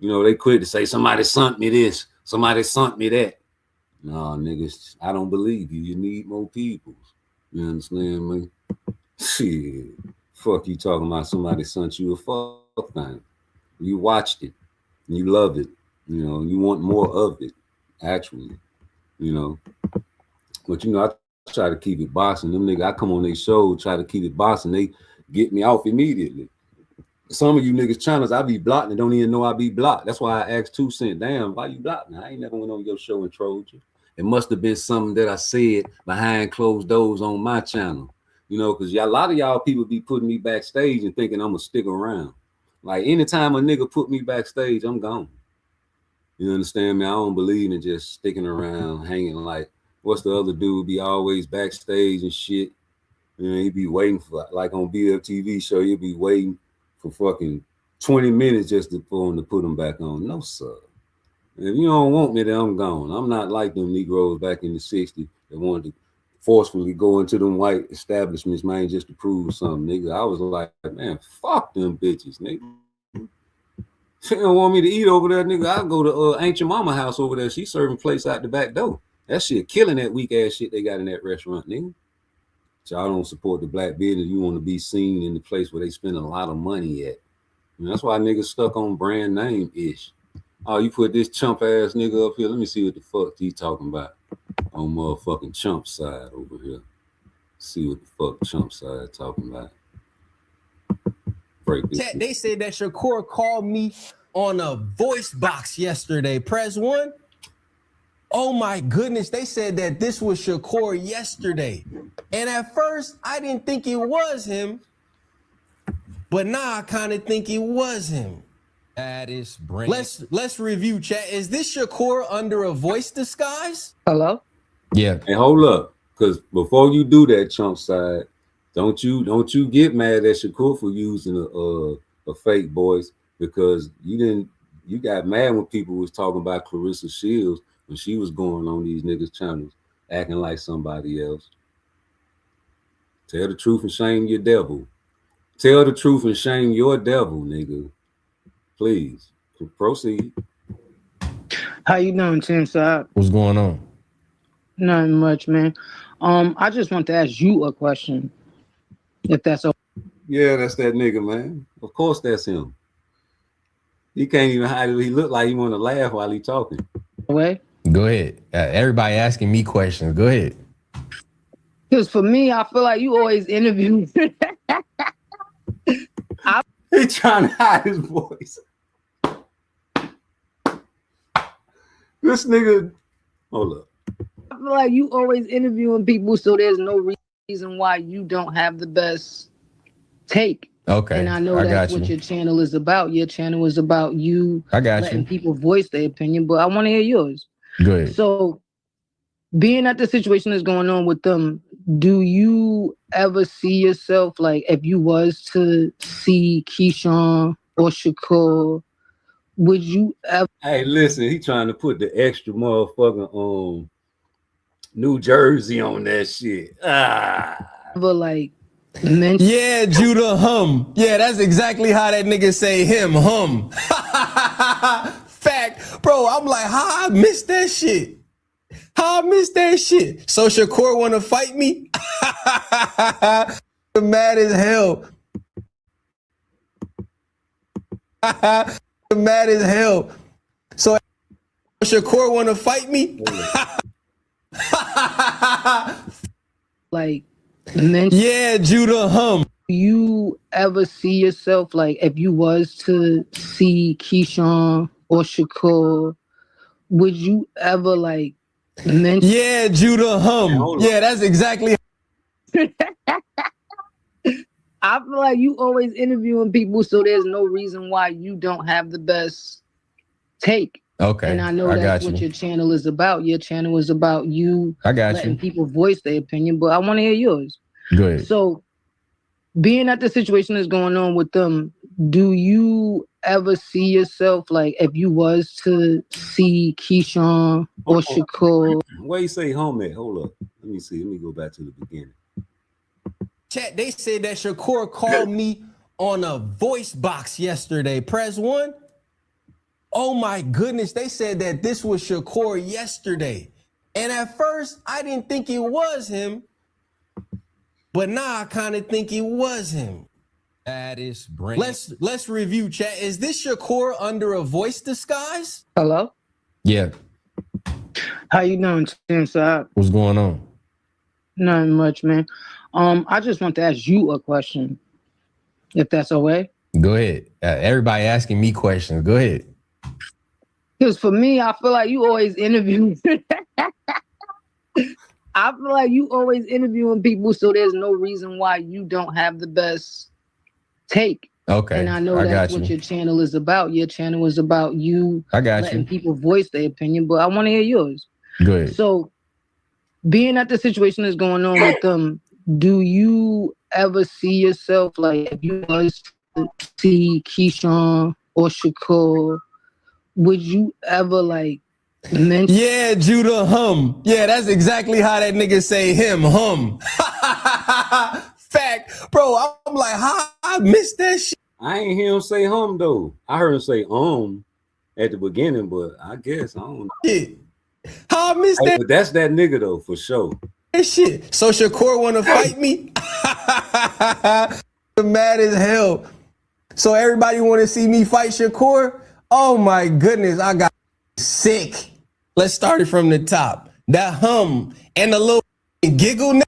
You know, they quick to say somebody sent me this, somebody sent me that. No, niggas, I don't believe you. You need more people. You understand me? Shit. Fuck you talking about somebody sent you a fuck thing. You watched it. You love it. You know, you want more of it, actually. You know. But you know, I try to keep it boxing. Them niggas, I come on their show, try to keep it boxing. They get me off immediately. Some of you niggas channels, I be blocked and don't even know I be blocked. That's why I asked 2 Cent, damn, why you blocked me? I ain't never went on your show and trolled you. It must have been something that I said behind closed doors on my channel. You know, because a lot of y'all people be putting me backstage and thinking I'm going to stick around. Like, anytime a nigga put me backstage, I'm gone. You understand me? I don't believe in just sticking around, hanging like, what's the other dude be always backstage and shit? And he'd be waiting for, like on BFTV show, he'd be waiting for fucking 20 minutes just for him to put him back on. No, sir. If you don't want me, then I'm gone. I'm not like them Negroes back in the 60s that wanted to forcefully go into them white establishments, man, just to prove something, nigga. I was like, man, fuck them bitches, nigga. She don't want me to eat over there, nigga. I'll go to Ancient Mama house over there. She serving plates out the back door. That shit killing that weak ass shit they got in that restaurant, nigga. Y'all don't support the black business. You want to be seen in the place where they spend a lot of money at. And that's why niggas stuck on brand name ish. Oh, you put this chump ass nigga up here. Let me see what the fuck he talking about on motherfucking chump side over here. See what the fuck chump side talking about. Break this. Chat, they said that Shakur called me on a voice box yesterday. Press 1. Oh my goodness, they said that this was Shakur yesterday. And at first, I didn't think it was him. But now I kind of think it was him. That is brain. Let's review, chat. Is this Shakur under a voice disguise? Hello? Yeah. And hold up, because before you do that chump side, don't you get mad at Shakur for using a fake voice, because you got mad when people was talking about Clarissa Shields when she was going on these niggas' channels acting like somebody else. Tell the truth and shame your devil. Tell the truth and shame your devil, nigga. Please proceed. How you doing, Tim Saab? What's going on? Nothing much, man. I just want to ask you a question, if that's okay. Yeah, that's that nigga, man. Of course that's him. He can't even hide it. He look like he want to laugh while he talking. Way? Go ahead. Everybody asking me questions. Go ahead. Because for me, I feel like you always interview. He trying to hide his voice. This nigga, hold up. I feel like you always interviewing people, so there's no reason why you don't have the best take. Okay. And I know that's what your channel is about. Your channel is about you letting people voice their opinion, but I want to hear yours. Good. So, being that the situation is going on with them, do you ever see yourself, like, if you was to see Keyshawn or Shakur, would you ever? Hey, listen, he trying to put the extra motherfucking New Jersey on that shit. Ever like mention? Yeah, Judah, hum. Yeah, that's exactly how that nigga say him, hum. Fact, bro. I'm like, how I missed that shit? How I missed that shit? So Shakur want to fight me? Mad as hell. Mad as hell. So Shakur want to fight me? Like, mention? Yeah, Judah, hum. Do you ever see yourself, like, if you was to see Keyshawn or Shakur, would you ever like mention? Yeah, Judah, hum. Yeah, that's exactly. I feel like you always interviewing people, so there's no reason why you don't have the best take. Okay. And I know that's what your channel is about. Your channel is about you letting people voice their opinion, but I want to hear yours. Good. So, being that the situation is going on with them, do you ever see yourself, like, if you was to see Keyshawn or Shakur? Why you say home at? Hold up. Let me see. Let me go back to the beginning. Chat, they said that Shakur called me on a voice box yesterday. Press 1. Oh my goodness, they said that this was Shakur yesterday. And at first, I didn't think it was him. But now I kind of think it was him. That is brain. Let's review, chat. Is this Shakur under a voice disguise? Hello? Yeah. How you doing, Tim Saab? What's going on? Nothing much, man. I just want to ask you a question, if that's okay. Go ahead. Everybody asking me questions. Go ahead. Because for me, I feel like you always interview. I feel like you always interviewing people, so there's no reason why you don't have the best take. Okay. And I know that's what your channel is about. Your channel is about you letting people voice their opinion, but I want to hear yours. Good. So, being that the situation is going on with them, do you ever see yourself like if you was to see Keyshawn or Shakur, would you ever like mention? Yeah, Judah, Yeah, that's exactly how that nigga say him, Fact, bro. I'm like, how I missed that shit. I ain't hear him say though. I heard him say at the beginning, but I guess I don't know. Yeah. How I missed that? But that's that nigga though, for sure. That shit. So Shakur want to fight me? Mad as hell. So everybody want to see me fight Shakur? Oh my goodness, I got sick. Let's start it from the top. That and the little giggle. Yo,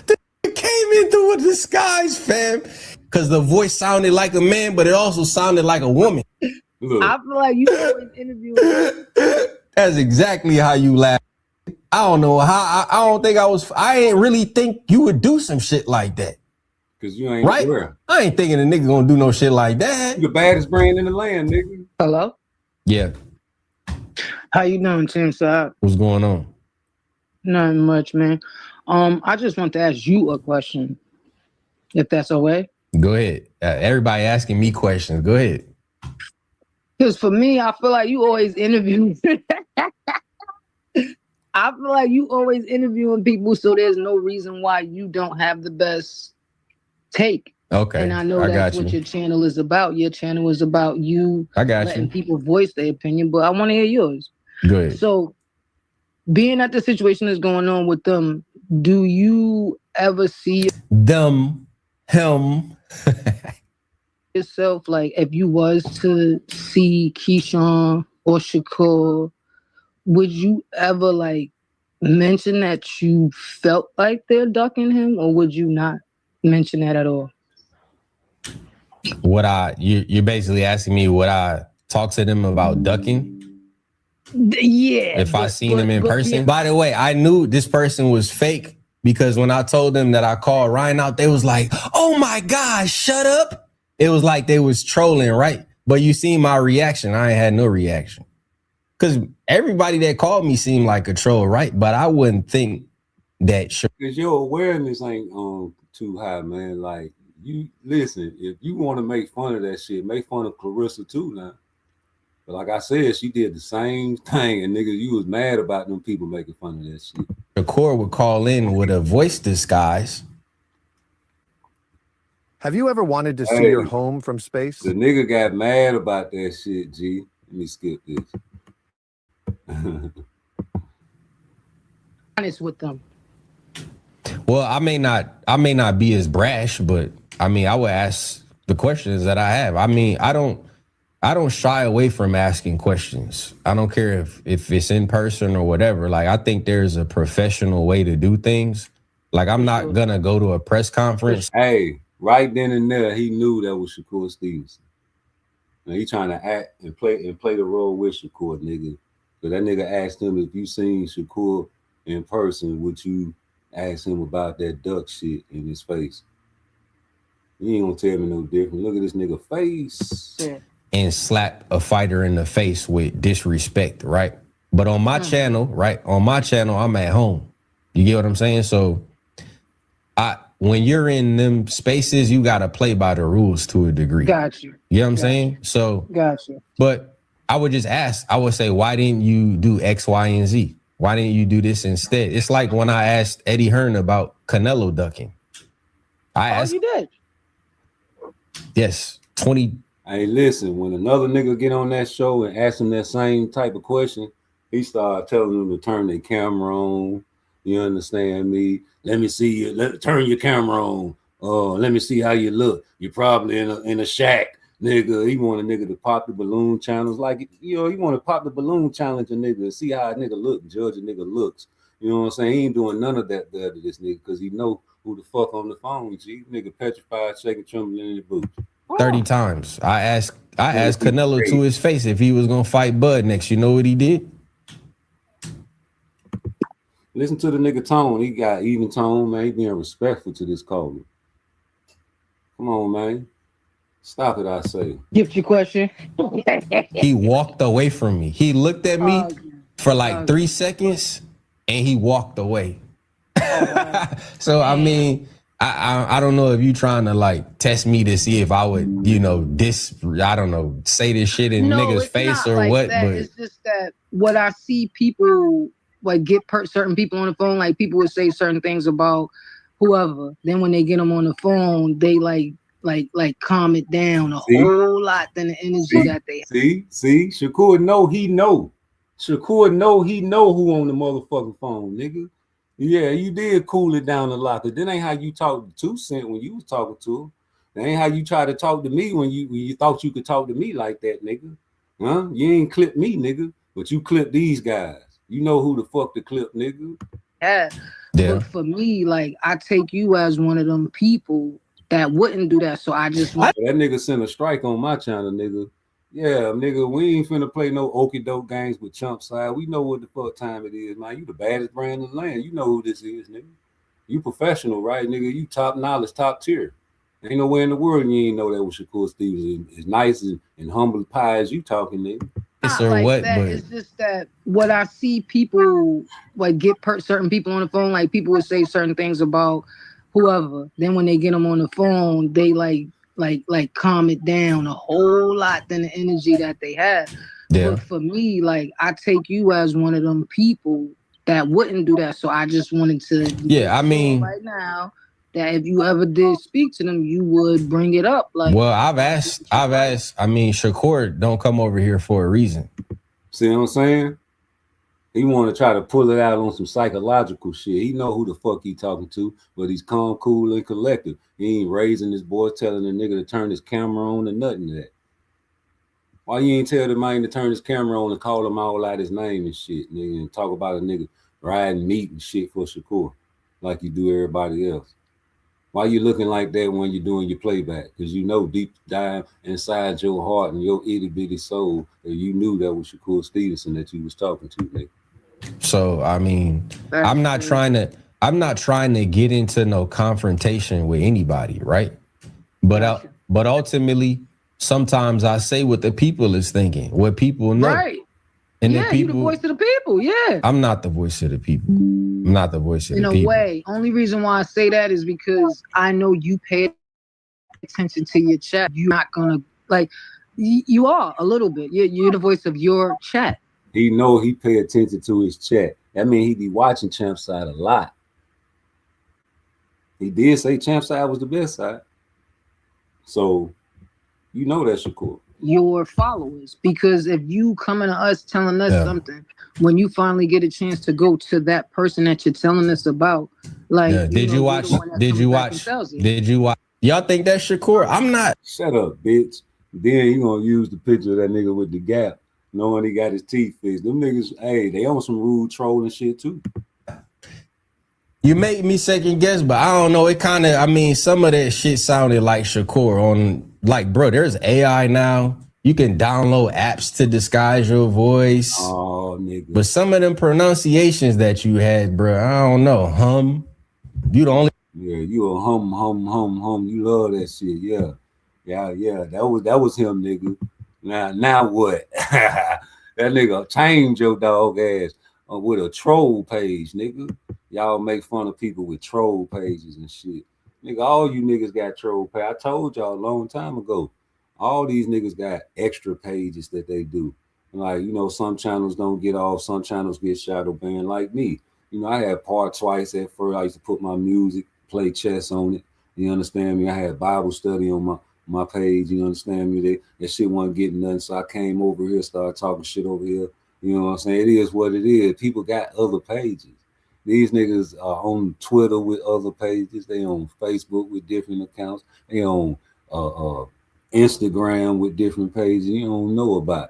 the came in through a disguise, fam. Because the voice sounded like a man, but it also sounded like a woman. I feel like you always interview. That's exactly how you laugh. I don't know how. I ain't really think you would do some shit like that. Cause you ain't right. Aware. I ain't thinking a nigga gonna do no shit like that. You the baddest brand in the land, nigga. Hello. Yeah. How you doing, Tim? What's going on? Nothing much, man. I just want to ask you a question, if that's okay. Go ahead. Everybody asking me questions. Go ahead. Because for me, I feel like you always interview. I feel like you always interviewing people, so there's no reason why you don't have the best take. Okay. And I know that's what your channel is about. Your channel is about you letting people voice their opinion, but I want to hear yours. Good. So, being that the situation is going on with them, do you ever see him yourself like if you was to see Keyshawn or Shakur, would you ever like mention that you felt like they're ducking him, or would you not mention that at all? You're basically asking me would I talk to them about ducking? Yeah. If I seen them in person. Yeah. By the way, I knew this person was fake because when I told them that I called Ryan out, they was like, "Oh my God, shut up." It was like they was trolling, right? But you seen my reaction. I ain't had no reaction. Because everybody that called me seemed like a troll, right? But I wouldn't think that. Because your awareness ain't too high, man. Like, you listen, if you want to make fun of that shit, make fun of Clarissa too now. But like I said, she did the same thing, and nigga, you was mad about them people making fun of that shit. Shakur would call in with a voice disguise. Have you ever wanted to see your home from space? The nigga got mad about that shit, G. Let me skip this. Honest with them. Well, I may not be as brash, but I mean, I would ask the questions that I have. I mean, I don't shy away from asking questions. I don't care if it's in person or whatever. Like, I think there's a professional way to do things. Like, I'm not gonna go to a press conference. Hey, right then and there, he knew that was Shakur Stevenson. Now he trying to act and play the role with Shakur, nigga. So that nigga asked him, if you seen Shakur in person, would you ask him about that duck shit in his face? You ain't gonna tell me no different. Look at this nigga face. Yeah. And slap a fighter in the face with disrespect, right? But on my channel, right? On my channel, I'm at home. You get what I'm saying? So when you're in them spaces, you gotta play by the rules to a degree. Got you. You know what I'm saying? So got you. But I would just ask, I would say, why didn't you do X, Y, and Z? Why didn't you do this instead? It's like when I asked Eddie Hearn about Canelo ducking. I asked. You did? Yes, 20. Hey, listen, when another nigga get on that show and ask him that same type of question, he started telling them to turn their camera on. You understand me? Let me see you. Turn your camera on. Let me see how you look. You're probably in a shack. Nigga, he want a nigga to pop the balloon challenge. Like, you know, he want to pop the balloon challenge a nigga, see how a nigga look, judge a nigga looks. You know what I'm saying? He ain't doing none of that to this nigga because he know who the fuck on the phone, G. Nigga petrified, shaking, trembling in his boots. 30 times. I asked Canelo to his face if he was gonna fight Bud next. You know what he did? Listen to the nigga tone. He got even tone, man. He being respectful to this caller. Come on, man. Stop it, I say. Gift your question. He walked away from me. He looked at me for like 3 seconds and he walked away. So I mean, I don't know if you trying to like test me to see if I would, you know, say this shit in niggas' face or like what, that. but It's just that what I see people like get certain people on the phone, like people would say certain things about whoever. Then when they get them on the phone, they like calm it down a whole lot than the energy that they have. See, Shakur know he know. Shakur know he know who on the motherfucking phone, nigga. Yeah, you did cool it down a lot. Cause that ain't how you talk to 2 Cent when you was talking to him. That ain't how you try to talk to me when you thought you could talk to me like that, nigga. Huh? You ain't clip me, nigga, but you clip these guys. You know who the fuck to clip, nigga. Yeah. But for me, like I take you as one of them people that wouldn't do that. So I just that nigga sent a strike on my channel, nigga. Yeah, nigga, we ain't finna play no okie doke games with Chump Side. We know what the fuck time it is, man. You the baddest brand in the land. You know who this is, nigga. You professional, right, nigga? You top knowledge, top tier. Ain't nowhere in the world you ain't know that was Shakur Stevens. As nice and humble pie as you talking, nigga. It's just that what I see people like get certain people on the phone, like people would say certain things about whoever. Then when they get them on the phone, they like calm it down a whole lot than the energy that they have. Yeah. But for me, like I take you as one of them people that wouldn't do that. So I just wanted to right now that if you ever did speak to them, you would bring it up. Like, well, I've asked. I mean, Shakur don't come over here for a reason. See what I'm saying? He want to try to pull it out on some psychological shit. He know who the fuck he talking to, but he's calm, cool, and collective. He ain't raising his boy, telling the nigga to turn his camera on and nothing of that. Why you ain't tell the man to turn his camera on and call him all out his name and shit, nigga, and talk about a nigga riding meat and shit for Shakur like you do everybody else? Why you looking like that when you're doing your playback? Because you know deep down inside your heart and your itty bitty soul that you knew that was Shakur Stevenson that you was talking to, nigga. So I mean, I'm not trying to get into no confrontation with anybody, right? But ultimately, sometimes I say what the people is thinking, what people know. Right. And yeah, you the voice of the people. Yeah. I'm not the voice of the people. I'm not the voice of the people. In a way, only reason why I say that is because I know you pay attention to your chat. You're not gonna like. You are a little bit. You're the voice of your chat. He know he pay attention to his chat. That means he be watching Champ Side a lot. He did say Champ Side was the best side. So, you know that's Shakur. Your followers, because if you coming to us telling us something, when you finally get a chance to go to that person that you're telling us about, like, Did you watch? Y'all think that's Shakur? I'm not. Shut up, bitch. Then you gonna use the picture of that nigga with the gap, knowing he got his teeth fixed. Them niggas, hey, they on some rude trolling shit too. You make me second guess, but I don't know. It kind of, I mean, some of that shit sounded like Shakur on, like, bro, there's AI now. You can download apps to disguise your voice. Oh, nigga. But some of them pronunciations that you had, bro, I don't know. You the only. Yeah, you a hum. You love that shit. Yeah. That was him, nigga. Now what? That nigga changed your dog ass with a troll page, nigga. Y'all make fun of people with troll pages and shit. Nigga, all you niggas got troll page. I told y'all a long time ago. All these niggas got extra pages that they do. Like, you know, some channels don't get off, some channels get shadow banned like me. You know, I had part twice at first. I used to put my music, play chess on it. You understand me? I had Bible study on my page. You understand me? That shit wasn't getting nothing. So I came over here, started talking shit over here. You know what I'm saying? It is what it is. People got other pages. These niggas are on Twitter with other pages. They on Facebook with different accounts. They on Instagram with different pages you don't know about.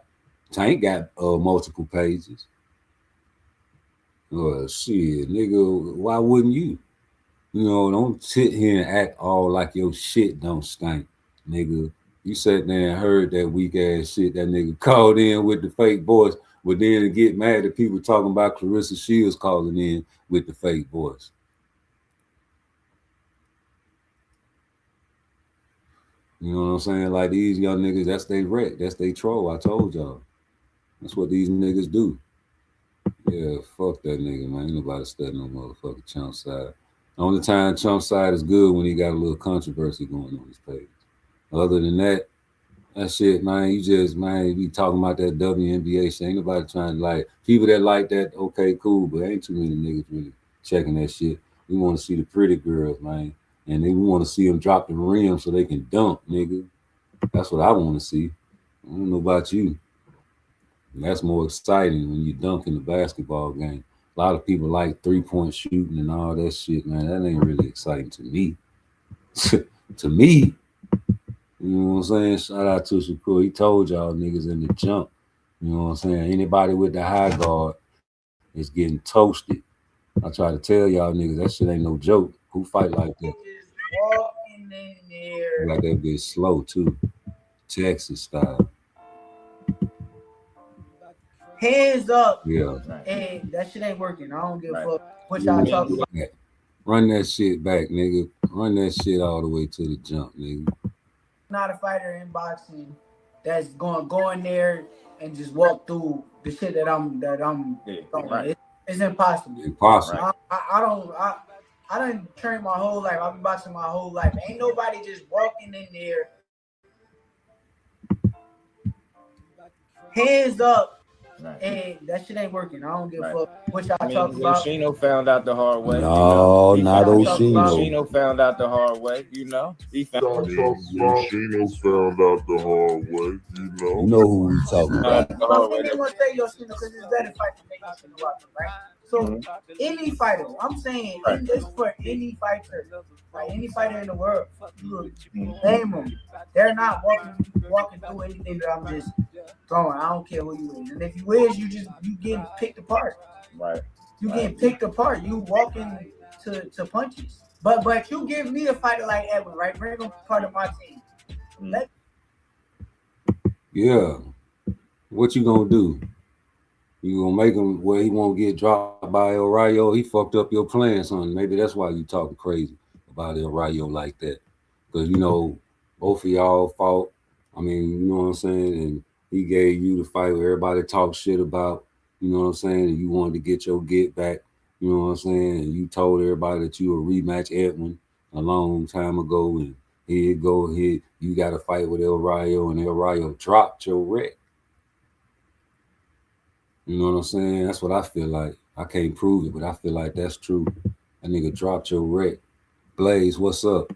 Tank got multiple pages. Shit, nigga, why wouldn't you? You know, don't sit here and act all like your shit don't stink, nigga. You sat there and heard that weak ass shit that nigga called in with the fake voice, but then get mad at people talking about Clarissa Shields calling in with the fake voice. You know what I'm saying? Like these young niggas, that's they wreck, that's they troll. I told y'all. That's what these niggas do. Yeah, fuck that nigga, man. Ain't nobody studying no motherfucking Chump Side. The only time Chump Side is good when he got a little controversy going on his page. Other than that shit, man, you just, man, be talking about that WNBA shit. Ain't nobody trying to like, people that like that, okay, cool, but ain't too many niggas really checking that shit. We want to see the pretty girls, man. And then we want to see them drop the rim so they can dunk, nigga. That's what I want to see. I don't know about you. And that's more exciting when you dunk in the basketball game. A lot of people like 3-point shooting and all that shit, man. That ain't really exciting to me. To me, you know what I'm saying? Shout out to Shakur. He told y'all niggas in the jump. You know what I'm saying? Anybody with the high guard is getting toasted. I try to tell y'all niggas that shit ain't no joke. Who fight like that? Walking in there. Like that bitch slow too. Texas style. Hands up. Yeah. And that shit ain't working. I don't give a fuck what y'all talking about. Run that shit back, nigga. Run that shit all the way to the jump, nigga. Not a fighter in boxing that's going to go in there and just walk through the shit that I'm right. It's impossible. Impossible. I done trained my whole life. I've been boxing my whole life. Ain't nobody just walking in there, hands up, and that shit ain't working. I don't give a fuck what y'all talking about. Oshino found out the hard way. No, not Oshino. Oshino found out the hard way. You know, he found. Oshino found out the hard way. You know who we talking about. I'm gonna say Yoshino because it's better fight than Yoshino Watson, right? So any fighter, I'm saying this for any fighter, like any fighter in the world, you name them. They're not walking through anything that I'm just throwing. I don't care who you is, and if you is, you getting picked apart. Right. You getting picked apart. You walking to punches. But you give me a fighter like Edwin, right? Bring him part of my team. Yeah. What you gonna do? You gonna make him where he won't get dropped by El Rayo? He fucked up your plan, son. Maybe that's why you talking crazy about El Rayo like that. Because, you know, both of y'all fought. I mean, you know what I'm saying? And he gave you the fight where everybody talk shit about, you know what I'm saying? And you wanted to get your get back, you know what I'm saying? And you told everybody that you would rematch Edwin a long time ago. And here you got to fight with El Rayo, and El Rayo dropped your wreck. You know what I'm saying? That's what I feel like. I can't prove it, but I feel like that's true. That nigga dropped your wreck. Blaze, what's up?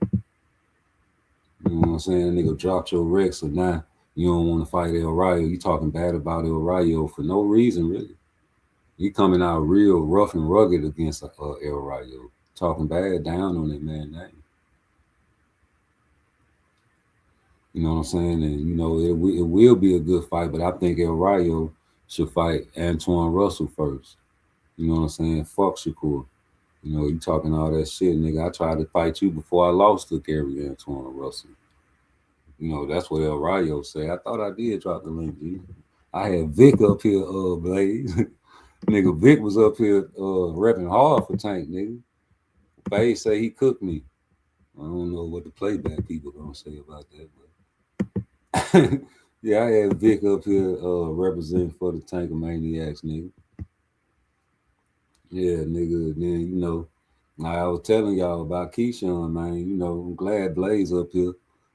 You know what I'm saying? That nigga dropped your wreck, so now you don't want to fight El Rayo. You talking bad about El Rayo for no reason, really. You coming out real rough and rugged against El Rayo. Talking bad down on that man's name. You know what I'm saying? And, you know, it will be a good fight, but I think El Rayo should fight Antoine Russell first. You know what I'm saying? Fuck Shakur. You know, you talking all that shit, nigga. I tried to fight you before I lost to Gary Antoine Russell. You know, that's what El Rayo said. I thought I did drop the link, G. I had Vic up here, Blaze. Nigga, Vic was up here repping hard for Tank, nigga. Faye say he cooked me. I don't know what the playback people gonna say about that, but yeah, I had Vic up here representing for the Tankomaniacs, nigga. Yeah, nigga. Then, you know, I was telling y'all about Keyshawn, man. You know, I'm glad Blaze up here.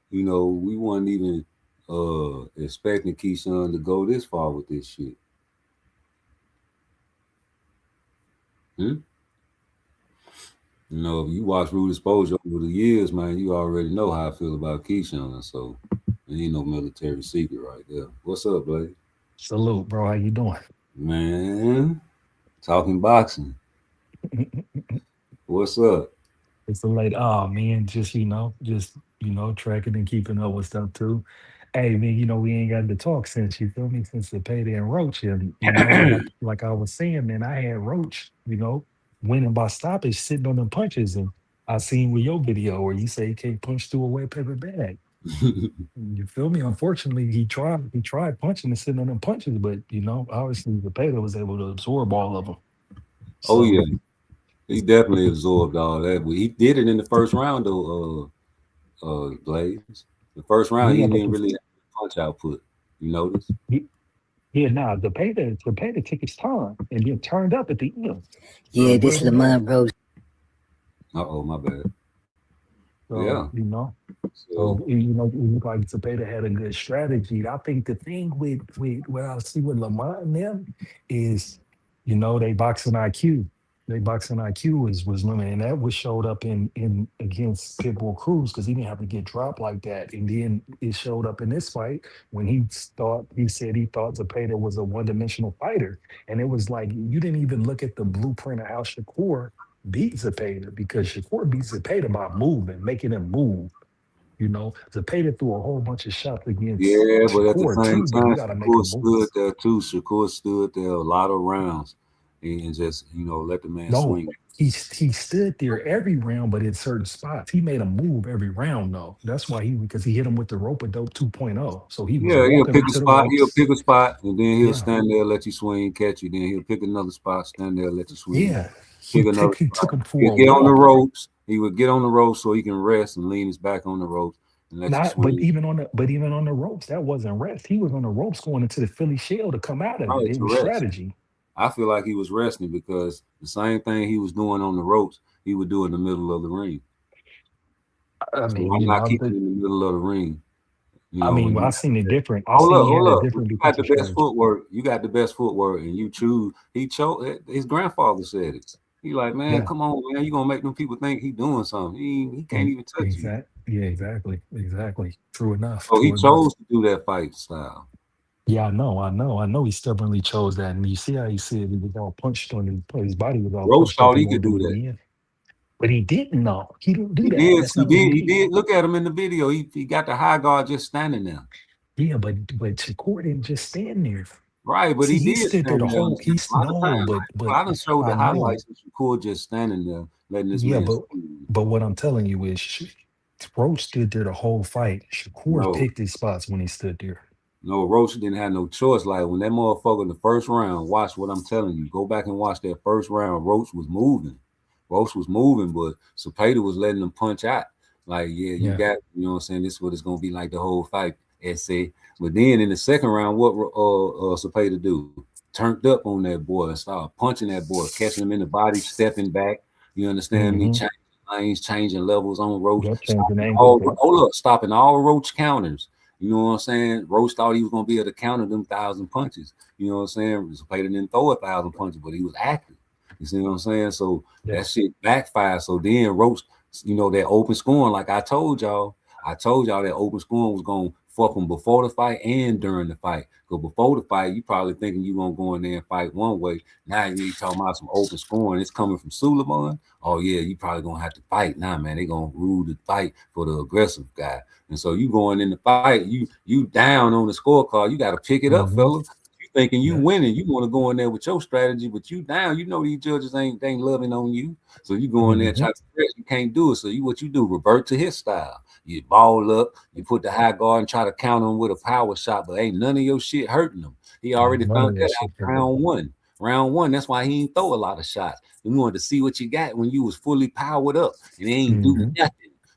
You know, we weren't even expecting Keyshawn to go this far with this shit. You know, if you watch Rude Exposure over the years, man, you already know how I feel about Keyshawn. So it ain't no military secret right there. What's up, Blaze? Salute, bro. How you doing? Man, talking boxing. What's up? It's a late. Oh man, just tracking and keeping up with stuff too. Hey man, we ain't got to talk since since the payday and Roach. And like I was saying, man, I had Roach, winning by stoppage, sitting on them punches, and I seen with your video where you say he can't punch through a wet paper bag. You feel me? Unfortunately, he tried punching and sitting on them punches, but obviously the payday was able to absorb all of them. So, oh yeah. He definitely absorbed all that. But he did it in the first round, though, Blaze. The first round, he didn't really have punch output. You notice? Yeah, nah, Zepeda took his time and then turned up at the end. Yeah, this Lamont Rose. Uh-oh, my bad. So, Yeah. So it looked like Zepeda had a good strategy. I think the thing with what I see with Lamont and them is, they boxing IQ. They boxing IQ was limited, and that was showed up in against Pitbull Cruz because he didn't have to get dropped like that. And then it showed up in this fight when he said he thought Zepeda was a one-dimensional fighter, and it was like you didn't even look at the blueprint of how Shakur beat Zepeda because Shakur beat Zepeda by moving, making him move. Zepeda threw a whole bunch of shots against Yeah, but at the Shakur same too, but you time, got to make Shakur him move. stood there too. Shakur stood there a lot of rounds and just, let the man No, swing. he stood there every round, but in certain spots, he made him move every round. Though that's why because he hit him with the rope a dope 2.0. So he was Yeah, he'll walking pick him a to the spot. He'll ropes. pick a spot, and then he'll Yeah, stand there, let you swing, catch you. Then he'll pick another spot, stand there, let you swing. yeah. Pick another He spot. took him He'll for a get on the walk. ropes. He would get on the ropes so he can rest and lean his back on the ropes and let you Not, but swing. even on the ropes, that wasn't rest. He was on the ropes going into the Philly Shell to come out of it. Right, It to was rest. strategy. I feel like he was resting because the same thing he was doing on the ropes, he would do in the middle of the ring. I So mean, why not keep him in the middle of the ring? When I you seen it different. I hold seen up, he had hold a up. When different you got the defensive best strategy. footwork, and you choose. He chose. His grandfather said it. He like, man, Yeah. come on, man. You gonna make them people think he doing something. He can't even touch you. Exactly. True enough. So he True enough. chose to do that fight style. Yeah, I know. He stubbornly chose that, and you see how he said he was all punched on his body was all Rose punched up. thought He he gonna could do do it that. again, but he didn't. know. He didn't do He that. did. That's not what he He did. did. Look at him in the video. He got the high guard just standing there. Yeah, but Shakur didn't just stand there. Right, but See, he he did stood there stand the there. whole. A He's lot of no, times, but I done showed I the know. highlights of Shakur just standing there, letting this Yeah, man but swing. what I'm telling you is, Roach stood there the whole fight. Shakur No. picked his spots when he stood there. No, Roach didn't have no choice. Like when that motherfucker in the first round, watch what I'm telling you. Go back and watch that first round. Roach was moving. But Cepeda was letting them punch out. Like, yeah, you Yeah. got, what I'm saying? This is what it's gonna be like the whole fight, essay. But then in the second round, what Cepeda do? Turned up on that boy and started punching that boy, catching him in the body, stepping back. You understand me? Mm-hmm. Changing lanes, changing levels on Roach. Yep, changing angles. Yep. Stopping all Roach counters. You know what I'm saying? Roach thought he was gonna be able to counter them 1,000 punches. You know what I'm saying? Cepeda didn't throw 1,000 punches, but he was active. You see what I'm saying? So that shit backfired. So then Roach, that open scoring, like I told y'all that open scoring was gonna fuck him before the fight and during the fight. Because before the fight, you probably thinking you gonna go in there and fight one way. Now you talking about some open scoring. It's coming from Suleiman. Oh yeah, you probably gonna have to fight now, man. They gonna rule the fight for the aggressive guy. And so you going in the fight, you down on the scorecard. You got to pick it up, fella. You thinking you winning. You want to go in there with your strategy, but you down. You know these judges ain't loving on you. So you go in there and try to press. You can't do it. So what you do? Revert to his style. You ball up. You put the high guard and try to counter him with a power shot, but ain't none of your shit hurting him. He already found that out round one. Round one. That's why he ain't throw a lot of shots. We wanted to see what you got when you was fully powered up and he ain't do nothing.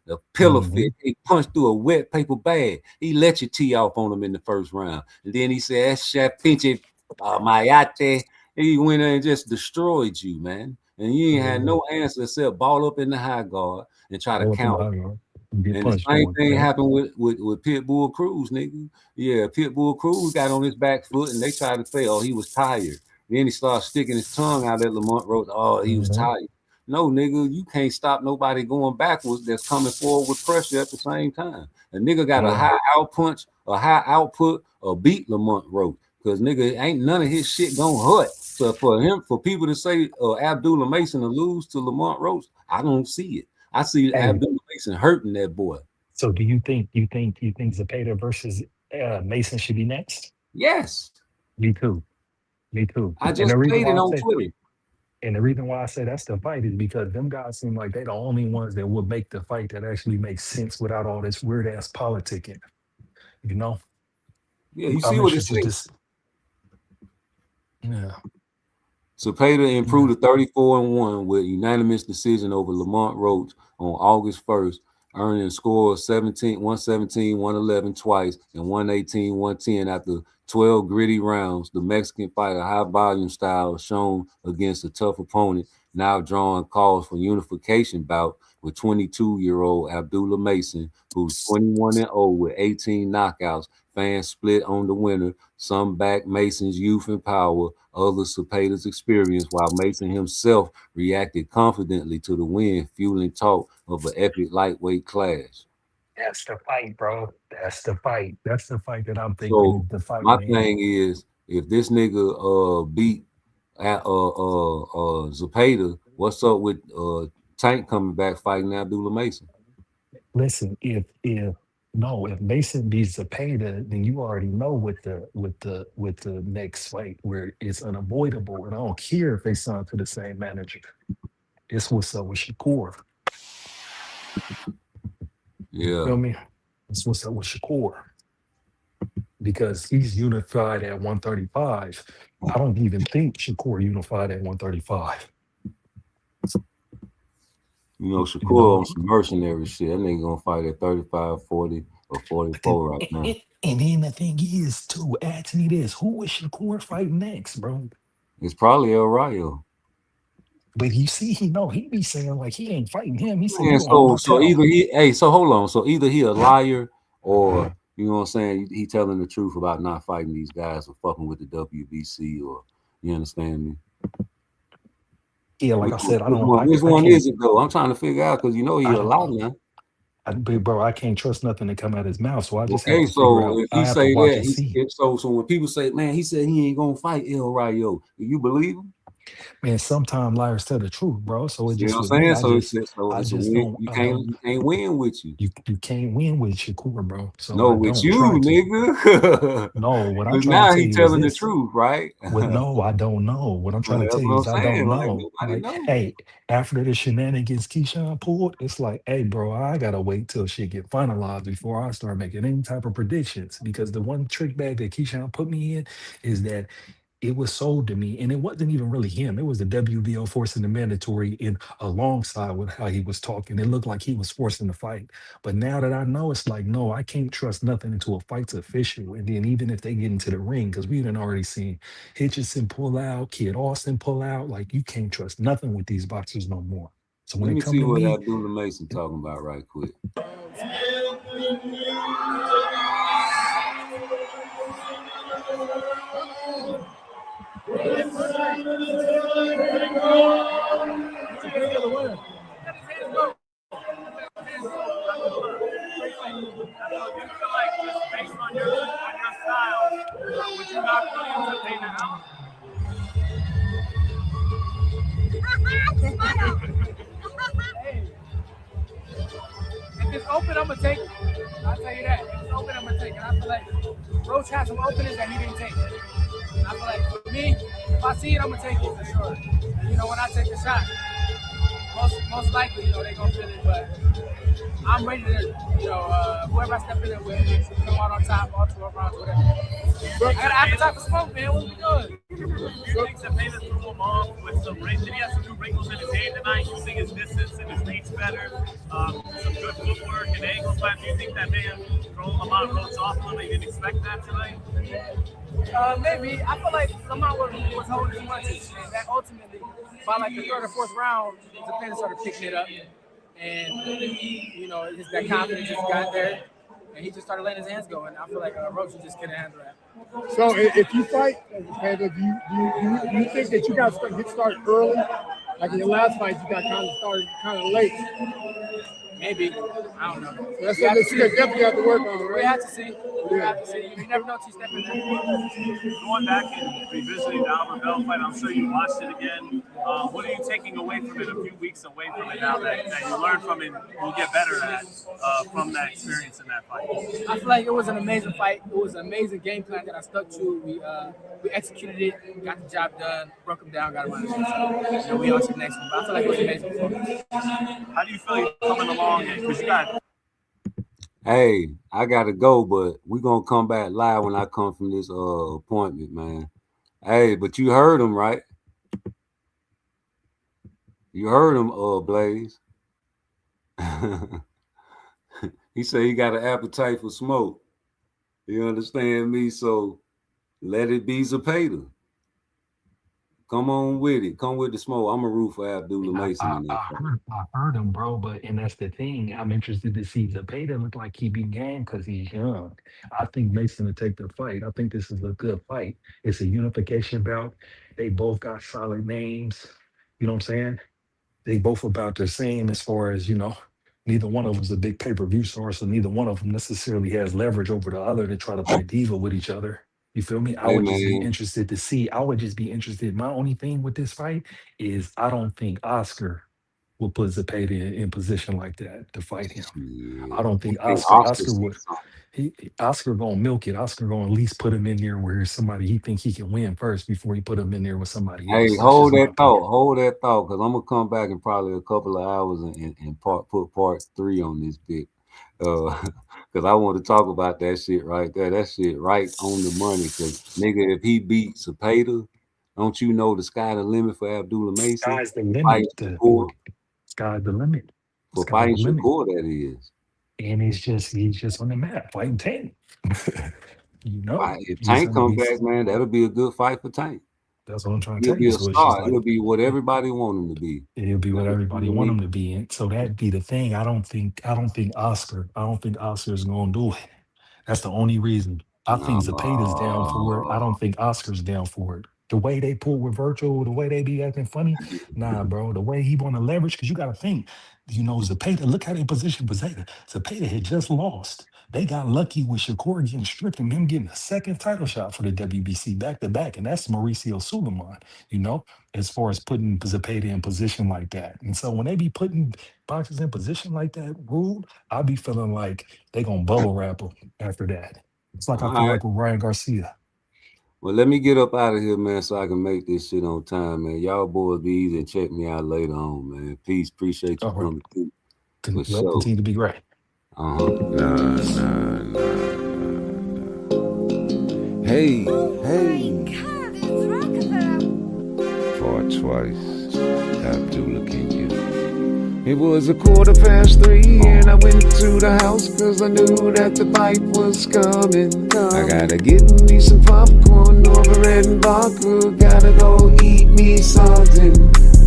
The pillow fit, he punched through a wet paper bag. He let you tee off on him in the first round. And then he said, "That's Chef Pinche Mayate." He went in and just destroyed you, man. And you ain't had no answer except ball up in the high guard and try to count. And the same thing happened with Pitbull Cruz, nigga. Yeah, Pitbull Cruz got on his back foot and they tried to say, oh, he was tired. Then he started sticking his tongue out at Lamont Road. Oh, he was tired. No, nigga, you can't stop nobody going backwards that's coming forward with pressure at the same time. A nigga got a high out punch, a high output, or beat Lamont Road. Because nigga, ain't none of his shit gonna hurt. So for people to say Abdullah Mason to lose to Lamont Roach, I don't see it. I see Abdullah Mason hurting that boy. So do you think Zepeda versus Mason should be next? Yes. Me too. I just played it on Twitter. And the reason why I say that's the fight is because them guys seem like they're the only ones that will make the fight that actually makes sense without all this weird ass politicking. Yeah, you see I'm what it interested says. Yeah. Cepeda improved to 34-1 with unanimous decision over Lamont Roach on August 1st earning scores 117, 111 twice, and 118, 110 after 12 gritty rounds. The Mexican fighter, high volume style, shown against a tough opponent, now drawing calls for unification bout with 22-year-old Abdullah Mason, who's 21-0 with 18 knockouts. Fans split on the winner. Some back Mason's youth and power, others Cepeda's experience, while Mason himself reacted confidently to the win, fueling talk of an epic lightweight clash. That's the fight, bro. That's the fight. That's the fight that I'm thinking So is the fight, my man. thing is, if this nigga beat Cepeda, what's up with Tank coming back fighting Abdullah Mason? Listen, if Mason beats Cepeda, then you already know with the next fight where it's unavoidable. And I don't care if they sign to the same manager. It's what's up with Shakur. Yeah. Feel me? It's what's up with Shakur. Because he's unified at 135. I don't even think Shakur unified at 135. You know, Shakur on some mercenary shit. That nigga gonna fight at 35, 40, or 44 right now. And then the thing is, too, add to me this. Who is Shakur fighting next, bro? It's probably El Rayo. But you see, he be saying like he ain't fighting him. He said, Man, so either hold on. So either he a liar or, you know what I'm saying, he telling the truth about not fighting these guys or fucking with the WBC, or, you understand me? Yeah, like I said, Which one is it though? I'm trying to figure out, because you know he a liar now. Bro, I can't trust nothing that come out of his mouth, so I just Okay, have to figure out. so if I he have say to watch that, and see. so when people say, man, he said he ain't gonna fight El Rayo, do you believe him? Man, sometimes liars tell the truth, bro. So it's You know just what with I'm me. saying? I It's a just win. don't. You can't win with you. You can't win with Shakur, bro. So No, I with don't you, try to. nigga. No, what I'm Because trying to now tell he you is telling the this. truth, right? No, I don't know. What I'm trying to That's tell you what is I'm I don't saying. Like, know. nobody Like, knows. hey, after the shenanigans Keyshawn pulled, it's like, hey, bro, I gotta wait till shit get finalized before I start making any type of predictions. Because the one trick bag that Keyshawn put me in is that it was sold to me, and it wasn't even really him. It was the WBO forcing the mandatory in alongside with how he was talking. It looked like he was forcing the fight. But now that I know, it's like, no, I can't trust nothing until a fight's official. And then even if they get into the ring, because we done already seen Hitchison pull out, Kid Austin pull out. Like, you can't trust nothing with these boxers no more. So when Let it me come see to what me, Abdullah Mason talking about right quick. If it's open, I'm gonna take it. I'll tell you that. If it's open, I'm gonna take it. I feel like Roach has some openings that he didn't take. I feel like for me, if I see it, I'm gonna take it for sure. And, you know, when I take the shot, most likely, you know, they're gonna feel it. But I'm ready to, you know, whoever I step in there with, come out on top, all 12 rounds, whatever. I got an appetite for smoke, man. What we doing? Do you think Cepeda threw him off with some wrinkles? Did he have some new wrinkles in his game tonight, using his distance and his reach better? Some good footwork and angle slam. Do you think that may have thrown Lamont Roach off a little? He didn't expect that tonight? Maybe. I feel like Lamont was holding too much, and that ultimately, by like the third or fourth round, Cepeda started picking it up. And, you know, that confidence just got there, and he just started letting his hands go. And I feel like Roach just couldn't handle that. So if you fight, do you think that you got to get started early? Like in your last fight, you got kind of started kind of late. Maybe. I don't know. So that's something that you definitely have to work on, right? We have to see. We have to see. You never know till you step in there. Going back and revisiting the Albert Bell fight, I'm sure you watched it again. What are you taking away from it a few weeks away from it now that you learned from it, you'll get better at from that experience in that fight? I feel like it was an amazing fight. It was an amazing game plan that I stuck to. We executed it, got the job done, broke them down, got them out of the we on to the next one. But I feel like it was amazing performance. How do you feel you're coming along? Because you got. Hey, I gotta go, but we're gonna come back live when I come from this appointment, man. Hey, but you heard him, right? You heard him, Blaze. He said he got an appetite for smoke. You understand me? So let it be Zepeda. Come on with it. Come with the smoke. I'm a root for Abdullah Mason in that fight. I heard him, bro, and that's the thing. I'm interested to see Zepeda look like he be game because he's young. I think Mason will take the fight. I think this is a good fight. It's a unification bout. They both got solid names. You know what I'm saying? They both about the same as far as, neither one of them's a big pay-per-view source, so neither one of them necessarily has leverage over the other to try to play diva with each other. You feel me? I Hey, would just be man. interested to see. I would just be interested. My only thing with this fight is I don't think Oscar will put Zepeda in position like that to fight him. I don't think Hey, Oscar sees would. something. Oscar gonna milk it. Oscar gonna at least put him in there where somebody he think he can win first before he put him in there with somebody Hey, else. That's just my opinion. Hold that thought, because I'm gonna come back in probably a couple of hours and put part 3 on this bit. Because I want to talk about that shit right there. That shit right on the money. Because nigga, if he beats Zepeda, don't you know the sky the limit for Abdullah Mason? Sky's the limit. Fighting Shakur. Sky's the limit. For Sky's fighting the limit. Shakur, that is. And he's just on the map fighting Tank. If Tank come back, man, that'll be a good fight for Tank. That's what I'm trying to He'll tell be you. a So it's just star. like He'll be what everybody want him to be. it'll be what everybody You know want what I him mean? to be. And so that'd be the thing. I don't think Oscar is gonna do it. That's the only reason. I think Zepeda's down for it. I don't think Oscar's down for it. The way they pull with Virtual, the way they be acting funny, nah, bro. The way he want to leverage, because you got to think, Zepeda, look how they position Zepeda. Zepeda had just lost. They got lucky with Shakur getting stripped and him getting a second title shot for the WBC back to back, and that's Mauricio Suleiman, as far as putting Zepeda in position like that. And so when they be putting boxers in position like that, ruled, I be feeling like they gonna bubble wrap them after that. It's like I All feel right. like with Ryan Garcia. Well, let me get up out of here, man, so I can make this shit on time, man. Y'all boys be easy and check me out later on, man. Peace. Appreciate you coming through. For sure. Continue to be great. Hey. Fought twice. Abdullah King. It was 3:15 and I went to the house cause I knew that the fight was coming. I gotta get me some popcorn over at vodka. Gotta go eat me something.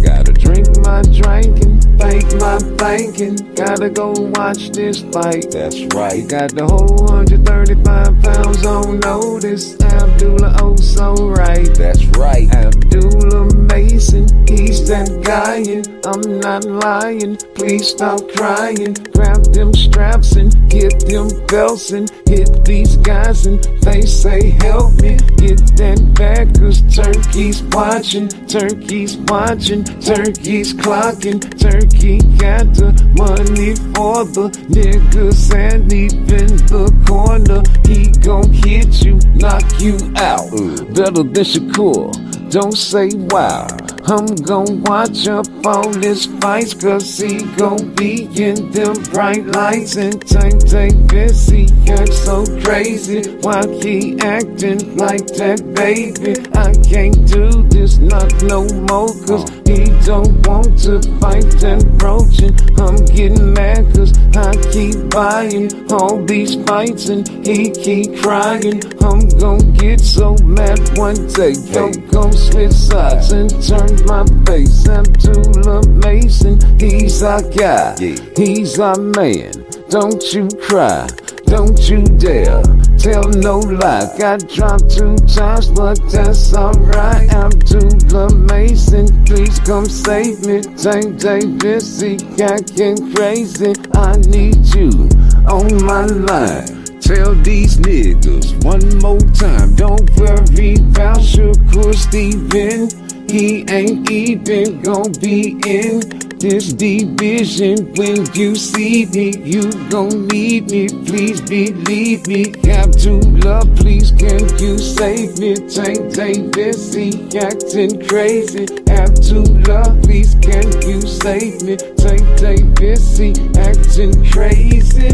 Gotta drink my drinking, thank my thinking. Gotta go watch this fight. That's right. Got the whole 135 pounds on notice. Abdullah, oh so right. That's right. Abdullah Mason, he's that guy, and I'm not lying. Please stop crying. Grab them straps and get them belts and hit these guys and they say help me get that back, cause turkey's watching, turkey's watching, turkey's clocking, turkey got the money for the niggas and deep in the corner he gon' hit you, knock you out. Better than Shakur, don't say wow. I'm gon' watch up all his fights, cause he gon' be in them bright lights. And Tank Davis, he acts so crazy. Why he acting like that, baby? I can't do this, not no more, cause he don't want to fight that roach. And I'm getting mad cause I keep buying all these fights and he keep crying. I'm gon' get so mad one day, gon' switch sides and turn my face. Abdullah Mason, he's our guy, he's our man. Don't you cry, don't you dare tell no lie. Got dropped 2 times, but that's alright. Abdullah Mason, please come save me. Tank Davis, he acting crazy. I need you on my line. Tell these niggas one more time, don't worry about Shakur Steven. He ain't even gon' be in this division. When you see me, you gon' need me. Please believe me. Abdullah, please can you save me? Tank Davis, he acting crazy. Abdullah, please can you save me? Tank Davis, he acting crazy.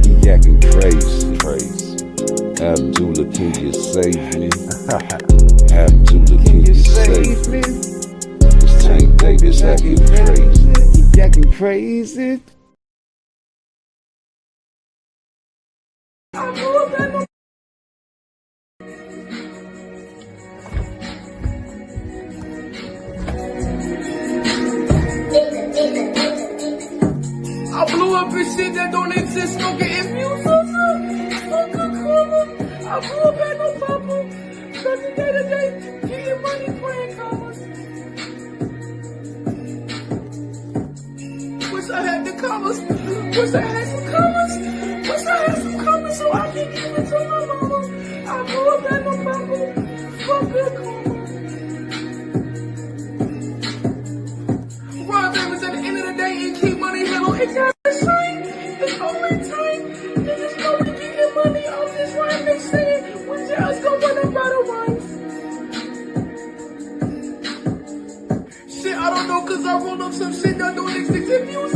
He acting crazy. Abdullah, can you save me? Abdullah, can you save me? This Tank Davis acting crazy. He acting crazy. blew up at no. I blew up in shit that don't exist, don't get infused. Fucking karma. I blew up at no papa. Cause the day to day, getting money, playing commas. Wish I had the commas. Wish I had some commas. Wish I had some commas so I can give it to my mama. I blew up at no papa. Fucking karma. Rob Evans at the end of the day and keep money hell on his ass. It's only time. Niggas know we getting money off this rhyme. They saying when jails go run up out of rhymes. Shit, I don't know, cause I rolled up some shit that don't exist. If you